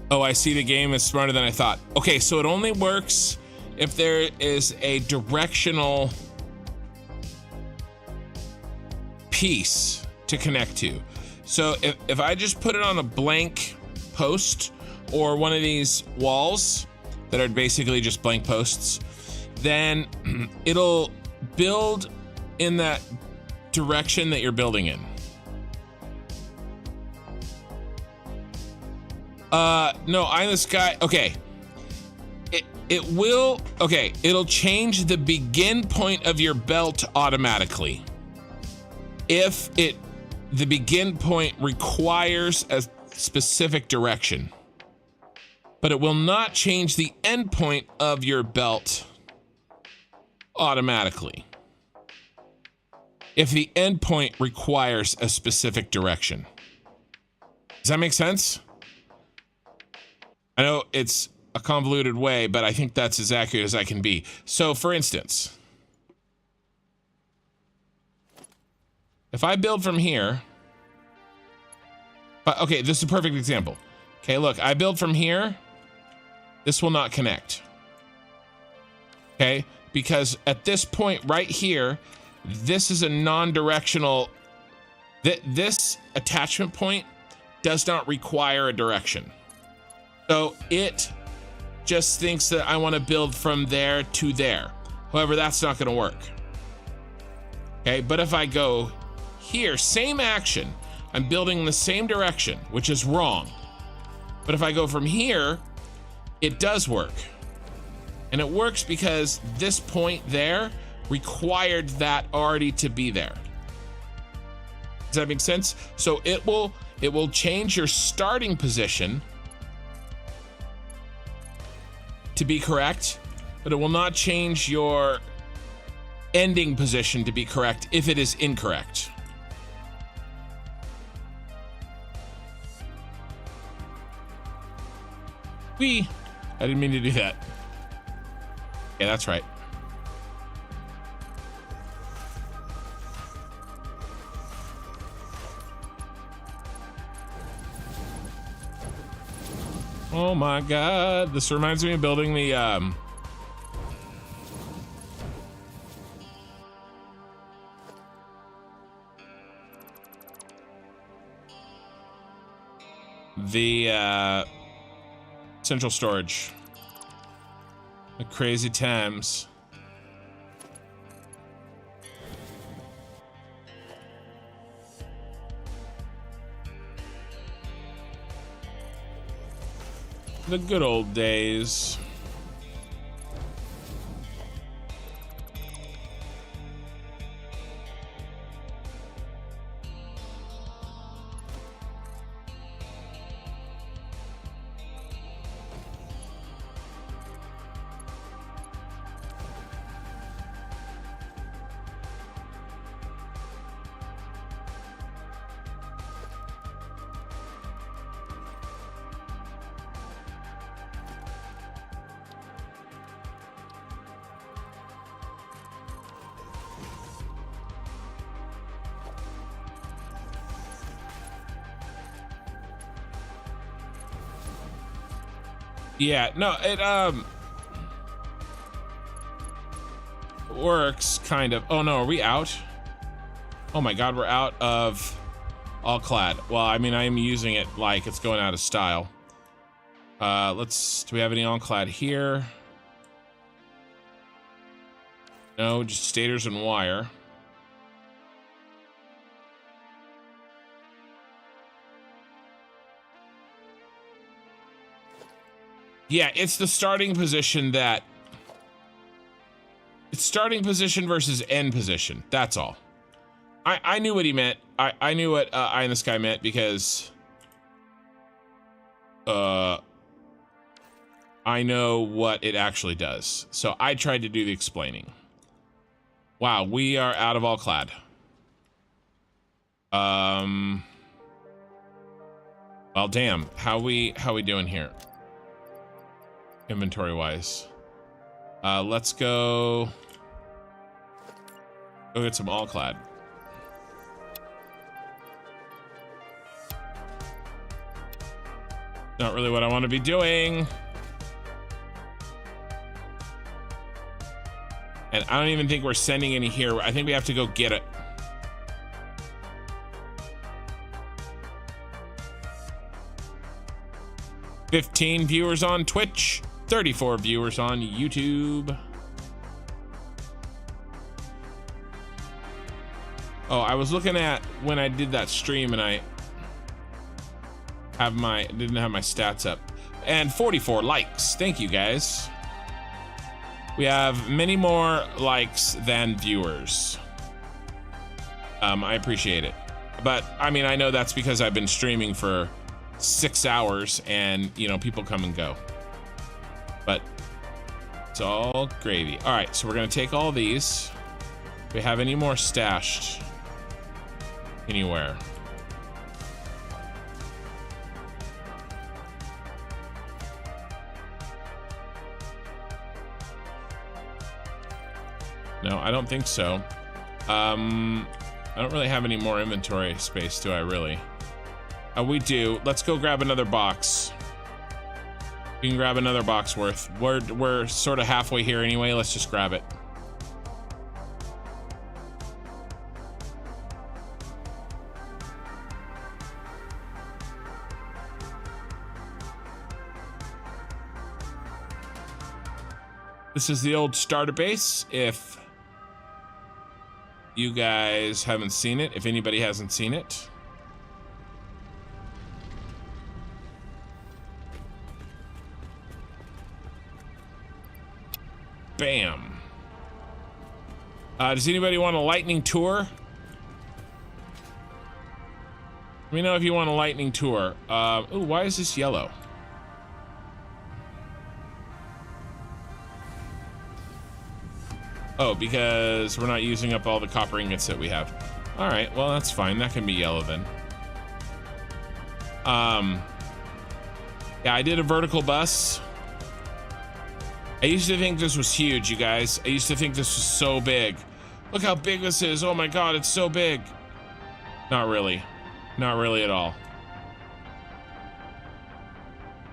Oh, I see, the game is smarter than I thought. Okay, so it only works if there is a directional piece to connect to. So if I just put it on a blank post or one of these walls that are basically just blank posts, then it'll build in that direction that you're building in. No, I'm this guy. Okay. It'll change the begin point of your belt automatically. If the begin point requires a specific direction. But it will not change the end point of your belt automatically. If the end point requires a specific direction. Does that make sense? I know it's a convoluted way, but I think that's as accurate as I can be. So, for instance, if I build from here, but okay, this is a perfect example. Okay, look, I build from here, this will not connect. Okay, because at this point right here, this is a non-directional, this attachment point does not require a direction. So it just thinks that I want to build from there to there. However, that's not going to work. Okay, but if I go here, same action, I'm building in the same direction, which is wrong. But if I go from here, it does work. And it works because this point there required that already to be there. Does that make sense? So it will change your starting position to be correct, but it will not change your ending position to be correct if it is incorrect. I didn't mean to do that. Yeah, that's right. Oh my god, this reminds me of building the central storage. The crazy times. The good old days. Yeah, no, it works kind of. Oh no, are we out? Oh my god, we're out of all clad. Well, I mean, I am using it like it's going out of style. Do we have any all clad here? No, just stators and wire. Yeah, it's the starting position that... It's starting position versus end position. That's all. I knew what he meant. I knew what Eye in the Sky meant because... I know what it actually does. So I tried to do the explaining. Wow, we are out of all clad. Well, damn. How we doing here? Inventory wise. Let's go get some all clad. Not really what I want to be doing. And I don't even think we're sending any here. I think we have to go get it. $15 viewers on Twitch. 34 viewers on YouTube. Oh, I was looking at when I did that stream and I didn't have my stats up. And 44 likes. Thank you guys. We have many more likes than viewers. I appreciate it. But I mean, I know that's because I've been streaming for 6 hours and, you know, people come and go. But it's all gravy. All right, so we're gonna take all these. Do we have any more stashed anywhere? No, I don't think so. I don't really have any more inventory space, do I really? We do. Let's go grab another box. We can grab another box worth. We're sort of halfway here anyway. Let's just grab it. This is the old starter base. If you guys haven't seen it, if anybody hasn't seen it. Bam. Does anybody want a lightning tour? Let me know if you want a lightning tour. Ooh, why is this yellow? Oh, because we're not using up all the copper ingots that we have. All right, well, that's fine. That can be yellow then. Yeah, I did a vertical bus. I used to think this was huge, you guys. I used to think this was so big. Look how big this is. Oh my God, it's so big. Not really. Not really at all.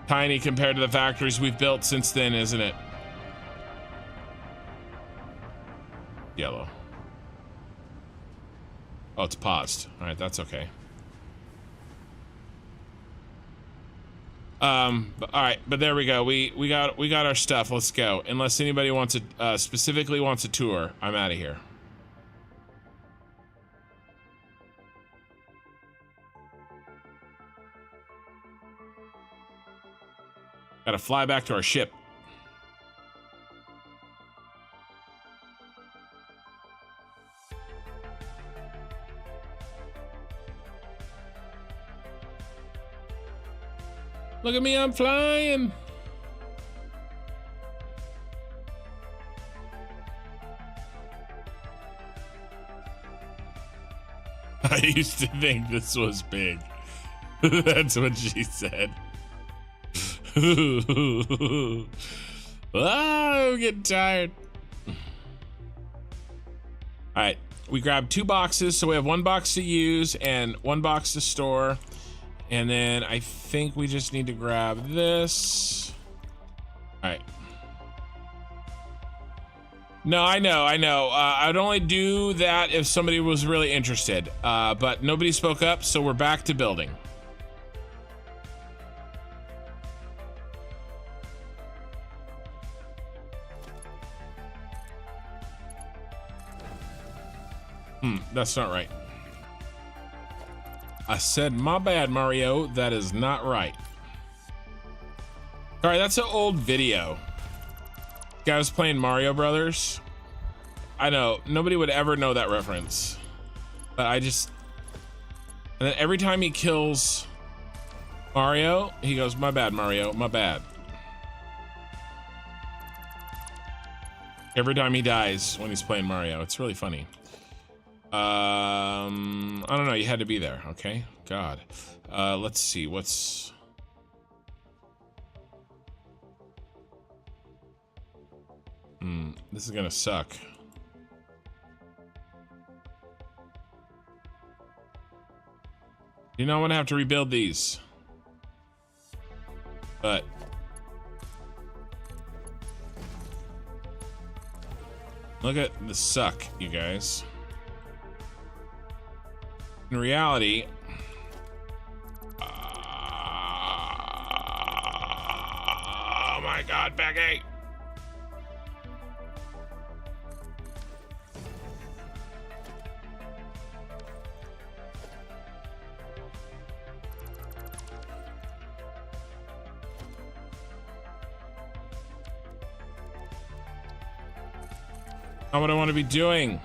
Tiny compared to the factories we've built since then, isn't it? Yellow. Oh, it's paused. All right, that's okay. All right, but there we go. We got our stuff. Let's go. Unless anybody wants a specifically wants a tour, I'm out of here. Gotta fly back to our ship. Look at me, I'm flying. I used to think this was big. That's what she said. Oh, I'm getting tired. All right, we grabbed 2 boxes, so we have 1 box to use and 1 box to store. And then I think we just need to grab this. All right. No, I know. I'd only do that if somebody was really interested, but nobody spoke up, so we're back to building. That's not right. I said, my bad, Mario. That is not right. All right, that's an old video. Guy was playing Mario Brothers. I know, nobody would ever know that reference. But I just... And then every time he kills Mario, he goes, my bad, Mario, my bad. Every time he dies when he's playing Mario. It's really funny. I don't know, you had to be there, okay? God. Let's see, what's... This is gonna suck. You know, I'm gonna have to rebuild these. But... Look at the suck, you guys. In reality, oh my God, Becky. Not what I want to be doing.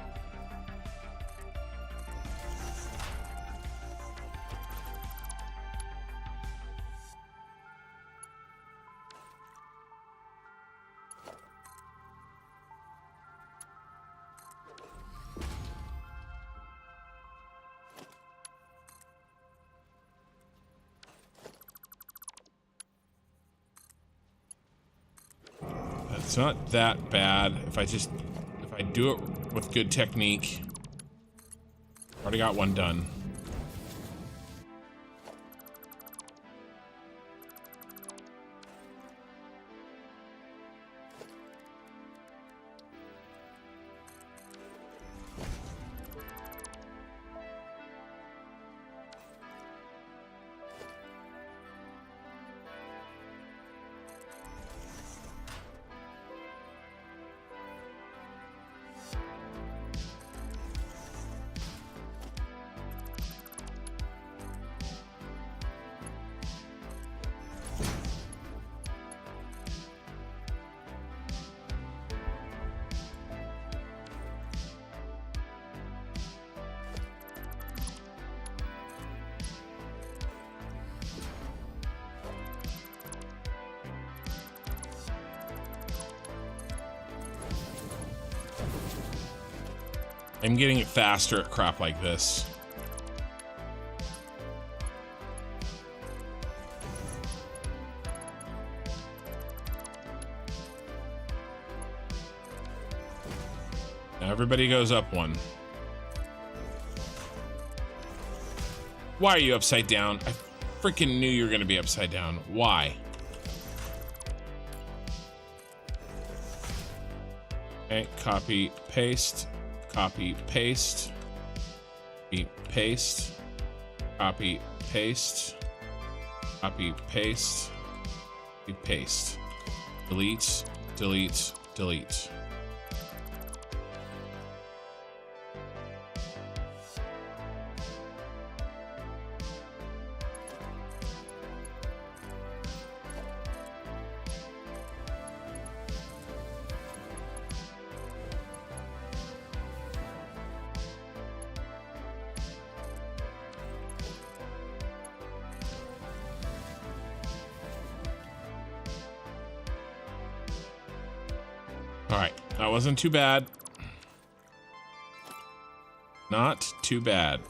It's not that bad if I do it with good technique. Already got one done. I'm getting faster at crap like this. Now everybody goes up one. Why are you upside down? I freaking knew you were gonna be upside down. Why? Okay, copy, paste, copy, paste, copy, paste, copy, paste, copy, paste, copy, paste, delete, delete, delete. That wasn't too bad. Not too bad.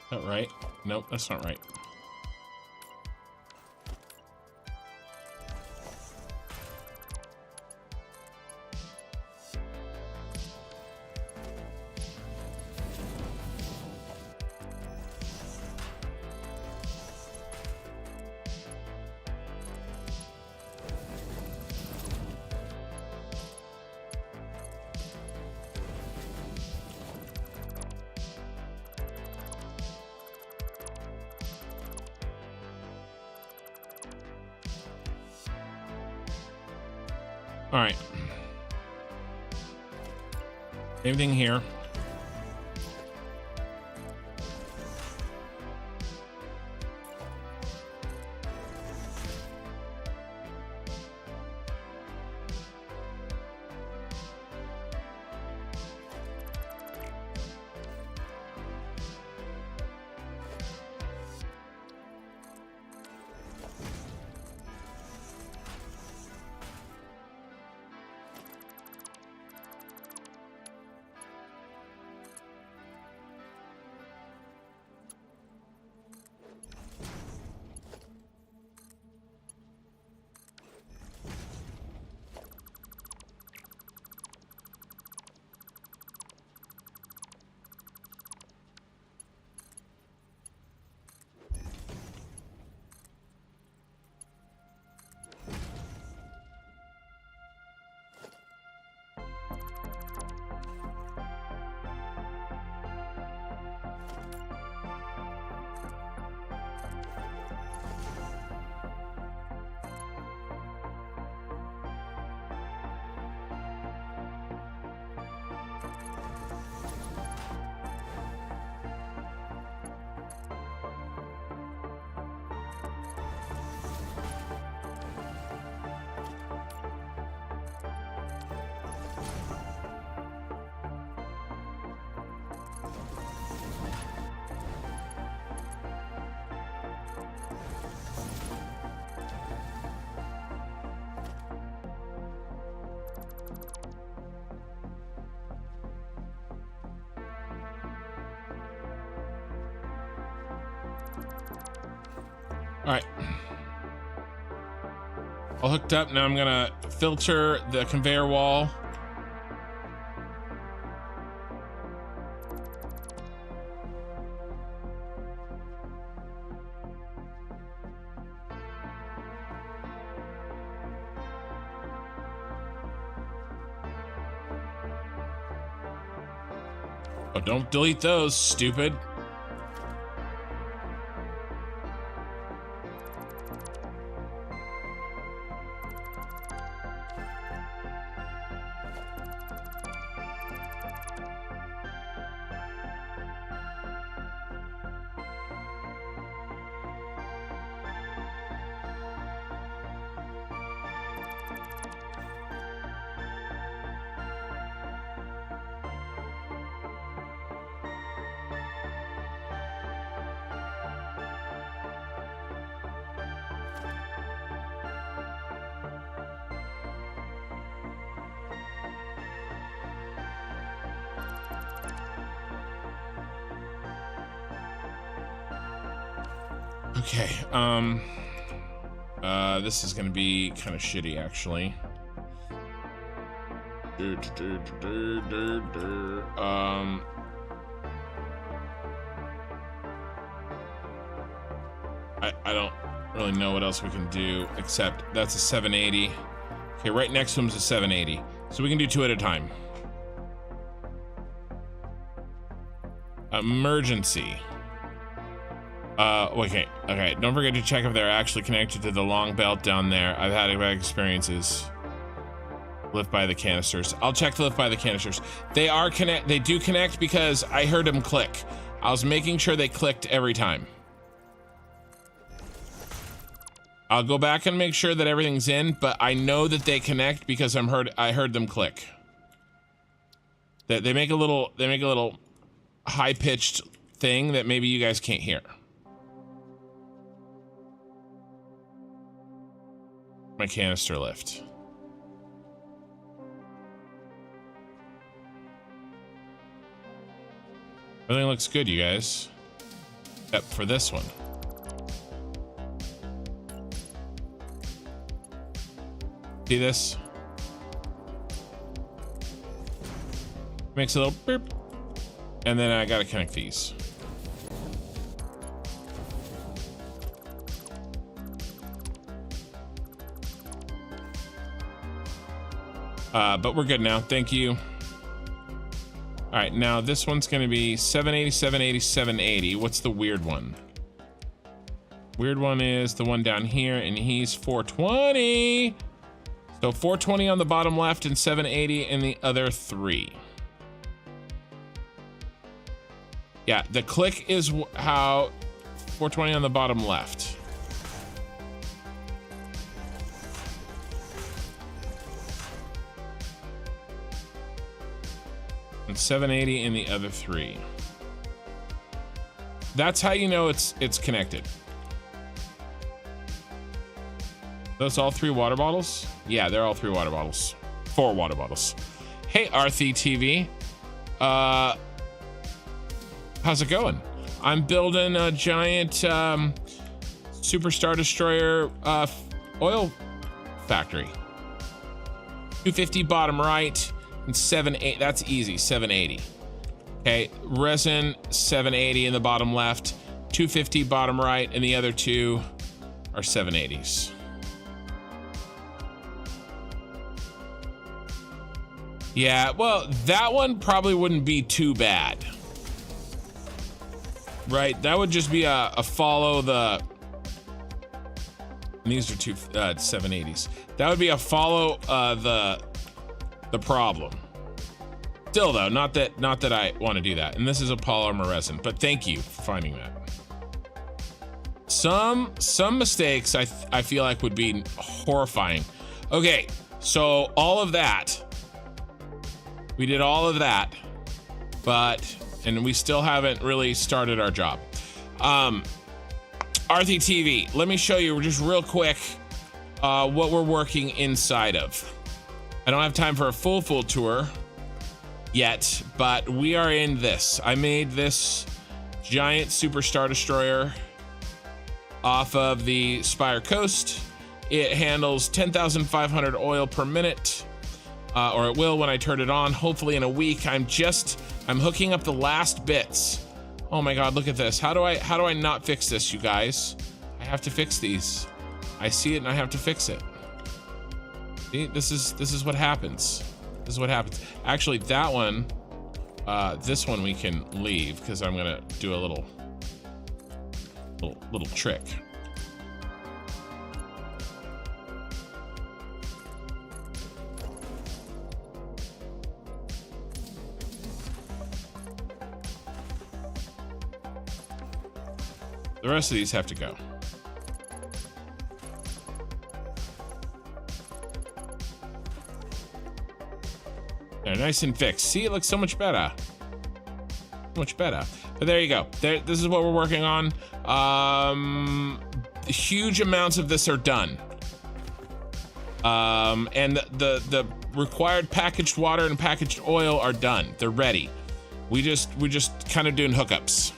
Is that right? Nope, that's not right. All right. Same thing here. All right. All hooked up. Now I'm gonna filter the conveyor wall. Oh, don't delete those, stupid. Okay, this is gonna be kind of shitty, actually. I don't really know what else we can do, except that's a 780. Okay, right next to him is a 780. So we can do 2 at a time. Emergency. Okay, don't forget to check if they're actually connected to the long belt down there. I've had bad experiences. Lift by the canisters. I'll check to lift by the canisters. They do connect because I heard them click. I was making sure they clicked every time. I'll go back and make sure that everything's in, but I know that they connect because I heard them click. They make a little high-pitched thing that maybe you guys can't hear. My canister lift. Everything looks good, you guys. Except for this one. See this? Makes a little beep. And then I gotta connect these. But we're good now. Thank you. All right, now this one's gonna be 780, 780, 780. What's the weird one? Weird one is the one down here, and he's 420. So 420 on the bottom left and 780 in the other 3. Yeah, the click is how 420 on the bottom left. And 780 in the other 3. That's how you know it's connected. Those all 3 water bottles? Yeah, they're all 3 water bottles. 4 water bottles. Hey, Arthi TV. How's it going? I'm building a giant Super Star Destroyer oil factory. 250 bottom right and 780. That's easy. 780. Okay, resin 780 in the bottom left, 250 bottom right, and the other 2 are 780s. Yeah, well, that one probably wouldn't be too bad. Right, that would just be a follow the... And these are 2 780s. That would be a follow the problem. Still though, not that I want to do that. And this is a polymer resin, but thank you for finding that. Some mistakes I feel like would be horrifying. Okay, so all of that. We did all of that, and we still haven't really started our job. Arthi TV, let me show you just real quick what we're working inside of. I don't have time for a full tour yet, but we are in this. I made this giant Super Star Destroyer off of the Spire Coast. It handles 10,500 oil per minute. Or it will when I turn it on, hopefully in a week. I'm hooking up the last bits. Oh my God, look at this. How do I not fix this, you guys? I have to fix these. I see it and I have to fix it. See, this is what happens. This is what happens. Actually, that one, this one we can leave because I'm gonna do a little trick. The rest of these have to go. They're nice and fixed. See, it looks so much better. Much better. But there you go. This is what we're working on. Huge amounts of this are done. And the required packaged water and packaged oil are done. They're ready. We just kind of doing hookups.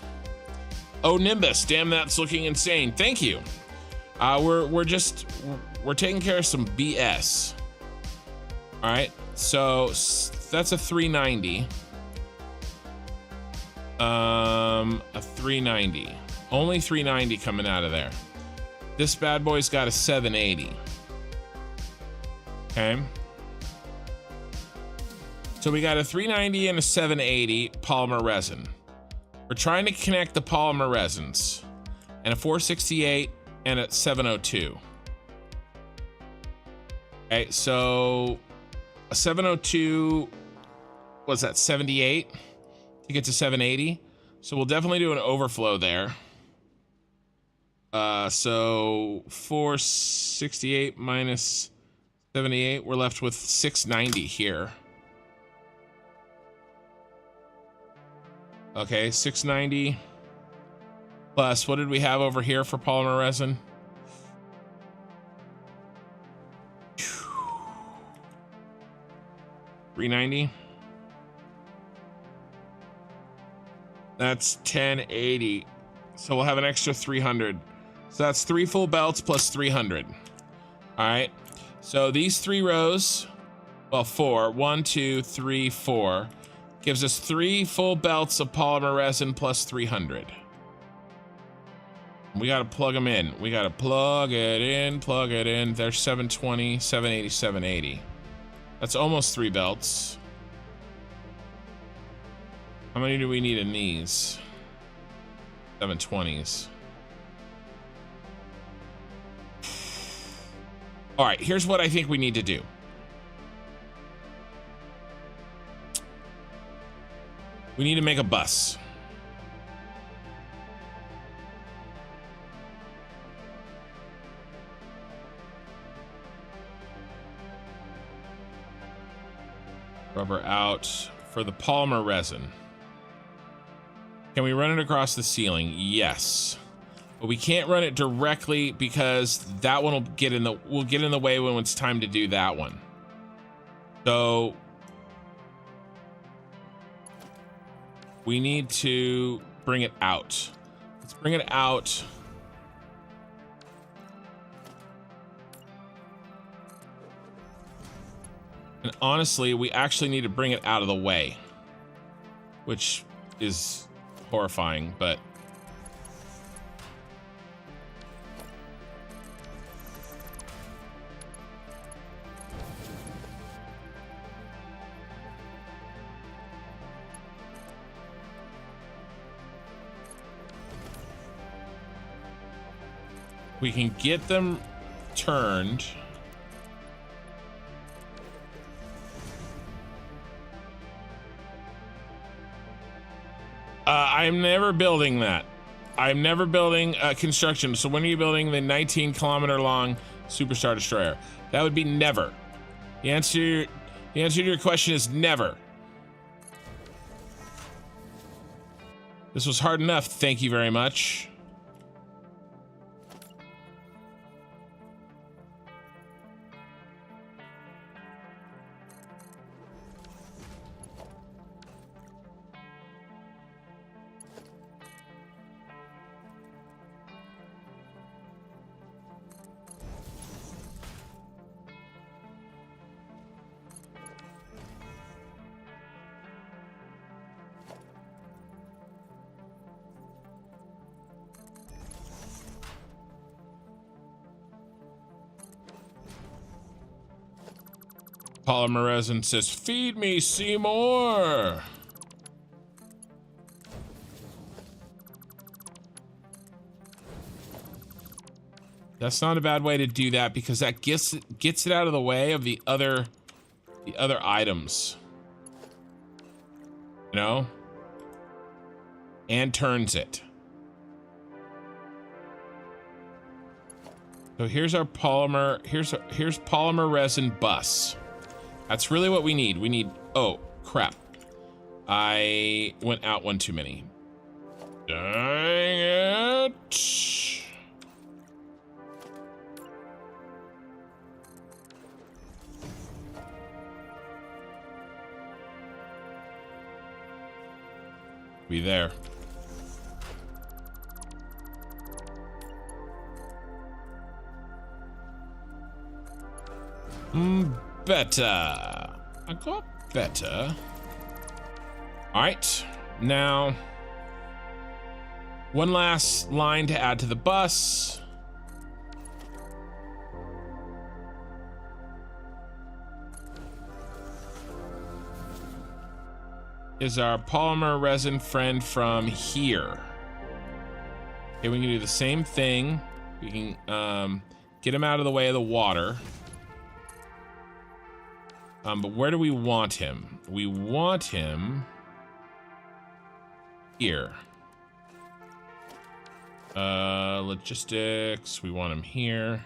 Oh, Nimbus, damn, that's looking insane. Thank you. We're taking care of some BS. All right, so that's a 390. A 390. Only 390 coming out of there. This bad boy's got a 780. Okay. So we got a 390 and a 780 polymer resin. We're trying to connect the polymer resins, and a 468 and a 702. Okay, so a 702 was that 78 to get to 780. So we'll definitely do an overflow there. So 468 minus 78, we're left with 690 here. Okay, 690 plus, what did we have over here for polymer resin? $390. That's 1080. So we'll have an extra 300. So that's 3 full belts plus 300. All right. So these 3 rows, well, 4, 1, 2, 3, 4, gives us 3 full belts of polymer resin plus 300. We got to plug them in. We got to plug it in, plug it in. There's 720, 780, 780. That's almost 3 belts. How many do we need in these? 720s. All right, here's what I think we need to do. We need to make a bus. Rubber out for the polymer resin. Can we run it across the ceiling? Yes. But we can't run it directly because that one will get in the way when it's time to do that one. So we need to bring it out. Let's bring it out. And honestly, we actually need to bring it out of the way, which is horrifying, but we can get them turned. I'm never building that. I'm never building construction. So when are you building the 19-kilometer long Superstar Destroyer? That would be never. The answer to your question is never. This was hard enough. Thank you very much. Polymer resin says, "Feed me, Seymour." That's not a bad way to do that because that gets it out of the way of the other items. You know? And turns it. So here's our polymer, here's polymer resin bus. That's really what we need. We need, oh, crap. I went out one too many. Dang it. Be there. Better. I got better. All right, now one last line to add to the bus. Is our polymer resin friend from here. Okay, we can do the same thing. We can get him out of the way of the water. But where do we want him? We want him here. Logistics, we want him here.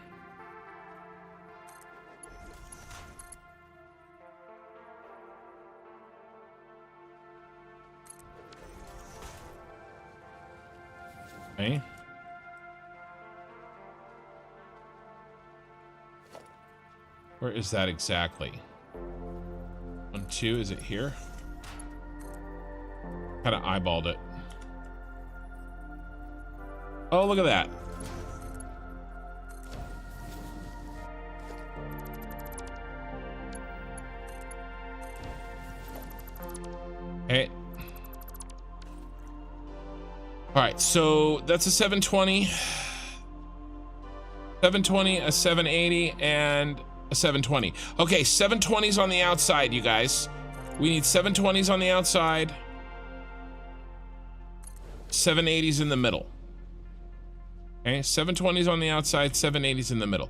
Okay. Where is that exactly? 1, 2, is it here? Kind of eyeballed it. Oh, look at that. Okay. All right, so that's a 720. 720, a 780, and a 720. Okay, 720s on the outside, you guys. We need 720s on the outside. 780s in the middle. Okay, 720s on the outside, 780s in the middle.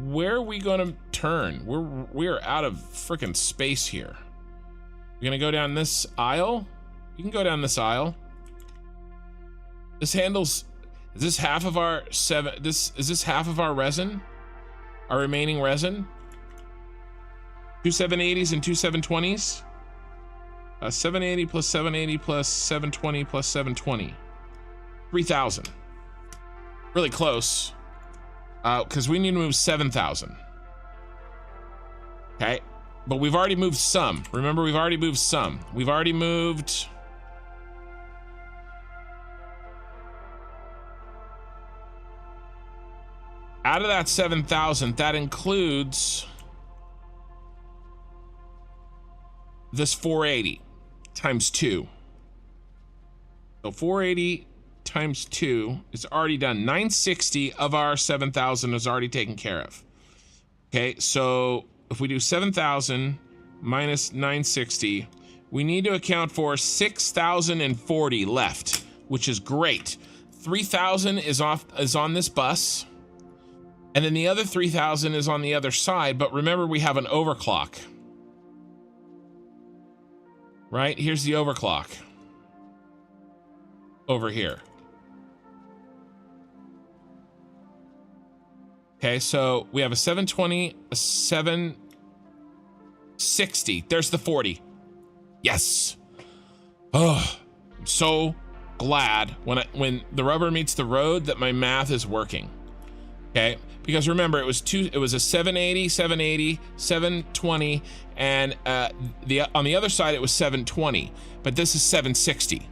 Where are we gonna turn? We're out of freaking space here. We're gonna go down this aisle. You can go down this aisle. This handles. Is this half of our is this half of our resin? Our remaining resin? 2 780s and 2 720s. 780 plus 780 plus 720 plus 720. 3,000. Really close. Because we need to move 7,000. Okay. But we've already moved some. Remember, we've already moved some. We've already moved. Out of that 7,000, that includes this 480 times 2. So 480 times 2 is already done. 960 of our 7,000 is already taken care of. Okay, so if we do 7,000 minus 960, we need to account for 6,040 left, which is great. 3,000 is on this bus. And then the other 3,000 is on the other side, but remember we have an overclock. Right? Here's the overclock. Over here. Okay, so we have a 720, a 760. There's the 40. Yes. Oh, I'm so glad when the rubber meets the road that my math is working. Okay, because remember it was a 780, 780, 720, and on the other side it was 720, but this is 760,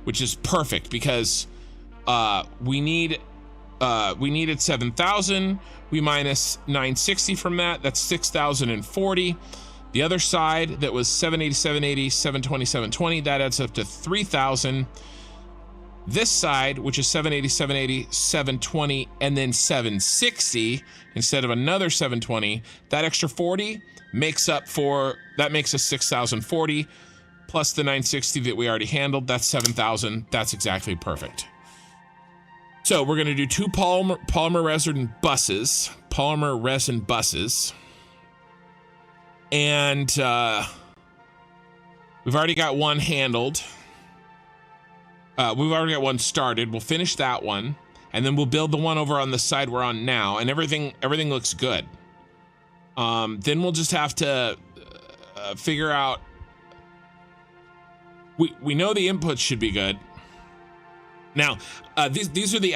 which is perfect because we needed 7,000. We minus 960 from that. That's 6,040. The other side that was 780, 780, 720, 720. That adds up to 3,000. This side, which is 780, 780, 720, and then 760 instead of another 720. That extra 40 makes us 6,040 plus the 960 that we already handled. That's 7,000. That's exactly perfect. So we're going to do 2 polymer resin buses. And we've already got one handled. We've already got one started. We'll finish that one, and then we'll build the one over on the side we're on now, and everything looks good. Then we'll just have to figure out. We know the inputs should be good. Now, these are the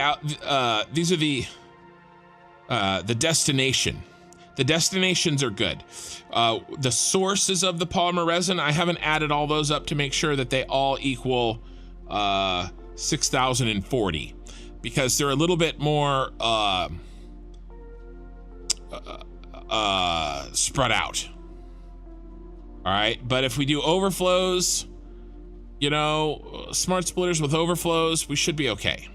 destination. The destinations are good. The sources of the polymer resin, I haven't added all those up to make sure that they all equal 6,040, because they're a little bit more spread out. All right, but if we do overflows, you know, smart splitters with overflows, we should be okay.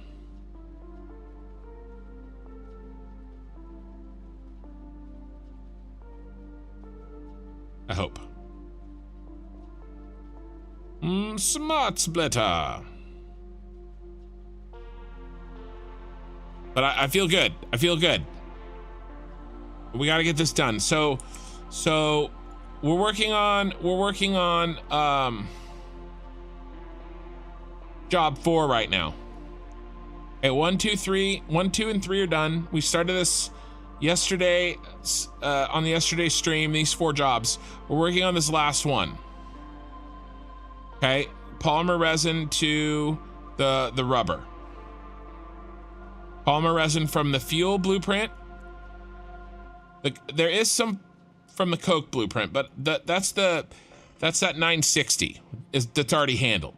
I hope. Smart splitter. But I feel good. I feel good. We got to get this done. So we're working on job 4 right now. Okay, 1, 2, 3. 1, 2, and 3 are done. We started this yesterday on the yesterday stream. These 4 jobs. We're working on this last one. Okay, polymer resin to the rubber. Polymer resin from the fuel blueprint. There is some from the Coke blueprint, but that's that 960 that's already handled.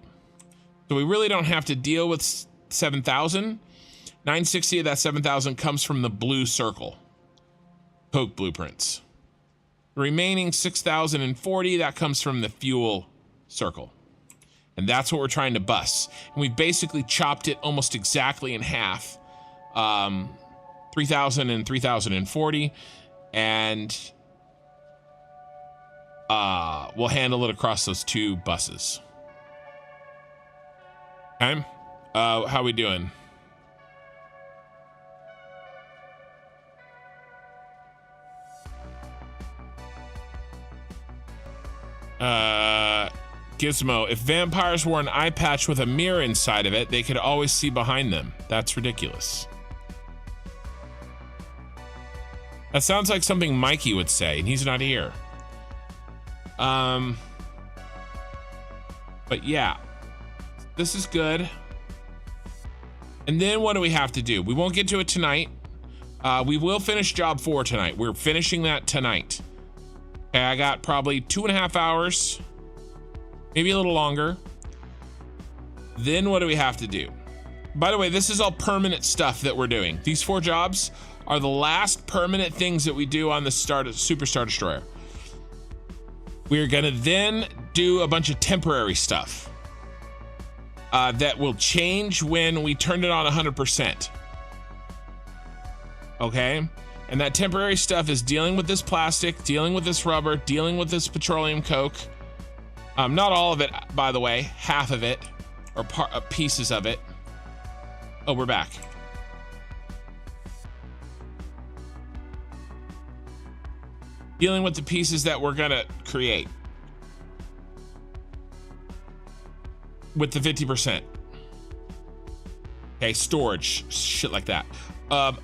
So we really don't have to deal with 7,000. 960 of that 7,000 comes from the blue circle Coke blueprints. The remaining 6,040 that comes from the fuel circle. And that's what we're trying to bust. And we basically chopped it almost exactly in half. 3,000 and 3,040. And we'll handle it across those 2 buses. Okay. How we doing? Gizmo, if vampires wore an eye patch with a mirror inside of it, they could always see behind them. That's ridiculous. That sounds like something Mikey would say, and he's not here. But yeah, this is good. And then what do we have to do? We won't get to it tonight. We will finish job 4 tonight. We're finishing that tonight. Okay, I got probably 2.5 hours, maybe a little longer. Then what do we have to do? By the way, this is all permanent stuff that we're doing. These 4 jobs are the last permanent things that we do on the Super Star Destroyer. We're gonna then do a bunch of temporary stuff that will change when we turn it on 100%. Okay? And that temporary stuff is dealing with this plastic, dealing with this rubber, dealing with this petroleum coke. Not all of it, by the way, half of it, or pieces of it. Oh, we're back. Dealing with the pieces that we're gonna create. With the 50%. Okay, storage, shit like that.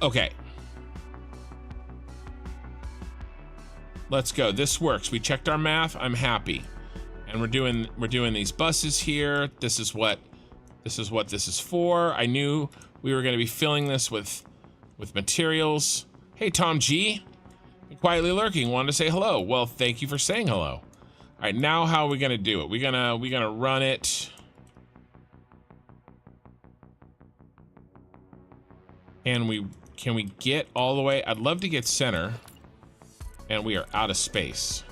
Okay. Let's go. This works. We checked our math. I'm happy. And we're doing these buses here. This is what this is for. I knew we were going to be filling this with materials. Hey, Tom G. Quietly lurking. Wanted to say hello. Well, thank you for saying hello. All right, now how are we going to do it? We're gonna run it. Can we get all the way? I'd love to get center. And we are out of space.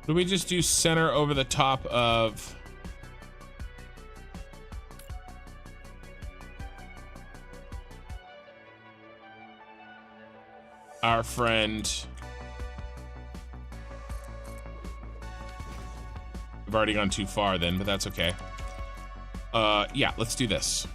Do we just do center over the top of our friend? I've already gone too far then, but that's okay. Yeah, let's do this.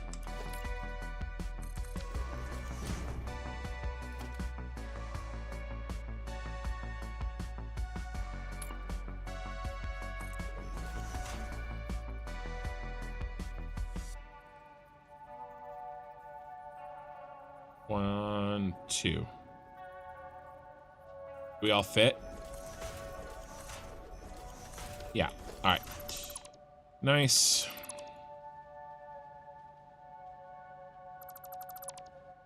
One, two. We all fit? Yeah. All right. Nice.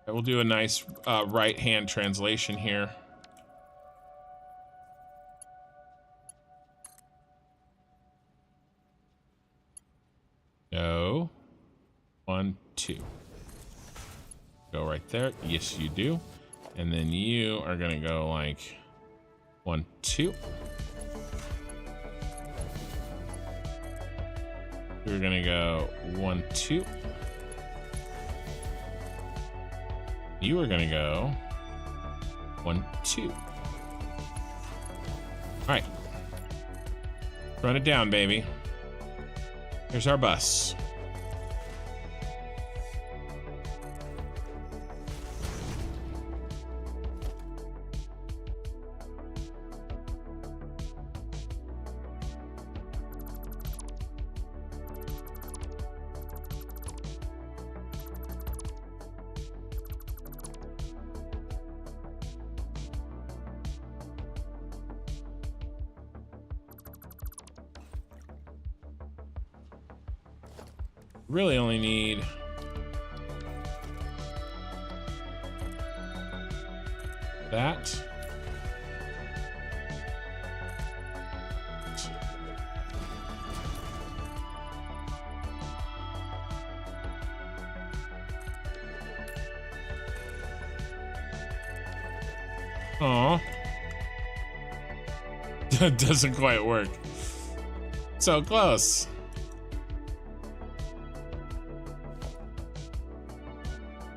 We'll do a nice right-hand translation here. 1, 2. Go right there. Yes, you do. And then you are gonna go like 1, 2. We're gonna go 1, 2. You are gonna go 1, 2. All right. Run it down, baby. Here's our bus. Really only need that. Aw. That doesn't quite work. So close.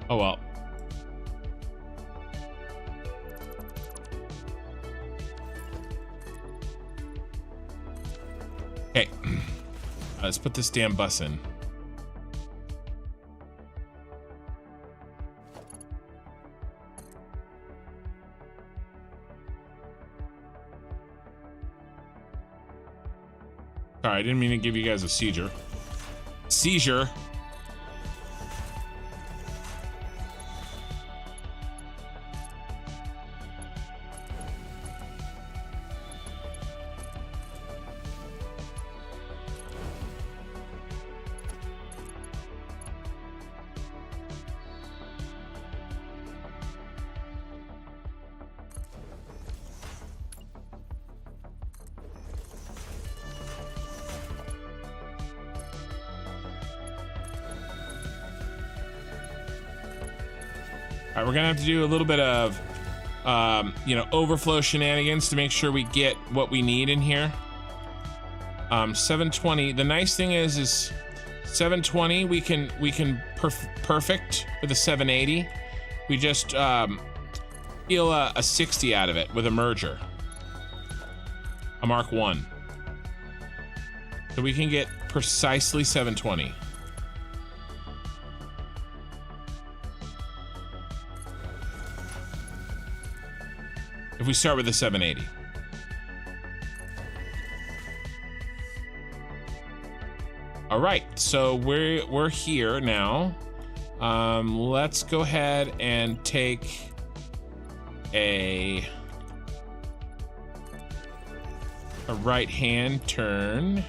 Oh well. Okay. Let's put this damn bus in. Sorry, I didn't mean to give you guys a seizure. Seizure. All right, we're gonna have to do a little bit of, you know, overflow shenanigans to make sure we get what we need in here. 720. The nice thing is 720 we can perfect with a 780. We just peel a 60 out of it with a merger, a Mark 1, so we can get precisely 720. If we start with the 780. All right, so we're here now. Let's go ahead and take a right-hand turn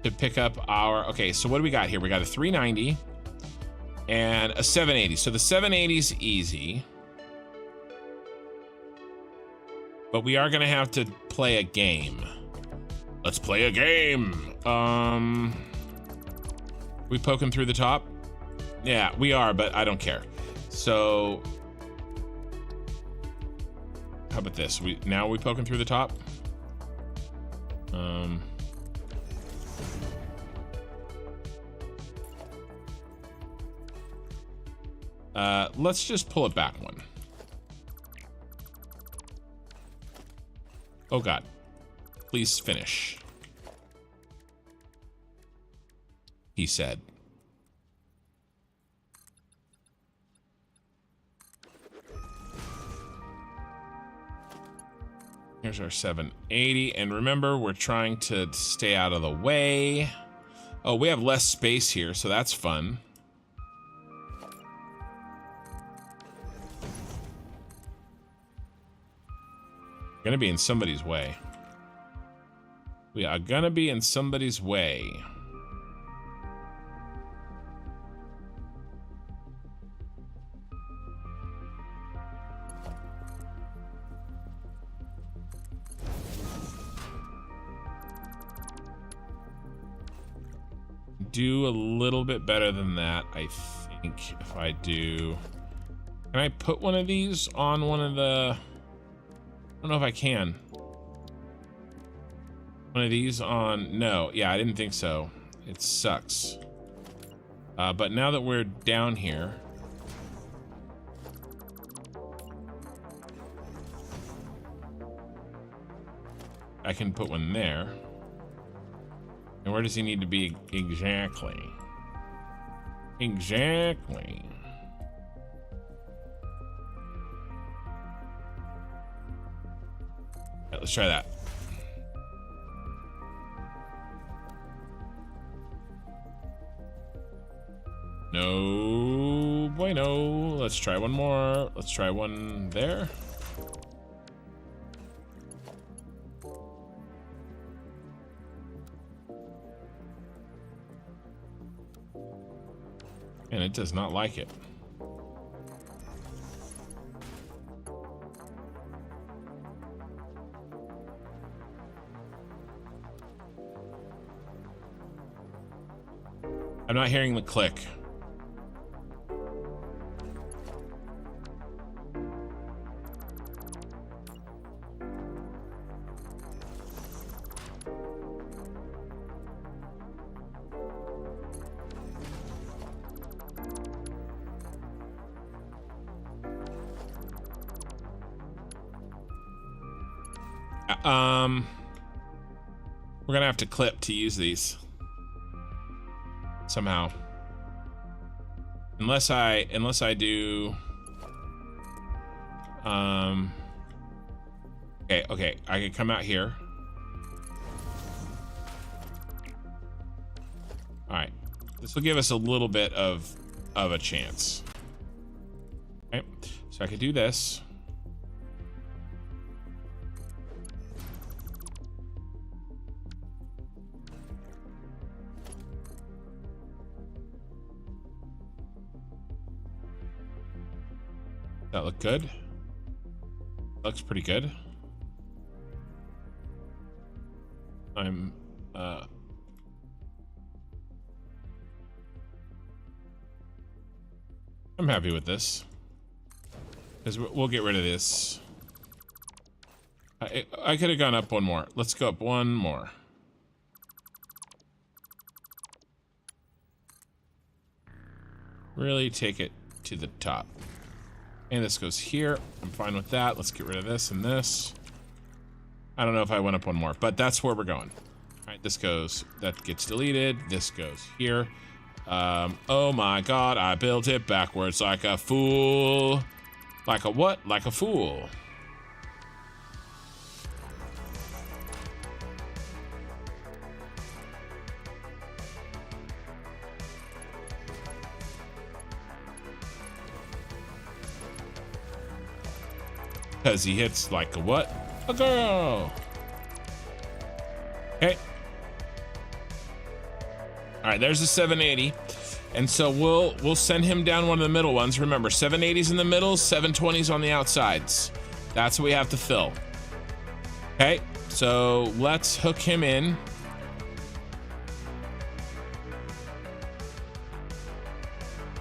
to pick up our. Okay, so what do we got here? We got a 390 and a 780. So the 780's easy. But we are gonna have to play a game. Let's play a game. We poking through the top? Yeah, we are, but I don't care. So how about this? We poking through the top? Let's just pull it back one. Oh God, please finish, he said. Here's our 780, and remember, we're trying to stay out of the way. Oh, we have less space here, so that's fun. Gonna be in somebody's way. We are gonna be in somebody's way. do a little bit better than that, I think. If I do, can I put one of these on one of the, I don't know if I can. One of these on, no, yeah, I didn't think so. It sucks. But now that we're down here, I can put one there. And where does he need to be exactly? Exactly. Right, let's try that. No bueno. Let's try one more. Let's try one there. And it does not like it. I'm not hearing the click. We're gonna have to clip to use these somehow. Unless I do. Okay, I can come out here. All right, this will give us a little bit of a chance. Okay, so I could do this. That look good? Looks pretty good. I'm happy with this, because we'll get rid of this. I could have gone up one more. Let's go up one more. Really take it to the top. And this goes here. I'm fine with that. Let's get rid of this and this. I don't know if I went up one more, but that's where we're going. All right, this goes, that gets deleted. This goes here. Oh my God, I built it backwards like a fool. Like a what? Like a fool. Because he hits like a what? A girl. Okay. All right, there's a 780. And so we'll send him down one of the middle ones. Remember, 780s in the middle, 720s on the outsides. That's what we have to fill. Okay, so let's hook him in.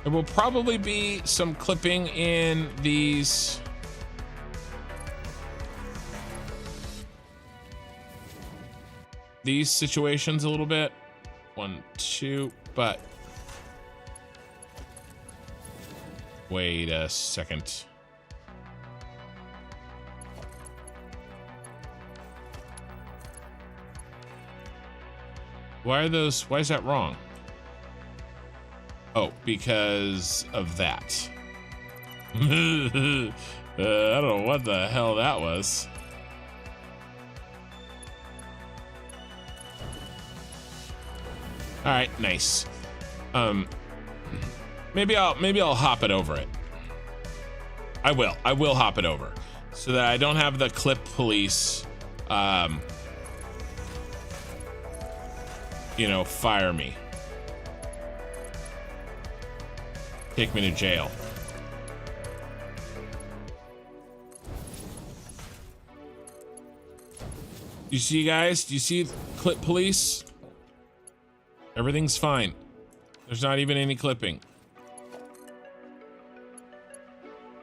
There will probably be some clipping in these. These situations a little bit. 1, 2, but wait a second. Why is that wrong? Oh, because of that. I don't know what the hell that was. All right, nice. Maybe I'll hop it over it. I will hop it over so that I don't have the clip police, you know, fire me. Take me to jail. You see, guys? Do you see clip police? Everything's fine. There's not even any clipping.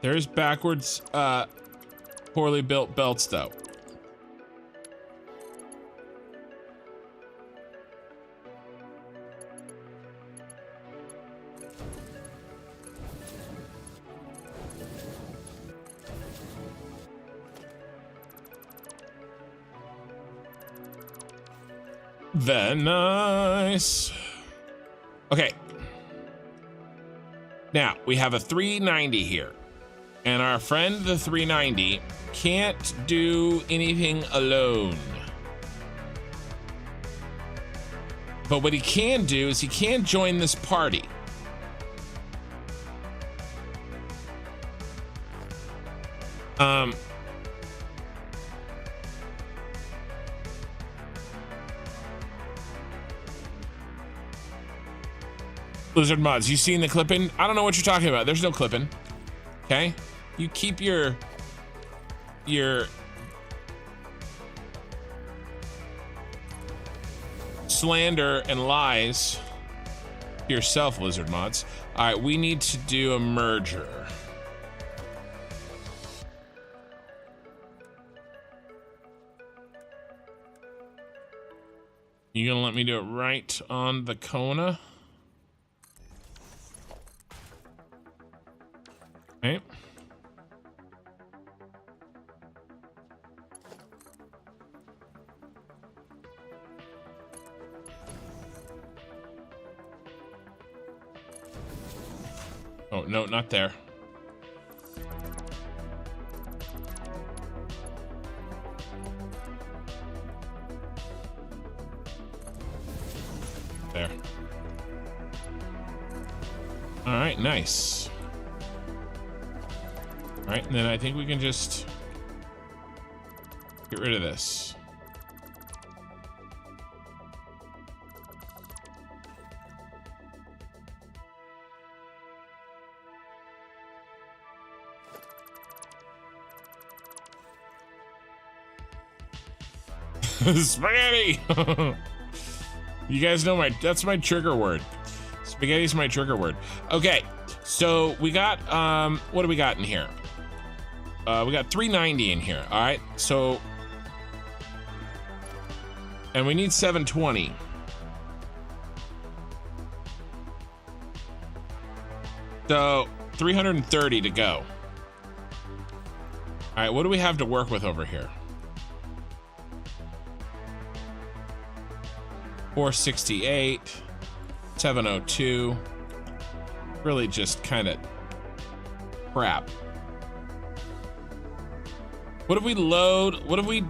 There's backwards, poorly built belts though. Very nice. Okay. Now we have a 390 here, and our friend the 390 can't do anything alone. But what he can do is he can join this party. Blizzard mods, you seen the clipping? I don't know what you're talking about. There's no clipping. Okay, you keep your slander and lies to yourself, Blizzard mods. All right, we need to do a merger. You gonna let me do it right on the Kona? Okay. Oh, no, not there. There. All right, nice. All right, and then I think we can just get rid of this. Spaghetti! You guys know that's my trigger word. Spaghetti's my trigger word. Okay, so we got, what do we got in here? We got 390 in here, all right? So, and we need 720. So, 330 to go. All right, what do we have to work with over here? 468, 702. Really just kind of crap. What if we load? What if we?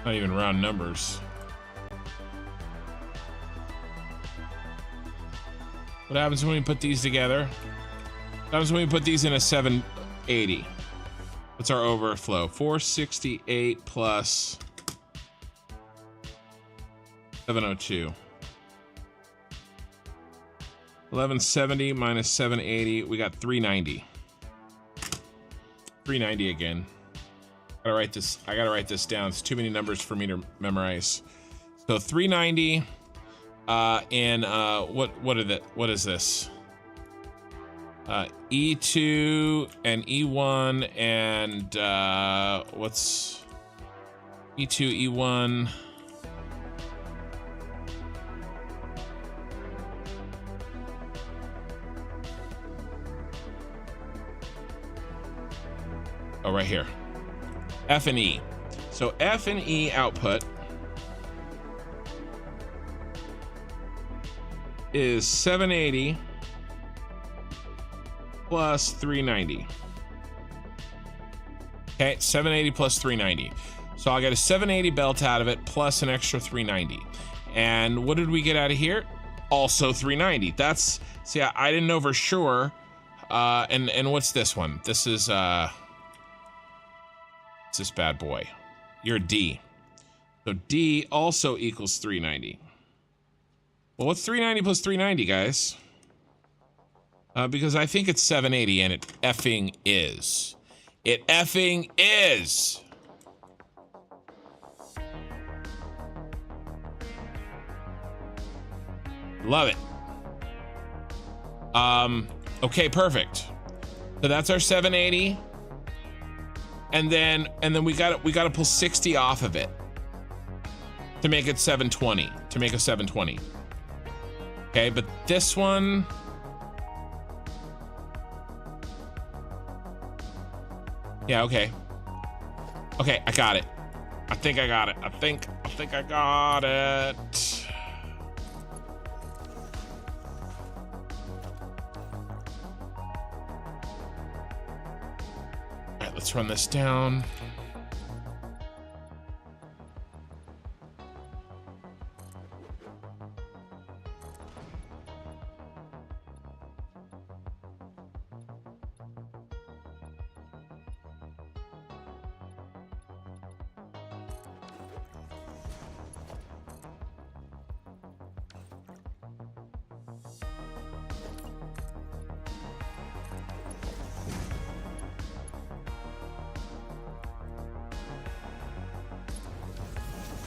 Not even round numbers. What happens when we put these together? What happens when we put these in a 780? What's our overflow? 468 plus 702. 1170 minus 780. We got 390. 390 again. I gotta write this down. It's too many numbers for me to memorize. So 390 and what is this? E2 and E1 and what's E2, E1? Oh, right here. F and E. So F and E output is 780 plus 390. Okay, 780 plus 390. So I'll get a 780 belt out of it plus an extra 390. And what did we get out of here? also 390. That's, see, I didn't know for sure. And what's this one? This is, it's this bad boy. You're a D. So D also equals 390. Well, what's 390 plus 390, guys? Because I think it's 780, and it effing is. It effing is! Love it. Okay, perfect. So that's our 780. And then we gotta pull 60 off of it to make it 720, to make a 720. Okay, but this one, yeah, okay. Okay, I got it. I think I got it. I think I got it. All right, let's run this down.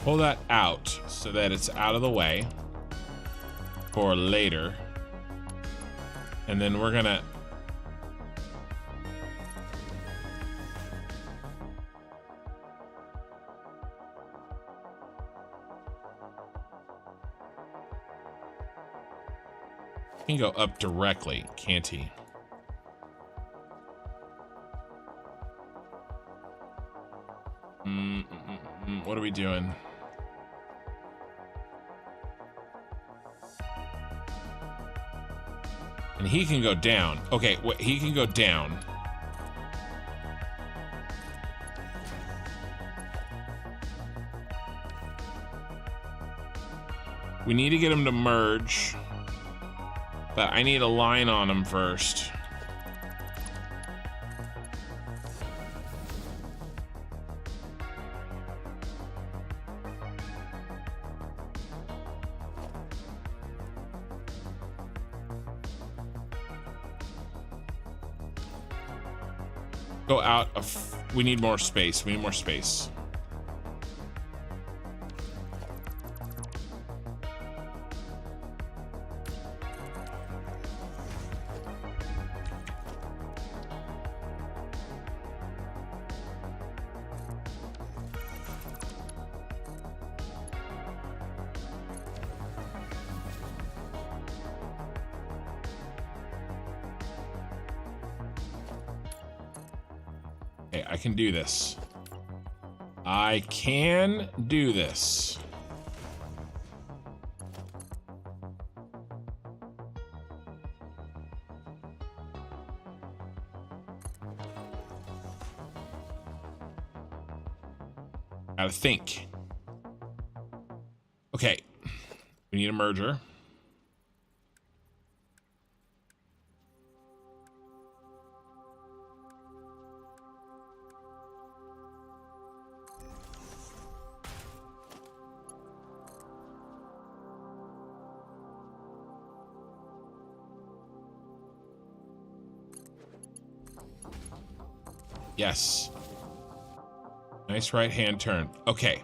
Pull that out so that it's out of the way for later. And then we're gonna he can go up directly, can't he? What are we doing? And he can go down. Okay, he can go down. We need to get him to merge, but I need a line on him first. Go out of, we need more space. We need more space. I can do this. I can do this. Gotta think. Okay. We need a merger. Yes. Nice right hand turn. Okay.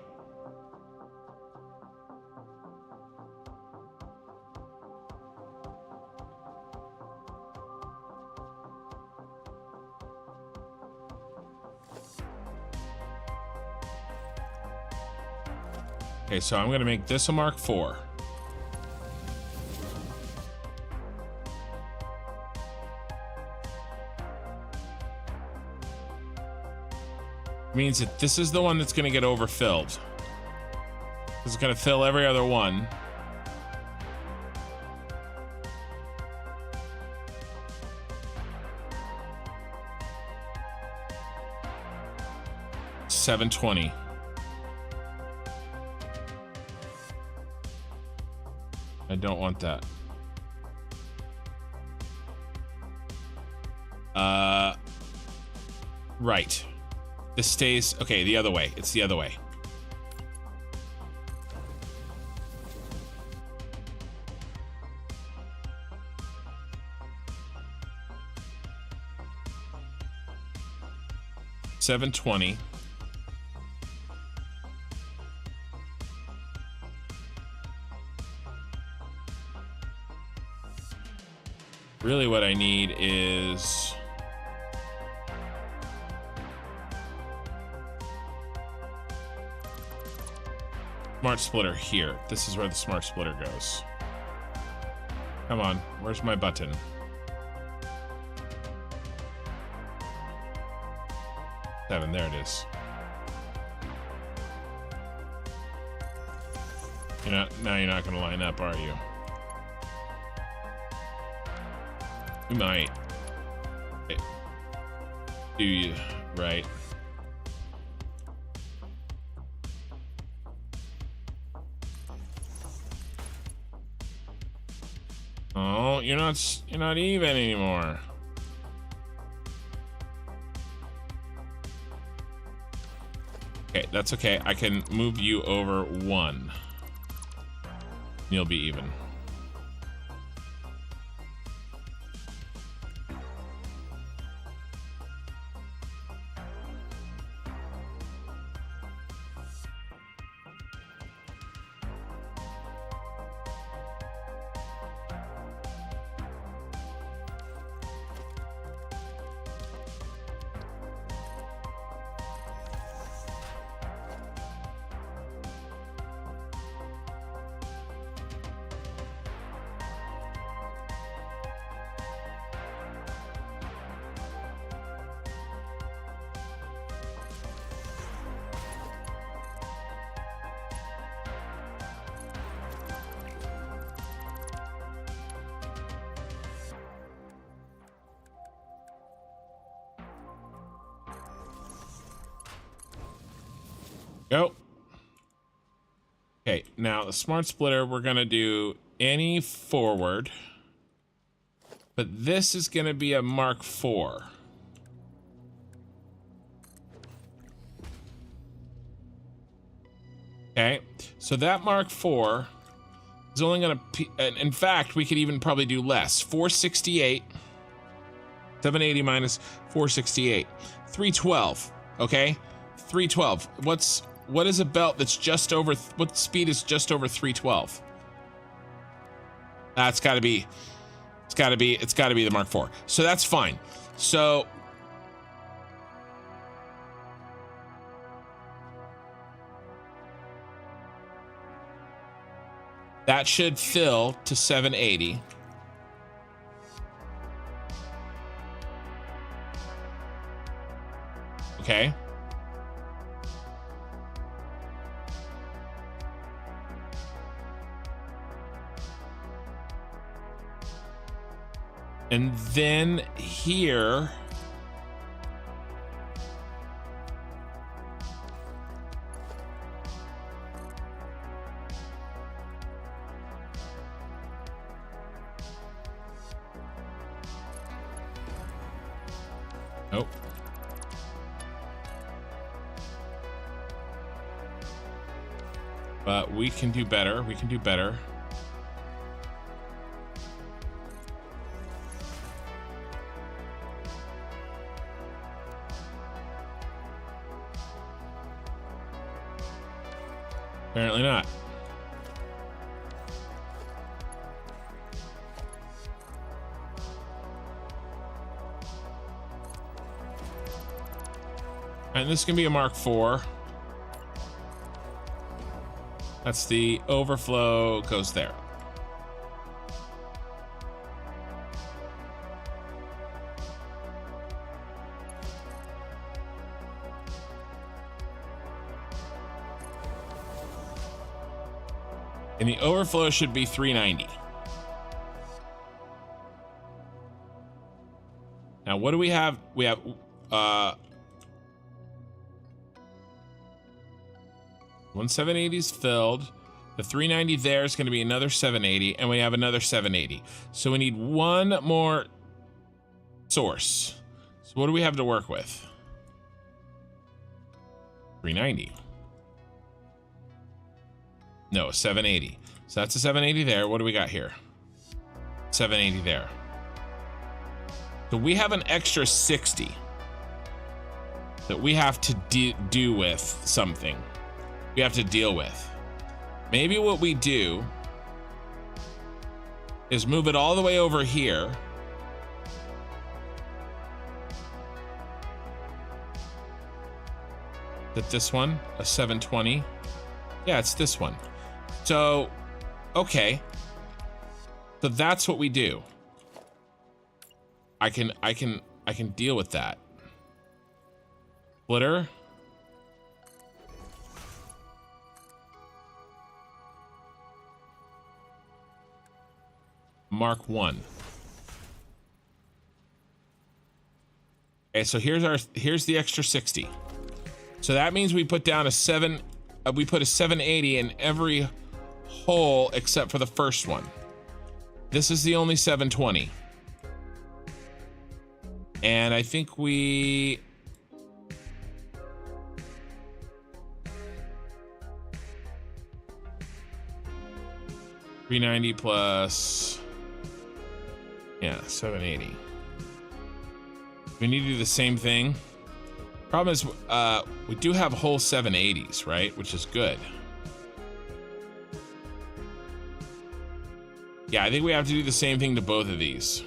Okay, so I'm gonna make this a Mark IV. Means that this is the one that's going to get overfilled. This is going to fill every other one. $720. I don't want that. Right. This stays, okay, the other way. It's the other way. $720. Really what I need is smart splitter here. This is where the smart splitter goes. Come on, where's my button? Seven, there it is. Now you're not gonna line up, are you? You might. Do you? Right. Oh, you're not even anymore. Okay, that's okay. I can move you over one. You'll be even. Go. Okay, now the smart splitter, we're gonna do any forward, but this is gonna be a Mark IV. Okay, so that Mark IV is only gonna, in fact, we could even probably do less. 468, 780 minus 468, 312, okay? 312, what is a belt that's just over, what speed is just over 312? That's gotta be, it's gotta be the Mark IV. So that's fine. So that should fill to 780. Okay. And then here, oh, but we can do better. We can do better. Apparently not. And this can be a Mark IV. That's the overflow goes there. And the overflow should be 390. Now, what do we have? We have, one 780 is filled. The 390 there is going to be another 780, and we have another 780. So we need one more source. So what do we have to work with? 390. No, 780. So that's a 780 there. What do we got here? 780 there. So we have an extra 60 that we have to do with something. We have to deal with. Maybe what we do is move it all the way over here. That this one, a 720. Yeah, it's this one. So, okay. So that's what we do. I can deal with that. Splitter. Mark 1. Okay, so here's the extra 60. So that means we put down a 780 in every hole except for the first one. This is the only 720. And I think we... $390 plus... Yeah, 780. We need to do the same thing. Problem is, we do have whole 780s, right? Which is good. Yeah, I think we have to do the same thing to both of these.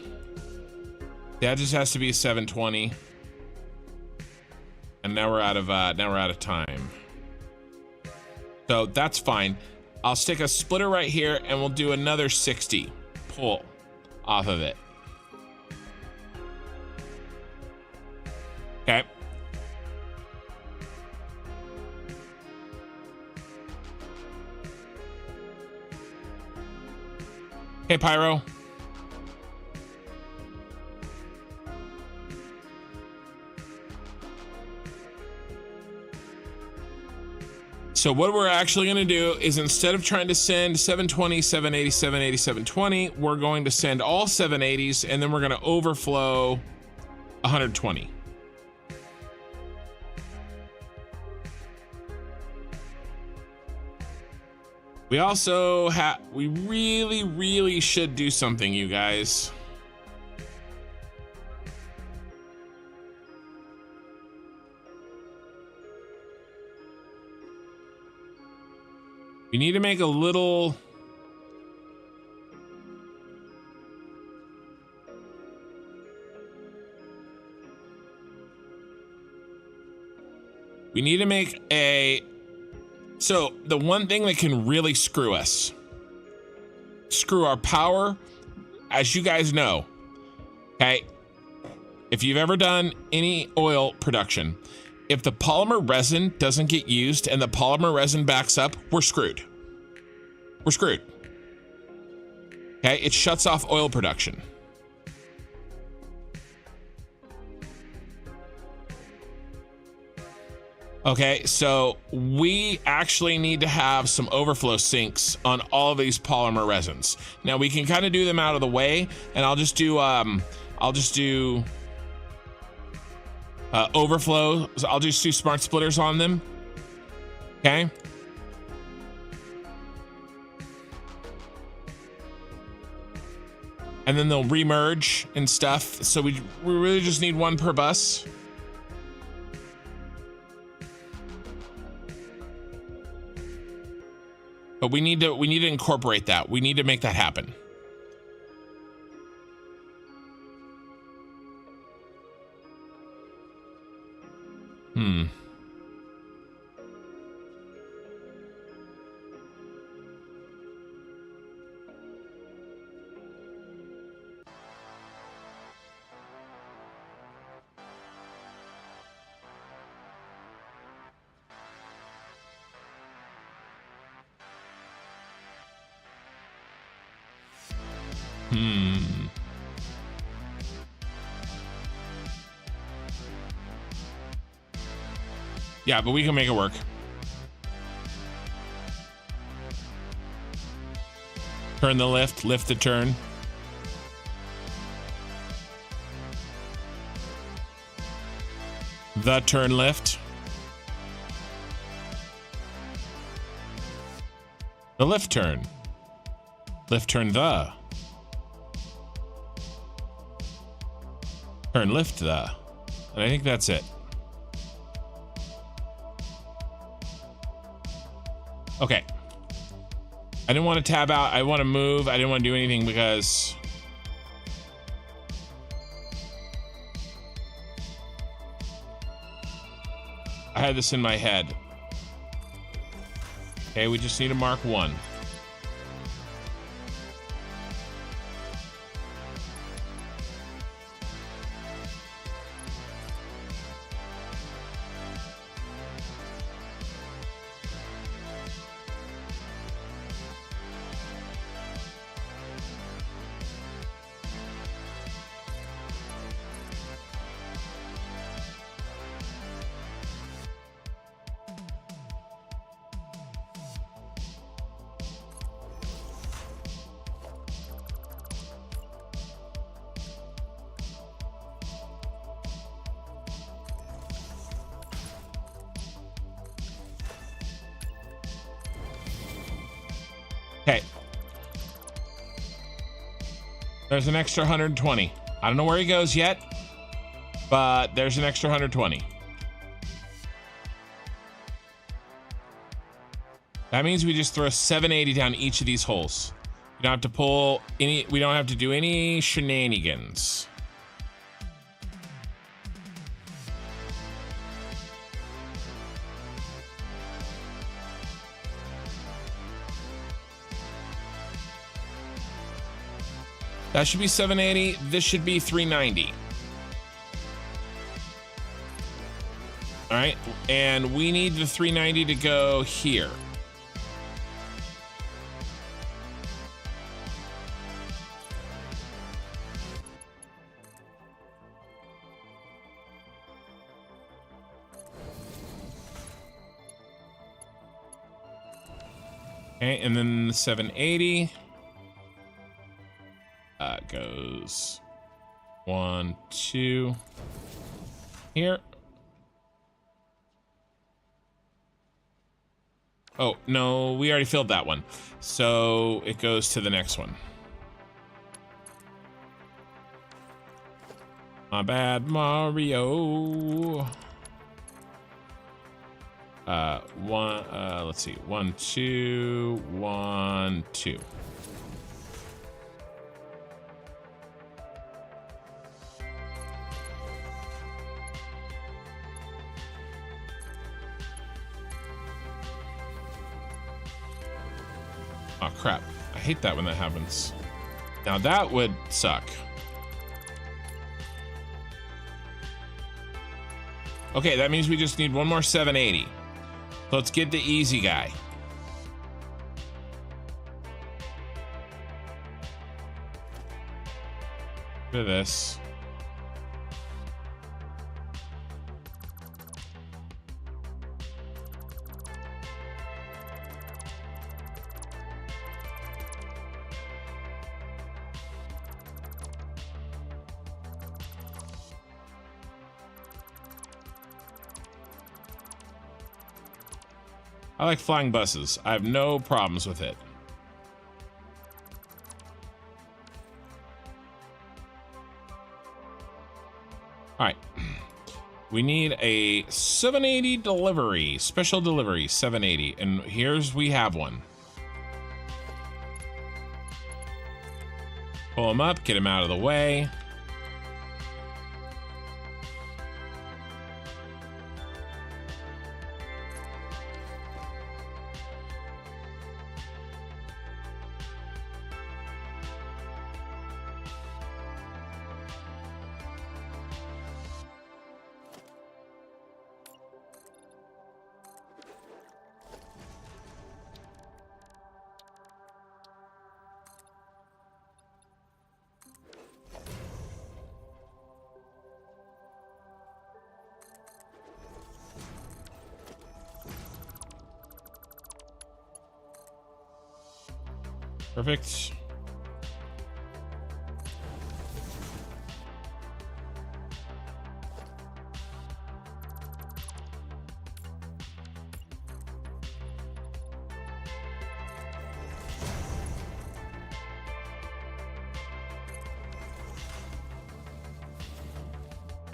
That just has to be 720. And now we're out of time. So that's fine. I'll stick a splitter right here and we'll do another 60 pull off of it. Okay. Hey, Pyro. So what we're actually going to do is instead of trying to send 720, 780, 780, 720, we're going to send all 780s and then we're going to overflow 120. We also we really should do something, you guys. We need to make a little... We need to make a... So the one thing that can really screw us, screw our power, as you guys know, okay, if you've ever done any oil production, if the polymer resin doesn't get used and the polymer resin backs up, we're screwed. We're screwed. Okay, it shuts off oil production. Okay, so we actually need to have some overflow sinks on all of these polymer resins. Now we can kind of do them out of the way, and I'll just do overflow. So I'll just do smart splitters on them. Okay. And then they'll remerge and stuff. So we really just need one per bus. But we need to incorporate that. We need to make that happen. Yeah, but we can make it work. Turn the lift the turn. The turn lift. The lift turn. Lift turn the. Turn lift the. And I think that's it. Okay. I didn't want to tab out. I want to move. I didn't want to do anything because I had this in my head. Okay, we just need to mark 1. Okay. There's an extra 120. I don't know where he goes yet, but there's an extra 120. That means we just throw 780 down each of these holes. We don't have to pull any, we don't have to do any shenanigans. That should be 780. This should be 390. All right, and we need the 390 to go here. Okay, and then the 780. Goes 1, 2 here. Oh, no, we already filled that one. So it goes to the next one. My bad, Mario. Let's see. 1, 2, 1, 2. Oh crap, I hate that when that happens. Now that would suck. Okay, that means we just need one more 780. So let's get the easy guy. Look at this. I like flying buses. I have no problems with it. All right. We need a 780 delivery, special delivery, 780. And here's, we have one. Pull him up, get him out of the way. Perfect.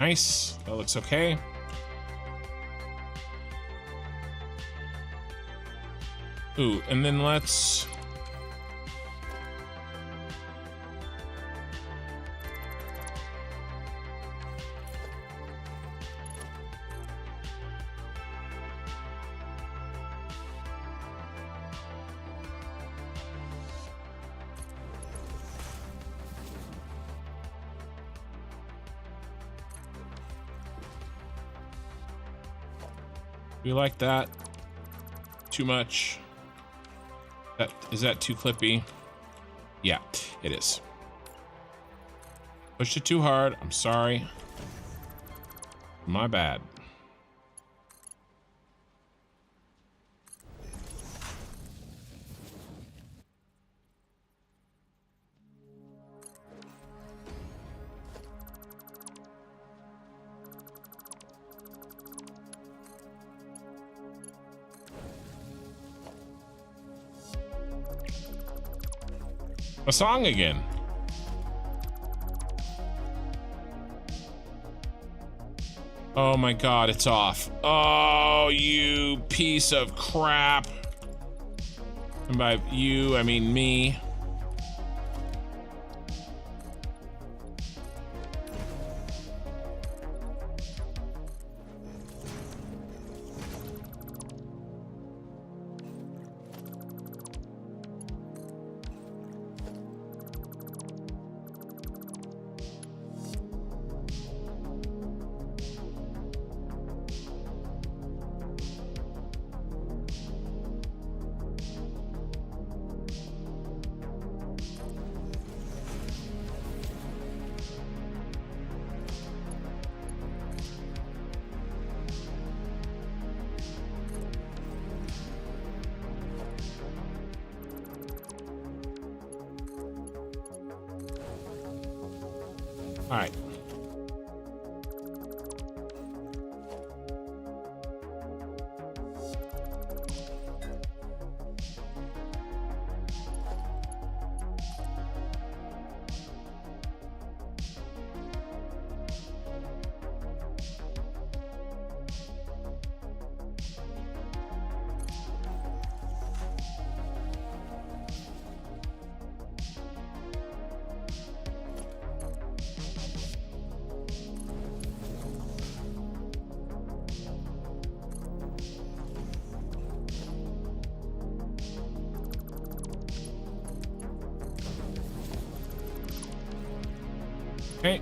Nice. That looks okay. Ooh, and then let's... We like that. Too much. Is that too clippy? Yeah, it is. Pushed it too hard. I'm sorry. My bad. A song again. Oh my god, it's off. Oh, you piece of crap. And by you, I mean me. All right. Okay.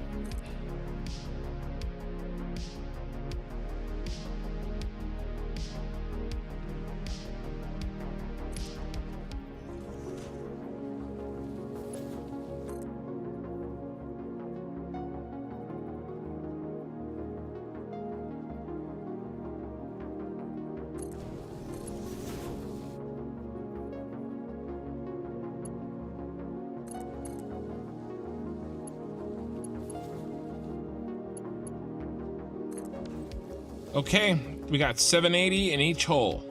Okay, we got 780 in each hole.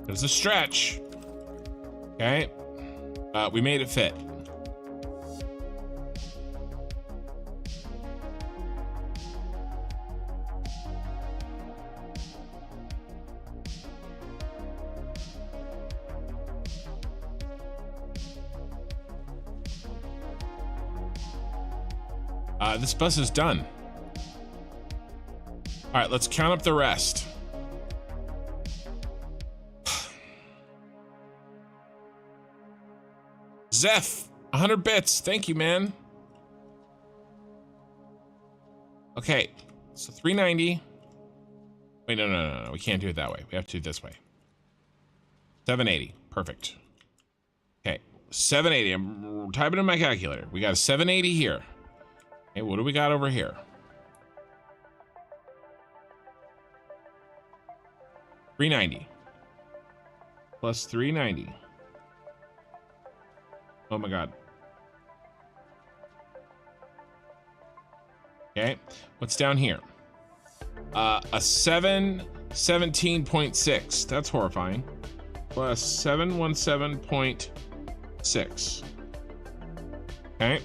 There's a stretch. Okay, we made it fit. This bus is done. All right, let's count up the rest. Zeph, 100 bits. Thank you, man. Okay, so 390. Wait, no. We can't do it that way. We have to do it this way. 780. Perfect. Okay, 780. I'm typing in my calculator. We got a 780 here. Okay, what do we got over here? 390 plus 390. Oh my god. Okay, what's down here? A 717.6. That's horrifying. Plus 717.6. Okay.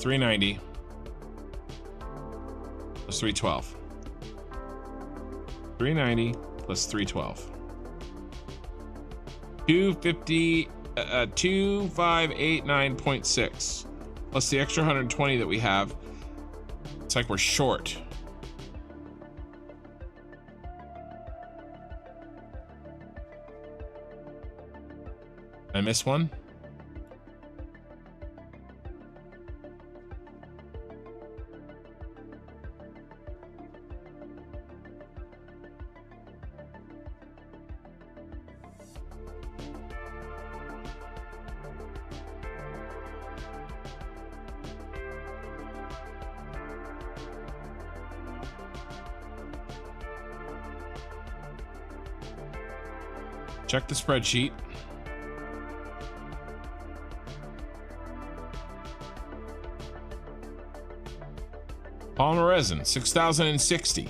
390 plus 312. 390 plus 312. 2589.6 plus the extra 120 that we have. It's like we're short. Did I miss one? Check the spreadsheet. Polymer resin, 6,060.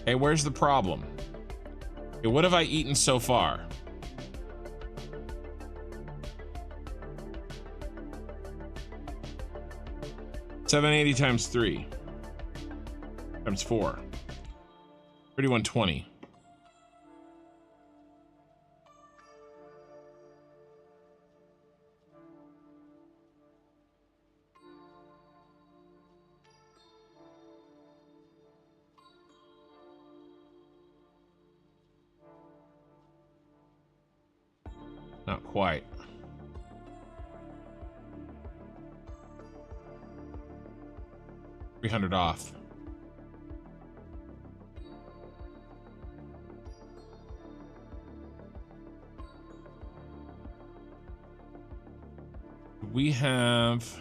Hey, where's the problem? Okay, what have I eaten so far? $780 times 3 times 4. 3120. Not quite. $300 off. We have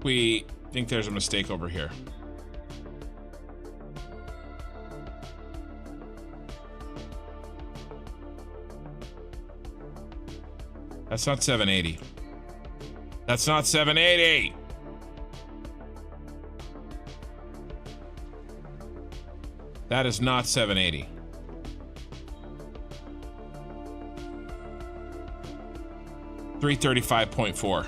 we think there's a mistake over here. That's not 780. That's not 780. That is not 780. $335.4.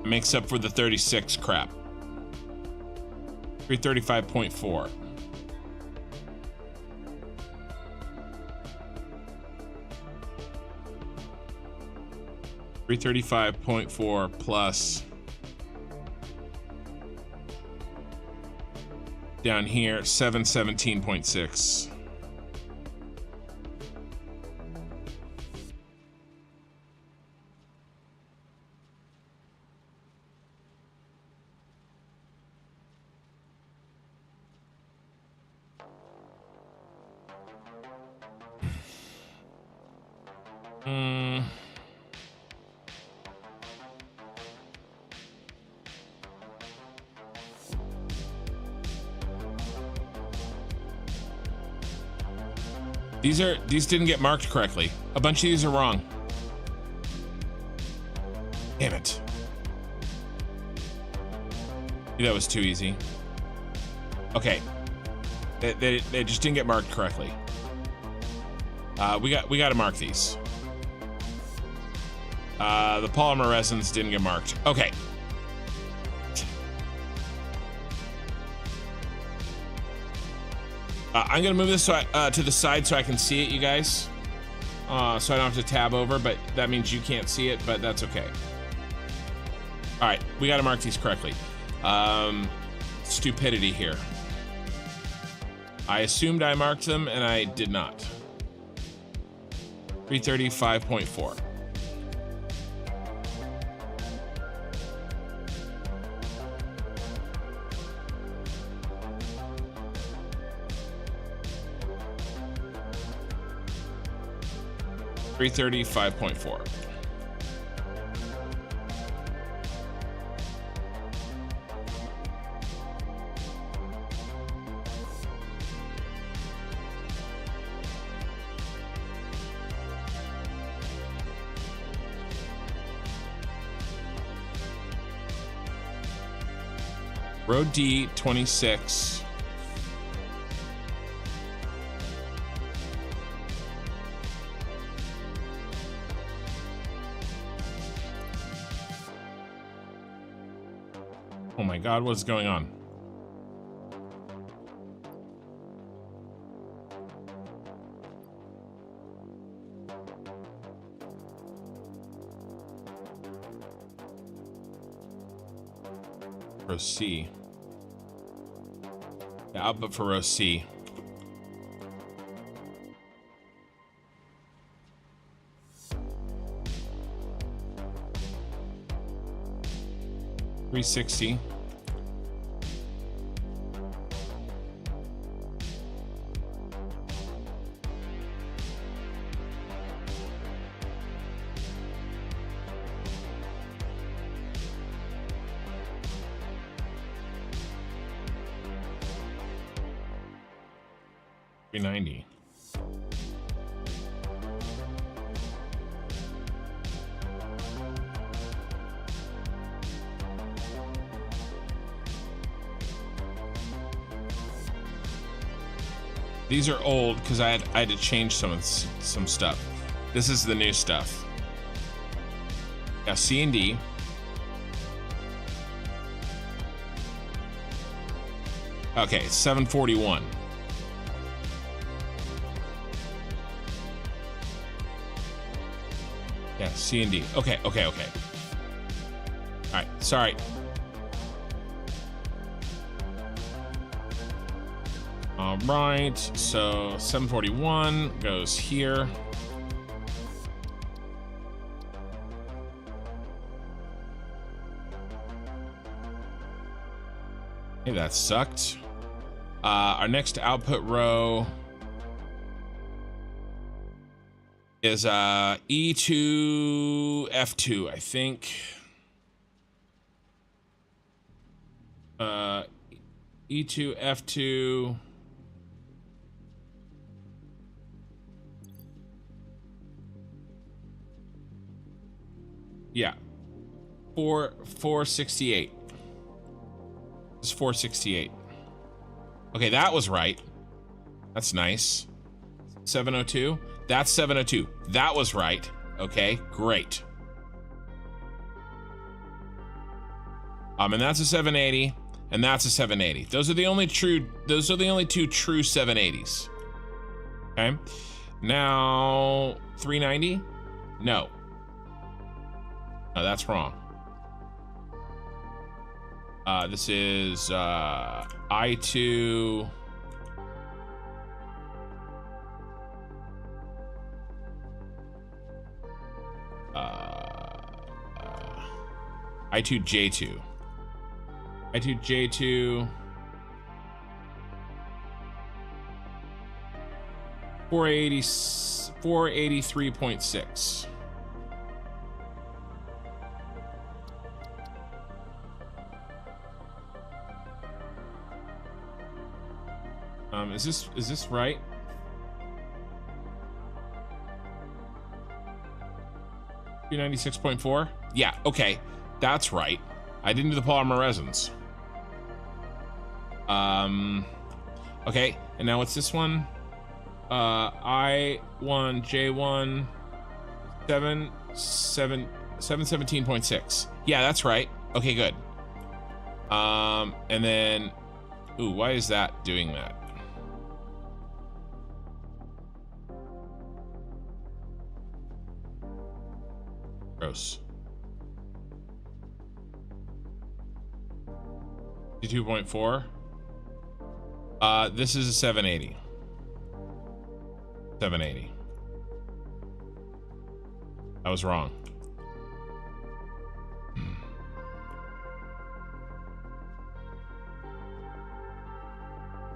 Makes up for the 36 crap. 335.4. $335.4 plus down here 717.6. These didn't get marked correctly. A bunch of these are wrong. Damn it. That was too easy. Okay. They just didn't get marked correctly. We got to mark these. The polymer resins didn't get marked. Okay. I'm gonna move this to the side so I can see it, you guys. So I don't have to tab over, but that means you can't see it, but that's okay. All right, we got to mark these correctly. Stupidity here. I assumed I marked them and I did not. 335.4. $335.4. Row D, 26. Oh my God, what's going on? Row C. The output for row C. $360. $390. These are old because I had to change some stuff. This is the new stuff. Yeah, C and D. Okay, 741. Yeah, C and D. Okay. All right, sorry. All right, so 741 goes here. Hey, that sucked. Our next output row is E2 F2, I think. E2 F2. Yeah. 468. It's 468. Okay, that was right. That's nice. 702. That's 702. That was right. Okay, great. And that's a 780, and that's a 780. Those are the only two true 780s. Okay. Now 390? No. No, that's wrong. This is I2 I2J2. I2J2 483.6. Is this right? $296.4? Yeah, okay. That's right. I didn't do the polymer resins. Okay, and now what's this one? I1, J1, 717.6. Yeah, that's right. Okay, good. And then, ooh, why is that doing that? Gross. 2.4. This is a 780. 780. I was wrong.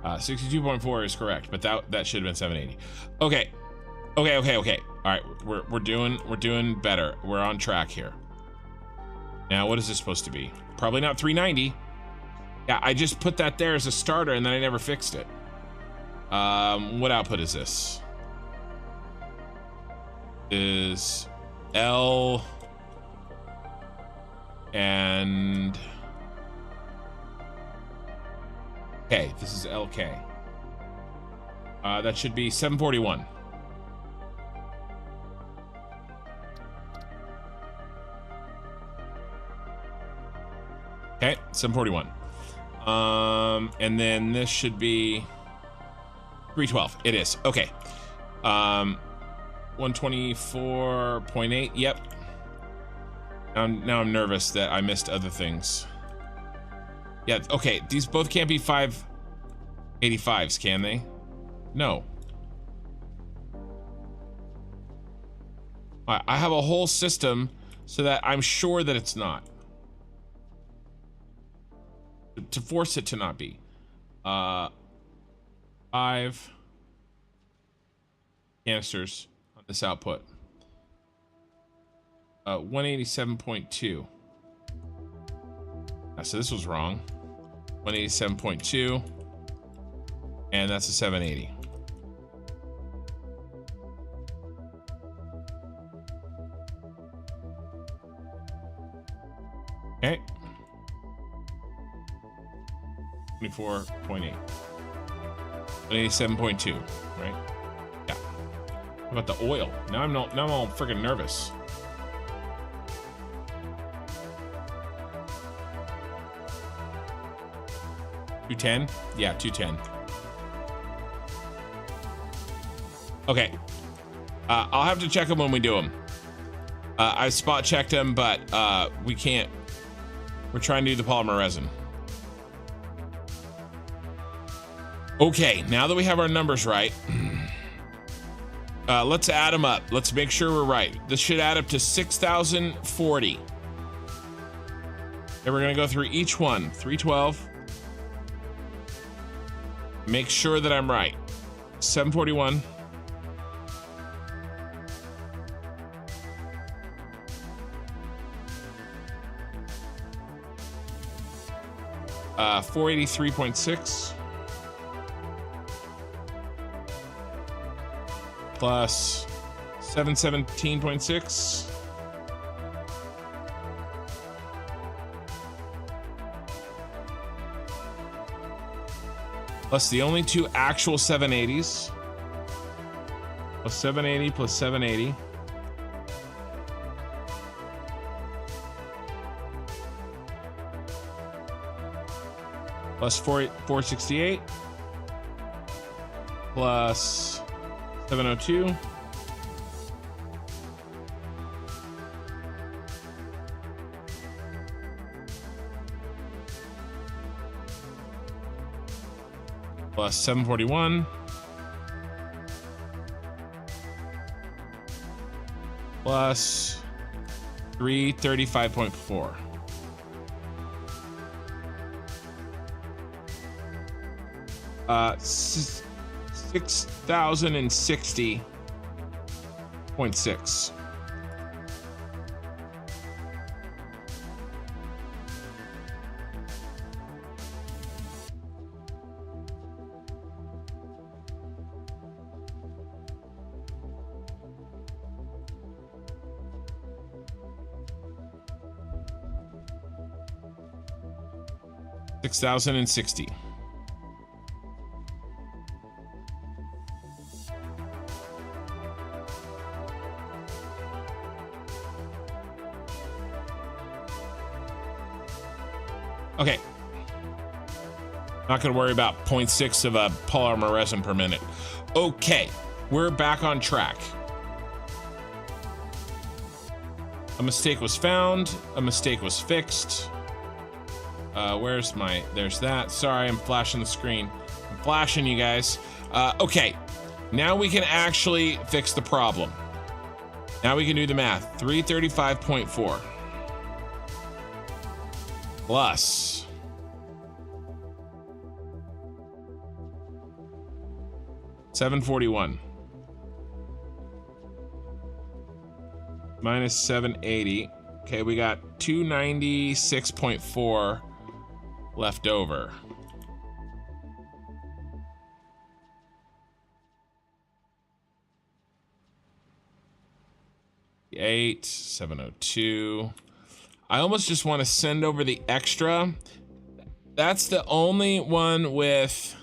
62.4 is correct, but that should have been 780. Okay. All right, we're doing better. We're on track here. Now, what is this supposed to be? Probably not 390. Yeah, I just put that there as a starter and then I never fixed it. What output is this? Is L Okay, this is LK. That should be 741. Okay, 741. And then this should be 312. It is. Okay. 124.8. Yep. Now I'm nervous that I missed other things. Yeah, okay. These both can't be 585s, can they? No. I have a whole system so that I'm sure that it's not. To force it to not be. 5 canisters on this output. 187.2. So this was wrong. 187.2. And that's a 780. Okay. 24.8. 187.2, right? Yeah. How about the oil? Now I'm all freaking nervous. $210? Yeah, 210. Okay. I'll have to check them when we do them. I spot checked them, but we can't. We're trying to do the polymer resin. Okay, now that we have our numbers right, let's add them up. Let's make sure we're right. This should add up to 6,040. And we're gonna go through each one. 312. Make sure that I'm right. 741. Uh, 483.6 plus 717.6 plus the only two actual 780s plus 780 plus 780 plus 468 plus 702 plus 741 plus 335.4. Uh, 6,060.6. $6,060. Okay. Not gonna worry about 0.6 of a polymer resin per minute. Okay, we're back on track. A mistake was found. A mistake was fixed. Where's my, there's that. Sorry, I'm flashing the screen. I'm flashing you guys. Okay, now we can actually fix the problem. Now we can do the math. 335.4 plus 741 minus 780. Okay, we got 296.4 left over. Eight 702. I almost just want to send over the extra That's the only one with...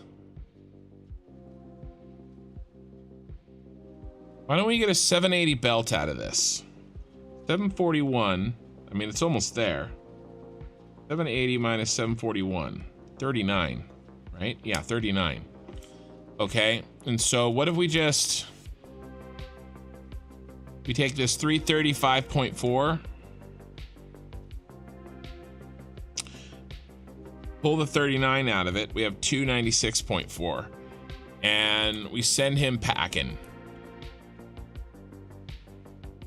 Why don't we get a 780 belt out of this? 741. I mean, it's almost there. 780 minus 741. 39, right? Yeah, 39. Okay, and so what if we just... We take this 335.4. Pull the 39 out of it. We have 296.4. And we send him packing.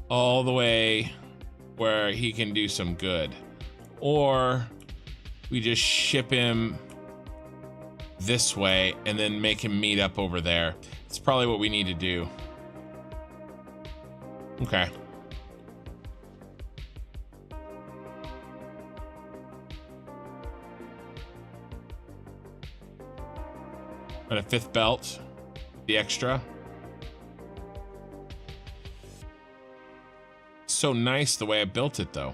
All the way where he can do some good. Or we just ship him this way and then make him meet up over there. It's probably what we need to do. Okay. And a 5th belt, the extra. So nice the way I built it, though.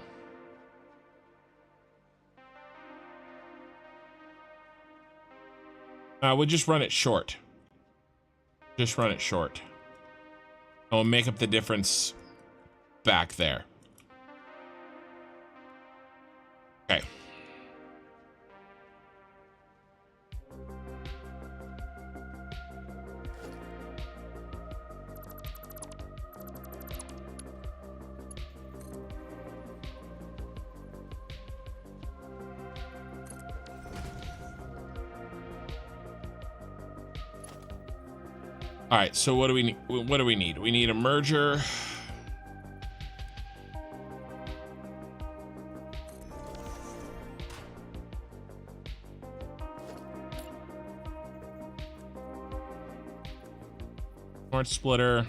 We'll just run it short. Just run it short. And we'll make up the difference back there. Okay. All right, so what do we need? What do we need? We need a merger. Smart splitter.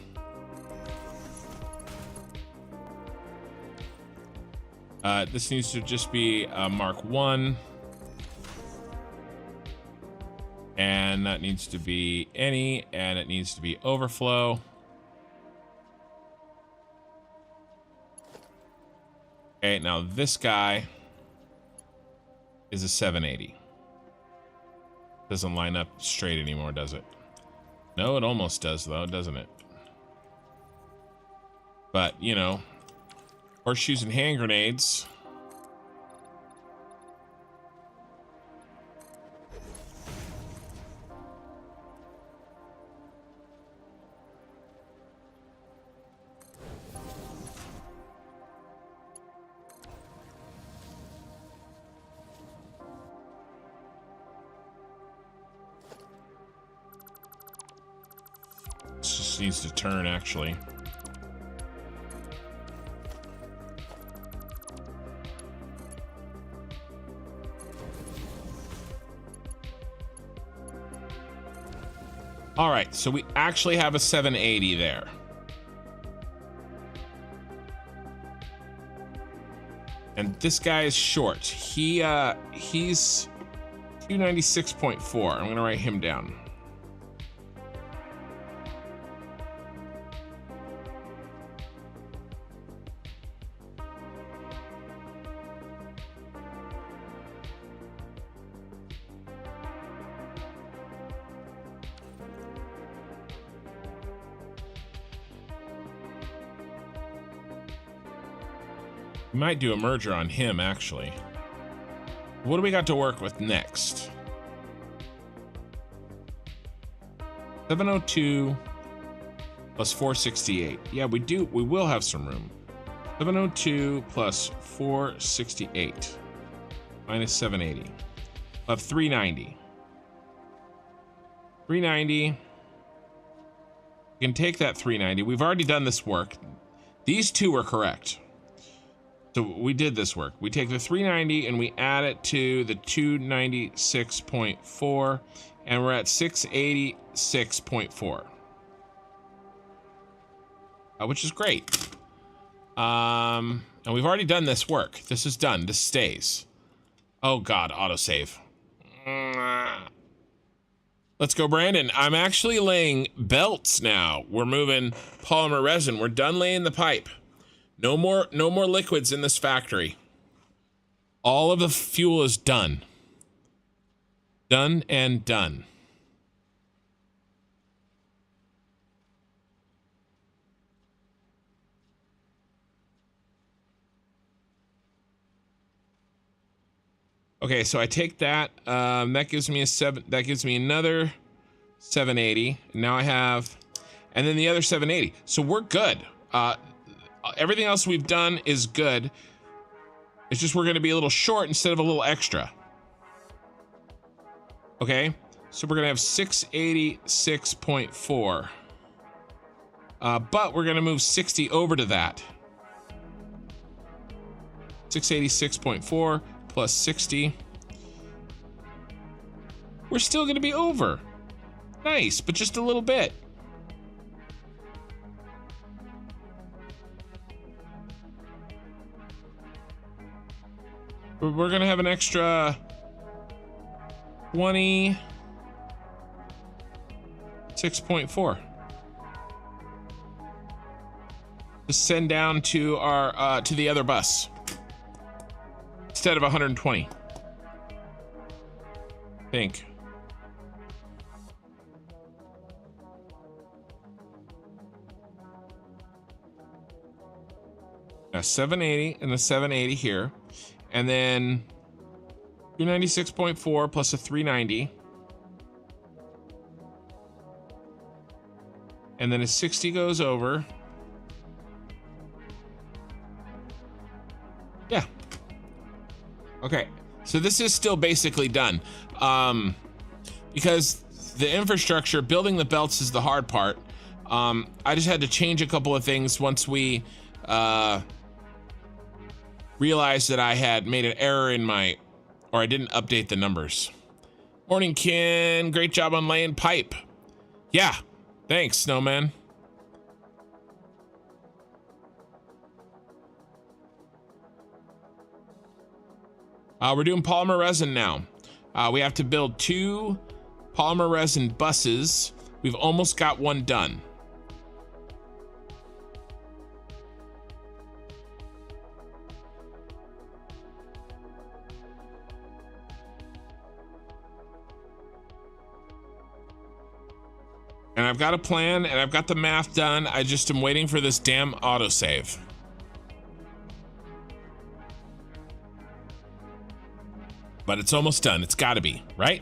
This needs to just be Mark 1. And that needs to be any, and it needs to be overflow. Okay, now this guy is a 780. Doesn't line up straight anymore, does it? No, it almost does though, doesn't it? But, you know, horseshoes and hand grenades. Needs to turn actually. All right, so we actually have a 780 there. And this guy is short. He's 296.4. I'm gonna write him down. We might do a merger on him, actually. What do we got to work with next? 702 plus 468. Yeah, we will have some room. 702 plus 468 minus 780. We'll have 390. 390. We can take that 390. We've already done this work. These two are correct. So we did this work. We take the 390 and we add it to the 296.4, and we're at 686.4, which is great. And we've already done this work. This is done. This stays. Oh God, autosave. Let's go, Brandon. I'm actually laying belts now. We're moving polymer resin. We're done laying the pipe. No more liquids in this factory. All of the fuel is done. Done and done. Okay, so I take that. That gives me a 7. That gives me another 780. Now I have, and then the other 780. So we're good. Everything else we've done is good. It's just we're going to be a little short instead of a little extra. Okay, so we're going to have 686.4. But we're going to move 60 over to that. 686.4 plus 60. We're still going to be over. Nice, but just a little bit. We're going to have an extra 26.4 to send down to our to the other bus instead of 120. I think. A 780 and the 780 here, and then 296.4 plus a 390, and then a 60 goes over. Yeah. Okay, so this is still basically done, because the infrastructure, building the belts, is the hard part. I just had to change a couple of things once we realized that I had made an error in my, or I didn't update the numbers. Morning, Ken. Great job on laying pipe. Yeah, thanks, Snowman. We're doing polymer resin now. We have to build 2 polymer resin buses. We've almost got one done. And I've got a plan and I've got the math done. I just am waiting for this damn autosave. But it's almost done. It's gotta be, right?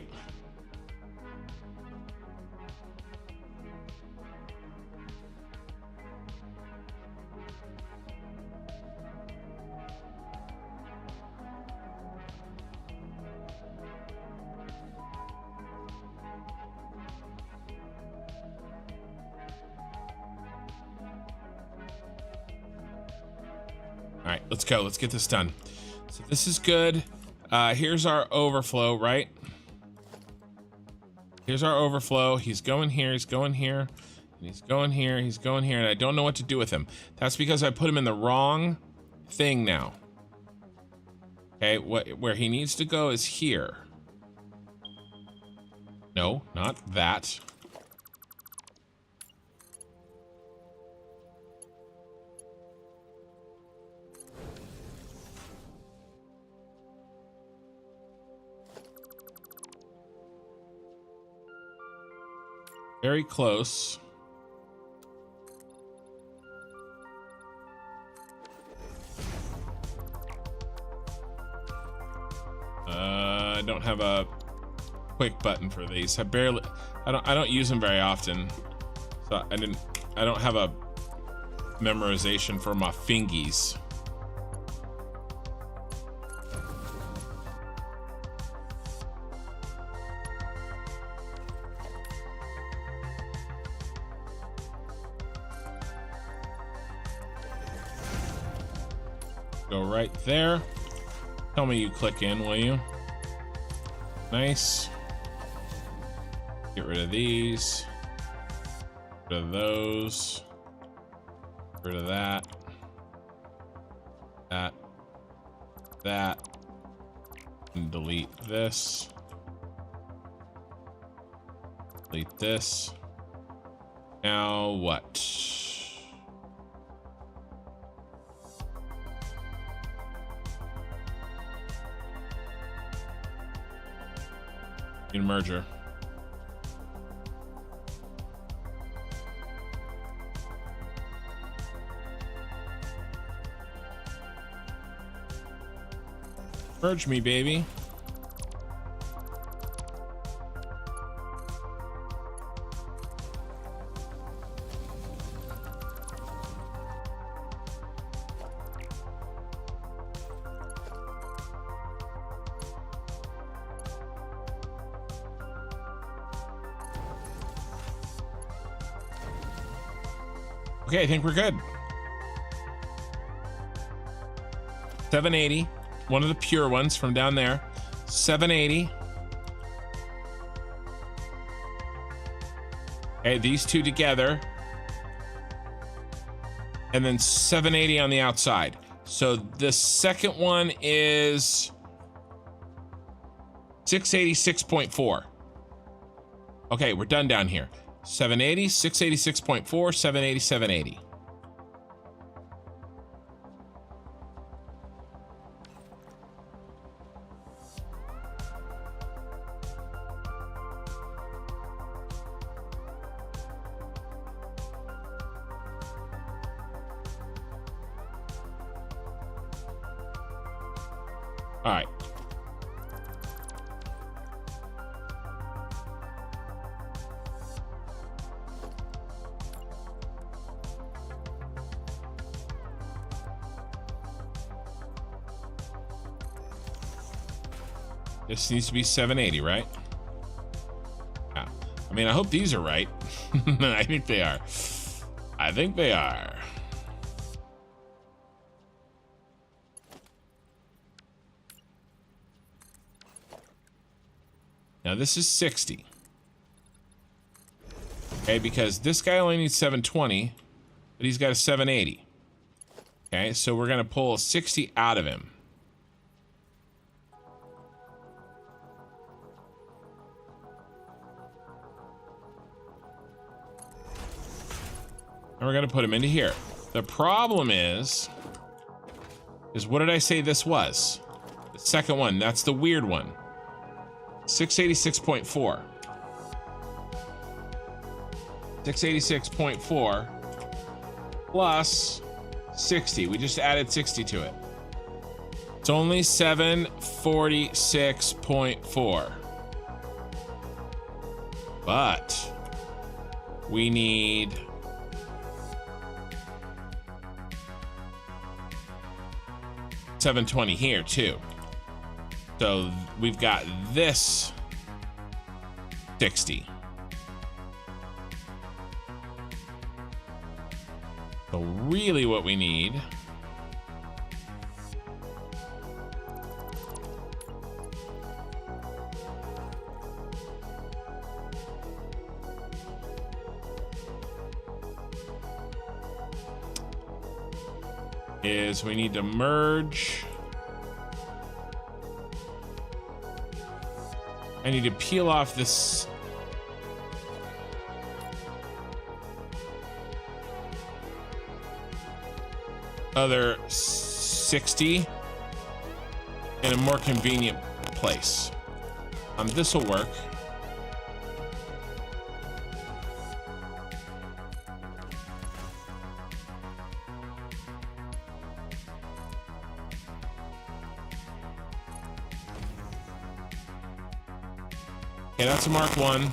All right, let's go. Let's get this done. So this is good. Here's our overflow, right? Here's our overflow. He's going here. He's going here. And he's going here. He's going here. And I don't know what to do with him. That's because I put him in the wrong thing now. Okay, where he needs to go is here. No, not that. Very close. I don't have a quick button for these. I don't use them very often. So I don't have a memorization for my fingies. Go right there. Tell me you click in, will you? Nice. Get rid of these. Get rid of those. Get rid of that. That. And delete this. Delete this. Now what? Need a merger. Merge me, baby. Okay, I think we're good. 780, one of the pure ones from down there. 780. Okay, these two together. And then 780 on the outside. So the second one is 686.4. Okay, we're done down here. 780, 686.4, 780, 780. All right. This needs to be 780, right? Yeah. I mean, I hope these are right. I think they are. I think they are. Now this is 60. Okay, because this guy only needs 720, but he's got a 780. Okay, so we're gonna pull 60 out of him. And we're gonna put him into here. The problem is what did I say this was? The second one, that's the weird one. 686.4. 686.4 plus 60. We just added 60 to it. It's only 746.4. But we need $720 here too. So we've got this 60. So really what we need is we need to merge. I need to peel off this other 60 in a more convenient place. This will work. Okay, that's a Mark 1. Now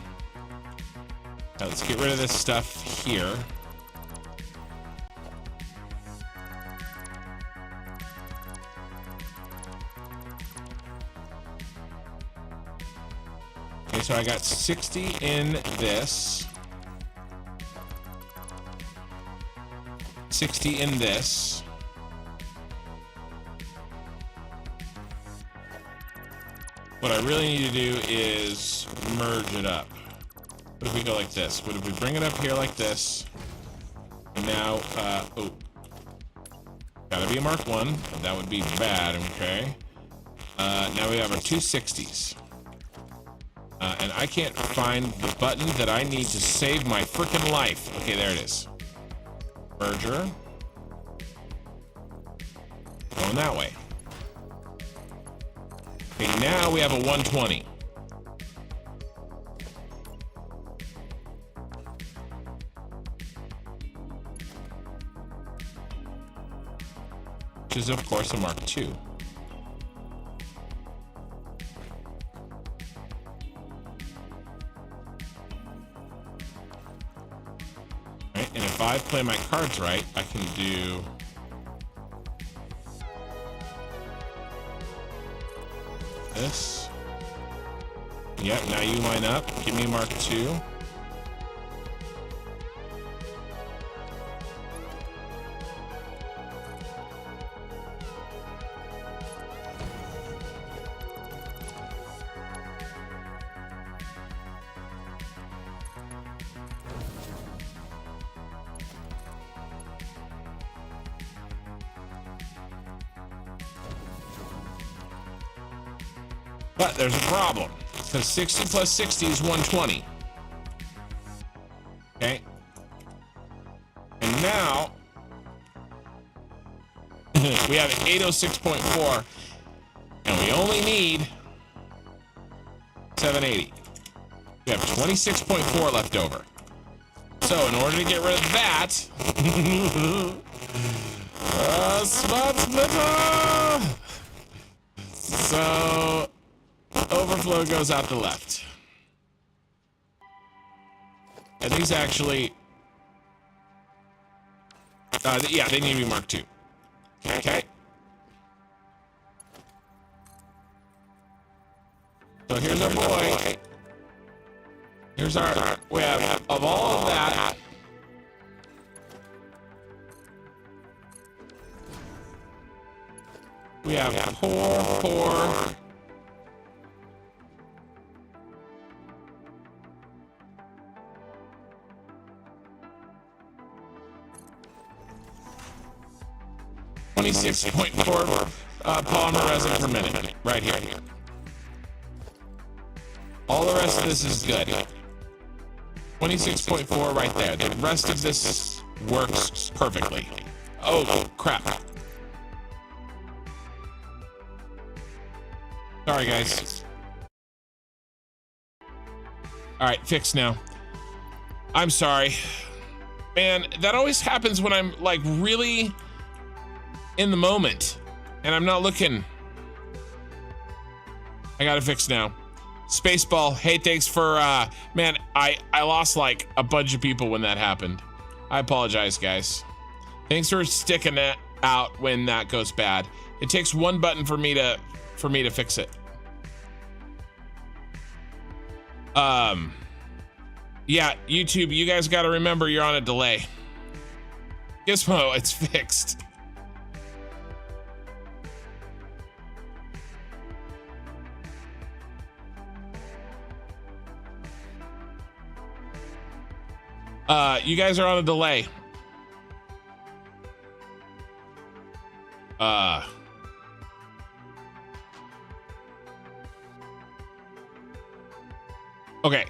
let's get rid of this stuff here. Okay, so I got 60 in this. 60 in this. What I really need to do is merge it up. What if we go like this? What if we bring it up here like this? And now, oh, gotta be a Mark 1. That would be bad, okay. Now we have our two 60s. And I can't find the button that I need to save my freaking life. Okay, there it is. Merger. Going that way. Okay, now we have a 120. which is of course a Mark II. Right, and if I play my cards right, I can do this. Yep, now you line up. Give me a Mark II. But there's a problem, because 60 plus 60 is 120. Okay. And now we have 806.4, and we only need 780. We have 26.4 left over. So in order to get rid of that, spot splitter. So overflow goes out the left. And these actually, yeah, they need to be Mark II. Okay. So here's our boy. Here's our, we have, of all of that, we have poor. 26.4 polymer resin per minute, right here. All the rest of this is good. 26.4 right there. The rest of this works perfectly. Oh, crap. Sorry, guys. All right, fixed now. I'm sorry. Man, that always happens when I'm like really in the moment and I'm not looking. I got it fixed now. Spaceball, hey, thanks for, man, I lost like a bunch of people when that happened. I apologize, guys. Thanks for sticking it out when that goes bad. It takes one button for me to fix it. Yeah, YouTube, you guys got to remember you're on a delay. Gizmo, it's fixed. You guys are on a delay. Okay.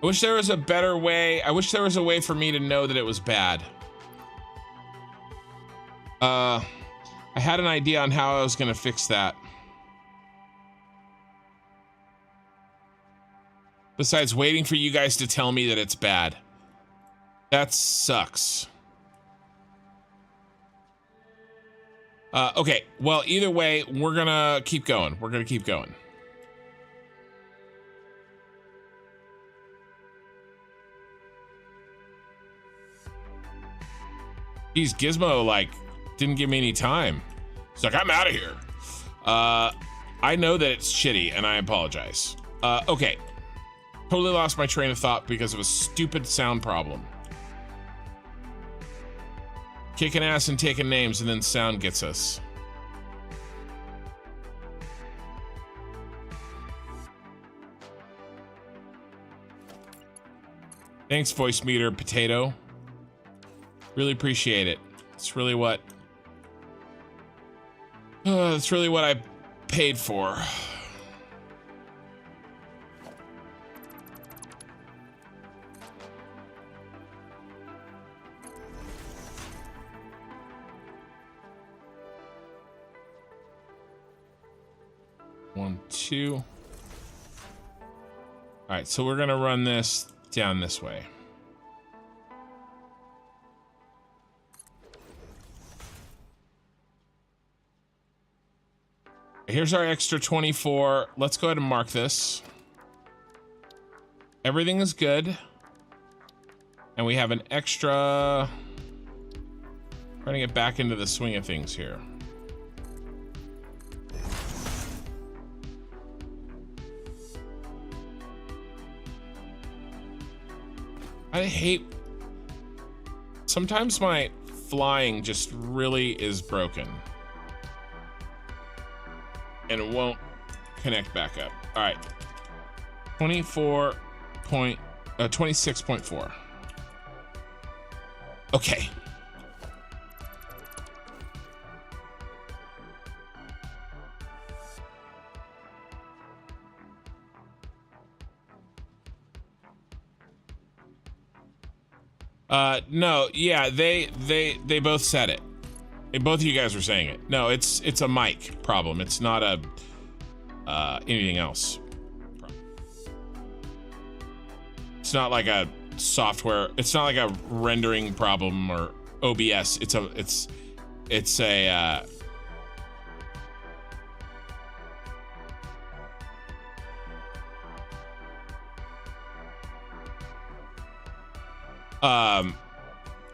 I wish there was a better way. I wish there was a way for me to know that it was bad. I had an idea on how I was gonna fix that. Besides waiting for you guys to tell me that it's bad. That sucks. Okay, well, either way, we're gonna keep going. We're gonna keep going. Geez, Gizmo, like, didn't give me any time. He's like, I'm out of here. I know that it's shitty, and I apologize. Okay. Totally lost my train of thought because of a stupid sound problem. Kicking ass and taking names, and then sound gets us. Thanks, voice meter potato. Really appreciate it. It's really what I paid for. One, two. All right, so we're gonna run this down this way. Here's our extra 24. Let's go ahead and mark this. Everything is good. And we have an extra... Trying to get back into the swing of things here. I hate... Sometimes my flying just really is broken. And it won't connect back up. All right. 26.4. Okay. No, yeah, they both said it. Both of you guys were saying it. No, it's a mic problem. It's not a anything else. It's not like a software. It's not like a rendering problem or OBS. It's a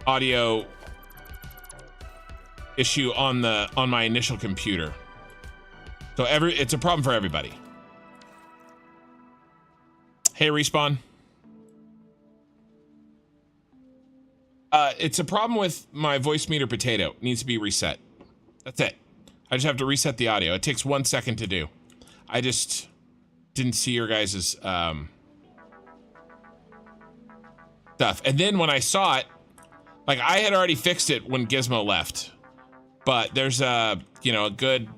audio issue on my initial computer. So it's a problem for everybody. Hey, Respawn. It's a problem with my voice meter potato. It needs to be reset. That's it. I just have to reset the audio. It takes 1 second to do. I just didn't see your guys's stuff. And then when I saw it, like I had already fixed it when Gizmo left, but there's a good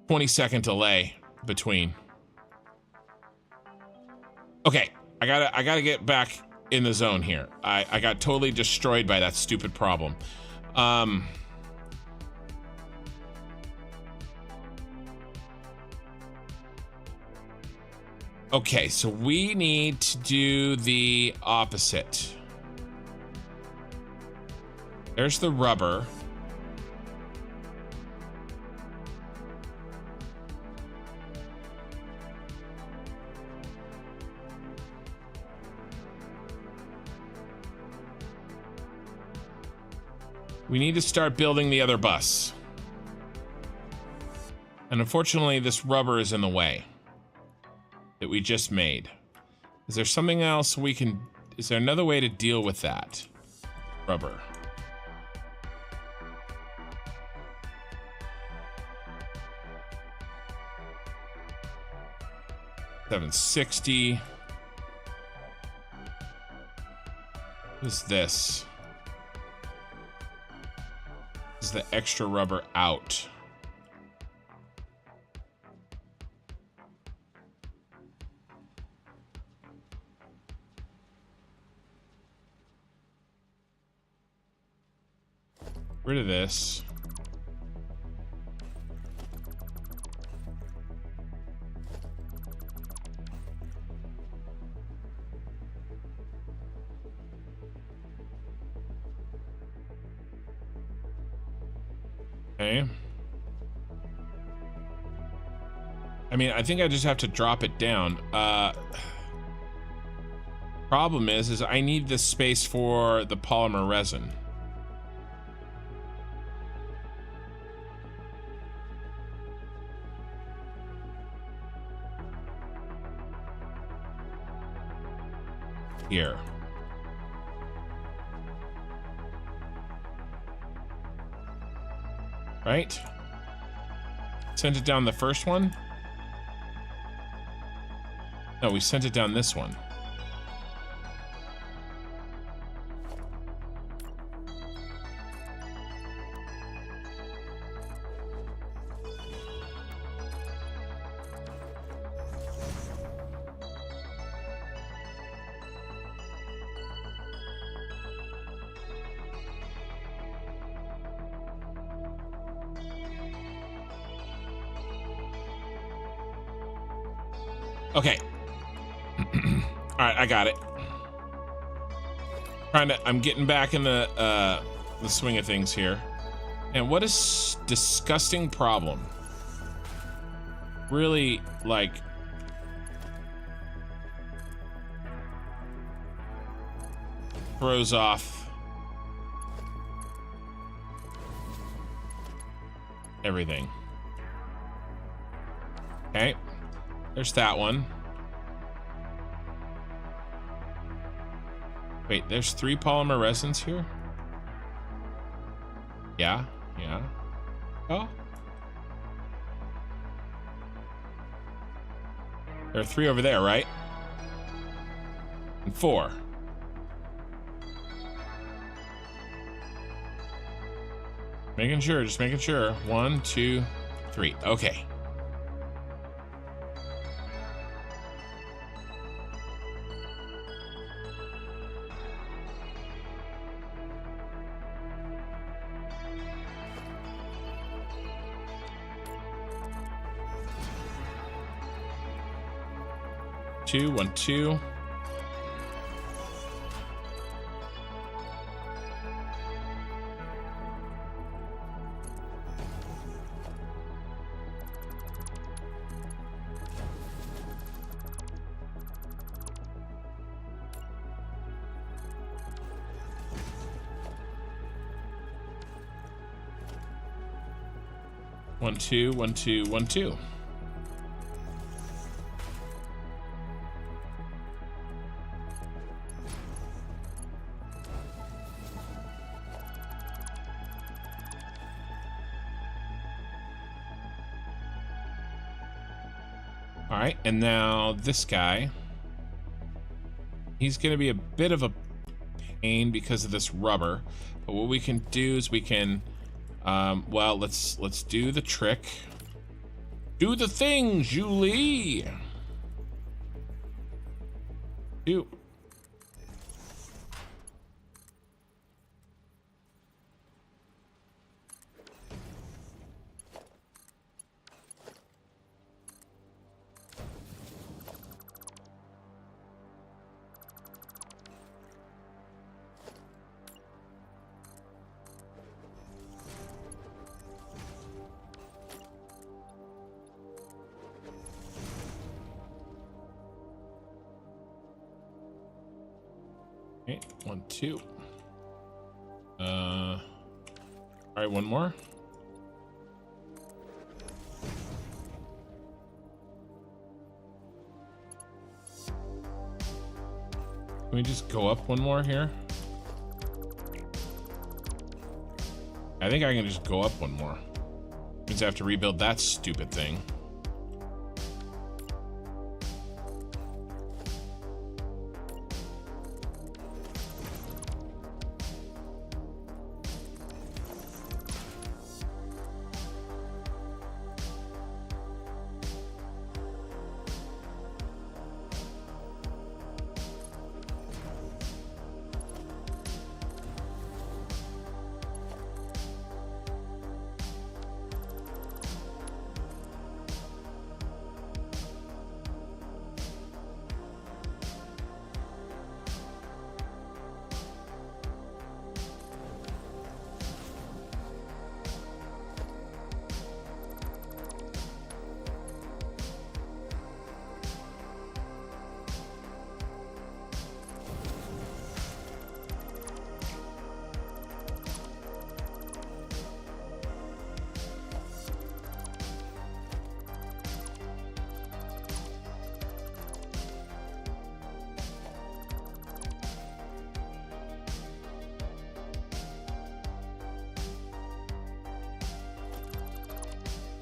20-second delay between. Okay, I gotta get back in the zone here. I got totally destroyed by that stupid problem. Okay, so we need to do the opposite. There's the rubber. We need to start building the other bus. And unfortunately, this rubber is in the way that we just made. Is there something else we can... Is there another way to deal with that? Rubber. $760. What is this? This is the extra rubber out. Rid of this. Okay. I mean, I think I just have to drop it down. Problem is I need this space for the polymer resin. Here. Right? Sent it down the first one? No, we sent it down this one. Okay. All right, I got it. I'm getting back in the swing of things here. And what a disgusting problem. really like throws off everything. Okay, there's that one. Wait, there's 3 polymer resins here? Yeah, yeah. Oh. There are 3 over there, right? And 4. Making sure, just making sure. 1, 2, 3. Okay. Two, 1, 2. One, 2, 1, 2, 1, 2. All right, and now this guy, he's gonna be a bit of a pain because of this rubber, but what we can do is we can, well, let's do the trick. Do the thing, Julie. Do. Okay, 1, 2. All right, one more. Can we just go up one more here? I think I can just go up one more. Means I have to rebuild that stupid thing.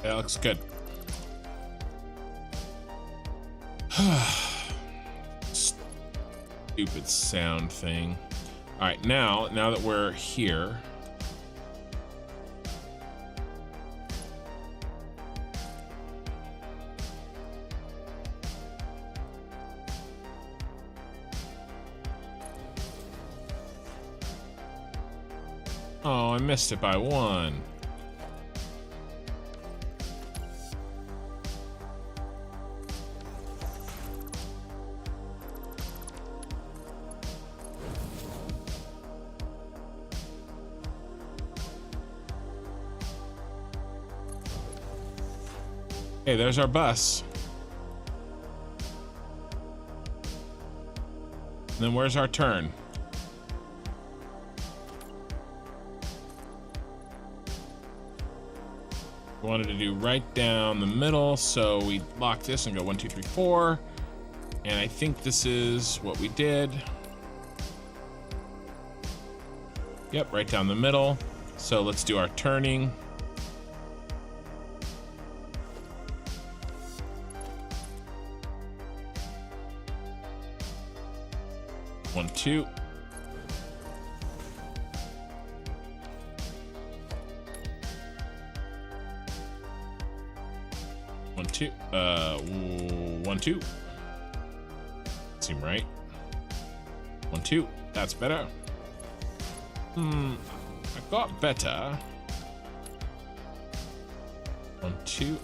That looks good. Stupid sound thing. All right, now that we're here, oh, I missed it by 1. Hey, there's our bus. And then where's our turn? We wanted to do right down the middle, so we lock this and go 1, 2, 3, 4. And I think this is what we did. Yep, right down the middle. So let's do our turning. One, two. One, two. 1, 2. Seem right. 1, 2. That's better. I got better. 1, 2.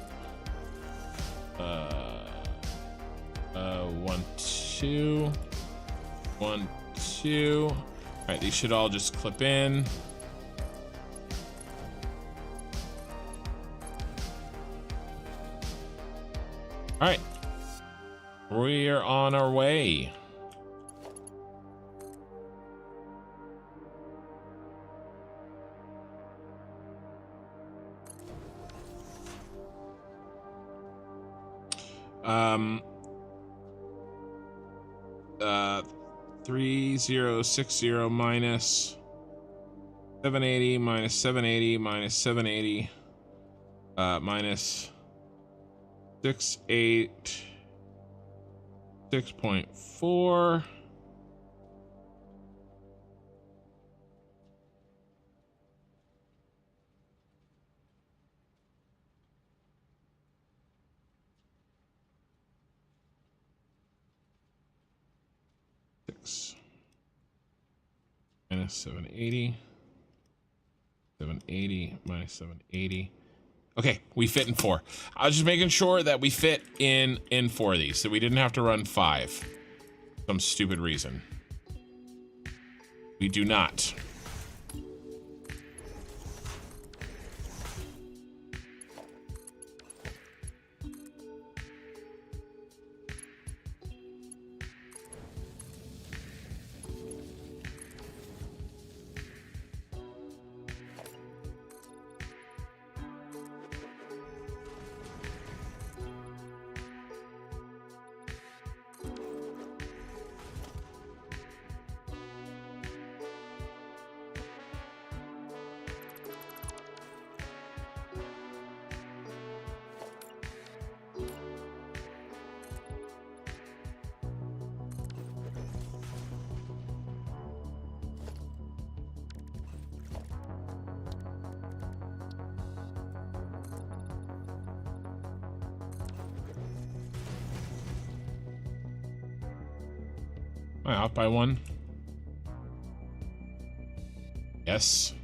1, 2. 1, 2. All right, these should all just clip in. All right, we're on our way. Um, 3060 minus 780 minus 780 minus 780 minus 6.4. Minus 780. 780 minus 780. Okay, we fit in 4. I was just making sure that we fit in 4 of these, so we didn't have to run 5. Some stupid reason. We do not. Am I out by 1? Yes.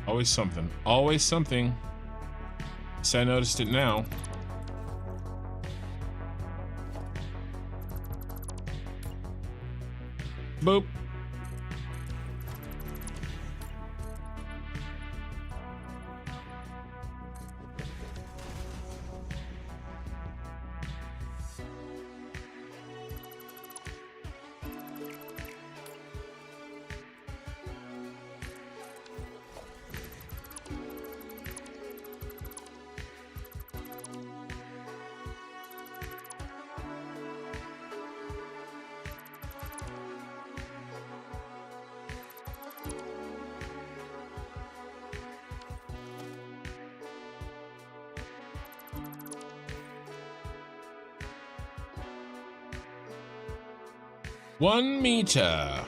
Always something. Always something. So I noticed it now. Boop. One meter.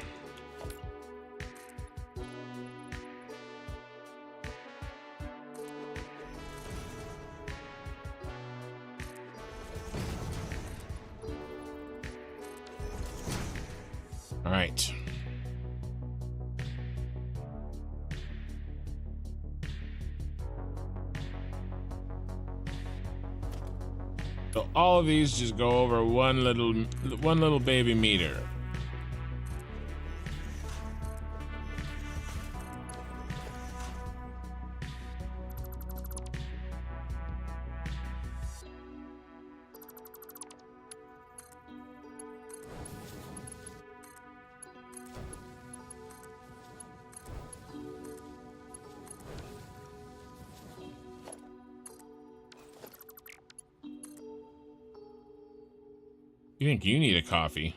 All right. So all of these just go over one little baby meter. You think you need a coffee?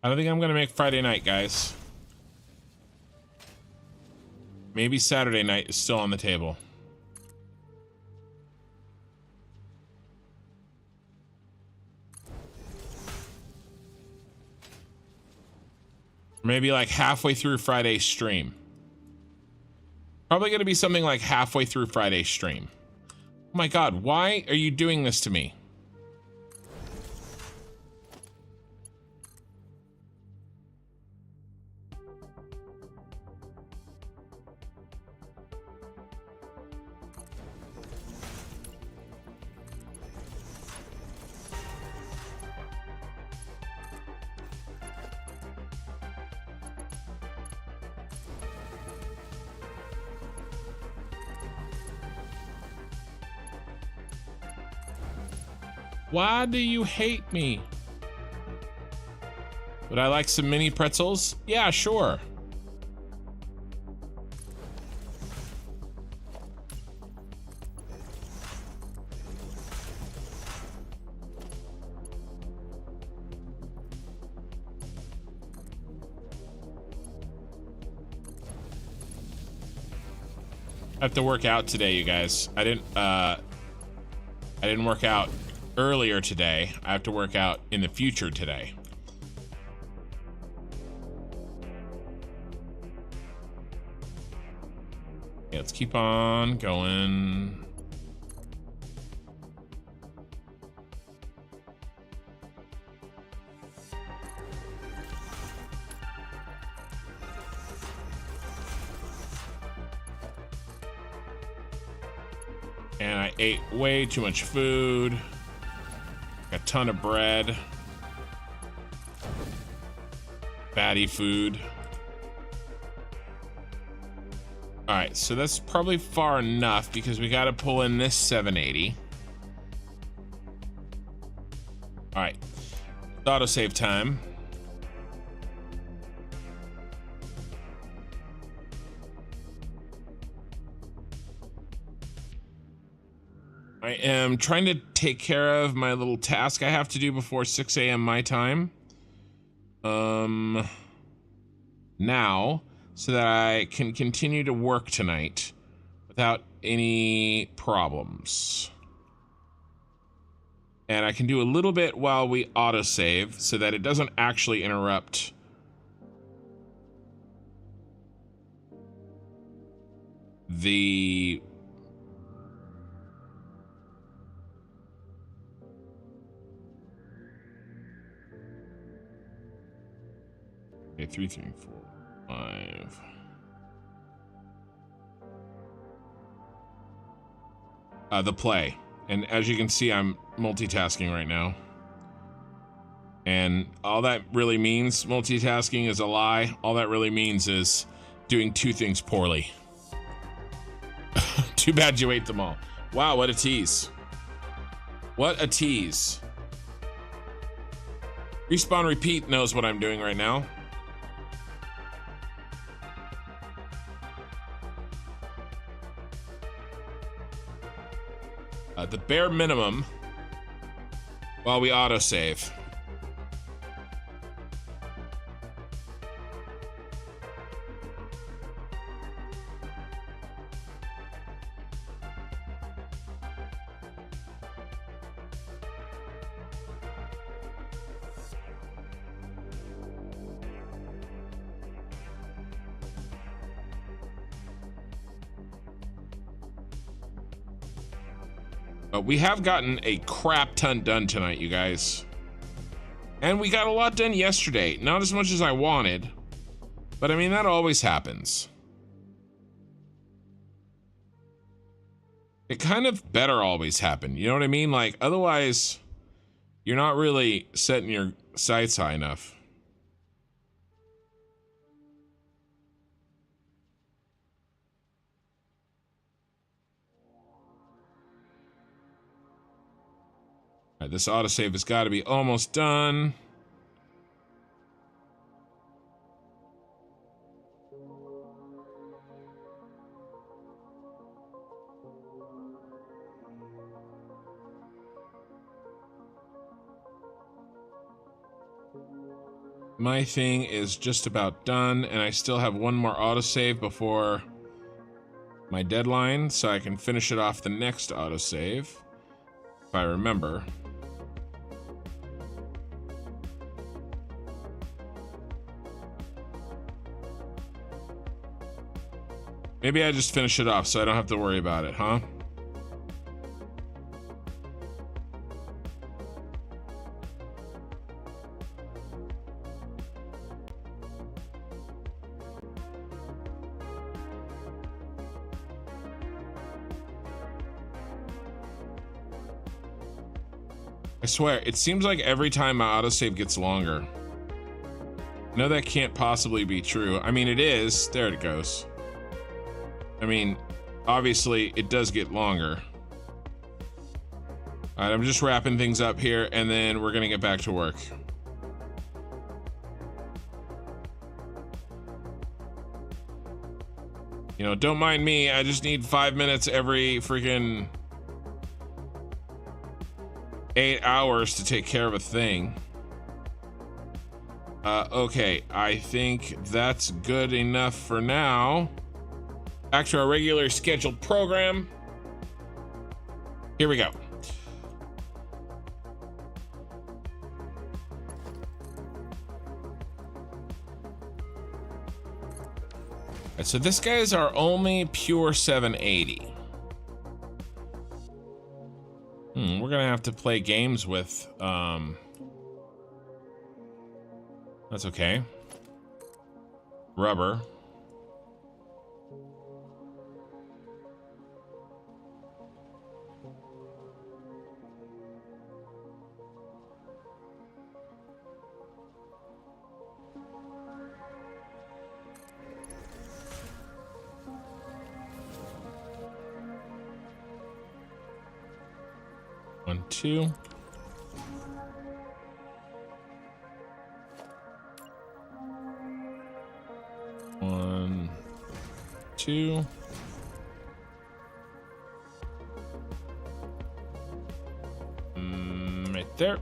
I don't think I'm gonna make Friday night, guys. Maybe Saturday night is still on the table. Maybe like halfway through Friday's stream. Probably gonna be something like halfway through Friday's stream. Oh my God, why are you doing this to me? Why do you hate me? Would I like some mini pretzels? Yeah, sure. I have to work out today, you guys. I didn't work out earlier today. I have to work out in the future today. Okay, let's keep on going. And I ate way too much food. A ton of bread. Fatty food. All right, so that's probably far enough because we got to pull in this 780. All right, autosave time. I am trying to take care of my little task I have to do before 6 a.m. my time. Now, so that I can continue to work tonight without any problems. And I can do a little bit while we autosave so that it doesn't actually interrupt the okay, 3, 3, 4, 5. The play. And as you can see, I'm multitasking right now. And all that really means, multitasking is a lie. All that really means is doing two things poorly. Too bad you ate them all. Wow, what a tease. What a tease. Respawn Repeat knows what I'm doing right now. The bare minimum while we autosave. We have gotten a crap ton done tonight, you guys. And we got a lot done yesterday. Not as much as I wanted. But I mean, that always happens. It kind of better always happen. You know what I mean? Like, otherwise, you're not really setting your sights high enough. All right, this autosave has got to be almost done. my thing is just about done, and I still have one more autosave before my deadline, so I can finish it off the next autosave, if I remember. Maybe I just finish it off so I don't have to worry about it, huh? I swear, it seems like every time my autosave gets longer. I know that can't possibly be true. I mean, it is. There it goes. I mean, obviously, it does get longer. All right, I'm just wrapping things up here, and then we're gonna get back to work. You know, don't mind me. I just need 5 minutes every freaking 8 hours to take care of a thing. Okay, I think that's good enough for now. Back to our regular scheduled program. Here we go. Right, so this guy is our only pure 780. We're gonna have to play games with, that's okay. Rubber. One, two. One, two. Right there.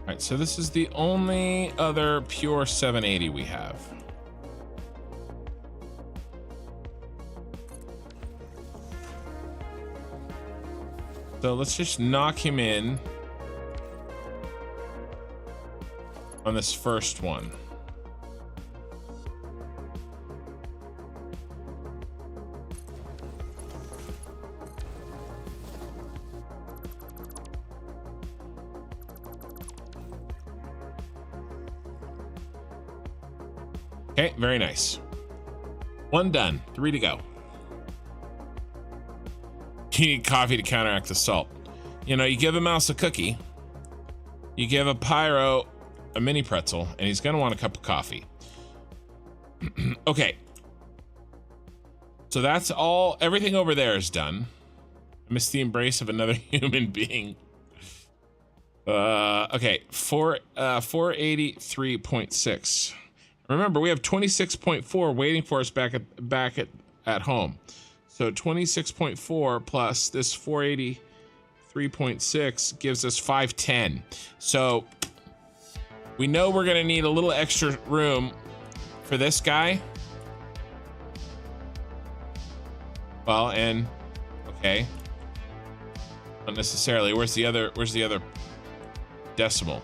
Alright, so this is the only other pure 780 we have. So let's just knock him in on this first one. Okay, very nice. One done, 3 to go. You need coffee to counteract the salt. You know, you give a mouse a cookie, you give a pyro a mini pretzel, and he's gonna want a cup of coffee. Okay. So that's all, everything over there is done. I miss the embrace of another human being. Okay, 483.6. Remember, we have 26.4 waiting for us back at home. So 26.4 plus this 483.6 gives us 510. So we know we're gonna need a little extra room for this guy. Well, and okay, not necessarily. Where's the other decimal?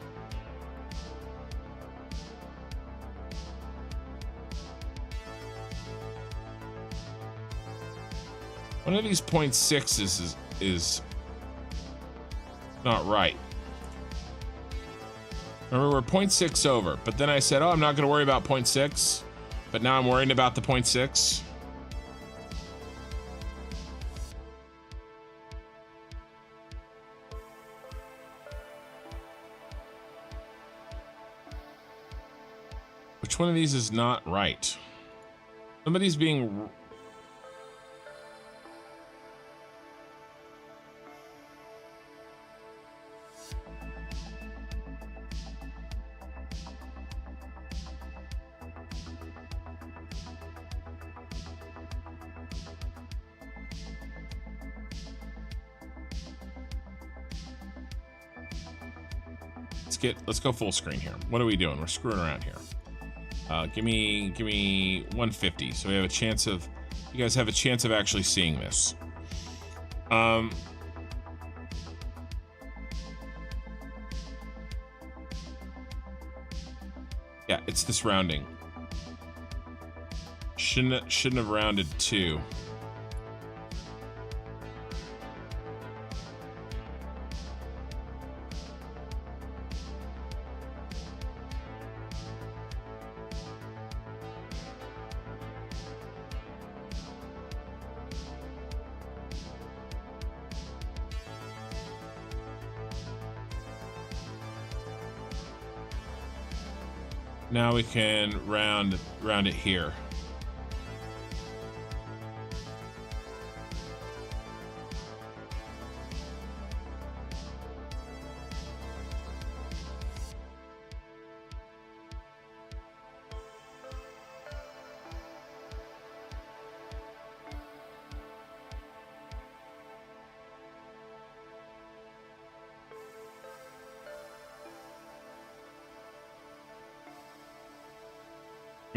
One of these 0.6s is not right. Remember, we're 0.6 over, but then I said, oh, I'm not going to worry about 0.6, but now I'm worrying about the 0.6. Which one of these is not right? Somebody's being... let's go full screen here. What are we doing? We're screwing around here. Give me 150. So we have a chance of, you guys have a chance of actually seeing this. Yeah, it's this rounding. Shouldn't have rounded 2. Now we can round it here.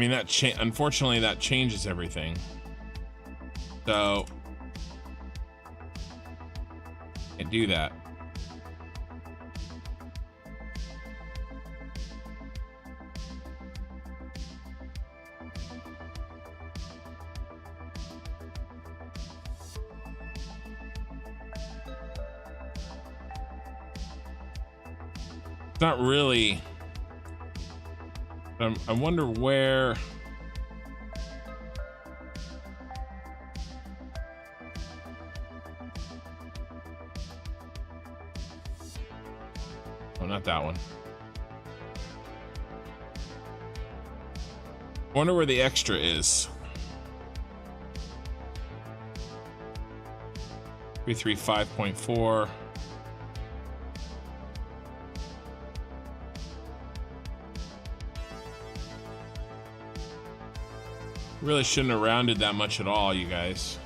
I mean, unfortunately, that changes everything. So, can't do that. It's not really. I wonder where. Oh, not that one. I wonder where the extra is. 335.4. Really shouldn't have rounded that much at all, you guys.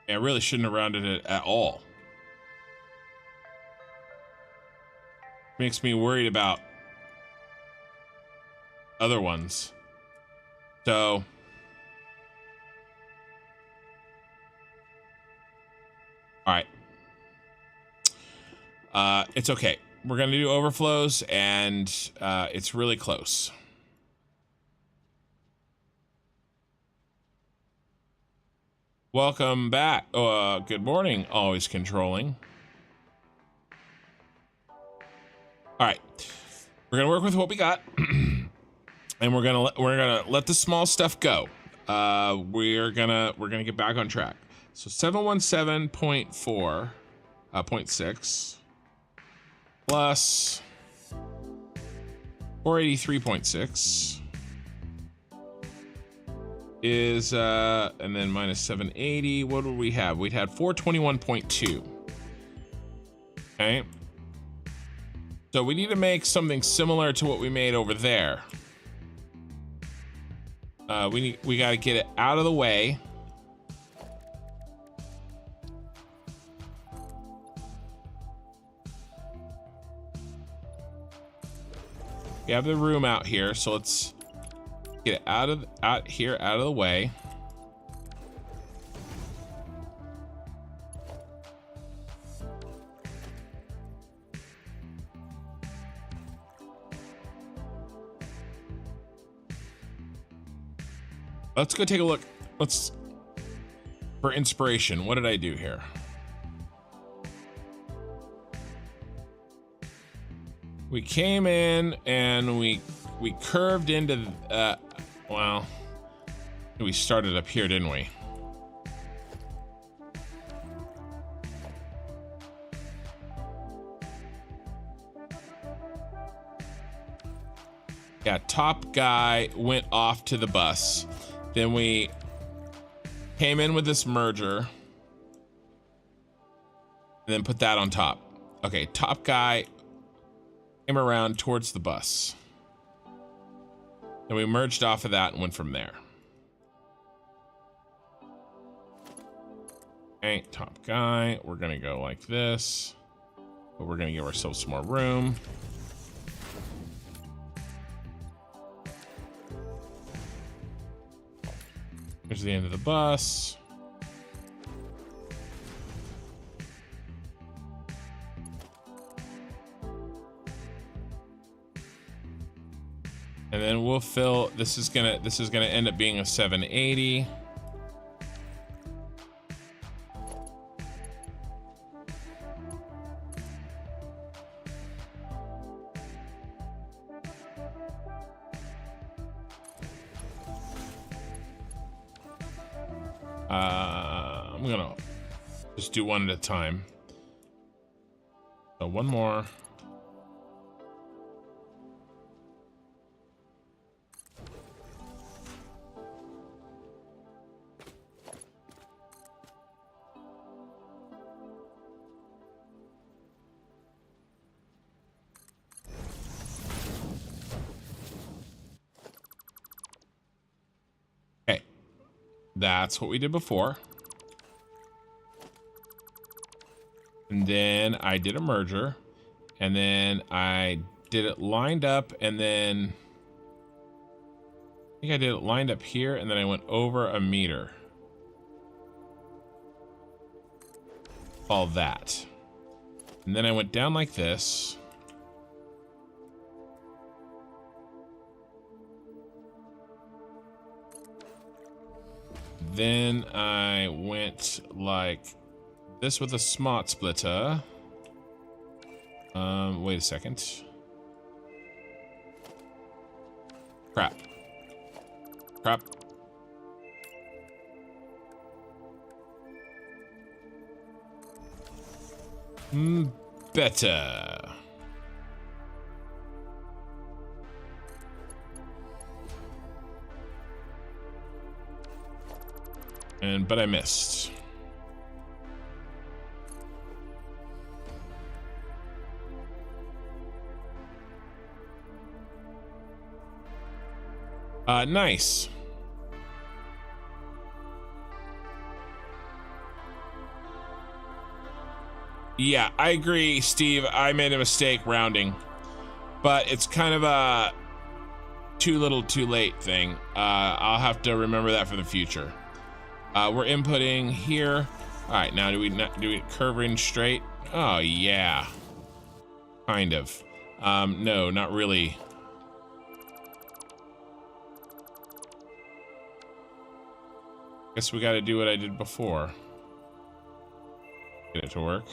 Yeah, I really shouldn't have rounded it at all. Makes me worried about other ones. So all right, it's okay. We're gonna do overflows, and it's really close. Welcome back. Good morning. Always controlling. All right, we're gonna work with what we got, and we're gonna let the small stuff go. We're gonna get back on track. So 717.4, 0.6 plus 483.6 is and then minus 780. What would we have? We'd had 421.2. Okay. So we need to make something similar to what we made over there. We got to get it out of the way. We have the room out here, so let's get it out of the way. Let's go take a look. For inspiration, what did I do here? We came in and we curved into, well, we started up here, didn't we? Yeah, top guy went off to the bus. Then we came in with this merger. and then put that on top. Okay, top guy came around towards the bus. And we merged off of that and went from there. Okay, top guy. We're gonna go like this, but we're gonna give ourselves some more room. Here's the end of the bus. And then we'll fill, this is gonna end up being a 780. I'm gonna just do one at a time. So one more. Okay, that's what we did before. And then I did a merger, and then I did it lined up, and then I think I did it lined up here, and then I went over a meter. All that. And then I went down like this. Then I went like this with a smart splitter. Wait a second. Crap. Better. But I missed. Nice. Yeah, I agree, Steve. I made a mistake rounding, but it's kind of a too little too late thing. I'll have to remember that for the future. We're inputting here. All right, now do we curve in straight? Oh yeah, kind of. No, not really. Guess we got to do what I did before. Get it to work.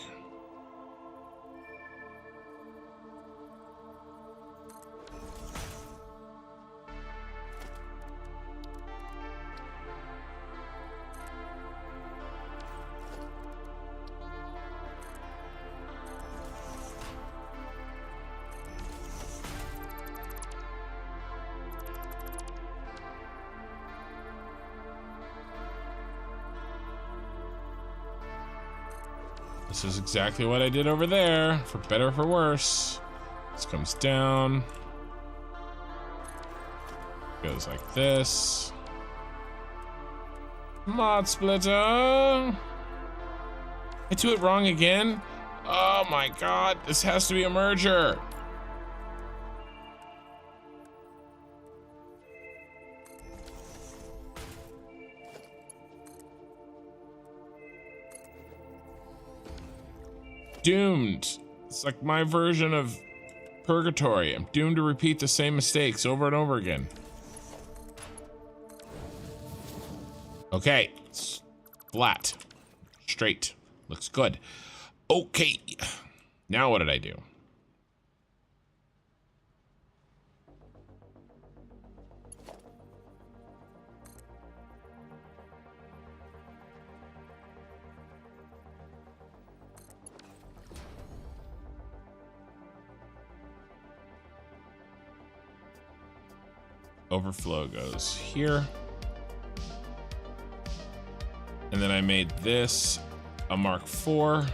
This is exactly what I did over there, for better or for worse. This comes down. Goes like this. Mod splitter. I do it wrong again? Oh my god, this has to be a merger. Doomed. It's like my version of purgatory. I'm doomed to repeat the same mistakes over and over again. Okay, it's flat, straight, looks good. Okay, now what did I do? Overflow goes here. And then I made this a Mark IV.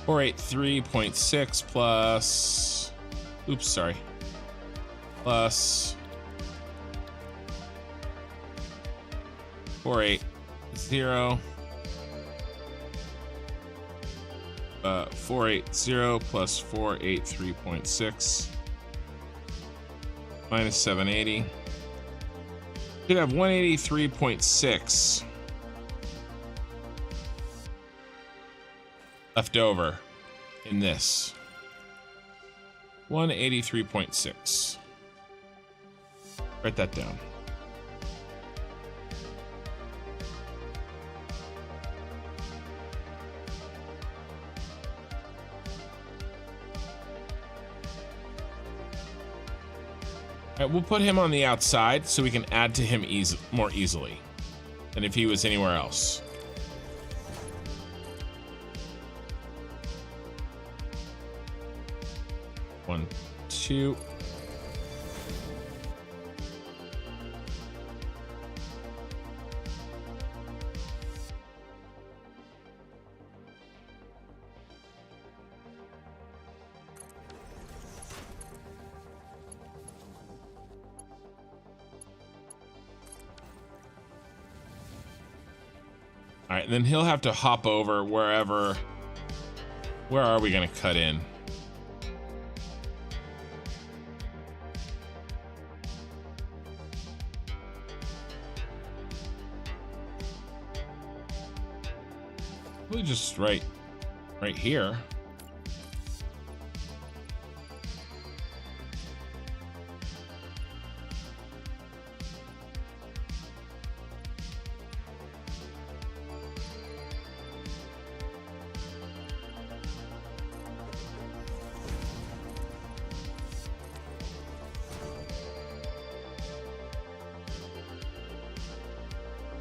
483.6 plus, oops, sorry, plus 480 480 plus 483.6 minus 780. Should have 183.6 left over in this. 183.6. Write that down. All right, we'll put him on the outside so we can add to him more easily than if he was anywhere else. One, two. All right, then he'll have to hop over wherever. Where are we going to cut in? Probably just right here.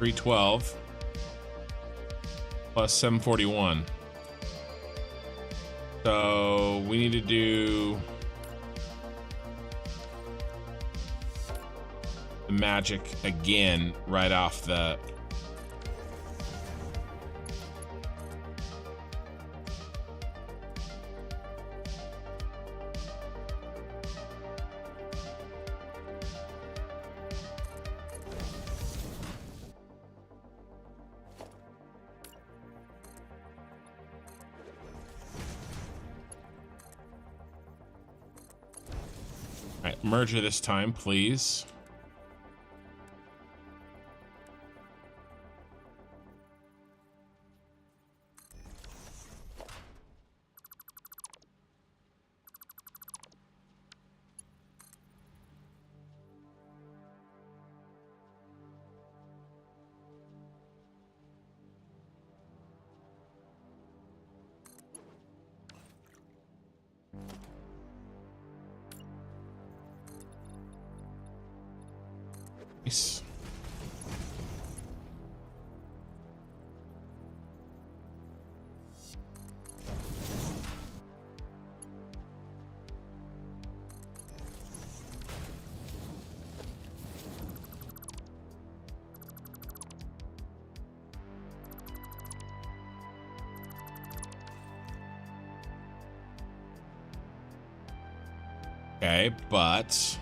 $312 plus 741. So we need to do the magic again right off the. Merger this time, please. Nice. Okay, but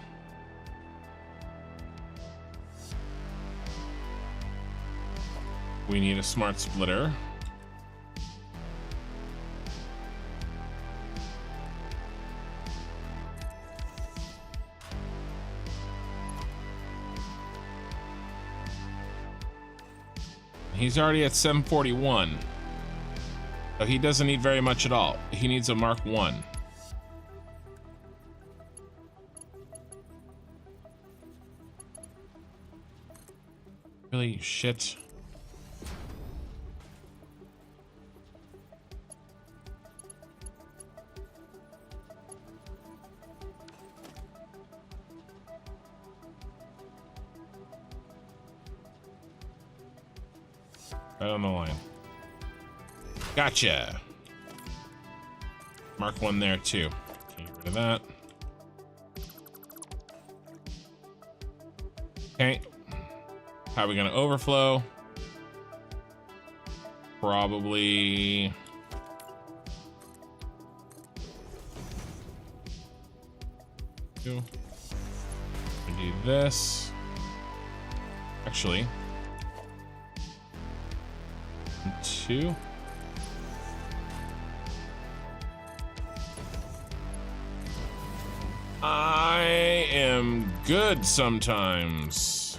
we need a smart splitter. He's already at 741. So he doesn't need very much at all. He needs a Mark 1. Really? Shit. Right on the line. Gotcha. Mark 1 there too. Okay, get rid of that. Okay. How are we gonna overflow? 2. We do this. Actually, 2. I am good sometimes.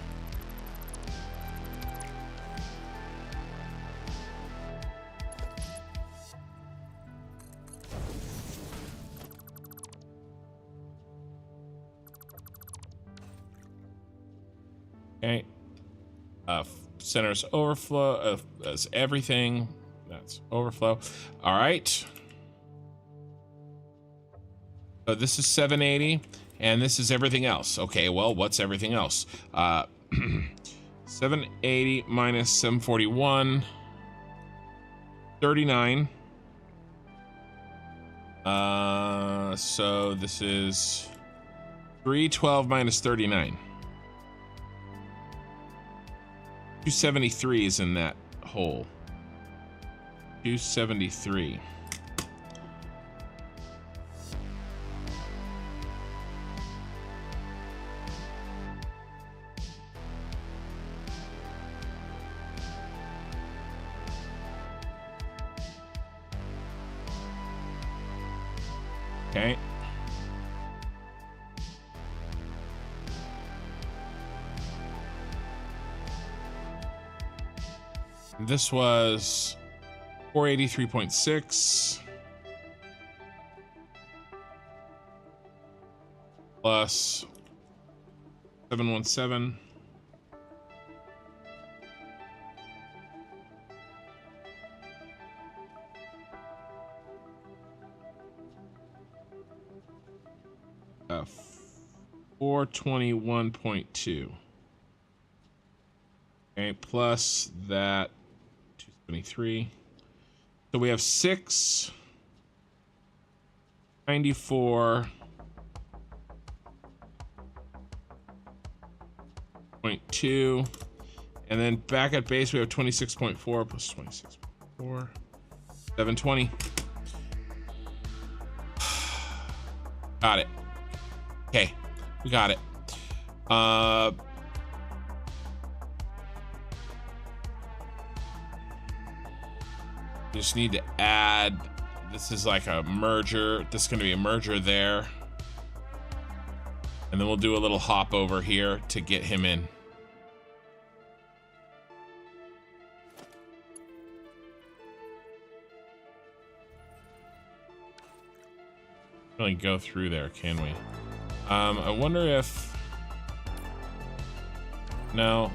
Okay. Center's overflow. That's everything. That's overflow. All right. So this is 780, and this is everything else. Okay, well, what's everything else? 780 minus 741, 39. So this is 312 minus 39. 273 is in that hole. 273. Okay. This was 483.6 plus 717. . 421.2. Okay, plus that 273. So we have 694.2, and then back at base we have 26.4 plus 26.4, 720. Got it. Okay, we got it. Just need to add, this is like a merger. This is going to be a merger there. And then we'll do a little hop over here to get him in. Really go through there, can we? I wonder if, no.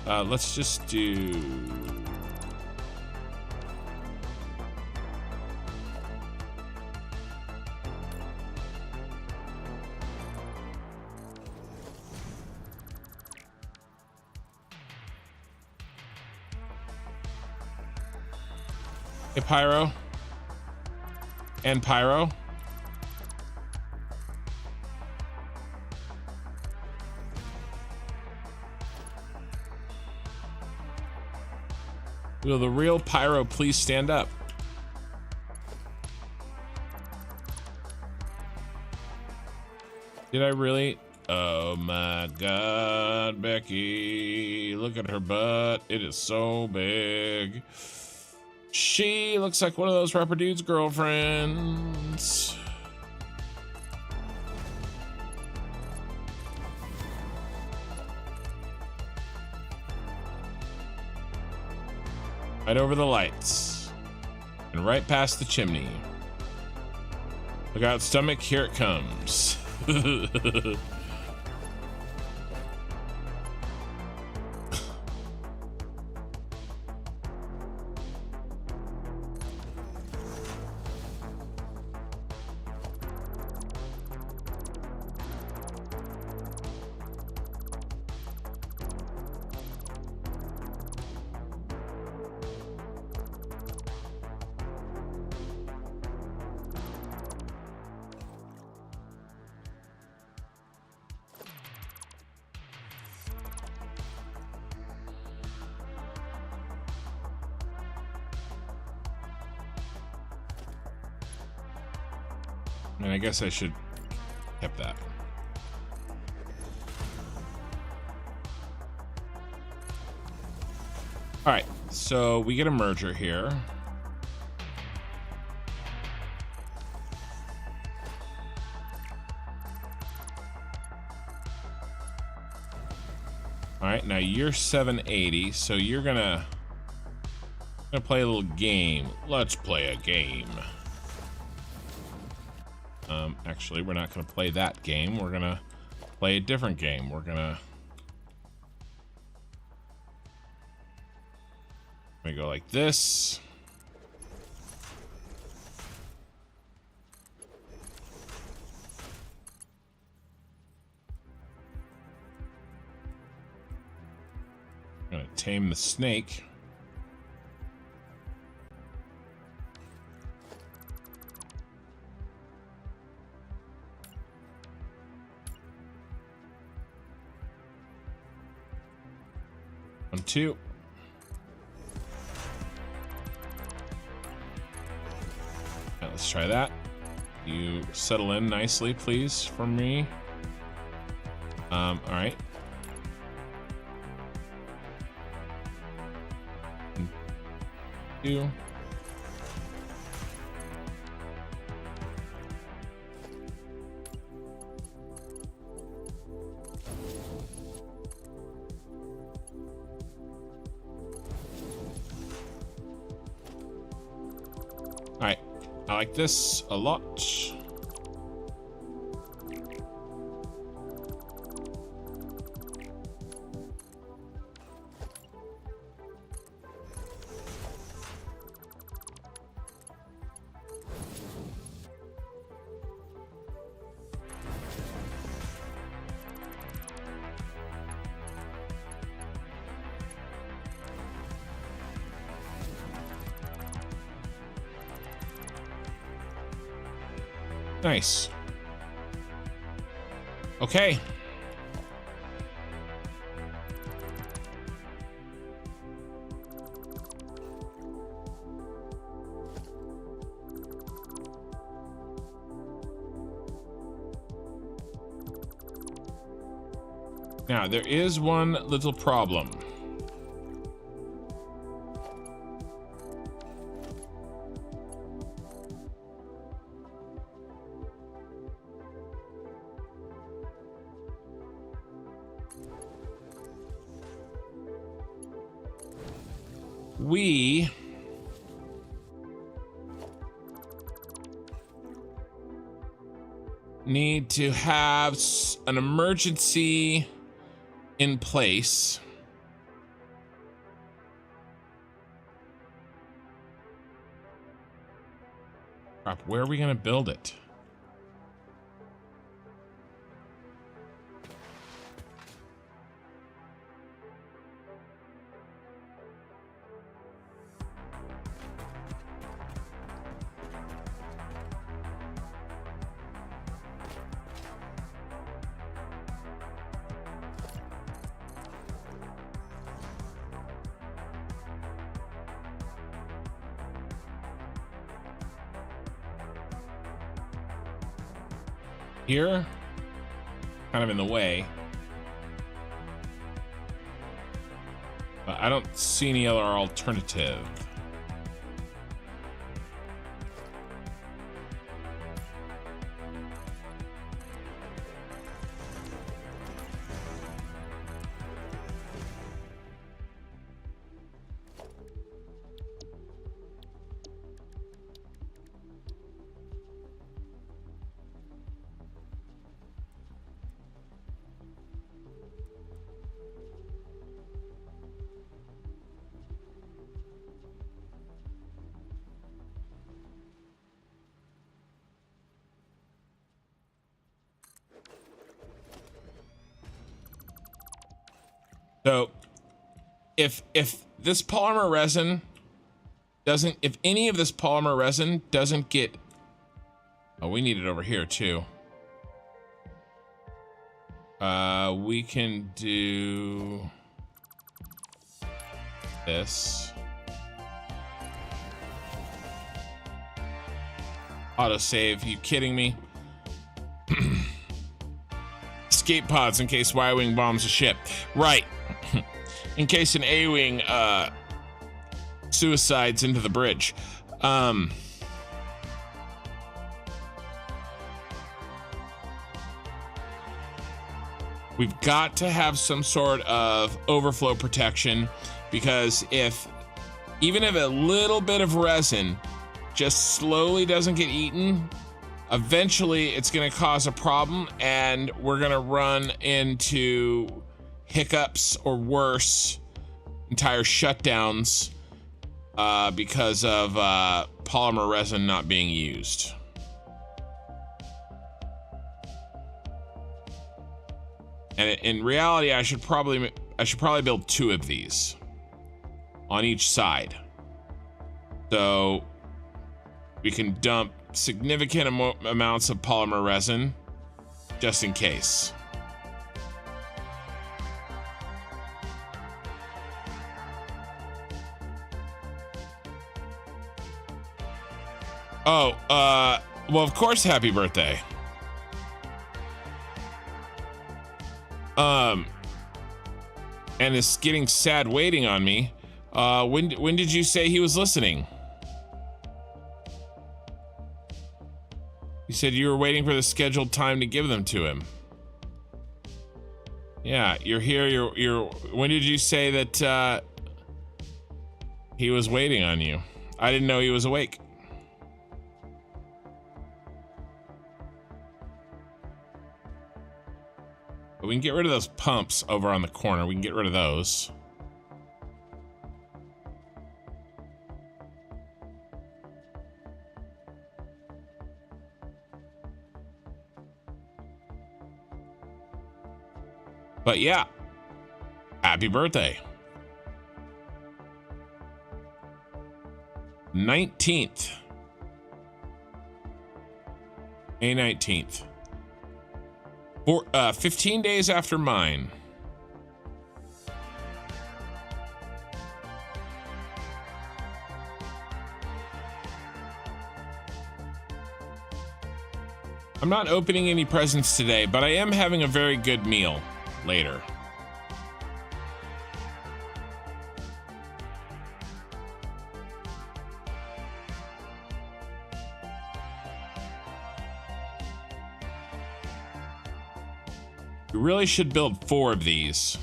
Let's just do, hey, Pyro and Pyro. Will the real Pyro please stand up? Did I really? Oh my God, Becky. Look at her butt. It is so big. She looks like one of those rapper dude's girlfriends. Right over the lights and right past the chimney. Look out, stomach, here it comes. I mean, I guess I should kept that. All right, so we get a merger here. All right, now you're 780, so you're gonna play a little game. Let's play a game. Actually, we're not gonna play that game. We're gonna play a different game. We're gonna go like this. I'm gonna tame the snake. One, two. Right, let's try that. You settle in nicely, please, for me. All right. Two. All right, I like this a lot. Nice. Okay. Now, there is one little problem. We need to have an emergency in place. Crap, where are we going to build it? Here, kind of in the way, but I don't see any other alternative. So if this polymer resin doesn't, if any of this polymer resin doesn't get, oh, we need it over here too. We can do this. Autosave, you kidding me? Escape pods in case Y-Wing bombs a ship. Right. In case an A-Wing suicides into the bridge. We've got to have some sort of overflow protection, because even if a little bit of resin just slowly doesn't get eaten, eventually it's going to cause a problem and we're going to run into hiccups or worse, entire shutdowns because of polymer resin not being used. And in reality, I should probably build 2 of these on each side, so we can dump significant amounts of polymer resin just in case. Oh, well, of course, happy birthday. And is getting sad waiting on me. When did you say he was listening? You said you were waiting for the scheduled time to give them to him. Yeah, you're here. You're. When did you say that he was waiting on you? I didn't know he was awake. But we can get rid of those pumps over on the corner. We can get rid of those. But yeah, happy birthday. 19th. May 19th. 15 days after mine. I'm not opening any presents today, but I am having a very good meal later. You really should build 4 of these.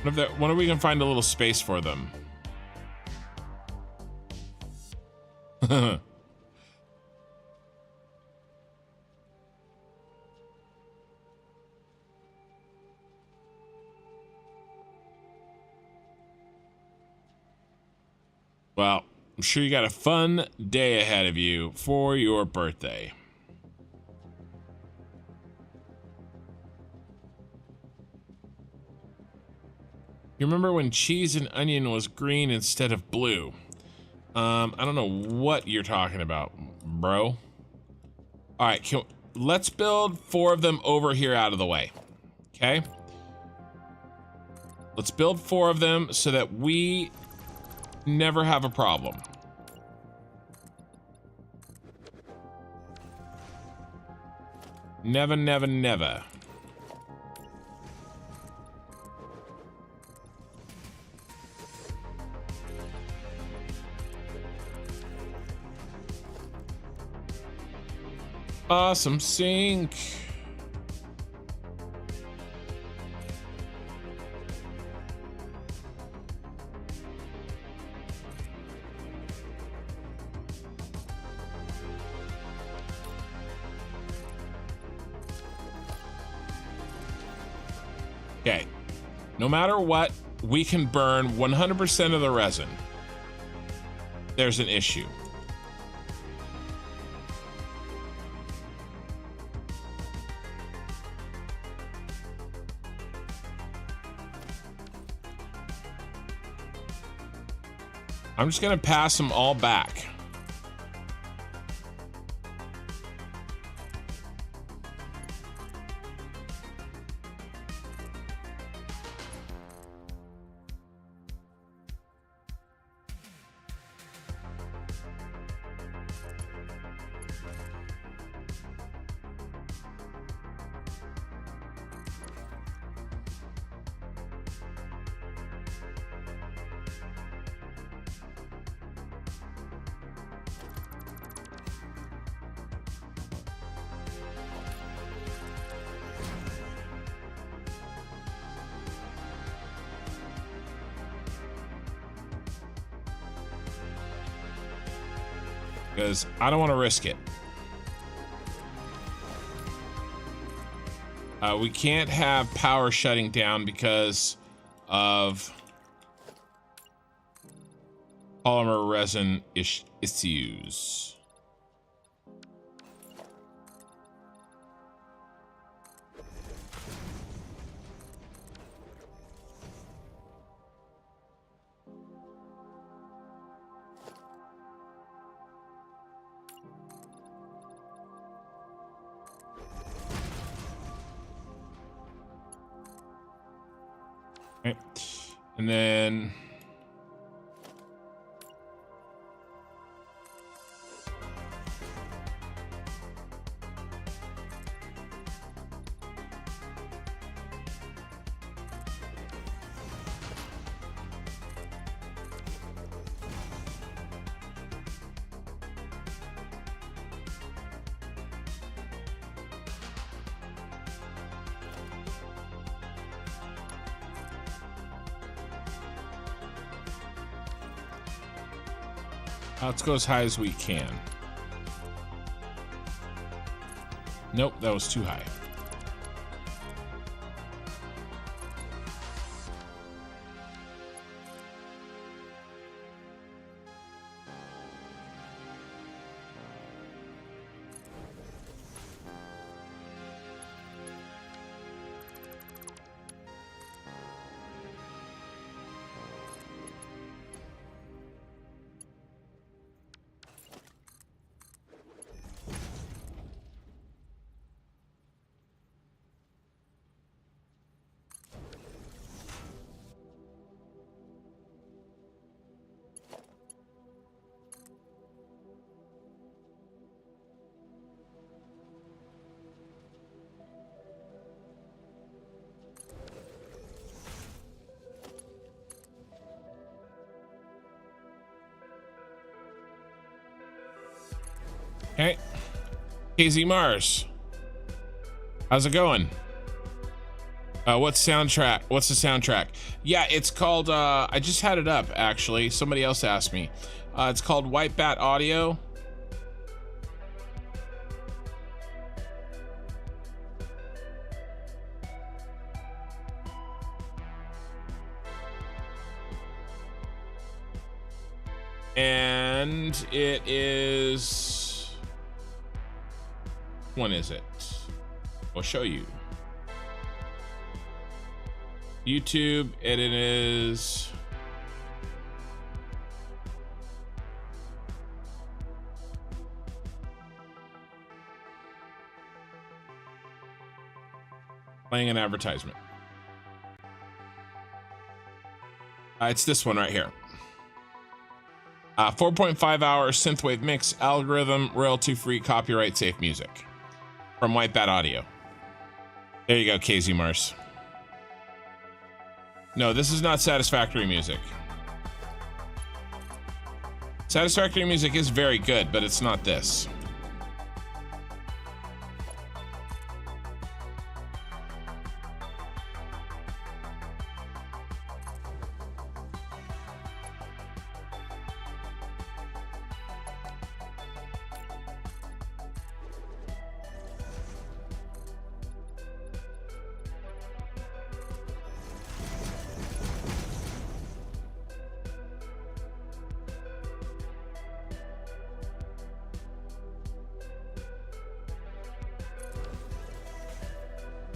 When are we gonna find a little space for them? Well, I'm sure you got a fun day ahead of you for your birthday. You remember when cheese and onion was green instead of blue? I don't know what you're talking about, bro. All right, let's build 4 of them over here out of the way. Okay? Let's build 4 of them so that we never have a problem. Never, never, never. Awesome sync. Okay, no matter what, we can burn 100% of the resin. There's an issue. I'm just gonna pass them all back. because I don't want to risk it. We can't have power shutting down because of polymer resin issues. Okay. And then let's go as high as we can. Nope, that was too high. Okay. KZ Mars. How's it going? What's the soundtrack? Yeah, it's called, I just had it up, actually. Somebody else asked me. It's called White Bat Audio. And it is... When is it? I'll show you. YouTube, and it is... Playing an advertisement. It's this one right here. 4.5 hour synthwave mix, algorithm, royalty-free, copyright-safe music from White Bat Audio. There you go, KZ Mars. No, this is not Satisfactory music. Satisfactory music is very good, but it's not this.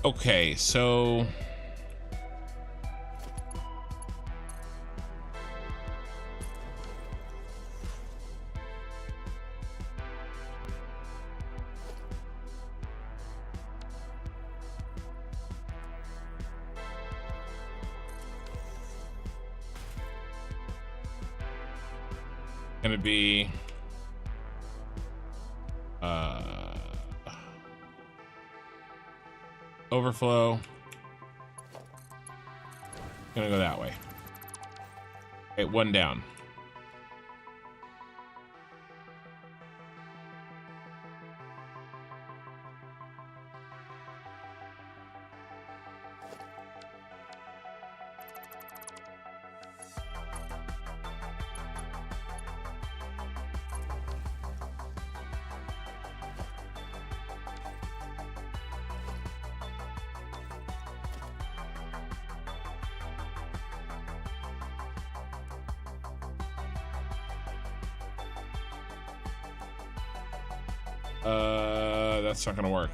Okay, so gonna be overflow. Gonna go that way. Okay, one down. That's not gonna work.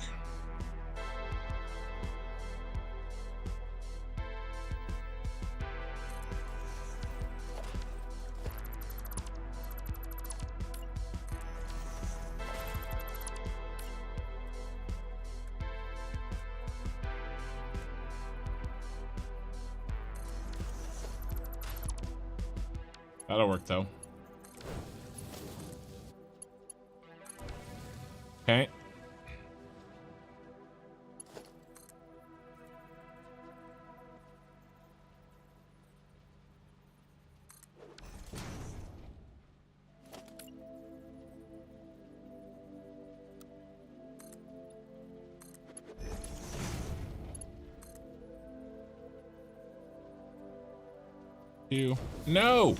That'll work though. Okay. No.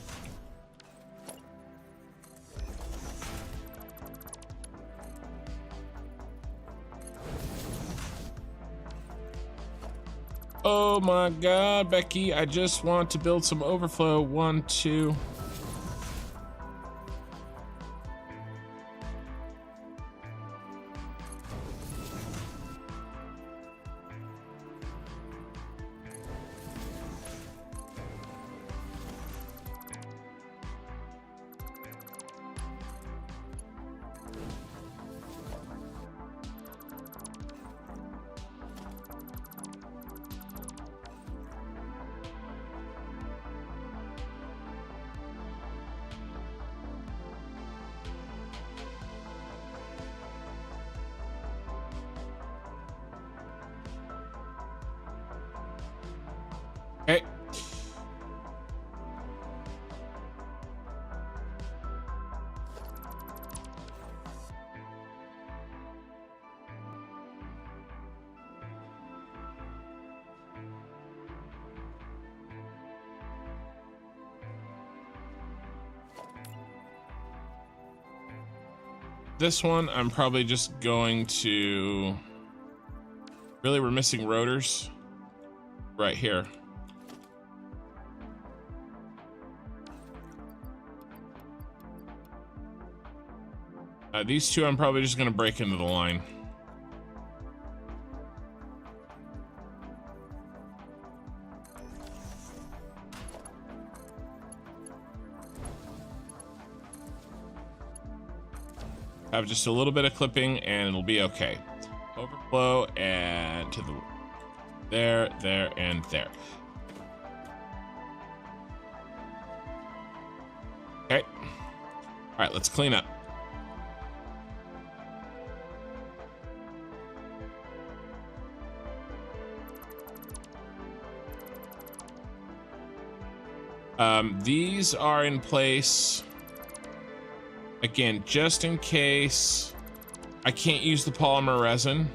Oh my God, Becky, I just want to build some overflow. 1, 2. Okay. This one, I'm probably just going to... Really, we're missing rotors right here. These two, I'm probably just going to break into the line. Have just a little bit of clipping and it'll be okay. Overflow and to the there, and there. Okay. All right, let's clean up. These are in place. Again, just in case I can't use the polymer resin.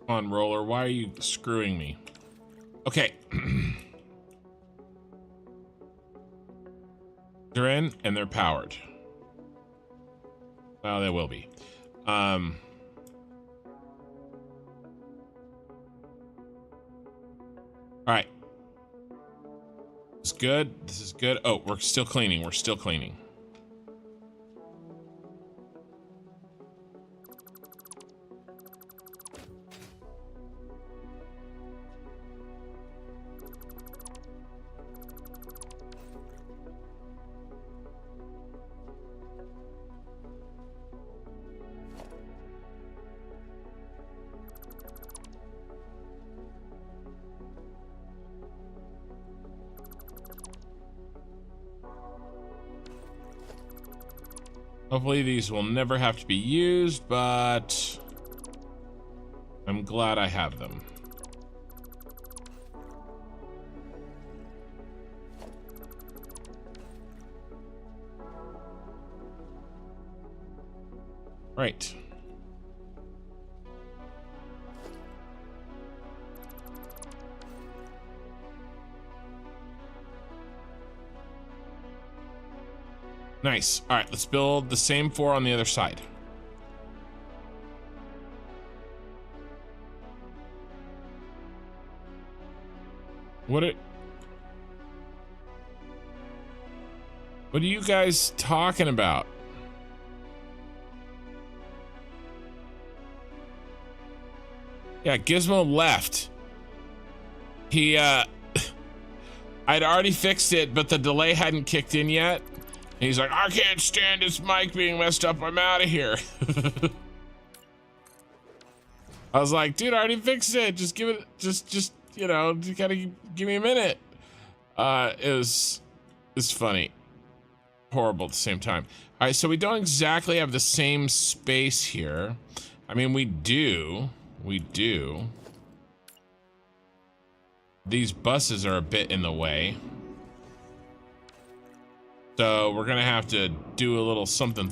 Come on, roller, why are you screwing me? Okay. They're in and they're powered. Well, they will be. All right. This is good. This is good. Oh, we're still cleaning. We're still cleaning. Hopefully these will never have to be used, but I'm glad I have them. Right. Nice. All right, let's build the same 4 on the other side. What are you guys talking about? Yeah, Gizmo left. He I'd already fixed it, but the delay hadn't kicked in yet. He's like, I can't stand this mic being messed up. I'm out of here. I was like, dude, I already fixed it. Just give it, just, you know, you gotta give me a minute. It's funny. Horrible at the same time. All right, so we don't exactly have the same space here. I mean, we do. These buses are a bit in the way. So we're gonna have to do a little something.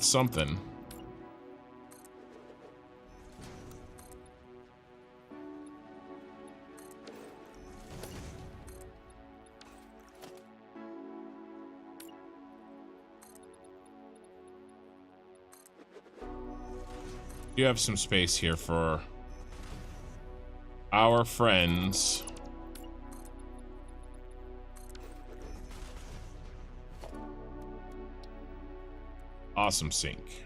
You have some space here for our friends. Awesome sink.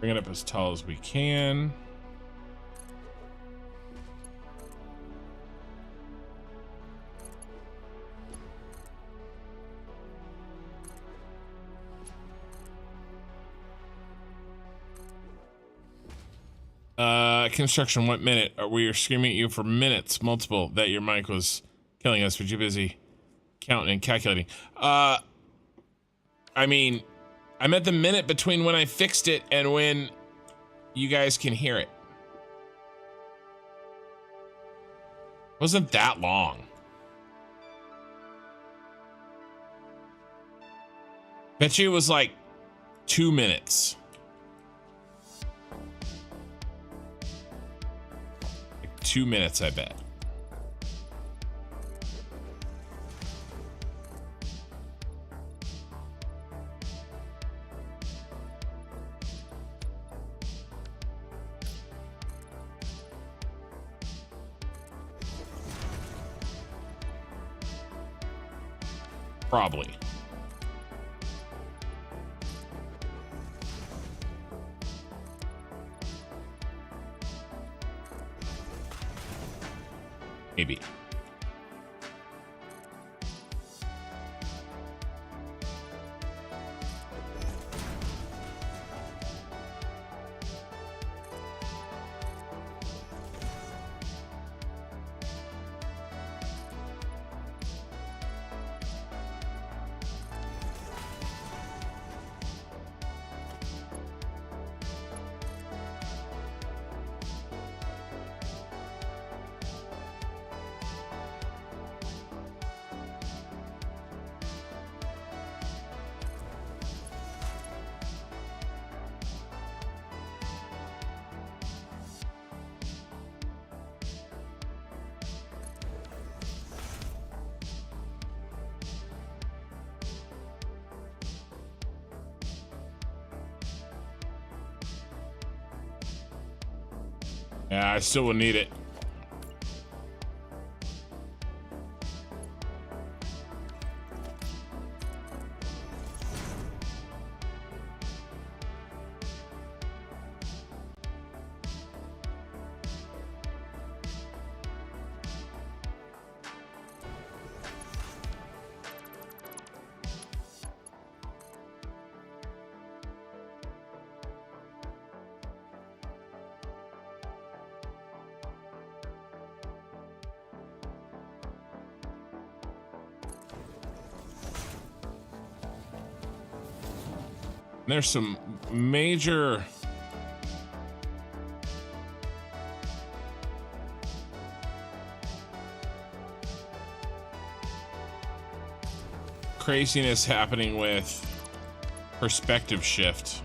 Bring it up as tall as we can. Construction, what minute? We were screaming at you for minutes, multiple, that your mic was killing us. Were you busy counting and calculating? I mean, I'm at the minute between when I fixed it and when you guys can hear it. Wasn't that long. Bet you it was like 2 minutes. Like 2 minutes, I bet. Probably. Maybe. Yeah, I still will need it. There's some major craziness happening with perspective shift.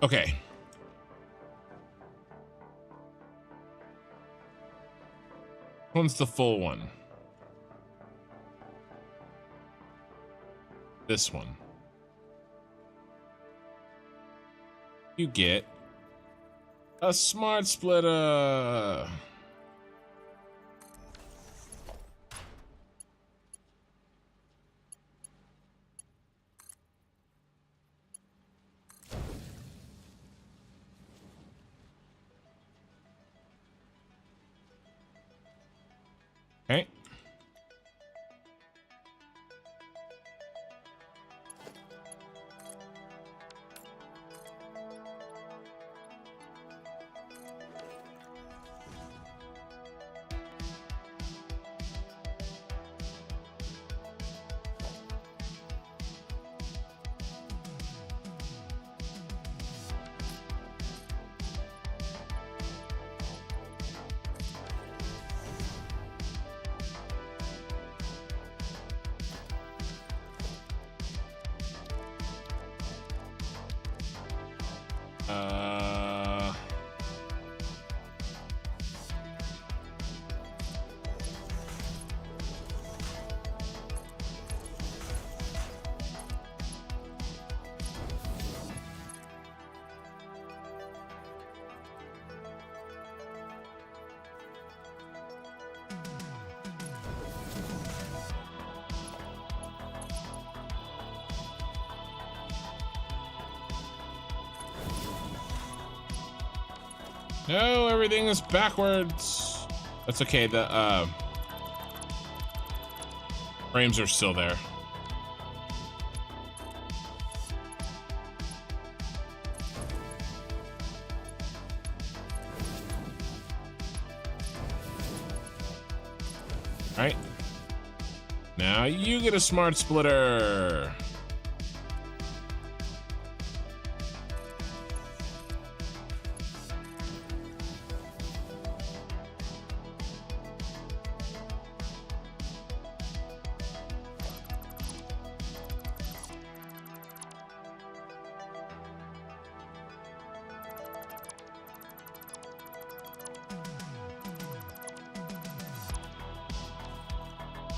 Okay. One's the full one. This one. You get a smart splitter. Okay. No, everything is backwards. That's okay. The frames are still there. All right. Now you get a smart splitter.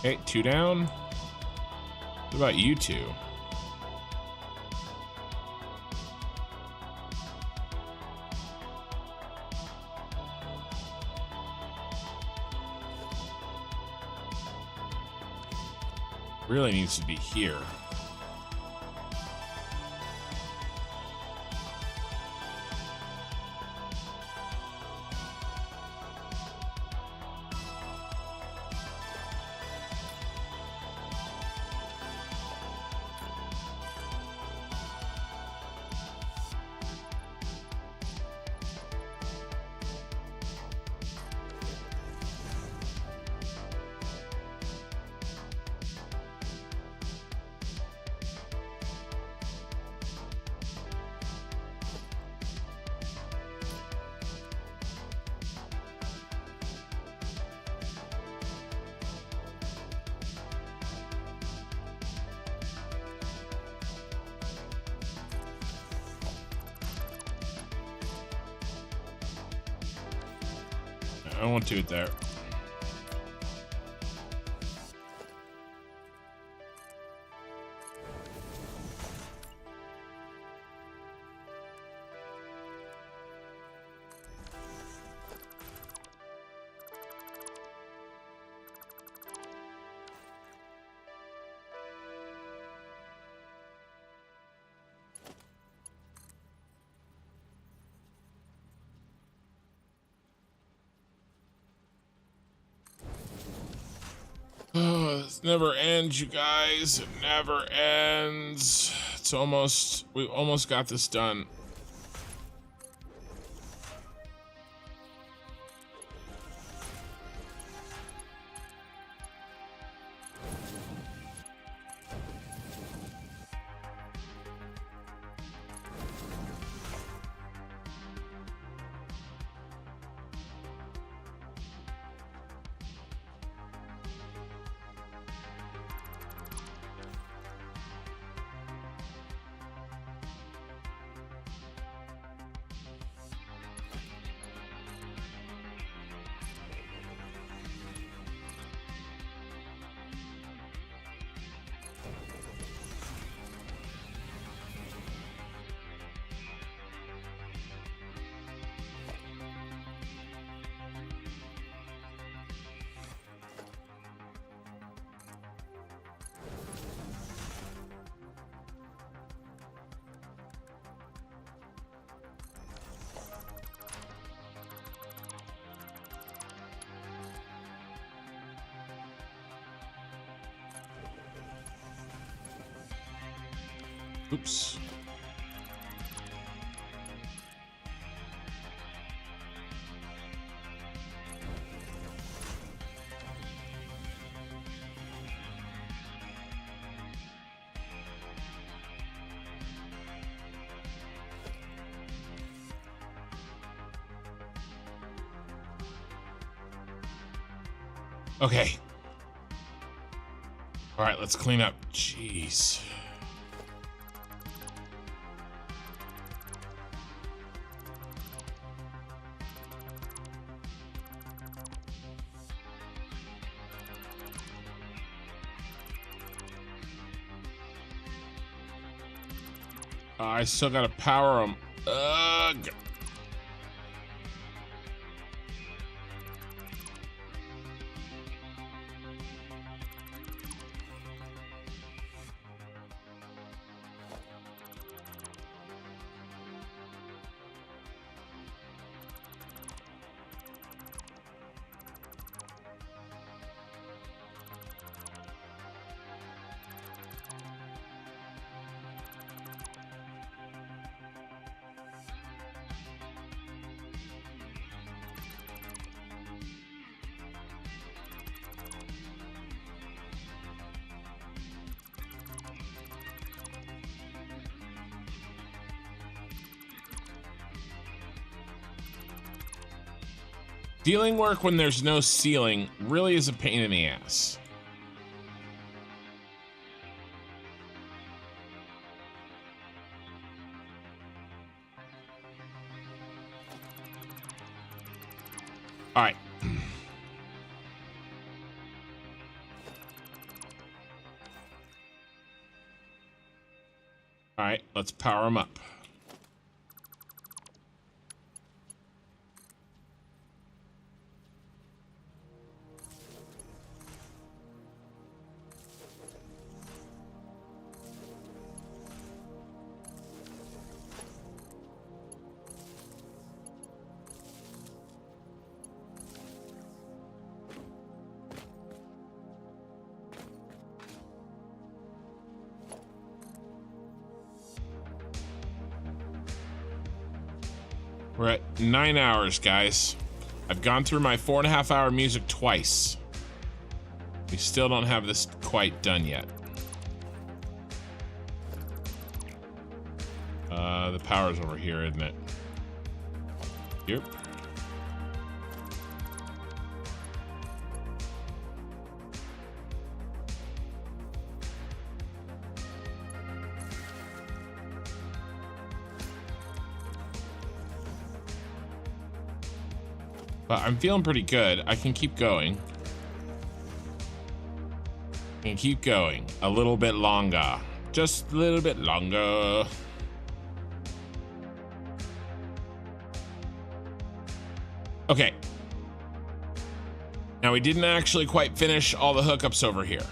Okay, 2 down. What about you two? Really needs to be here. I won't do it there. Oh, this never ends, you guys. It never ends. We almost got this done. Oops. Okay. All right, let's clean up. Jeez. I still gotta power them. Ugh. Ceiling work when there's no ceiling really is a pain in the ass. All right. All right, let's power them up. We're at 9 hours, guys. I've gone through my 4.5-hour music twice. We still don't have this quite done yet. The power's over here, isn't it? Yep. but I'm feeling pretty good. I can keep going. And keep going a little bit longer. Just a little bit longer. Okay. Now we didn't actually quite finish all the hookups over here.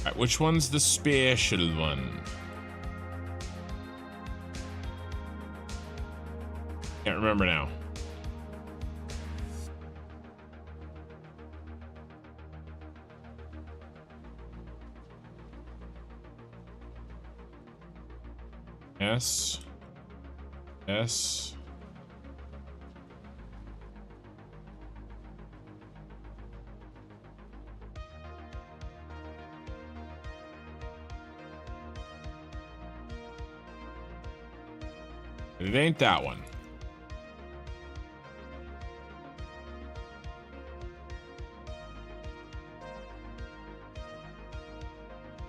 All right, which one's the special one? Can't remember now. S. It ain't that one.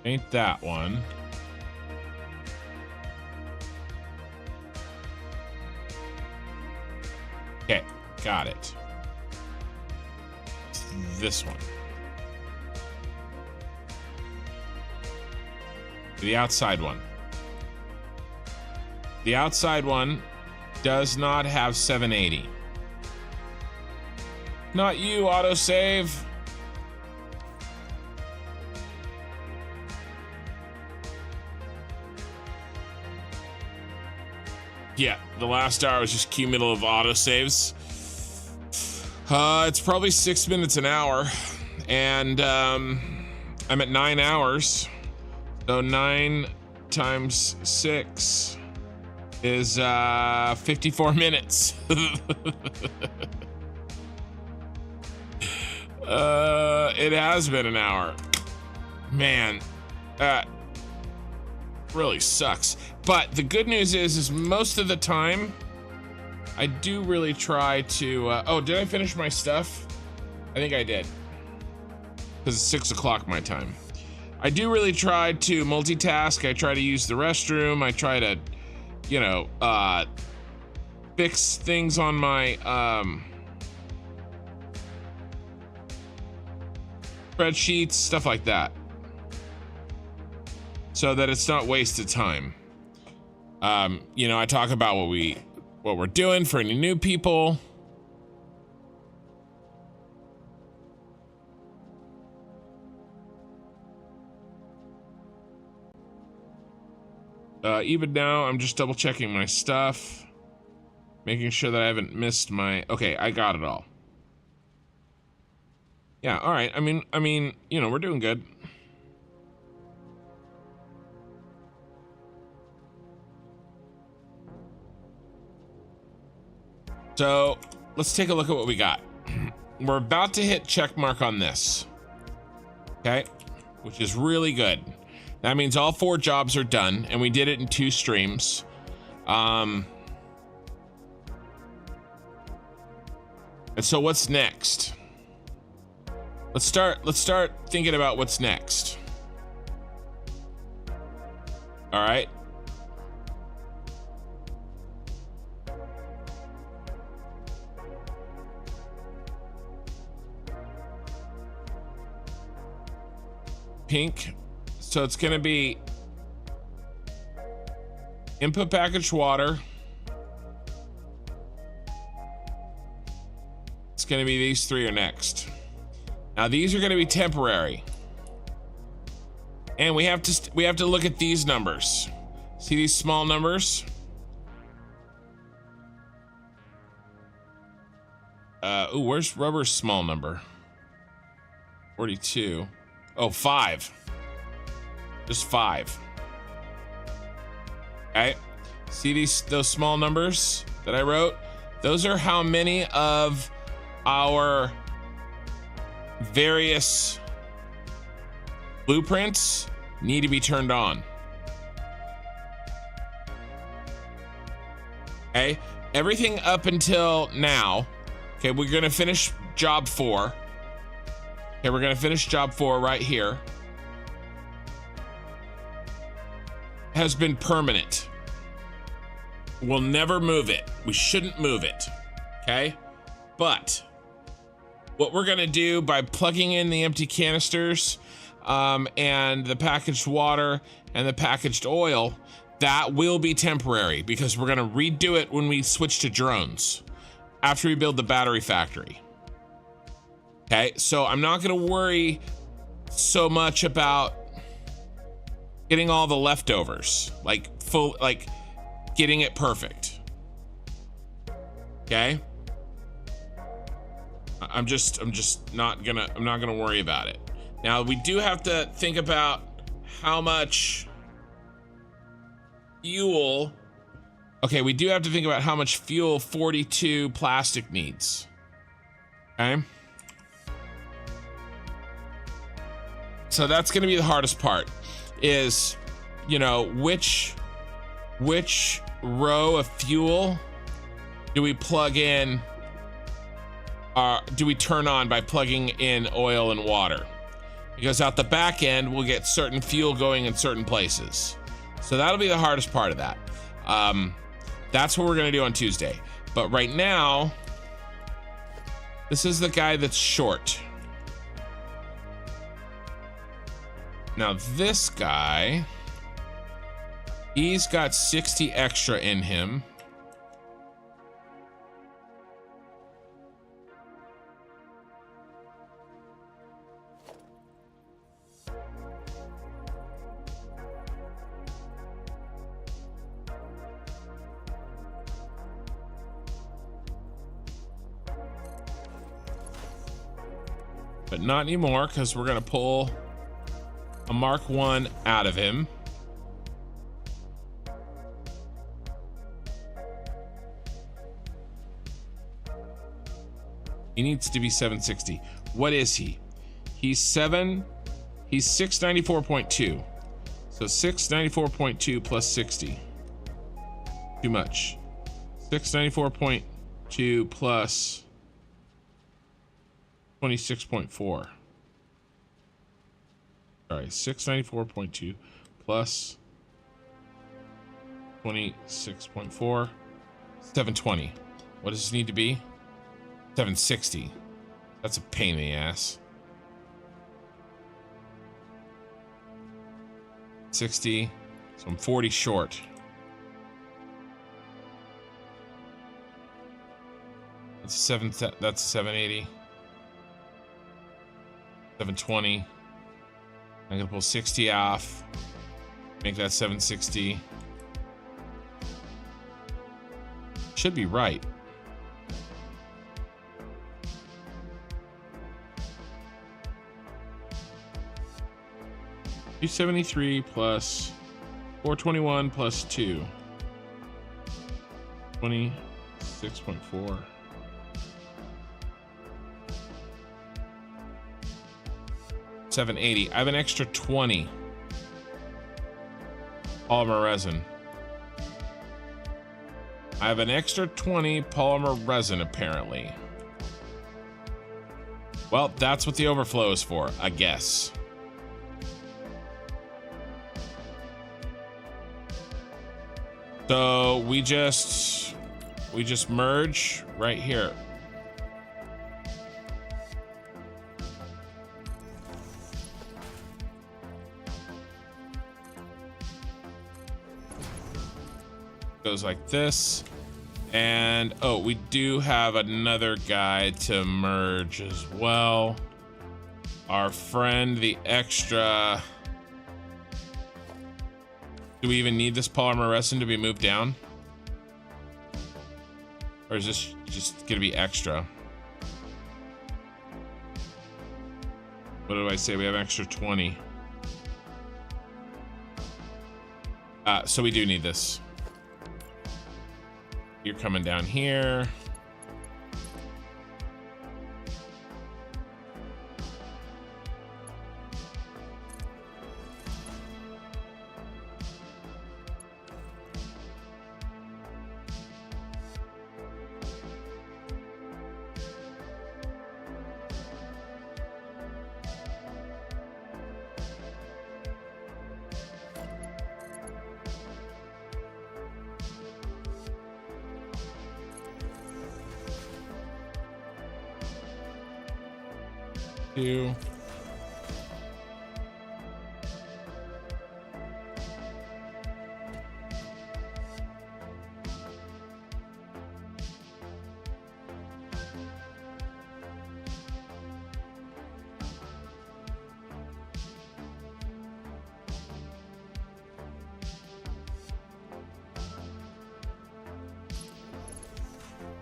Ain't that one. Okay, got it. It's this one. The outside one. The outside one does not have 780. Not you, autosave. Yeah, the last hour was just cumulative autosaves. It's probably 6 minutes an hour, and I'm at 9 hours. So 9 times 6 is 54 minutes. It has been an hour. Man, that really sucks. But the good news is most of the time, I do really try to, oh, did I finish my stuff? I think I did. Because it's 6 o'clock my time. I do really try to multitask. I try to use the restroom. I try to, you know, fix things on my, spreadsheets, stuff like that. So that it's not wasted time. You know, I talk about what we're doing for any new people. Even now, I'm just double checking my stuff, making sure that I haven't missed my. Okay, I got it all. Yeah, all right. I mean, you know, we're doing good. So let's take a look at what we got. We're about to hit check mark on this. Okay, which is really good. That means all 4 jobs are done, and we did it in 2 streams. And so what's next? Let's start thinking about what's next. All right. Pink. So it's going to be input packaged water. It's going to be these 3 are next. Now these are going to be temporary. And we have to look at these numbers. See these small numbers? Ooh, where's rubber's small number? 42. Oh, 5. Just 5. Okay. See those small numbers that I wrote? Those are how many of our various blueprints need to be turned on. Okay. Everything up until now. Okay, we're gonna finish job 4. Okay, we're gonna finish job 4 right here. has been permanent. We'll never move it. We shouldn't move it. Okay? But what we're gonna do by plugging in the empty canisters and the packaged water and the packaged oil, that will be temporary because we're gonna redo it when we switch to drones after we build the battery factory. Okay, so I'm not gonna worry so much about getting all the leftovers, like getting it perfect. Okay? I'm not gonna worry about it. Now we do have to think about how much fuel. Okay, we do have to think about how much fuel 42 plastic needs. Okay? So that's gonna be the hardest part, is, you know, which row of fuel do we plug in, do we turn on by plugging in oil and water? Because out the back end, we'll get certain fuel going in certain places. So that'll be the hardest part of that. That's what we're gonna do on Tuesday. But right now, this is the guy that's short. Now this guy, he's got 60 extra in him. But not anymore, because we're gonna pull a Mark 1 out of him. He needs to be 760. What is he? He's 694.2. So 694.2 plus 60. Too much. 694.2 plus 26.4. Sorry, 694.2 plus 26.4. 720. What does this need to be? 760. That's a pain in the ass. 60. So I'm 40 short. That's 780. 720. I'm gonna pull 60 off. Make that 760. Should be right. $273 plus 421 plus 2. 26.4. 780. I have an extra 20 polymer resin. I have an extra 20 polymer resin, apparently. Well, that's what the overflow is for, I guess. So we just merge right here. Goes like this. And oh, we do have another guy to merge as well. Our friend, the extra. Do we even need this polymer resin to be moved down? Or is this just gonna be extra? What do I say? We have extra 20. So we do need this. You're coming down here. 2.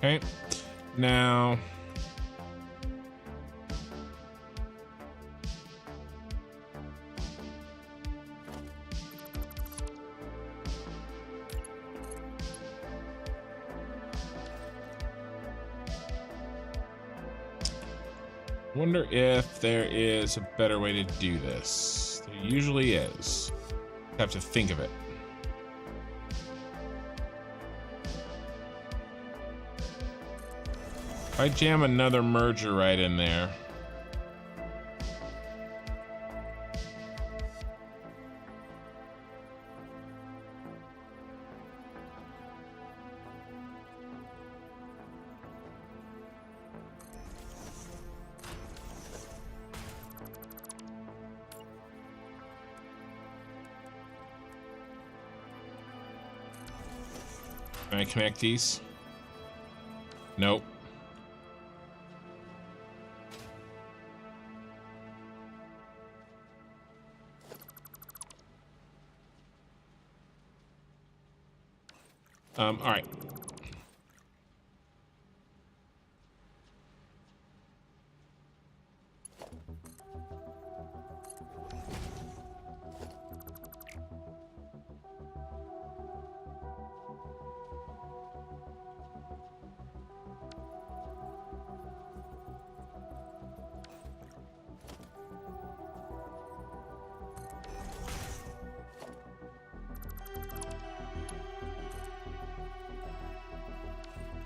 Okay, now wonder if there is a better way to do this. There usually is. I have to think of it. If I jam another merger right in there. Can I connect these? Nope. All right.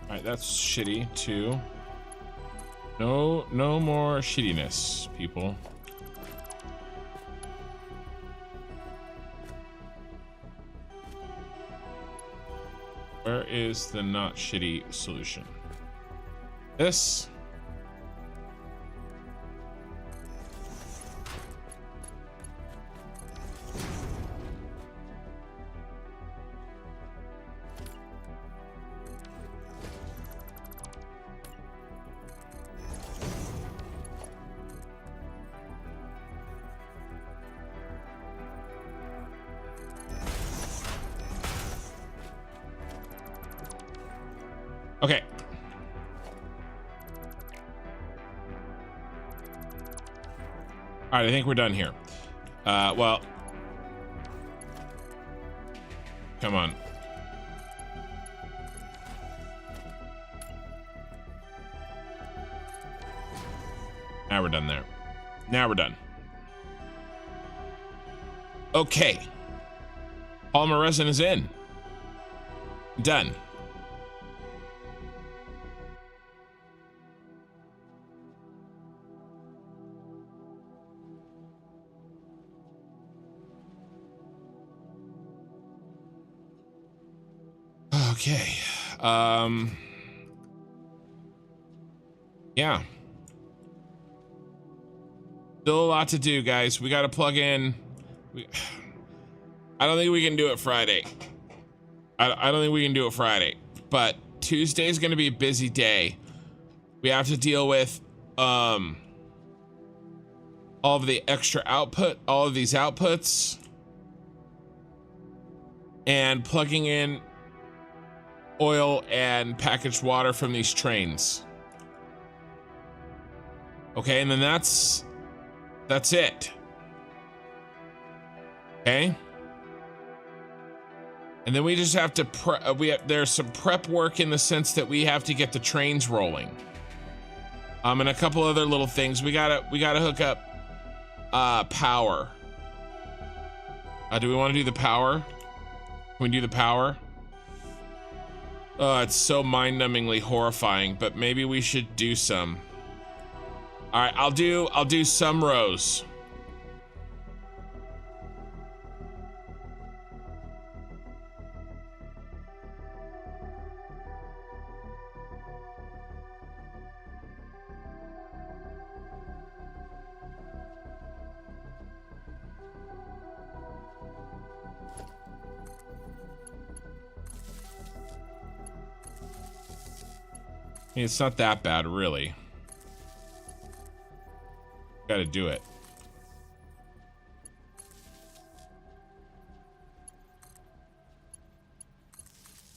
All right, that's shitty too. No more shittiness, people. Where is the not shitty solution? This. Okay. All right, I think we're done here. Well, come on. Now we're done there. Now we're done. Okay. Polymer resin is in. Done. Okay. Yeah. Still a lot to do, guys. We got to plug in. I don't think we can do it Friday. I don't think we can do it Friday. But Tuesday is going to be a busy day. We have to deal with all of the extra output, all of these outputs, and plugging in oil and packaged water from these trains. Okay, and then that's it. Okay, and then we just have to there's some prep work in the sense that we have to get the trains rolling, and a couple other little things. We gotta hook up power. Do we want to do the power? Can we do the power? Oh, it's so mind-numbingly horrifying, but maybe we should do some. All right, I'll do some rows. mean, it's not that bad, really. Gotta do it.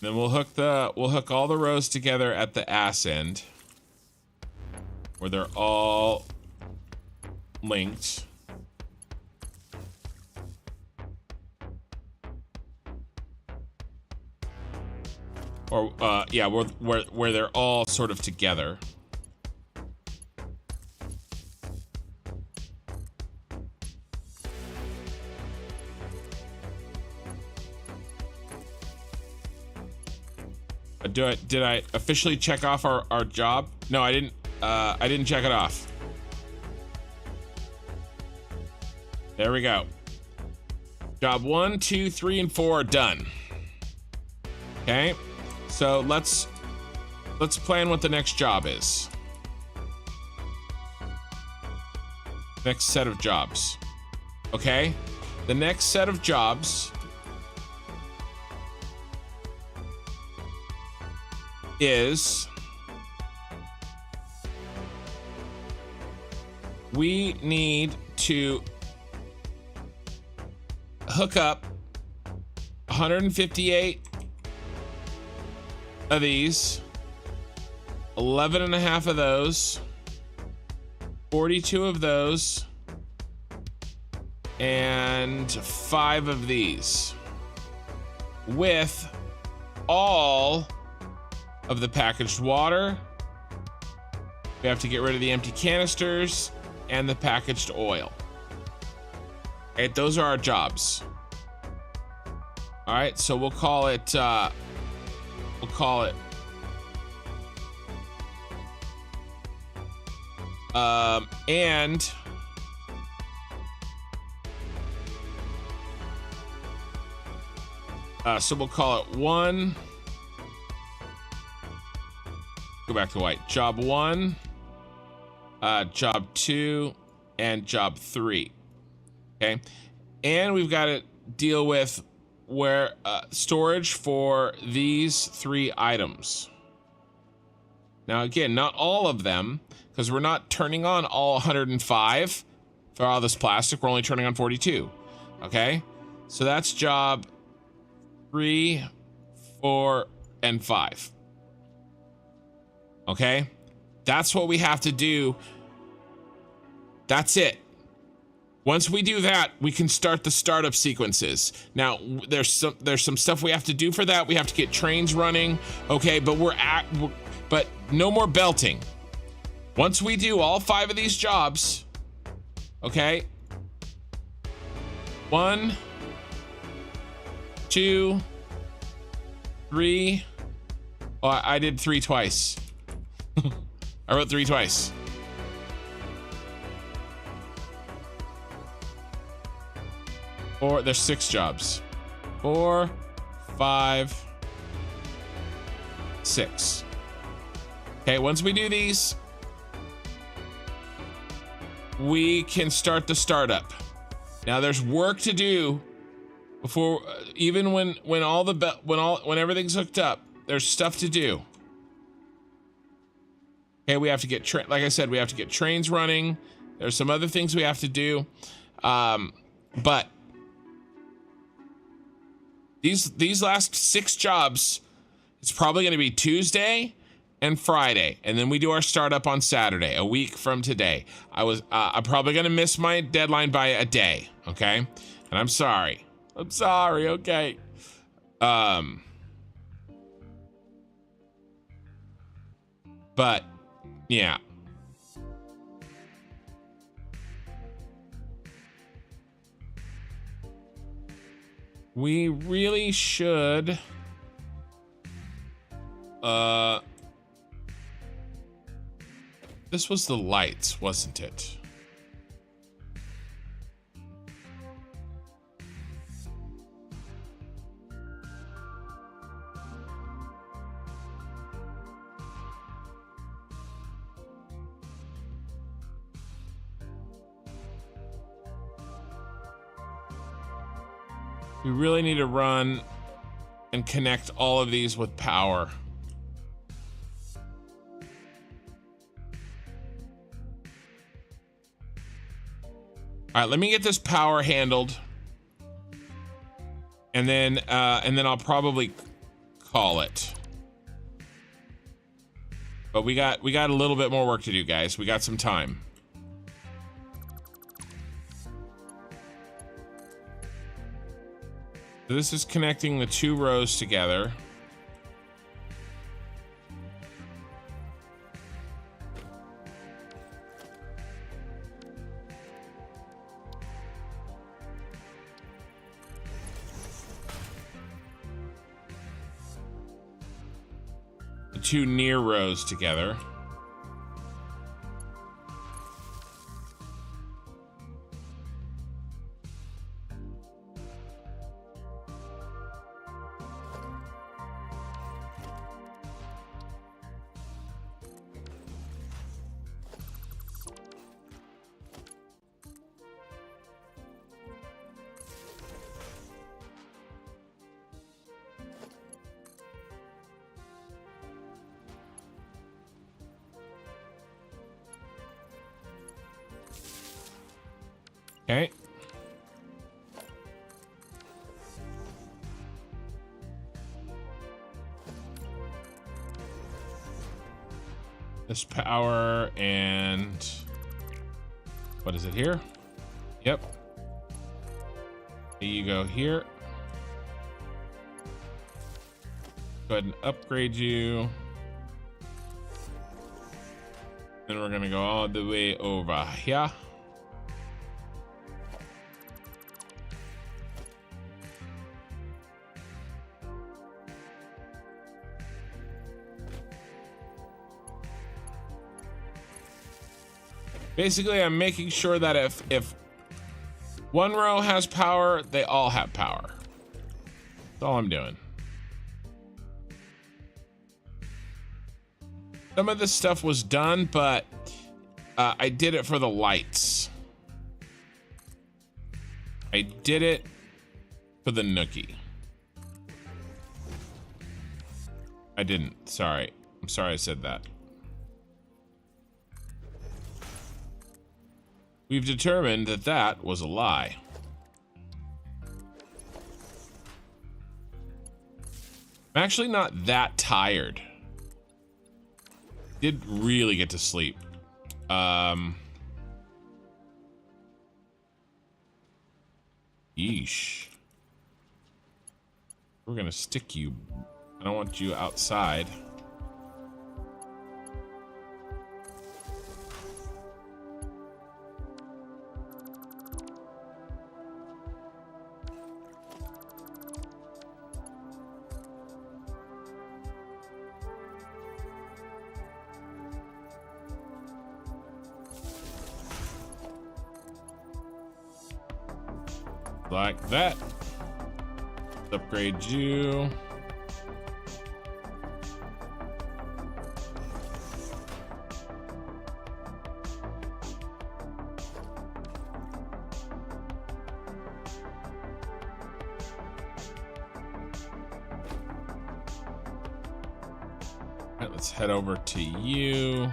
Then we'll hook all the rows together at the ass end, where they're all linked. Or yeah, where they're all sort of together. Did I officially check off our job? No, I didn't check it off. There we go. Job 1, 2, 3, and 4 are done. Okay, so let's plan what the next job is. Next set of jobs. Okay, the next set of jobs is we need to hook up 158 of these, 11 and a half of those, 42 of those, and 5 of these, with all of the packaged water. We have to get rid of the empty canisters and the packaged oil. Okay, those are our jobs. All right, so we'll call it so we'll call it 1. Go back to white. Job 1, job 2, and job 3. Okay, and we've got to deal with where storage for these 3 items. Now again, not all of them, because we're not turning on all 105 for all this plastic. We're only turning on 42. Okay, so that's job 3, 4, and 5. Okay, that's what we have to do. That's it. Once we do that, we can start the startup sequences. Now, there's some stuff we have to do for that. We have to get trains running. Okay, but but no more belting. Once we do all 5 of these jobs, okay, 1, 2, 3. Oh, I did 3 twice. I wrote 3 twice. There's 6 jobs. 4, 5, 6. Okay, once we do these, we can start the startup. Now there's work to do before, even when everything's hooked up, there's stuff to do. Okay, we have to get like I said, we have to get trains running. There's some other things we have to do, but these last 6 jobs, it's probably going to be Tuesday and Friday, and then we do our startup on Saturday, a week from today. I'm probably going to miss my deadline by a day, okay? And I'm sorry. Okay. But yeah. We really should this was the lights, wasn't it? We really need to run and connect all of these with power. All right, let me get this power handled, and then I'll probably call it. But we got a little bit more work to do, guys. We got some time. So this is connecting the 2 rows together. The 2 near rows together. Okay. This power and what is it here? Yep. There you go here. Go ahead and upgrade you. Then we're gonna go all the way over here. Basically, I'm making sure that if one row has power, they all have power. That's all I'm doing. Some of this stuff was done, but I did it for the lights. I did it for the nookie. I didn't. Sorry. I'm sorry I said that. We've determined that that was a lie. I'm actually not that tired. Did really get to sleep. Yeesh. We're gonna stick you. I don't want you outside. Like that. Upgrade you. All right, let's head over to you.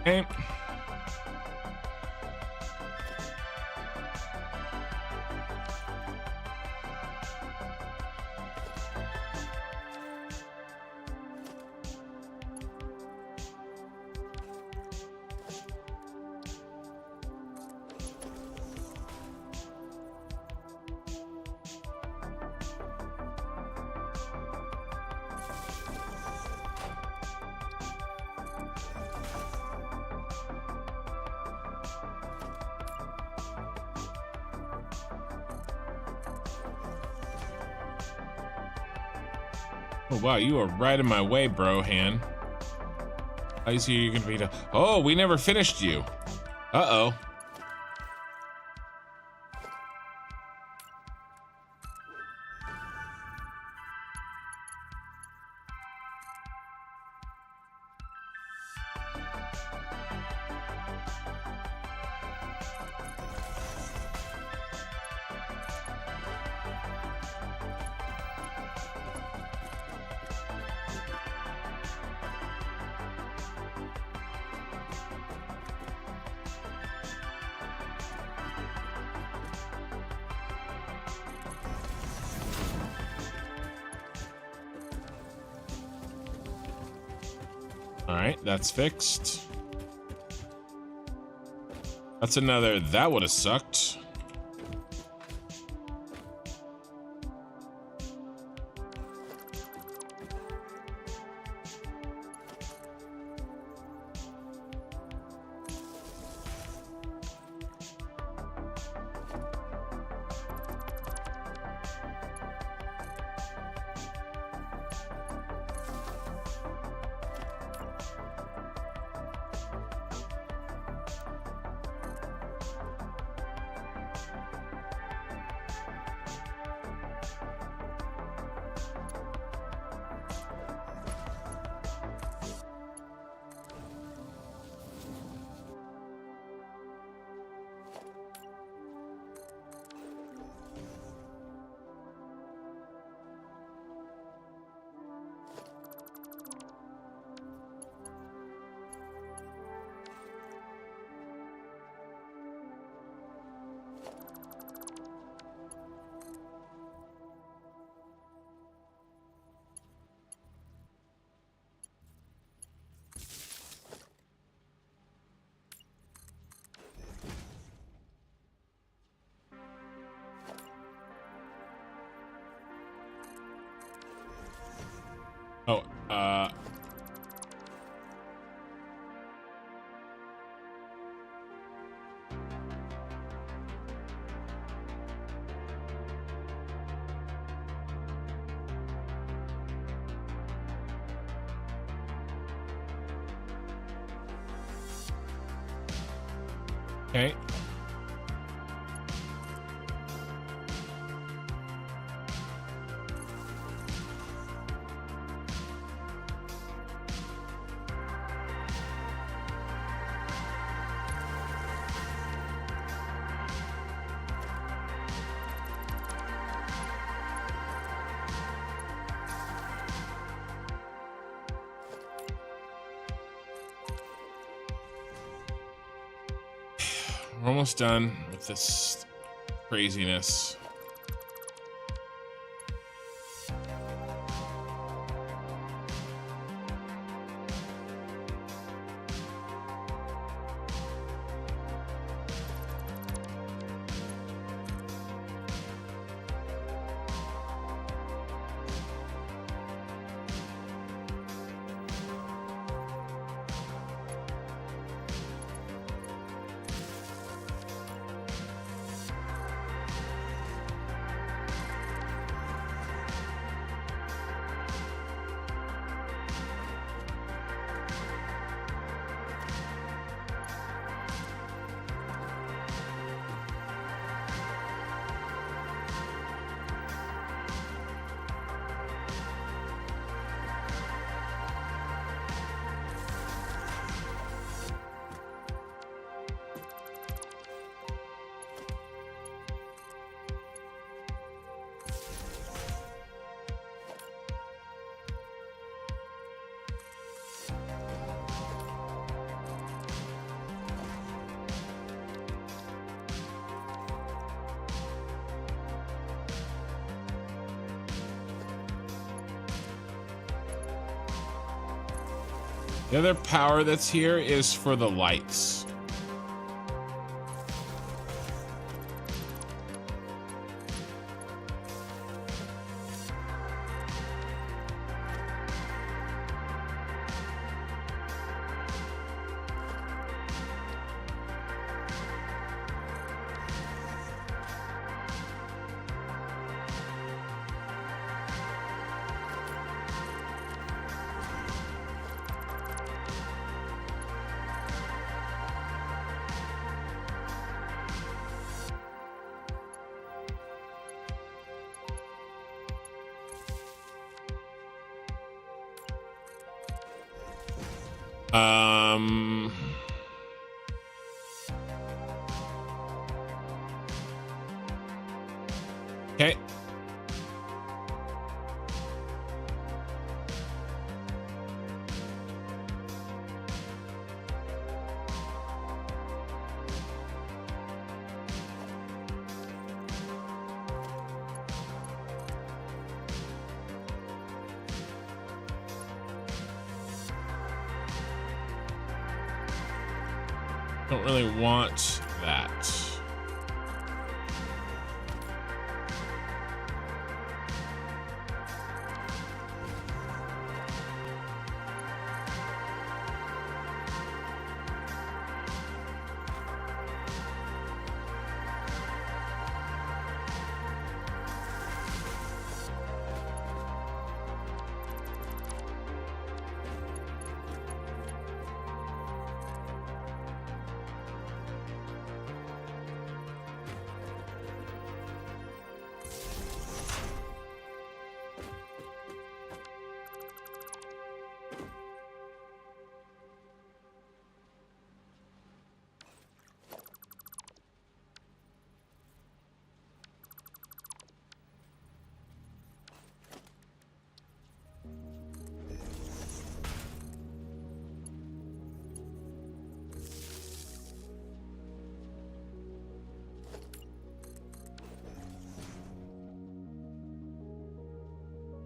Okay. Oh wow, you are right in my way, bro, Han. How easy are you gonna be to— oh, we never finished you. Uh-oh. All right, that's fixed. That's another, that would have sucked. Oh, okay. We're almost done with this craziness. The other power that's here is for the lights. Okay. Don't really want that.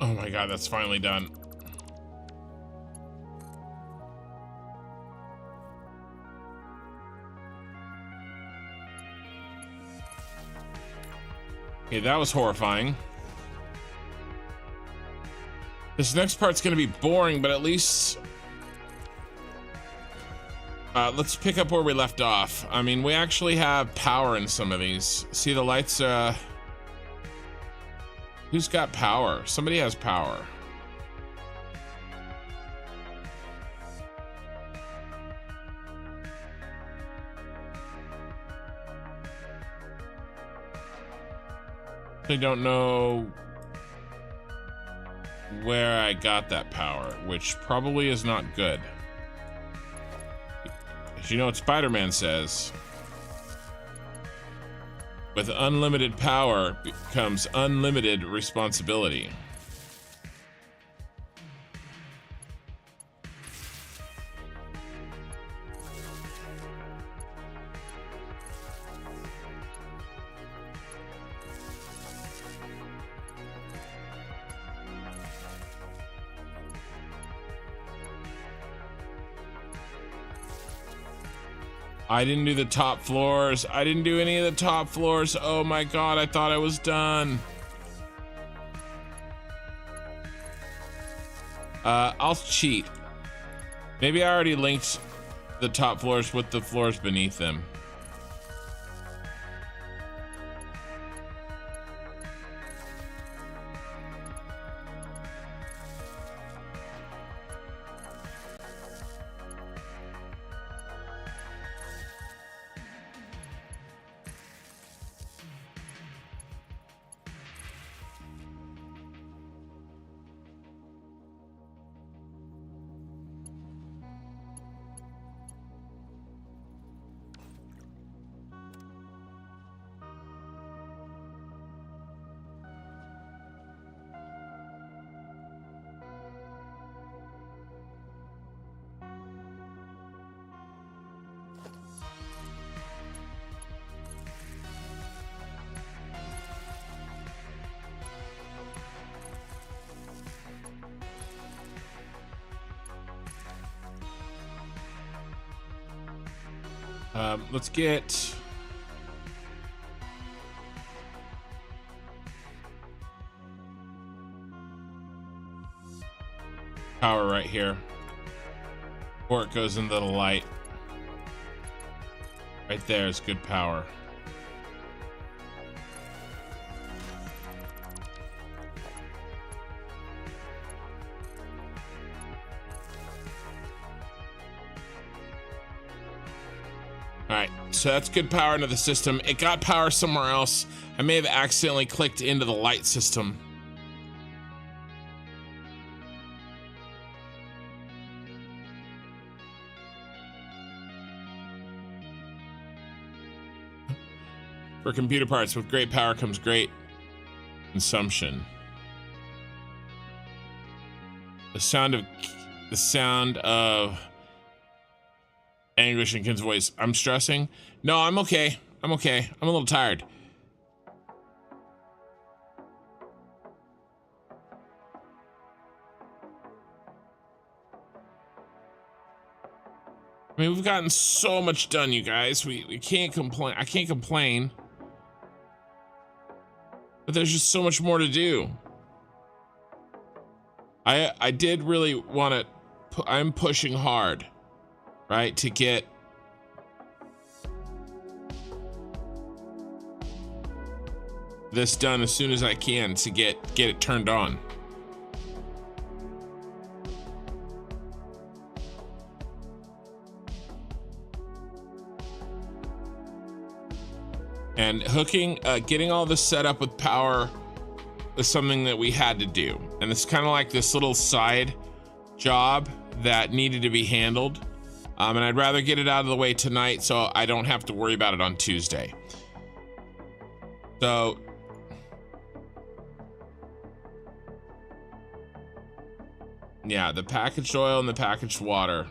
Oh my god, that's finally done. Okay, that was horrifying. This next part's gonna be boring, but at least let's pick up where we left off. I mean, we actually have power in some of these. See the lights, who's got power? Somebody has power. I don't know where I got that power, which probably is not good. As you know what Spider-Man says, with unlimited power comes unlimited responsibility. I didn't do the top floors. I didn't do any of the top floors. Oh my god, I thought I was done. I'll cheat. Maybe I already linked the top floors with the floors beneath them. Let's get power right here before it goes into the light. Right there is good power. So that's good power into the system. It got power somewhere else. I may have accidentally clicked into the light system. For computer parts, with great power comes great consumption. The sound of anguish in Ken's voice. I'm stressing. No, I'm okay. I'm okay. I'm a little tired. I mean, we've gotten so much done, you guys. We can't complain. I can't complain. But there's just so much more to do. I did really want to, I'm pushing hard, right, to get this done as soon as I can to get it turned on. And hooking, getting all this set up with power is something that we had to do. And it's kind of like this little side job that needed to be handled. And I'd rather get it out of the way tonight so I don't have to worry about it on Tuesday. So, yeah, the packaged oil and the packaged water.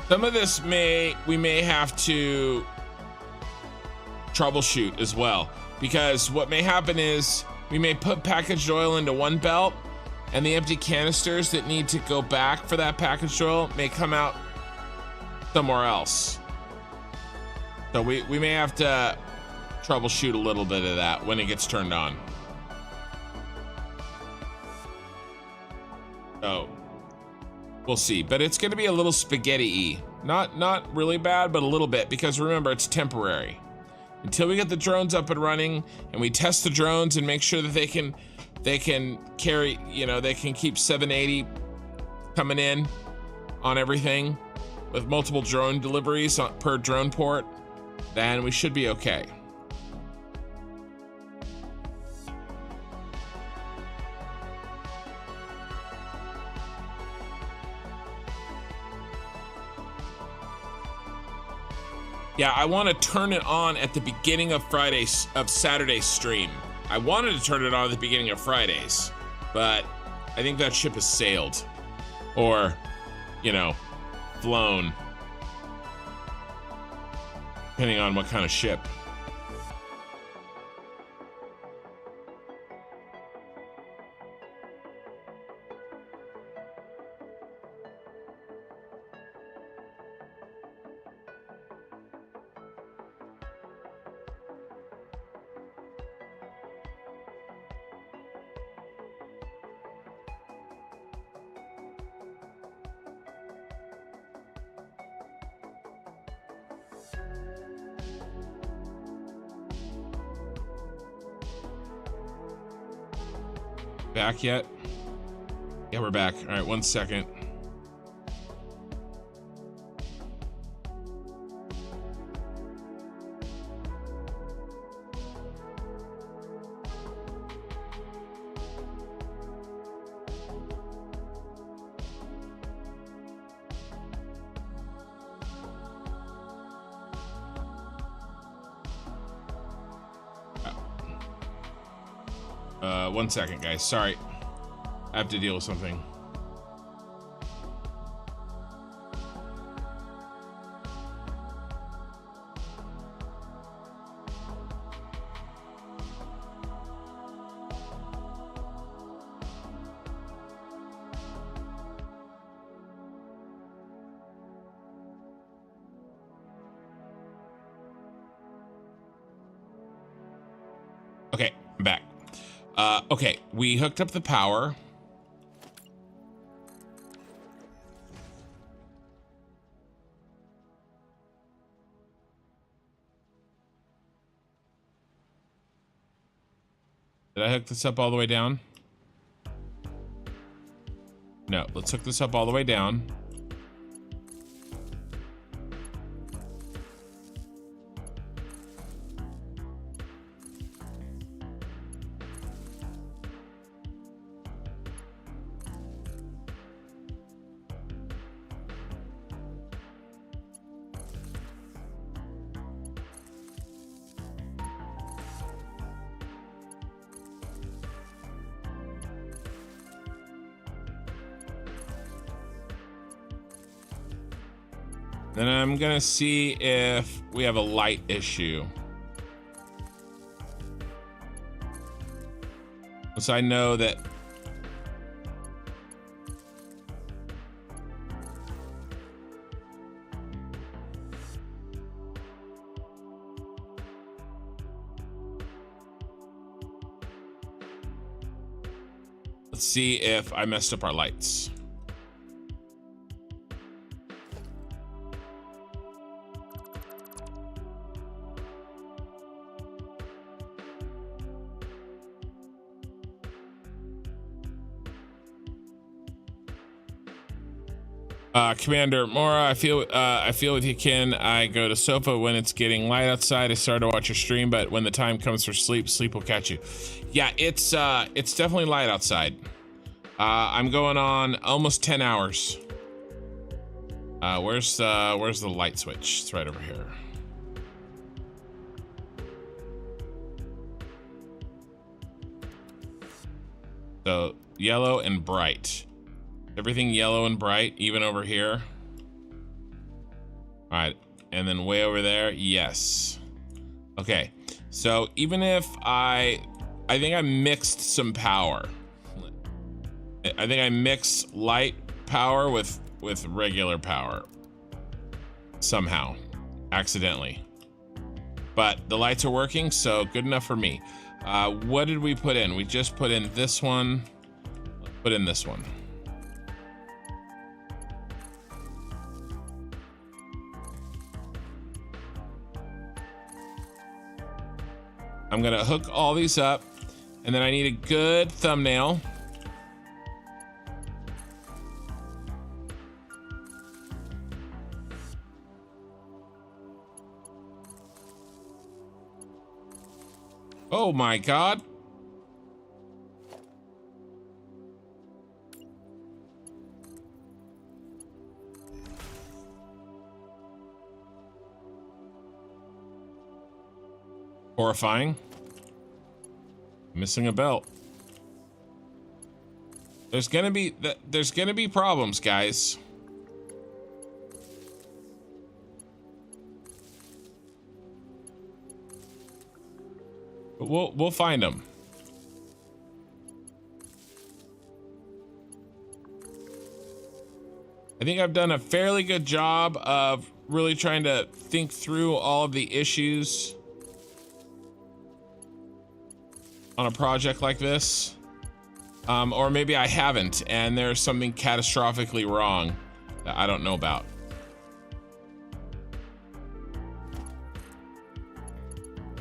Some of this we may have to troubleshoot as well, because what may happen is we may put packaged oil into one belt and the empty canisters that need to go back for that packaged oil may come out somewhere else. So we may have to troubleshoot a little bit of that when it gets turned on. So we'll see, but it's going to be a little spaghetti-y. Not really bad, but a little bit, because remember, it's temporary. Until we get the drones up and running and we test the drones and make sure that they can carry, you know, they can keep 780 coming in on everything with multiple drone deliveries per drone port, then we should be okay. Yeah, I want to turn it on at the beginning of Saturday's stream. I wanted to turn it on at the beginning of Friday's, but I think that ship has sailed, or, you know, flown, depending on what kind of ship. Back yet? Yeah, we're back. All right, 1 second. One second, guys. Sorry. I have to deal with something. Okay, I'm back. Okay, we hooked up the power. Did I hook this up all the way down? No, let's hook this up all the way down. Then I'm gonna see if we have a light issue. So I know that let's see if I messed up our lights. Commander Mora, I feel with you, Ken. I go to sofa when it's getting light outside. I start to watch your stream, but when the time comes for sleep, sleep will catch you. Yeah, it's definitely light outside. I'm going on almost 10 hours. Where's the light switch? It's right over here. So yellow and bright. Everything yellow and bright, even over here. All right, and then way over there, yes. Okay, so even if I think I mixed some power. I think I mixed light power with regular power. Somehow, accidentally. But the lights are working, so good enough for me. What did we put in? We just put in this one. Let's put in this one. I'm gonna hook all these up, and then I need a good thumbnail. Oh my God. Horrifying. Missing a belt. There's gonna be problems, guys. But we'll find them. I think I've done a fairly good job of really trying to think through all of the issues on a project like this. Or maybe I haven't, and there's something catastrophically wrong that I don't know about.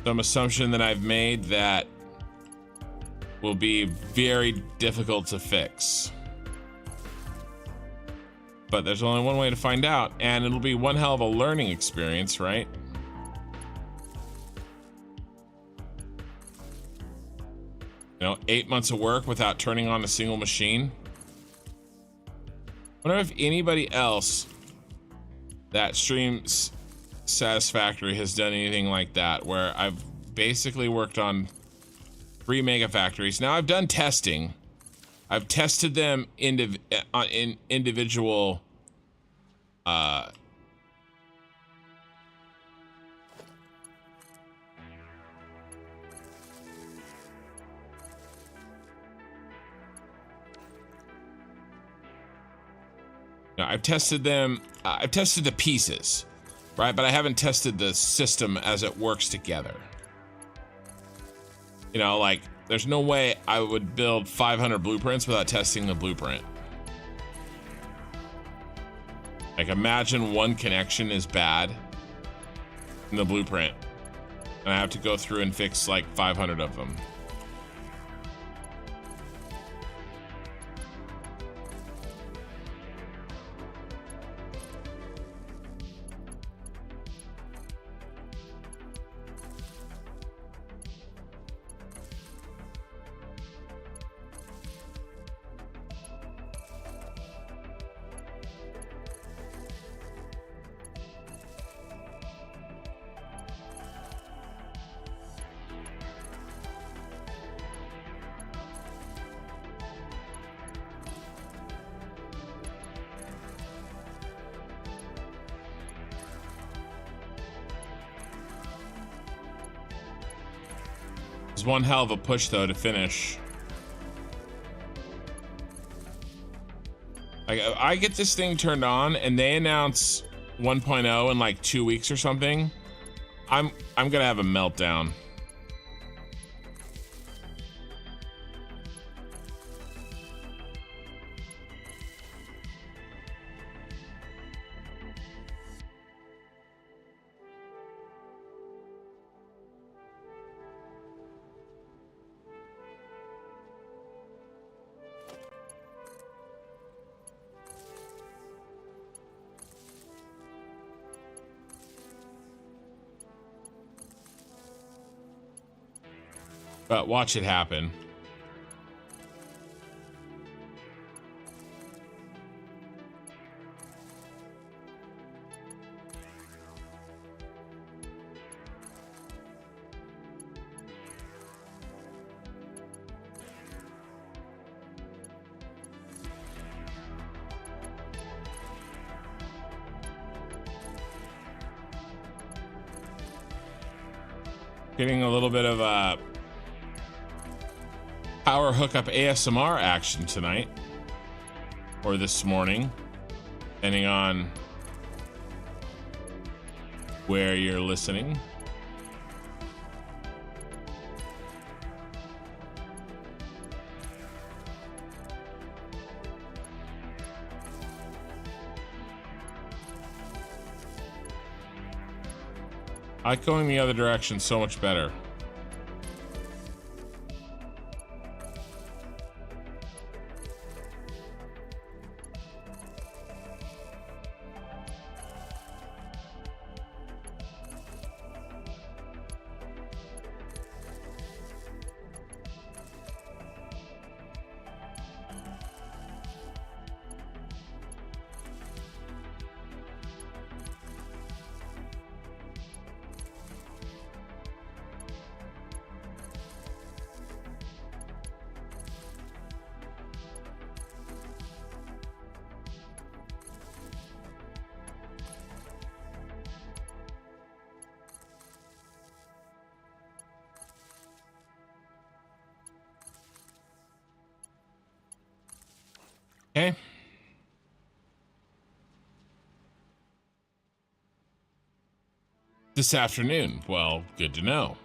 Some assumption that I've made that will be very difficult to fix. But there's only one way to find out, and it'll be one hell of a learning experience, right? You know, 8 months of work without turning on a single machine. I wonder if anybody else that streams Satisfactory has done anything like that, where I've basically worked on 3 mega factories. Now I've done testing. I've tested them in individual now I've tested them. I've tested the pieces, right? But I haven't tested the system as it works together. You know, like, there's no way I would build 500 blueprints without testing the blueprint. Like, imagine one connection is bad in the blueprint, and I have to go through and fix like 500 of them. was one hell of a push though to finish. Like, I get this thing turned on and they announce 1.0 in like 2 weeks or something. I'm gonna have a meltdown. But watch it happen. Getting a little bit of power hookup ASMR action tonight, or this morning, depending on where you're listening. I like going the other direction so much better. Okay. This afternoon. Well, good to know.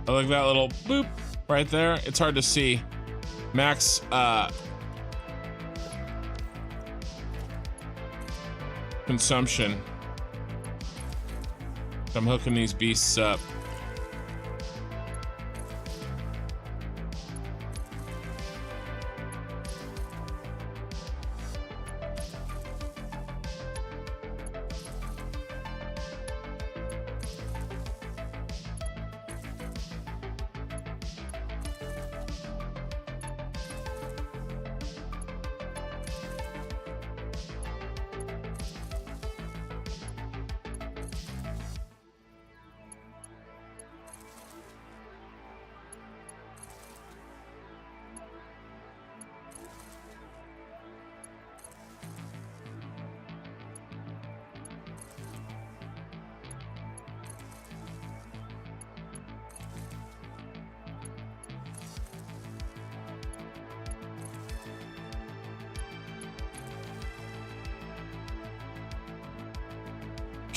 I like that little boop right there. It's hard to see. Max consumption. I'm hooking these beasts up.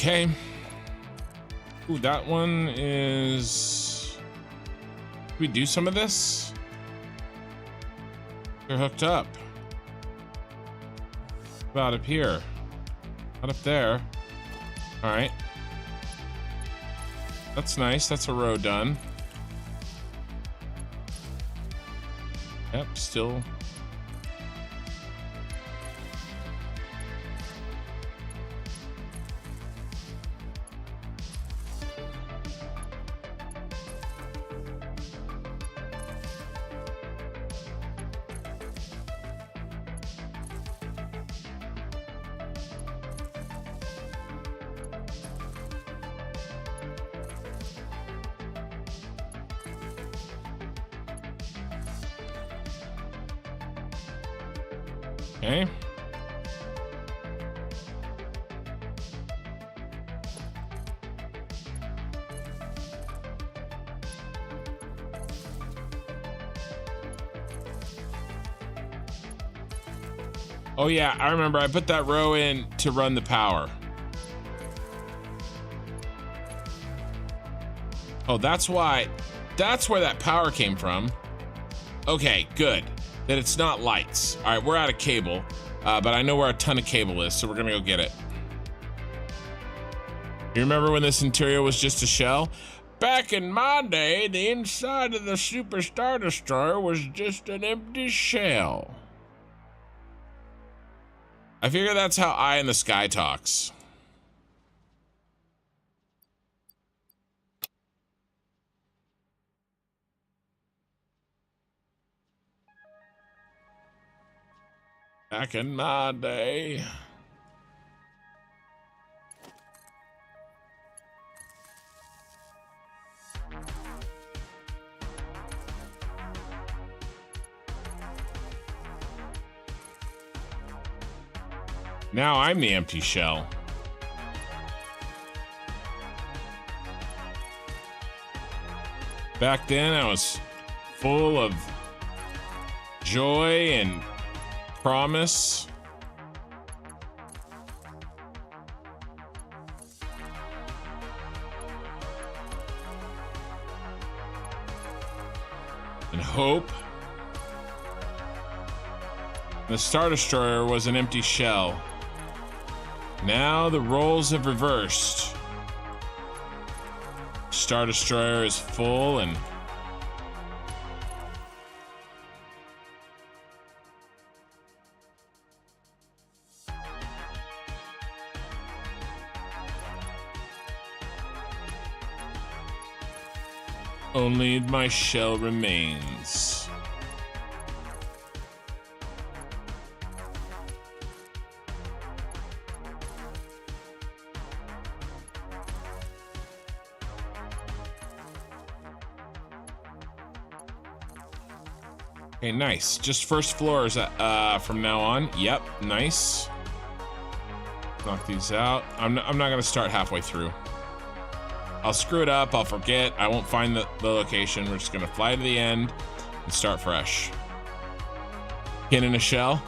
Okay. Ooh, that one is... Can we do some of this? They're hooked up. About up here. Not up there. All right. That's nice. That's a row done. Yep, still. Okay. Oh yeah, I remember I put that row in to run the power. Oh, that's why. That's where that power came from. Okay, good. That it's not lights. All right, we're out of cable, but I know where a ton of cable is, so we're gonna go get it. You remember when this interior was just a shell? Back in my day, the inside of the Super Star Destroyer was just an empty shell. I figure that's how Eye in the Sky talks. Back in my day. Now I'm the empty shell. Back then I was full of joy and promise. And hope. The Star Destroyer was an empty shell. Now the roles have reversed. Star Destroyer is full and only my shell remains. Okay, nice. Just first floors from now on. Yep, nice. Knock these out. I'm not gonna start halfway through. I'll screw it up. I'll forget. I won't find the location. We're just gonna fly to the end and start fresh. Pin in a shell.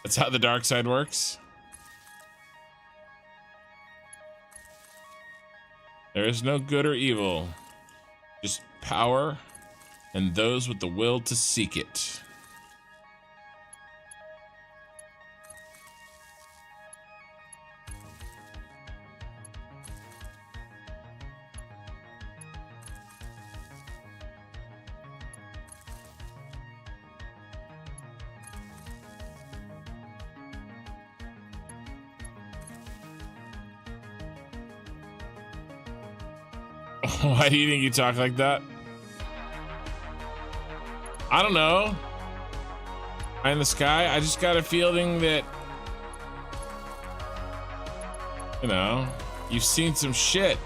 That's how the dark side works. There is no good or evil, just power and those with the will to seek it. Why do you think you talk like that? I don't know. Eye in the Sky. I just got a feeling that, you know, you've seen some shit.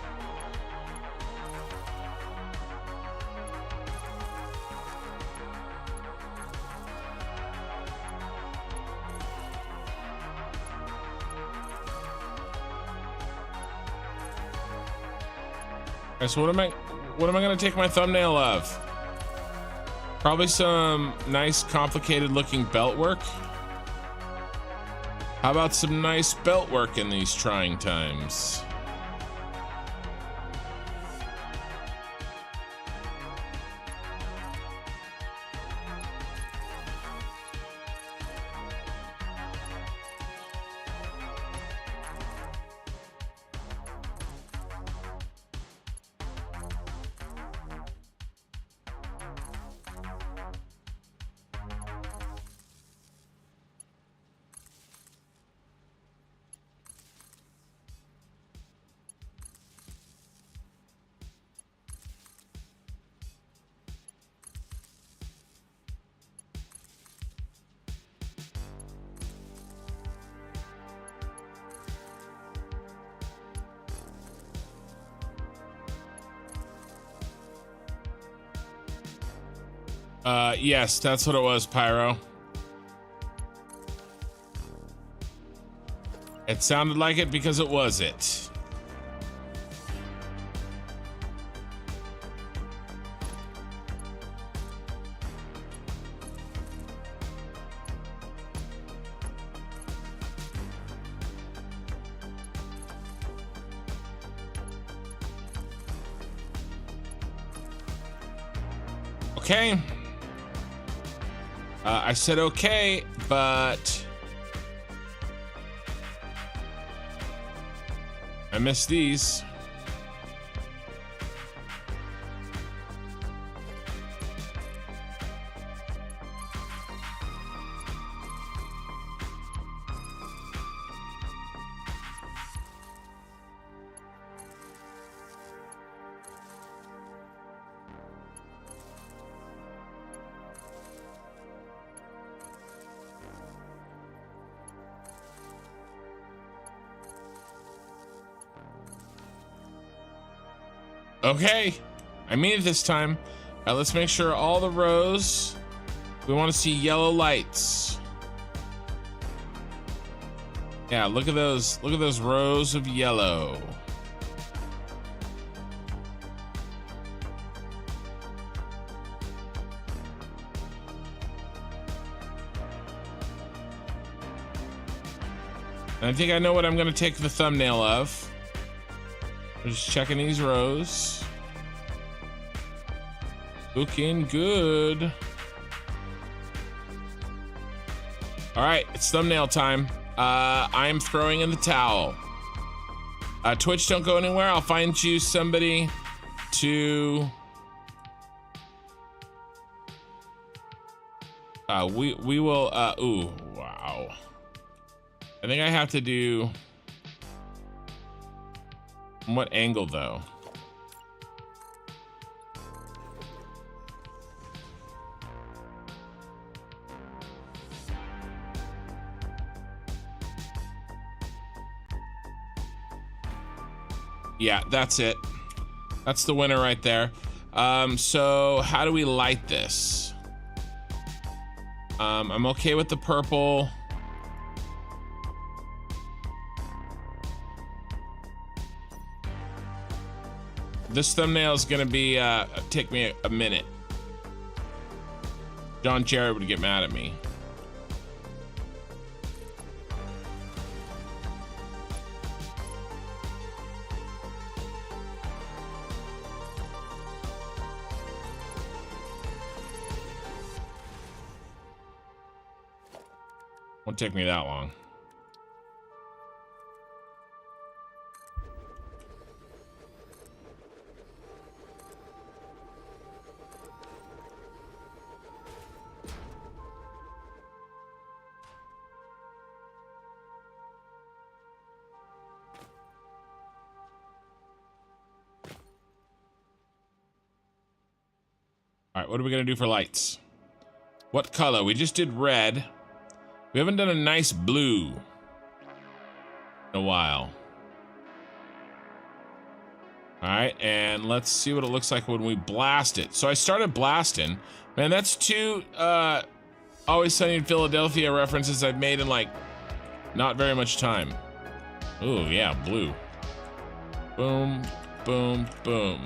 So what am I gonna take my thumbnail of? Probably some nice complicated looking belt work. How about some nice belt work in these trying times? Yes, that's what it was, Pyro. It sounded like it because it was it. Okay. I said okay, but I missed these. Okay, I mean it this time. All right, let's make sure all the rows, we want to see yellow lights. Yeah, look at those rows of yellow. And I think I know what I'm going to take the thumbnail of. I'm just checking these rows. Looking good. All right, it's thumbnail time. I'm throwing in the towel. Twitch, don't go anywhere. I'll find you somebody to. We will. Ooh, wow. I think I have to do. From what angle though? Yeah, that's it. That's the winner right there. So how do we light this? I'm okay with the purple. This thumbnail is gonna be take me a minute. John Jerry would get mad at me. Won't take me that long. All right, what are we gonna do for lights? What color? We just did red. We haven't done a nice blue in a while. All right, and let's see what it looks like when we blast it. So I started blasting. Man, that's two Always Sunny in Philadelphia references I've made in like not very much time. Oh yeah, blue. Boom, boom, boom.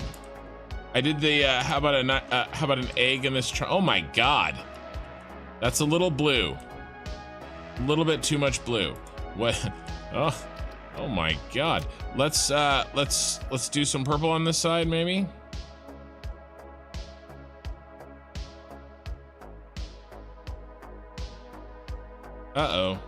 I did the, how about an egg in this oh my God. That's a little blue. A little bit too much blue. What? Oh my God. Let's do some purple on this side, maybe. Uh-oh.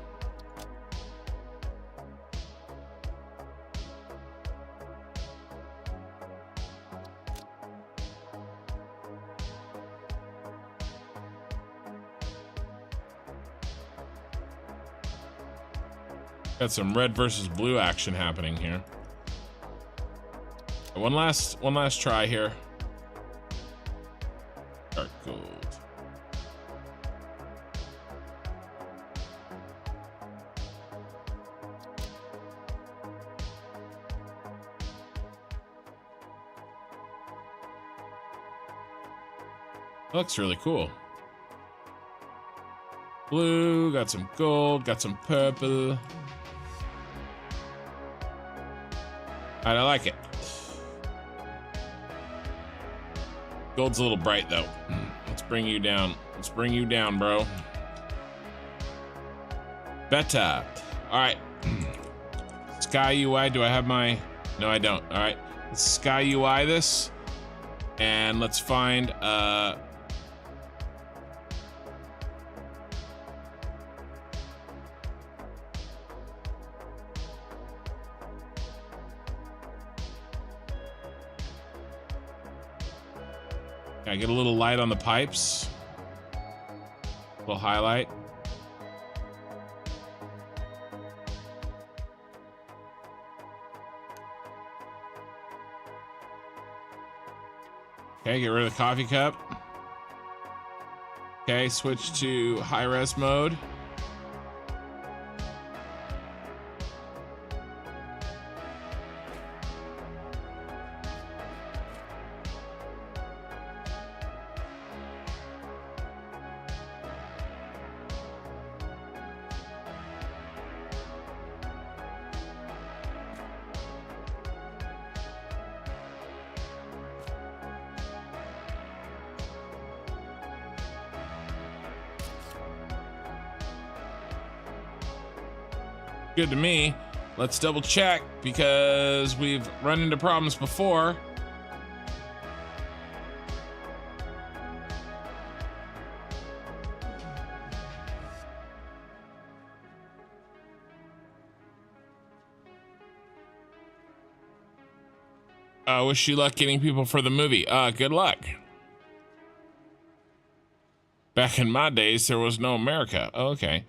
Got some red versus blue action happening here. One last try here. Dark gold. Looks really cool. Blue, got some gold, got some purple. I like it. Gold's a little bright though. Let's bring you down. Let's bring you down, bro. Better. All right. Sky UI. Do I have my? No, I don't. All right. Let's Sky UI this, and let's find. I get a little light on the pipes. A little highlight. Okay, get rid of the coffee cup. Okay, switch to high res mode. Good to me. Let's double check because we've run into problems before. Wish you luck getting people for the movie. Good luck. Back in my days, there was no America. Oh, okay.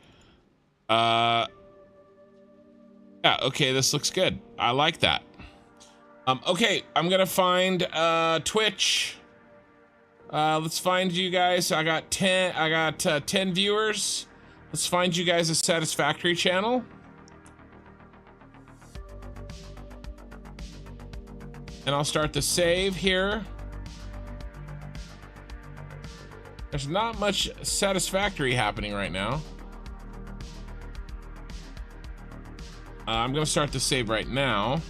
Yeah, okay, this looks good. I like that. Okay, I'm gonna find Twitch. Let's find you guys. I got 10 viewers. Let's find you guys a Satisfactory channel. And I'll start the save here. There's not much Satisfactory happening right now. I'm gonna start the save right now.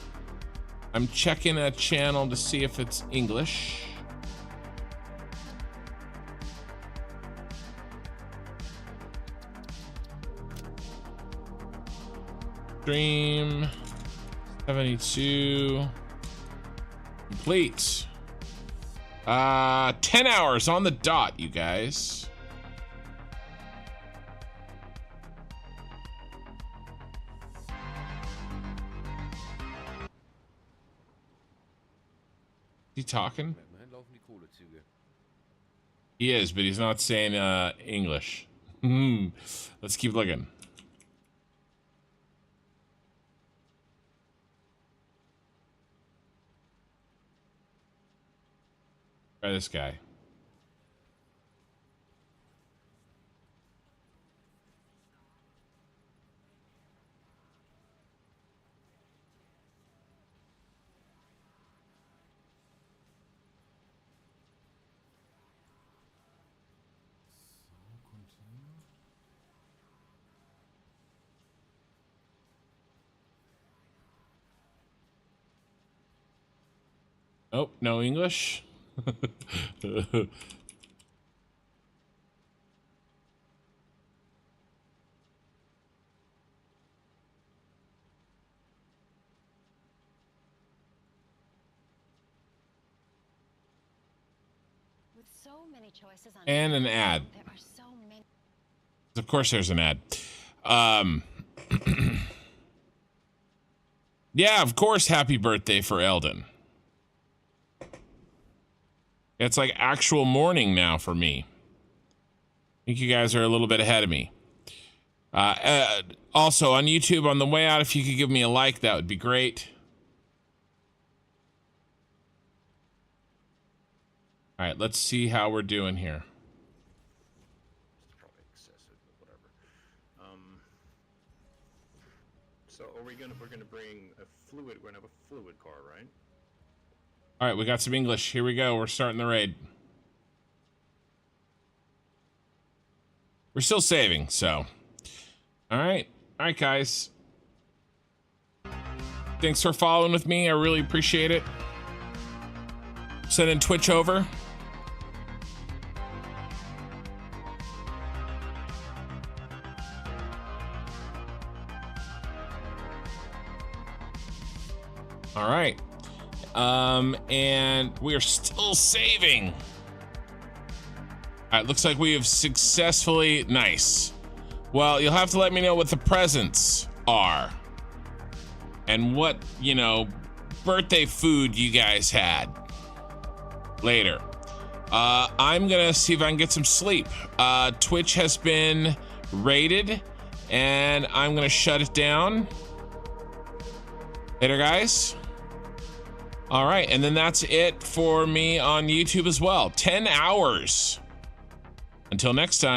I'm checking a channel to see if it's English. Stream 72 complete. 10 hours on the dot, you guys. He talking? He is, but he's not saying English. Let's keep looking. Try this guy. Oh, no English. And an ad. Of course there's an ad. Yeah, of course, happy birthday for Eldon. It's like actual morning now for me. I think you guys are a little bit ahead of me. Also on YouTube on the way out, if you could give me a like, that would be great. All right, let's see how we're doing here. It's probably excessive, but whatever. So are we're gonna bring a fluid? We're gonna have a fluid car, right? All right, we got some English. Here we go. We're starting the raid. We're still saving, so. All right, guys. Thanks for following with me. I really appreciate it. Sending Twitch over. All right. And we are still saving. All right, looks like we have successfully, nice. Well, you'll have to let me know what the presents are and what, you know, birthday food you guys had later. I'm gonna see if I can get some sleep. Twitch has been raided and I'm gonna shut it down. Later, guys. All right, and then that's it for me on YouTube as well. 10 hours. Until next time.